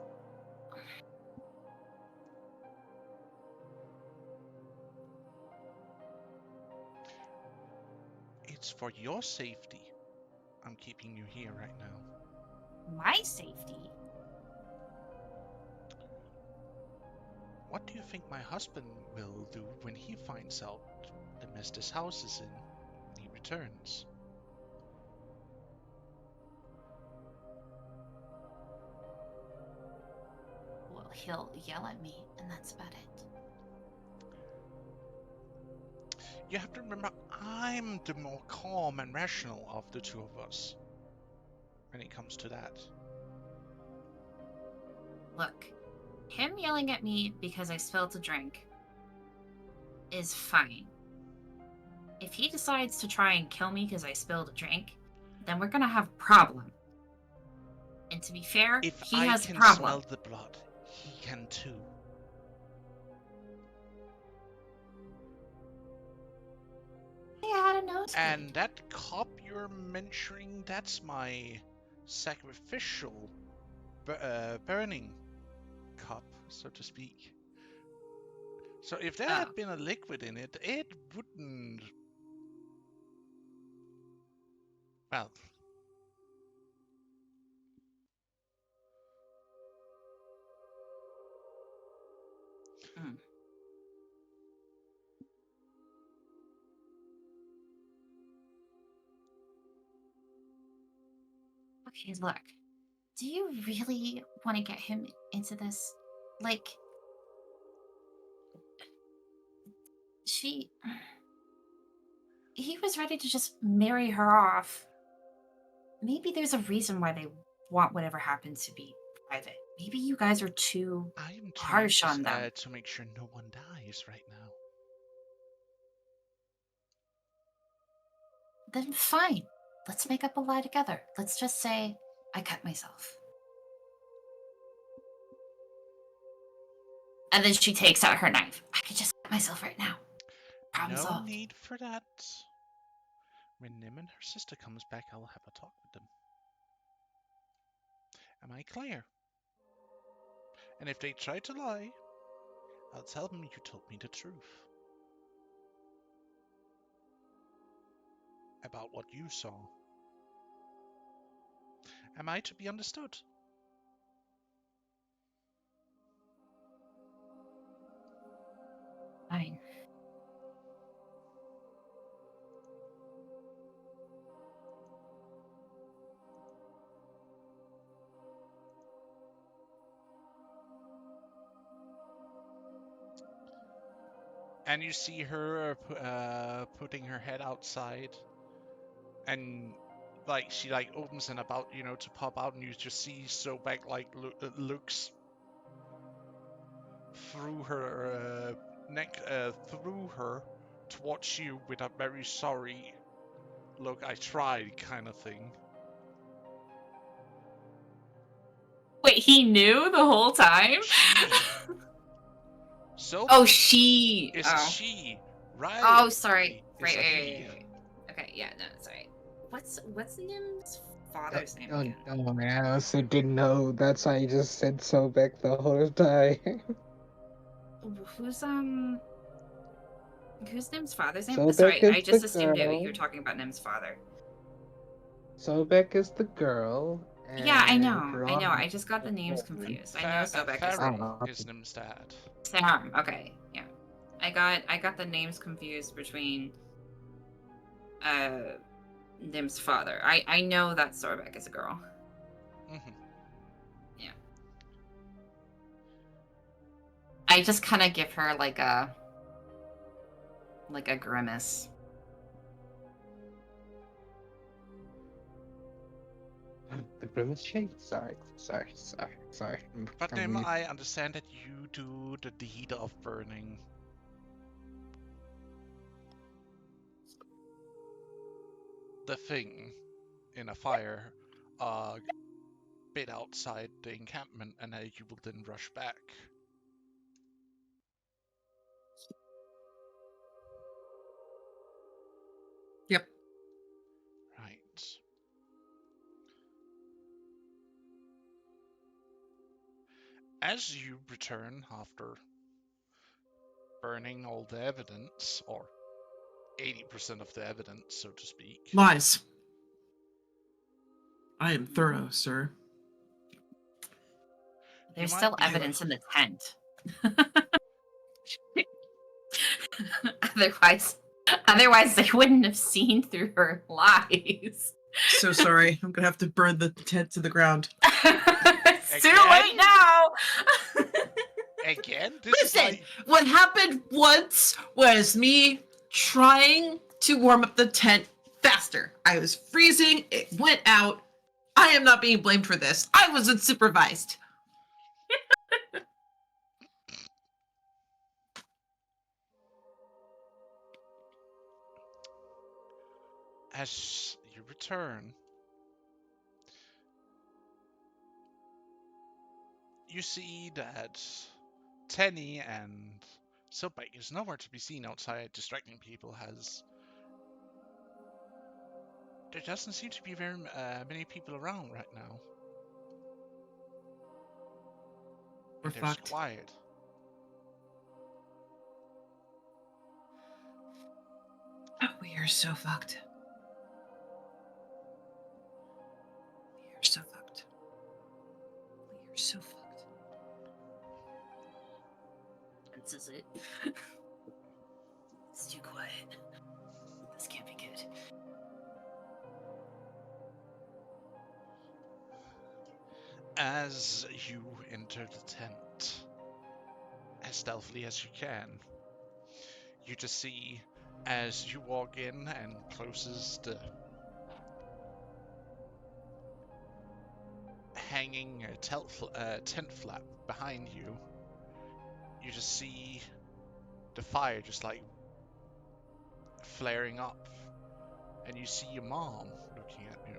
S5: It's for your safety. I'm keeping you here right now.
S3: My safety?
S5: What do you think my husband will do when he finds out the mess this house is in when he returns?
S3: Well, he'll yell at me, and that's about it.
S5: You have to remember, I'm the more calm and rational of the two of us when it comes to that.
S3: Look, him yelling at me because I spilled a drink is fine. If he decides to try and kill me because I spilled a drink, then we're gonna have a problem. And to be fair,
S5: If
S3: he
S5: I
S3: has a
S5: can
S3: problem.
S5: smell the blood, he can too.
S3: Yeah, I had a nosebleed.
S5: And that cup you're mentioning, that's my sacrificial burning cup, so to speak. So if there had been a liquid in it, it wouldn't... Well...
S3: Mm. Okay, look. Do you really want to get him into this? Like, he was ready to just marry her off. Maybe there's a reason why they want whatever happens to be private. Maybe you guys are too
S5: I'm
S3: harsh
S5: trying
S3: on them.
S5: to make sure no one dies right now.
S3: Then fine. Let's make up a lie together. Let's just say I cut myself. And then she takes out her knife. I could just cut myself right now. Problem
S5: No
S3: solved.
S5: need for that. When Nim and her sister comes back, I'll have a talk with them. Am I clear? And if they try to lie, I'll tell them you told me the truth. About what you saw. Am I to be understood?
S3: Fine.
S5: And you see her putting her head outside, and like she like opens and about to pop out, and you just see Sobek like looks through her neck through her towards you with a very sorry look. I tried kind of thing.
S3: Wait, he knew the whole time?
S5: So
S3: Oh, she.
S5: is
S3: Oh.
S5: a she, right?
S3: Oh, sorry.
S5: Is
S3: Right,
S5: a
S3: right,
S5: he.
S3: right. Okay, yeah, no, sorry. What's Nim's father's name
S4: Oh,
S3: again?
S4: oh man, I also didn't know. That's why I just said Sobek the whole time.
S3: Who's Nim's father's name?
S4: Sobek
S3: Sorry, I
S4: is the
S3: just assumed you
S4: girl.
S3: were talking about Nim's father.
S4: Sobek is the girl.
S3: Yeah, I
S4: And
S3: know.
S4: Ron
S3: I just got the
S4: is
S3: names
S4: the boy.
S3: confused. I know Sobek is
S5: Pharaoh
S4: Oh,
S5: is Nim's dad.
S3: Sam. Okay, yeah. I got the names confused between Nim's father. I know that Sobek is a girl.
S5: Mm-hmm.
S3: Yeah. I just kind of give her like a grimace.
S4: the grimace shake? Sorry.
S5: But
S4: I'm
S5: Nim,
S4: weird.
S5: I understand that you do the deed of burning. The thing in a fire bit outside the encampment, and you will then rush back.
S6: Yep.
S5: Right. As you return after burning all the evidence, or 80% of the evidence, so to speak.
S6: Lies. I am thorough, sir.
S3: There's
S5: might
S3: still
S5: be-
S3: evidence in the tent. Otherwise they wouldn't have seen through her lies.
S6: So sorry. I'm gonna have to burn the tent to the ground.
S3: It's too
S5: Again?
S3: late now.
S5: Again? This is
S6: Listen,
S5: like...
S6: what happened once was me trying to warm up the tent faster. I was freezing, it went out. I am not being blamed for this. I wasn't supervised.
S5: As you return, you see that Tenny and Silbike is nowhere to be seen outside distracting people. There doesn't seem to be very many people around right now.
S6: We're
S5: And there's
S6: fucked.
S5: quiet.
S6: We are so fucked. We are so fucked. We are so fucked.
S3: This is it. It's too quiet. This can't be good.
S5: As you enter the tent, as stealthily as you can, you just see, as you walk in and closes the hanging tent flap behind you, you just see the fire just like flaring up, and you see your mom looking at you.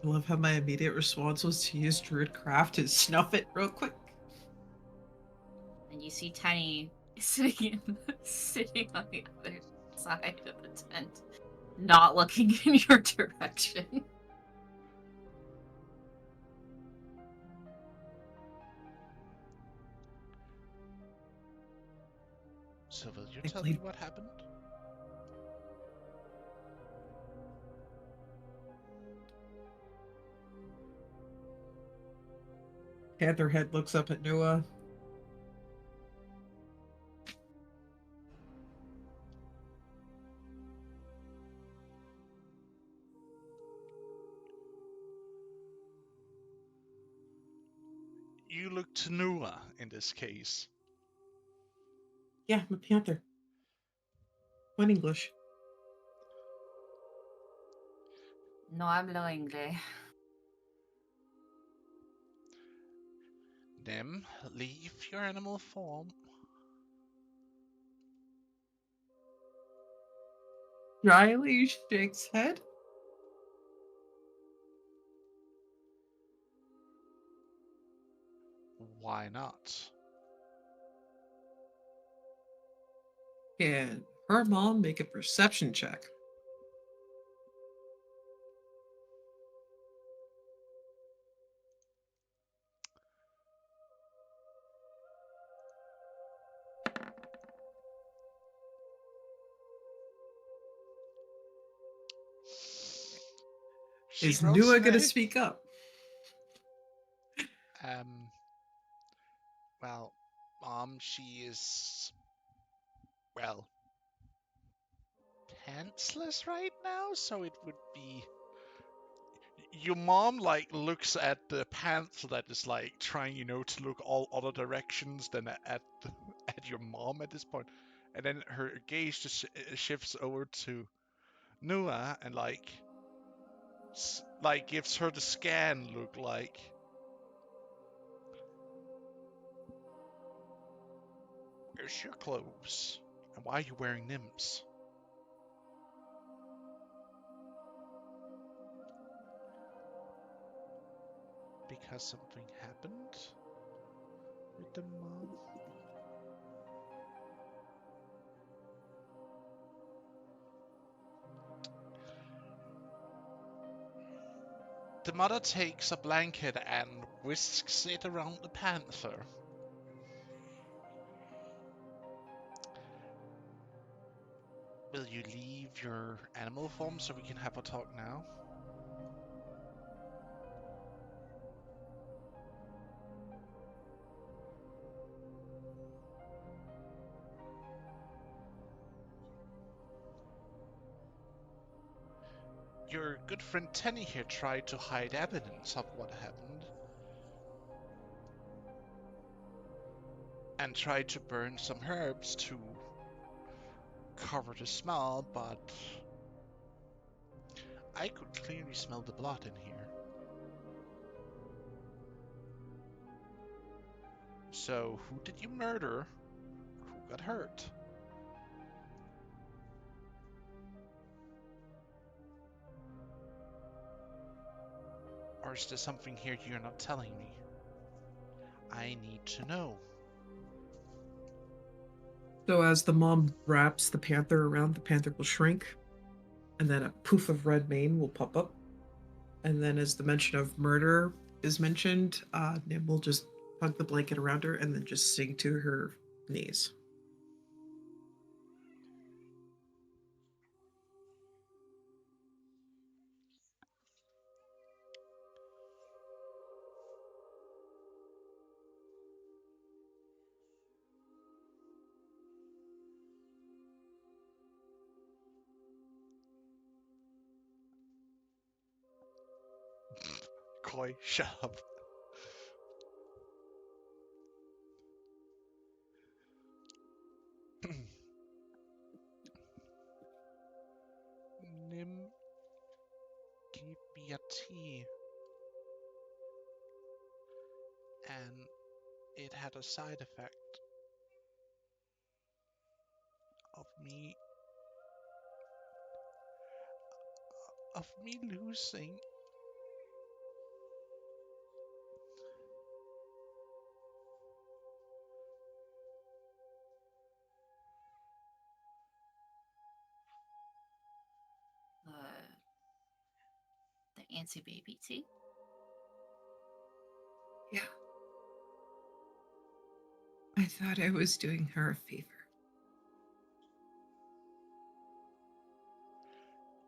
S6: I love how my immediate response was to use Druidcraft and snuff it real quick.
S3: And you see Tenny sitting on the other side of the tent, not looking in your direction.
S5: So will you
S6: I
S5: tell me
S6: played-
S5: what happened?
S6: Pantherhead looks up at Noah.
S5: You look to Nua in this case.
S6: Yeah, I'm a panther. What English?
S3: No hablo inglés.
S5: Nim, leave your animal form.
S6: Riley shakes head.
S5: Why not?
S6: Can her mom make a perception check?
S5: She
S6: Is
S5: rolls
S6: Nua gonna
S5: high.
S6: speak up?
S5: Um, well, she is, well, pantsless right now, so it would be... Your mom, like, looks at the pants that is, like, trying, to look all other directions than at at your mom at this point. And then her gaze just shifts over to Nua and, like, gives her the scan look, like... Where's your clothes? And why are you wearing Nims? Because something happened with the mom? The mother takes a blanket and whisks it around the panther. Will you leave your animal form so we can have a talk now? Your good friend Tenny here tried to hide evidence of what happened. And tried to burn some herbs to cover the smell, but I could clearly smell the blood in here. So, who did you murder? Who got hurt? Or is there something here you're not telling me? I need to know.
S6: So as the mom wraps the panther around, the panther will shrink, and then a poof of red mane will pop up. And then as the mention of murder is mentioned, Nim will just hug the blanket around her and then just sink to her knees.
S5: Koi, shut up. Nim, give me a tea. And it had a side effect of me losing.
S3: fancy baby tea?
S6: Yeah. I thought I was doing her a favor.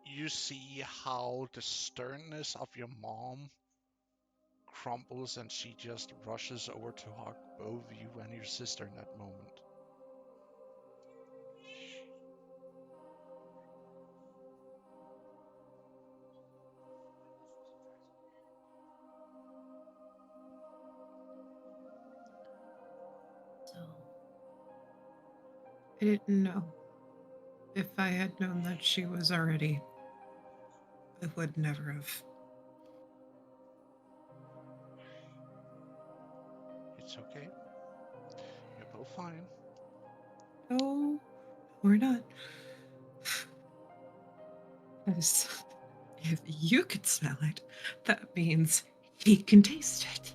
S5: You see how the sternness of your mom crumbles and she just rushes over to hug both you and your sister in that moment.
S3: So,
S6: I didn't know. If I had known that she was already, I would never have.
S5: It's okay. You're both fine.
S6: No, we're not. Because if you could smell it, that means he can taste it.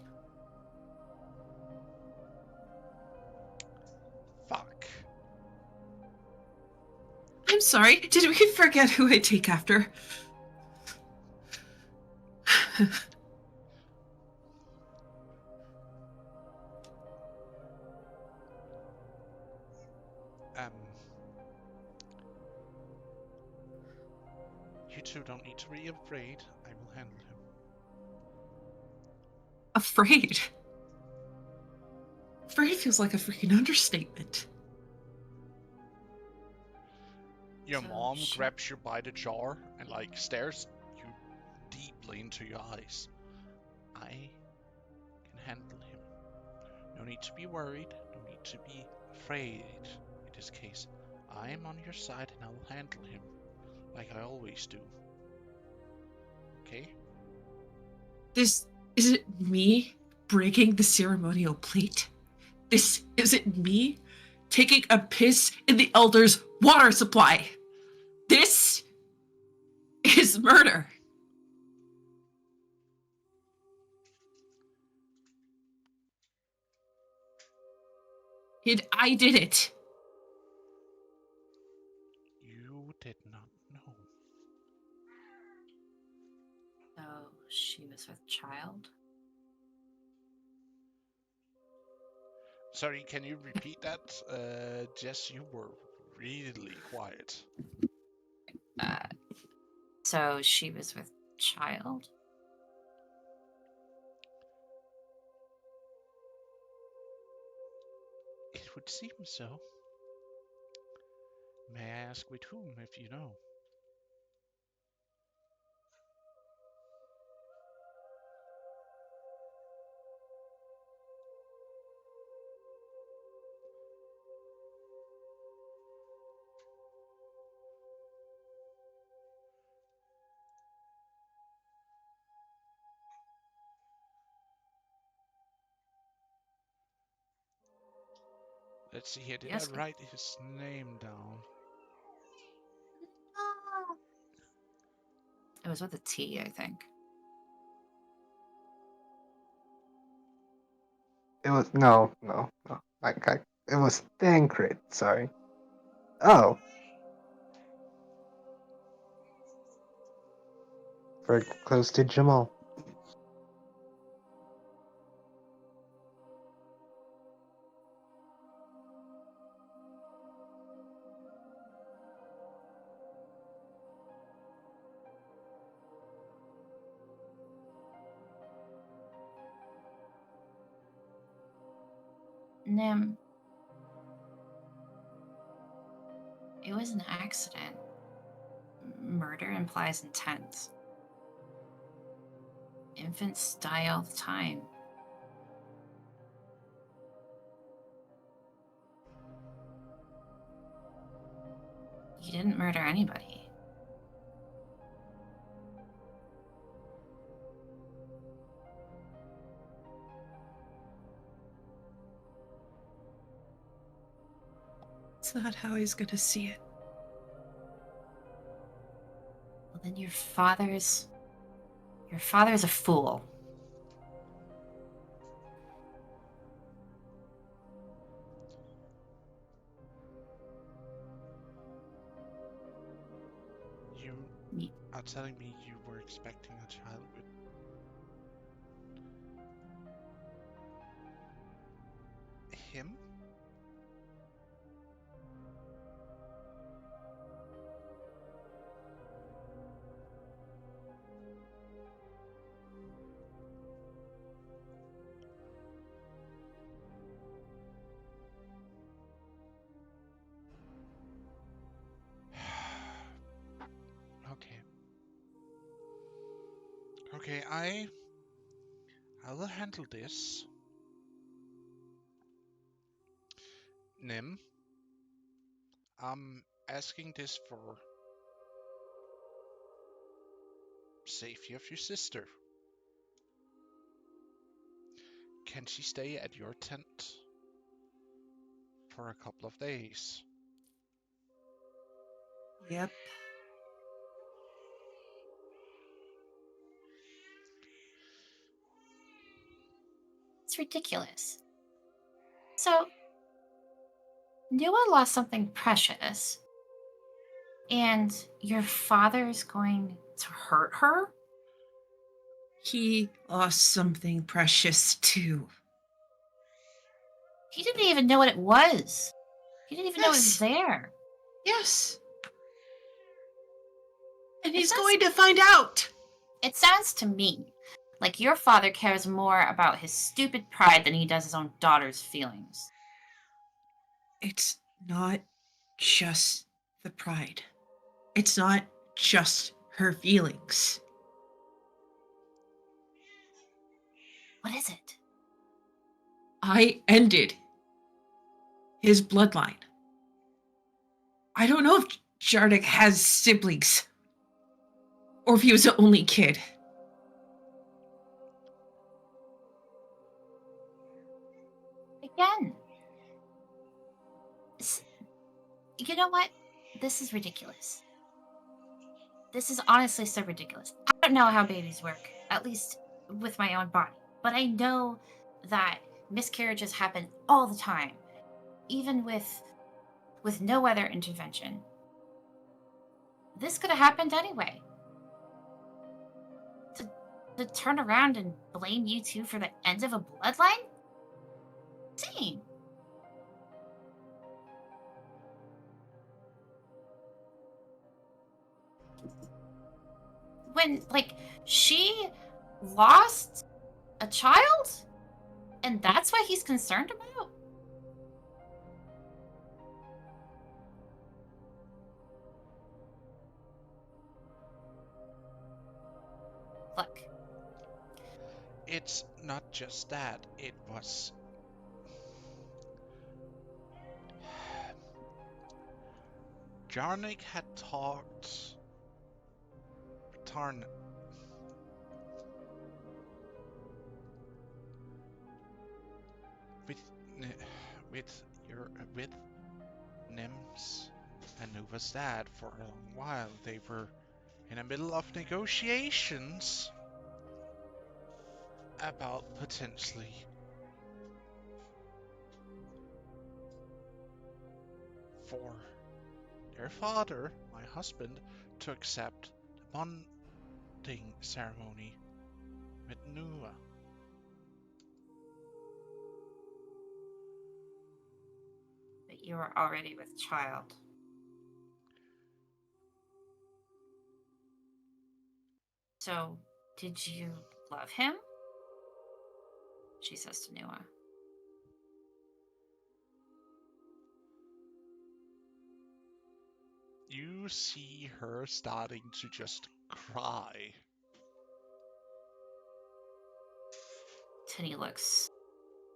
S5: Fuck.
S6: I'm sorry, did we forget who I take after?
S5: You two don't need to be afraid. I will handle him.
S6: Afraid? Afraid feels like a freaking understatement.
S5: Your
S3: So
S5: mom
S3: she-
S5: grabs you by the jaw and like stares you deeply into your eyes. I can handle him. No need to be worried, no need to be afraid in this case. I am on your side and I will handle him like I always do. Okay?
S6: This isn't me breaking the ceremonial plate. This isn't me taking a piss in the elder's water supply. This is murder. And I did it.
S5: You did not know.
S3: So she was with child?
S5: Sorry, can you repeat that? Jess, you were really quiet.
S3: So she was with child?
S5: It would seem so. May I ask with whom, if you know? Let's see here. Did
S3: Yes.
S5: I write his name down?
S3: It was with a T, I think.
S4: It was no. It was Thancred. Sorry. Oh, very close to Jamal.
S3: Nim. It was an accident. Murder implies intent. Infants die all the time. You didn't murder anybody.
S6: It's not how he's gonna see it.
S3: Well, then your father's a fool.
S5: You
S3: Ye-
S5: are telling me you were expecting a child with him? Okay. Okay, I will handle this. Nim, I'm asking this for safety of your sister. Can she stay at your tent for a couple of days?
S6: Yep.
S7: It's ridiculous. So, Nua lost something precious, and your father's going to hurt her?
S6: He lost something precious too.
S7: He didn't even know what it was. He didn't even know it was
S6: Yes.
S7: there.
S6: Yes. And he's
S7: sounds-
S6: going to find out.
S7: It sounds to me like your father cares more about his stupid pride than he does his own daughter's feelings.
S6: It's not just the pride. It's not just her feelings.
S7: What is it?
S6: I ended his bloodline. I don't know if Jardik has siblings or if he was the only kid.
S7: Again. You know what? This is ridiculous. This is honestly so ridiculous. I don't know how babies work, at least with my own body. But I know that miscarriages happen all the time, even with no other intervention. This could have happened anyway. To turn around and blame you two for the end of a bloodline? Insane. When, like, she lost a child? And that's what he's concerned about? Look.
S5: It's not just that, it was... Jarnik had talked... Tarn... with Nim's and Nuva's dad for a long while. They were in the middle of negotiations about potentially for their father, my husband, to accept the bonding ceremony with Nuva.
S3: But you were already with child. So, did you love him? She says to Nua.
S5: You see her starting to just cry.
S3: Tinny looks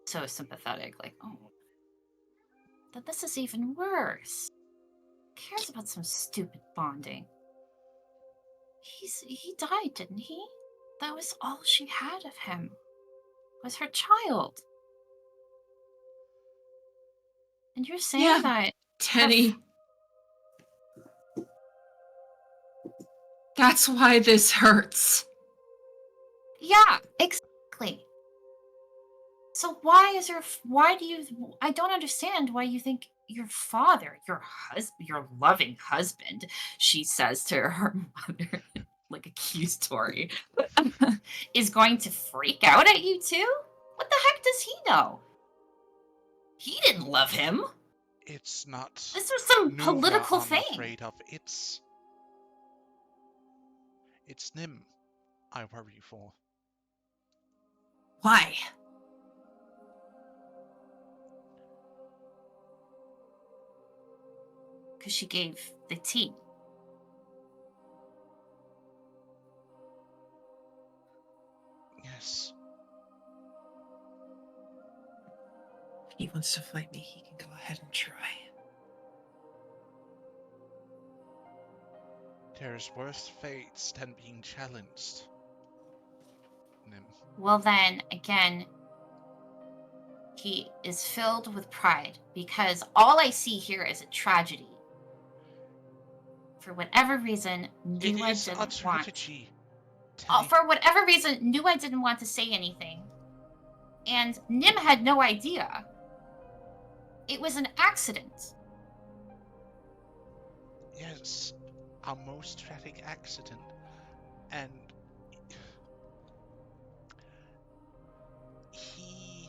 S3: so sympathetic, like, oh, that this is even worse. Who cares about some stupid bonding? He died, didn't he? That was all she had of him. Was her child. And you're saying that
S6: Tenny. That's why this hurts.
S3: Yeah, exactly. So why do you, I don't understand why you think your father, your loving husband, she says to her mother. like accusatory, is going to freak out at you too? What the heck does he know? He didn't love him.
S5: It's not
S3: This was some
S5: Numa
S3: political
S5: I'm
S3: thing.
S5: afraid of. It's Nim I worry for.
S6: Why?
S3: Because she gave the tea.
S5: Yes.
S6: If he wants to fight me, he can go ahead and try.
S5: There's worse fates than being challenged. Nim.
S3: Well then, again, he is filled with pride because all I see here is a tragedy. For whatever reason,
S5: It
S3: Nua
S5: is a
S3: didn't want.
S5: tragedy. Tenny.
S3: For whatever reason, Nua didn't want to say anything, and Nim had no idea. It was an accident.
S5: Yes, a most tragic accident, and he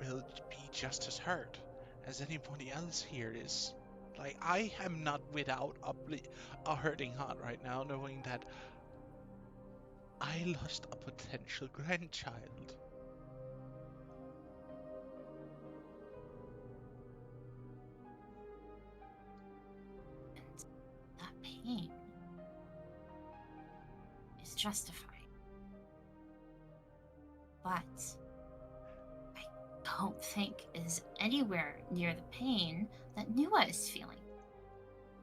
S5: will be just as hurt as anybody else here is. Like, I am not without a hurting heart right now, knowing that I lost a potential grandchild.
S3: That pain is justified. But I don't think is anywhere near the pain that Nua is feeling.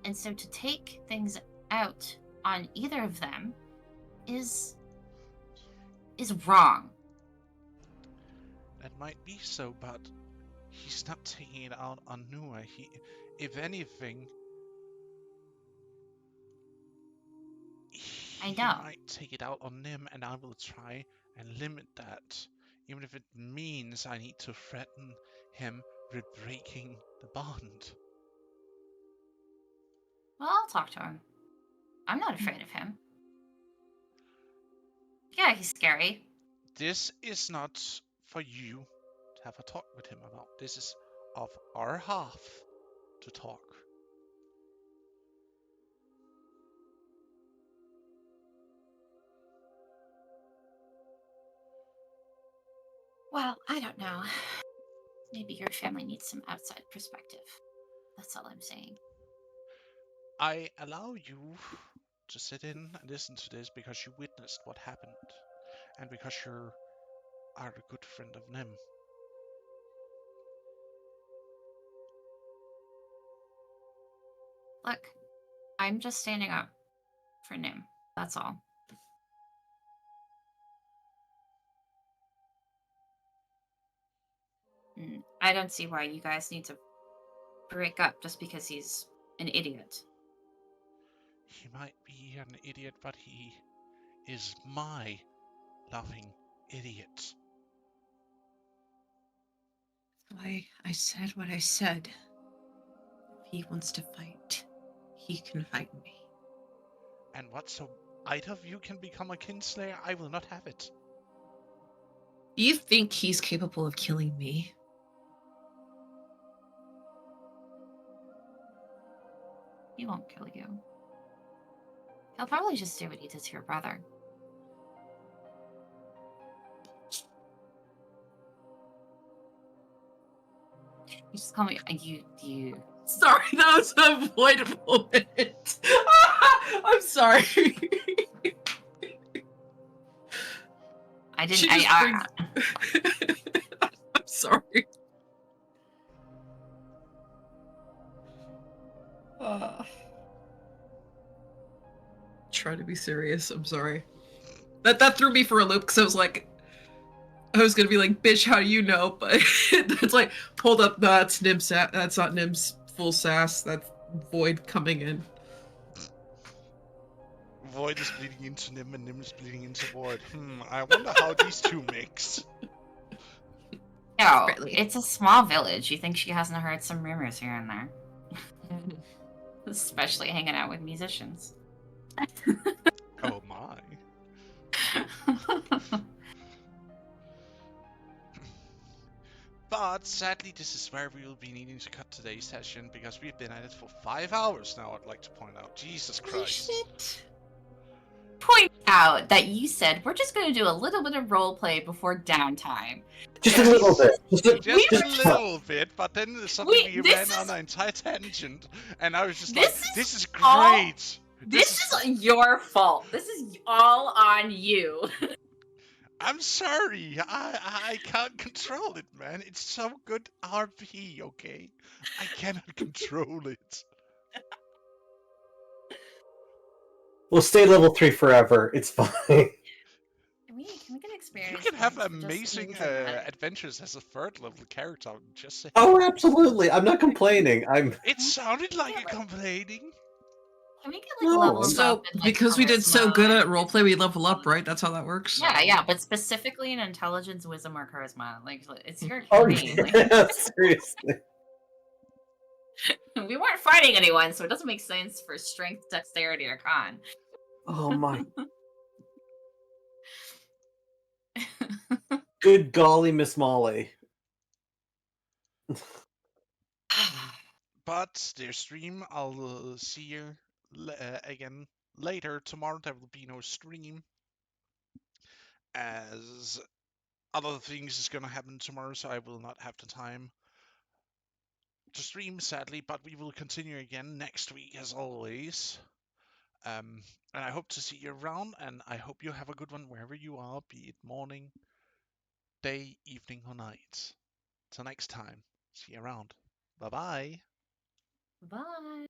S3: And so to take things out on either of them is wrong.
S5: That might be so, but he's not taking it out on Nua. If anything,
S3: I
S5: he
S3: know.
S5: might take it out on Nim, and I will try and limit that, even if it means I need to threaten him with breaking the bond.
S3: Well, I'll talk to him. I'm not afraid of him. Yeah, he's scary.
S5: This is not for you to have a talk with him about. This is of our half to talk.
S3: Well, I don't know. Maybe your family needs some outside perspective. That's all I'm saying.
S5: I allow you to sit in and listen to this because you witnessed what happened, and because you are a good friend of Nim.
S3: Look, I'm just standing up for Nim. That's all. I don't see why you guys need to break up just because he's an idiot.
S5: He might be an idiot, but he is my loving idiot.
S6: Why I said what I said. If he wants to fight, he can fight me.
S5: And what, so either of you can become a kinslayer? I will not have it.
S6: You think he's capable of killing me?
S3: He won't kill you. He'll probably just do what he did to your brother. You just call me you.
S6: Sorry, that was an avoidable moment. I'm sorry.
S3: I didn't.
S6: She just I'm sorry. Try to be serious. I'm sorry. That threw me for a loop because I was like, I was gonna be like, bitch, how do you know? But it's like, hold up, no, that's Nim's. That's not Nim's full sass. That's Void coming in.
S5: Void is bleeding into Nim and Nim is bleeding into Void. I wonder how these two mix.
S3: No, it's a small village. You think she hasn't heard some rumors here and there? Especially hanging out with musicians.
S5: Oh my. But sadly, this is where we will be needing to cut today's session because we've been at it for 5 hours now, I'd like to point out. Jesus
S3: We
S5: Christ.
S3: should point out that you said we're just going to do a little bit of role play before downtime.
S1: Just a
S5: Yes.
S1: little bit.
S5: Just
S3: We-
S5: a little bit, but then suddenly we
S3: this
S5: ran on
S3: is-
S5: an entire tangent, and I was just
S3: This
S5: like,
S3: is
S5: this is
S3: all-
S5: great!
S3: This is your fault. This is all on you.
S5: I'm sorry, I can't control it, man. It's so good RP, okay? I cannot control it.
S1: We'll stay level 3 forever. It's fine.
S3: Can we get experience?
S5: You can have
S3: points for just
S5: amazing
S3: being dramatic?
S5: adventures as a third level character, just saying.
S1: Oh, absolutely. I'm not complaining.
S5: It sounded like a complaining.
S3: Can we get
S1: No,
S3: levels
S6: So,
S3: up? In,
S6: because we did so
S3: charisma
S6: good at
S3: and
S6: roleplay, we level up,
S3: wisdom?
S6: right? That's how that works?
S3: Yeah, but specifically in intelligence, wisdom, or charisma. Like, it's your
S1: Oh,
S3: campaign.
S1: yeah, seriously.
S3: We weren't fighting anyone, so it doesn't make sense for strength, dexterity, or con.
S1: Oh, my. Good golly, Miss Molly.
S5: But their stream, I'll see you again later. Tomorrow there will be no stream, as other things is gonna happen tomorrow, so I will not have the time to stream, sadly. But we will continue again next week, as always. And I hope to see you around, and I hope you have a good one wherever you are, be it morning, day, evening, or night. Till next time, see you around. Bye bye.
S3: Bye.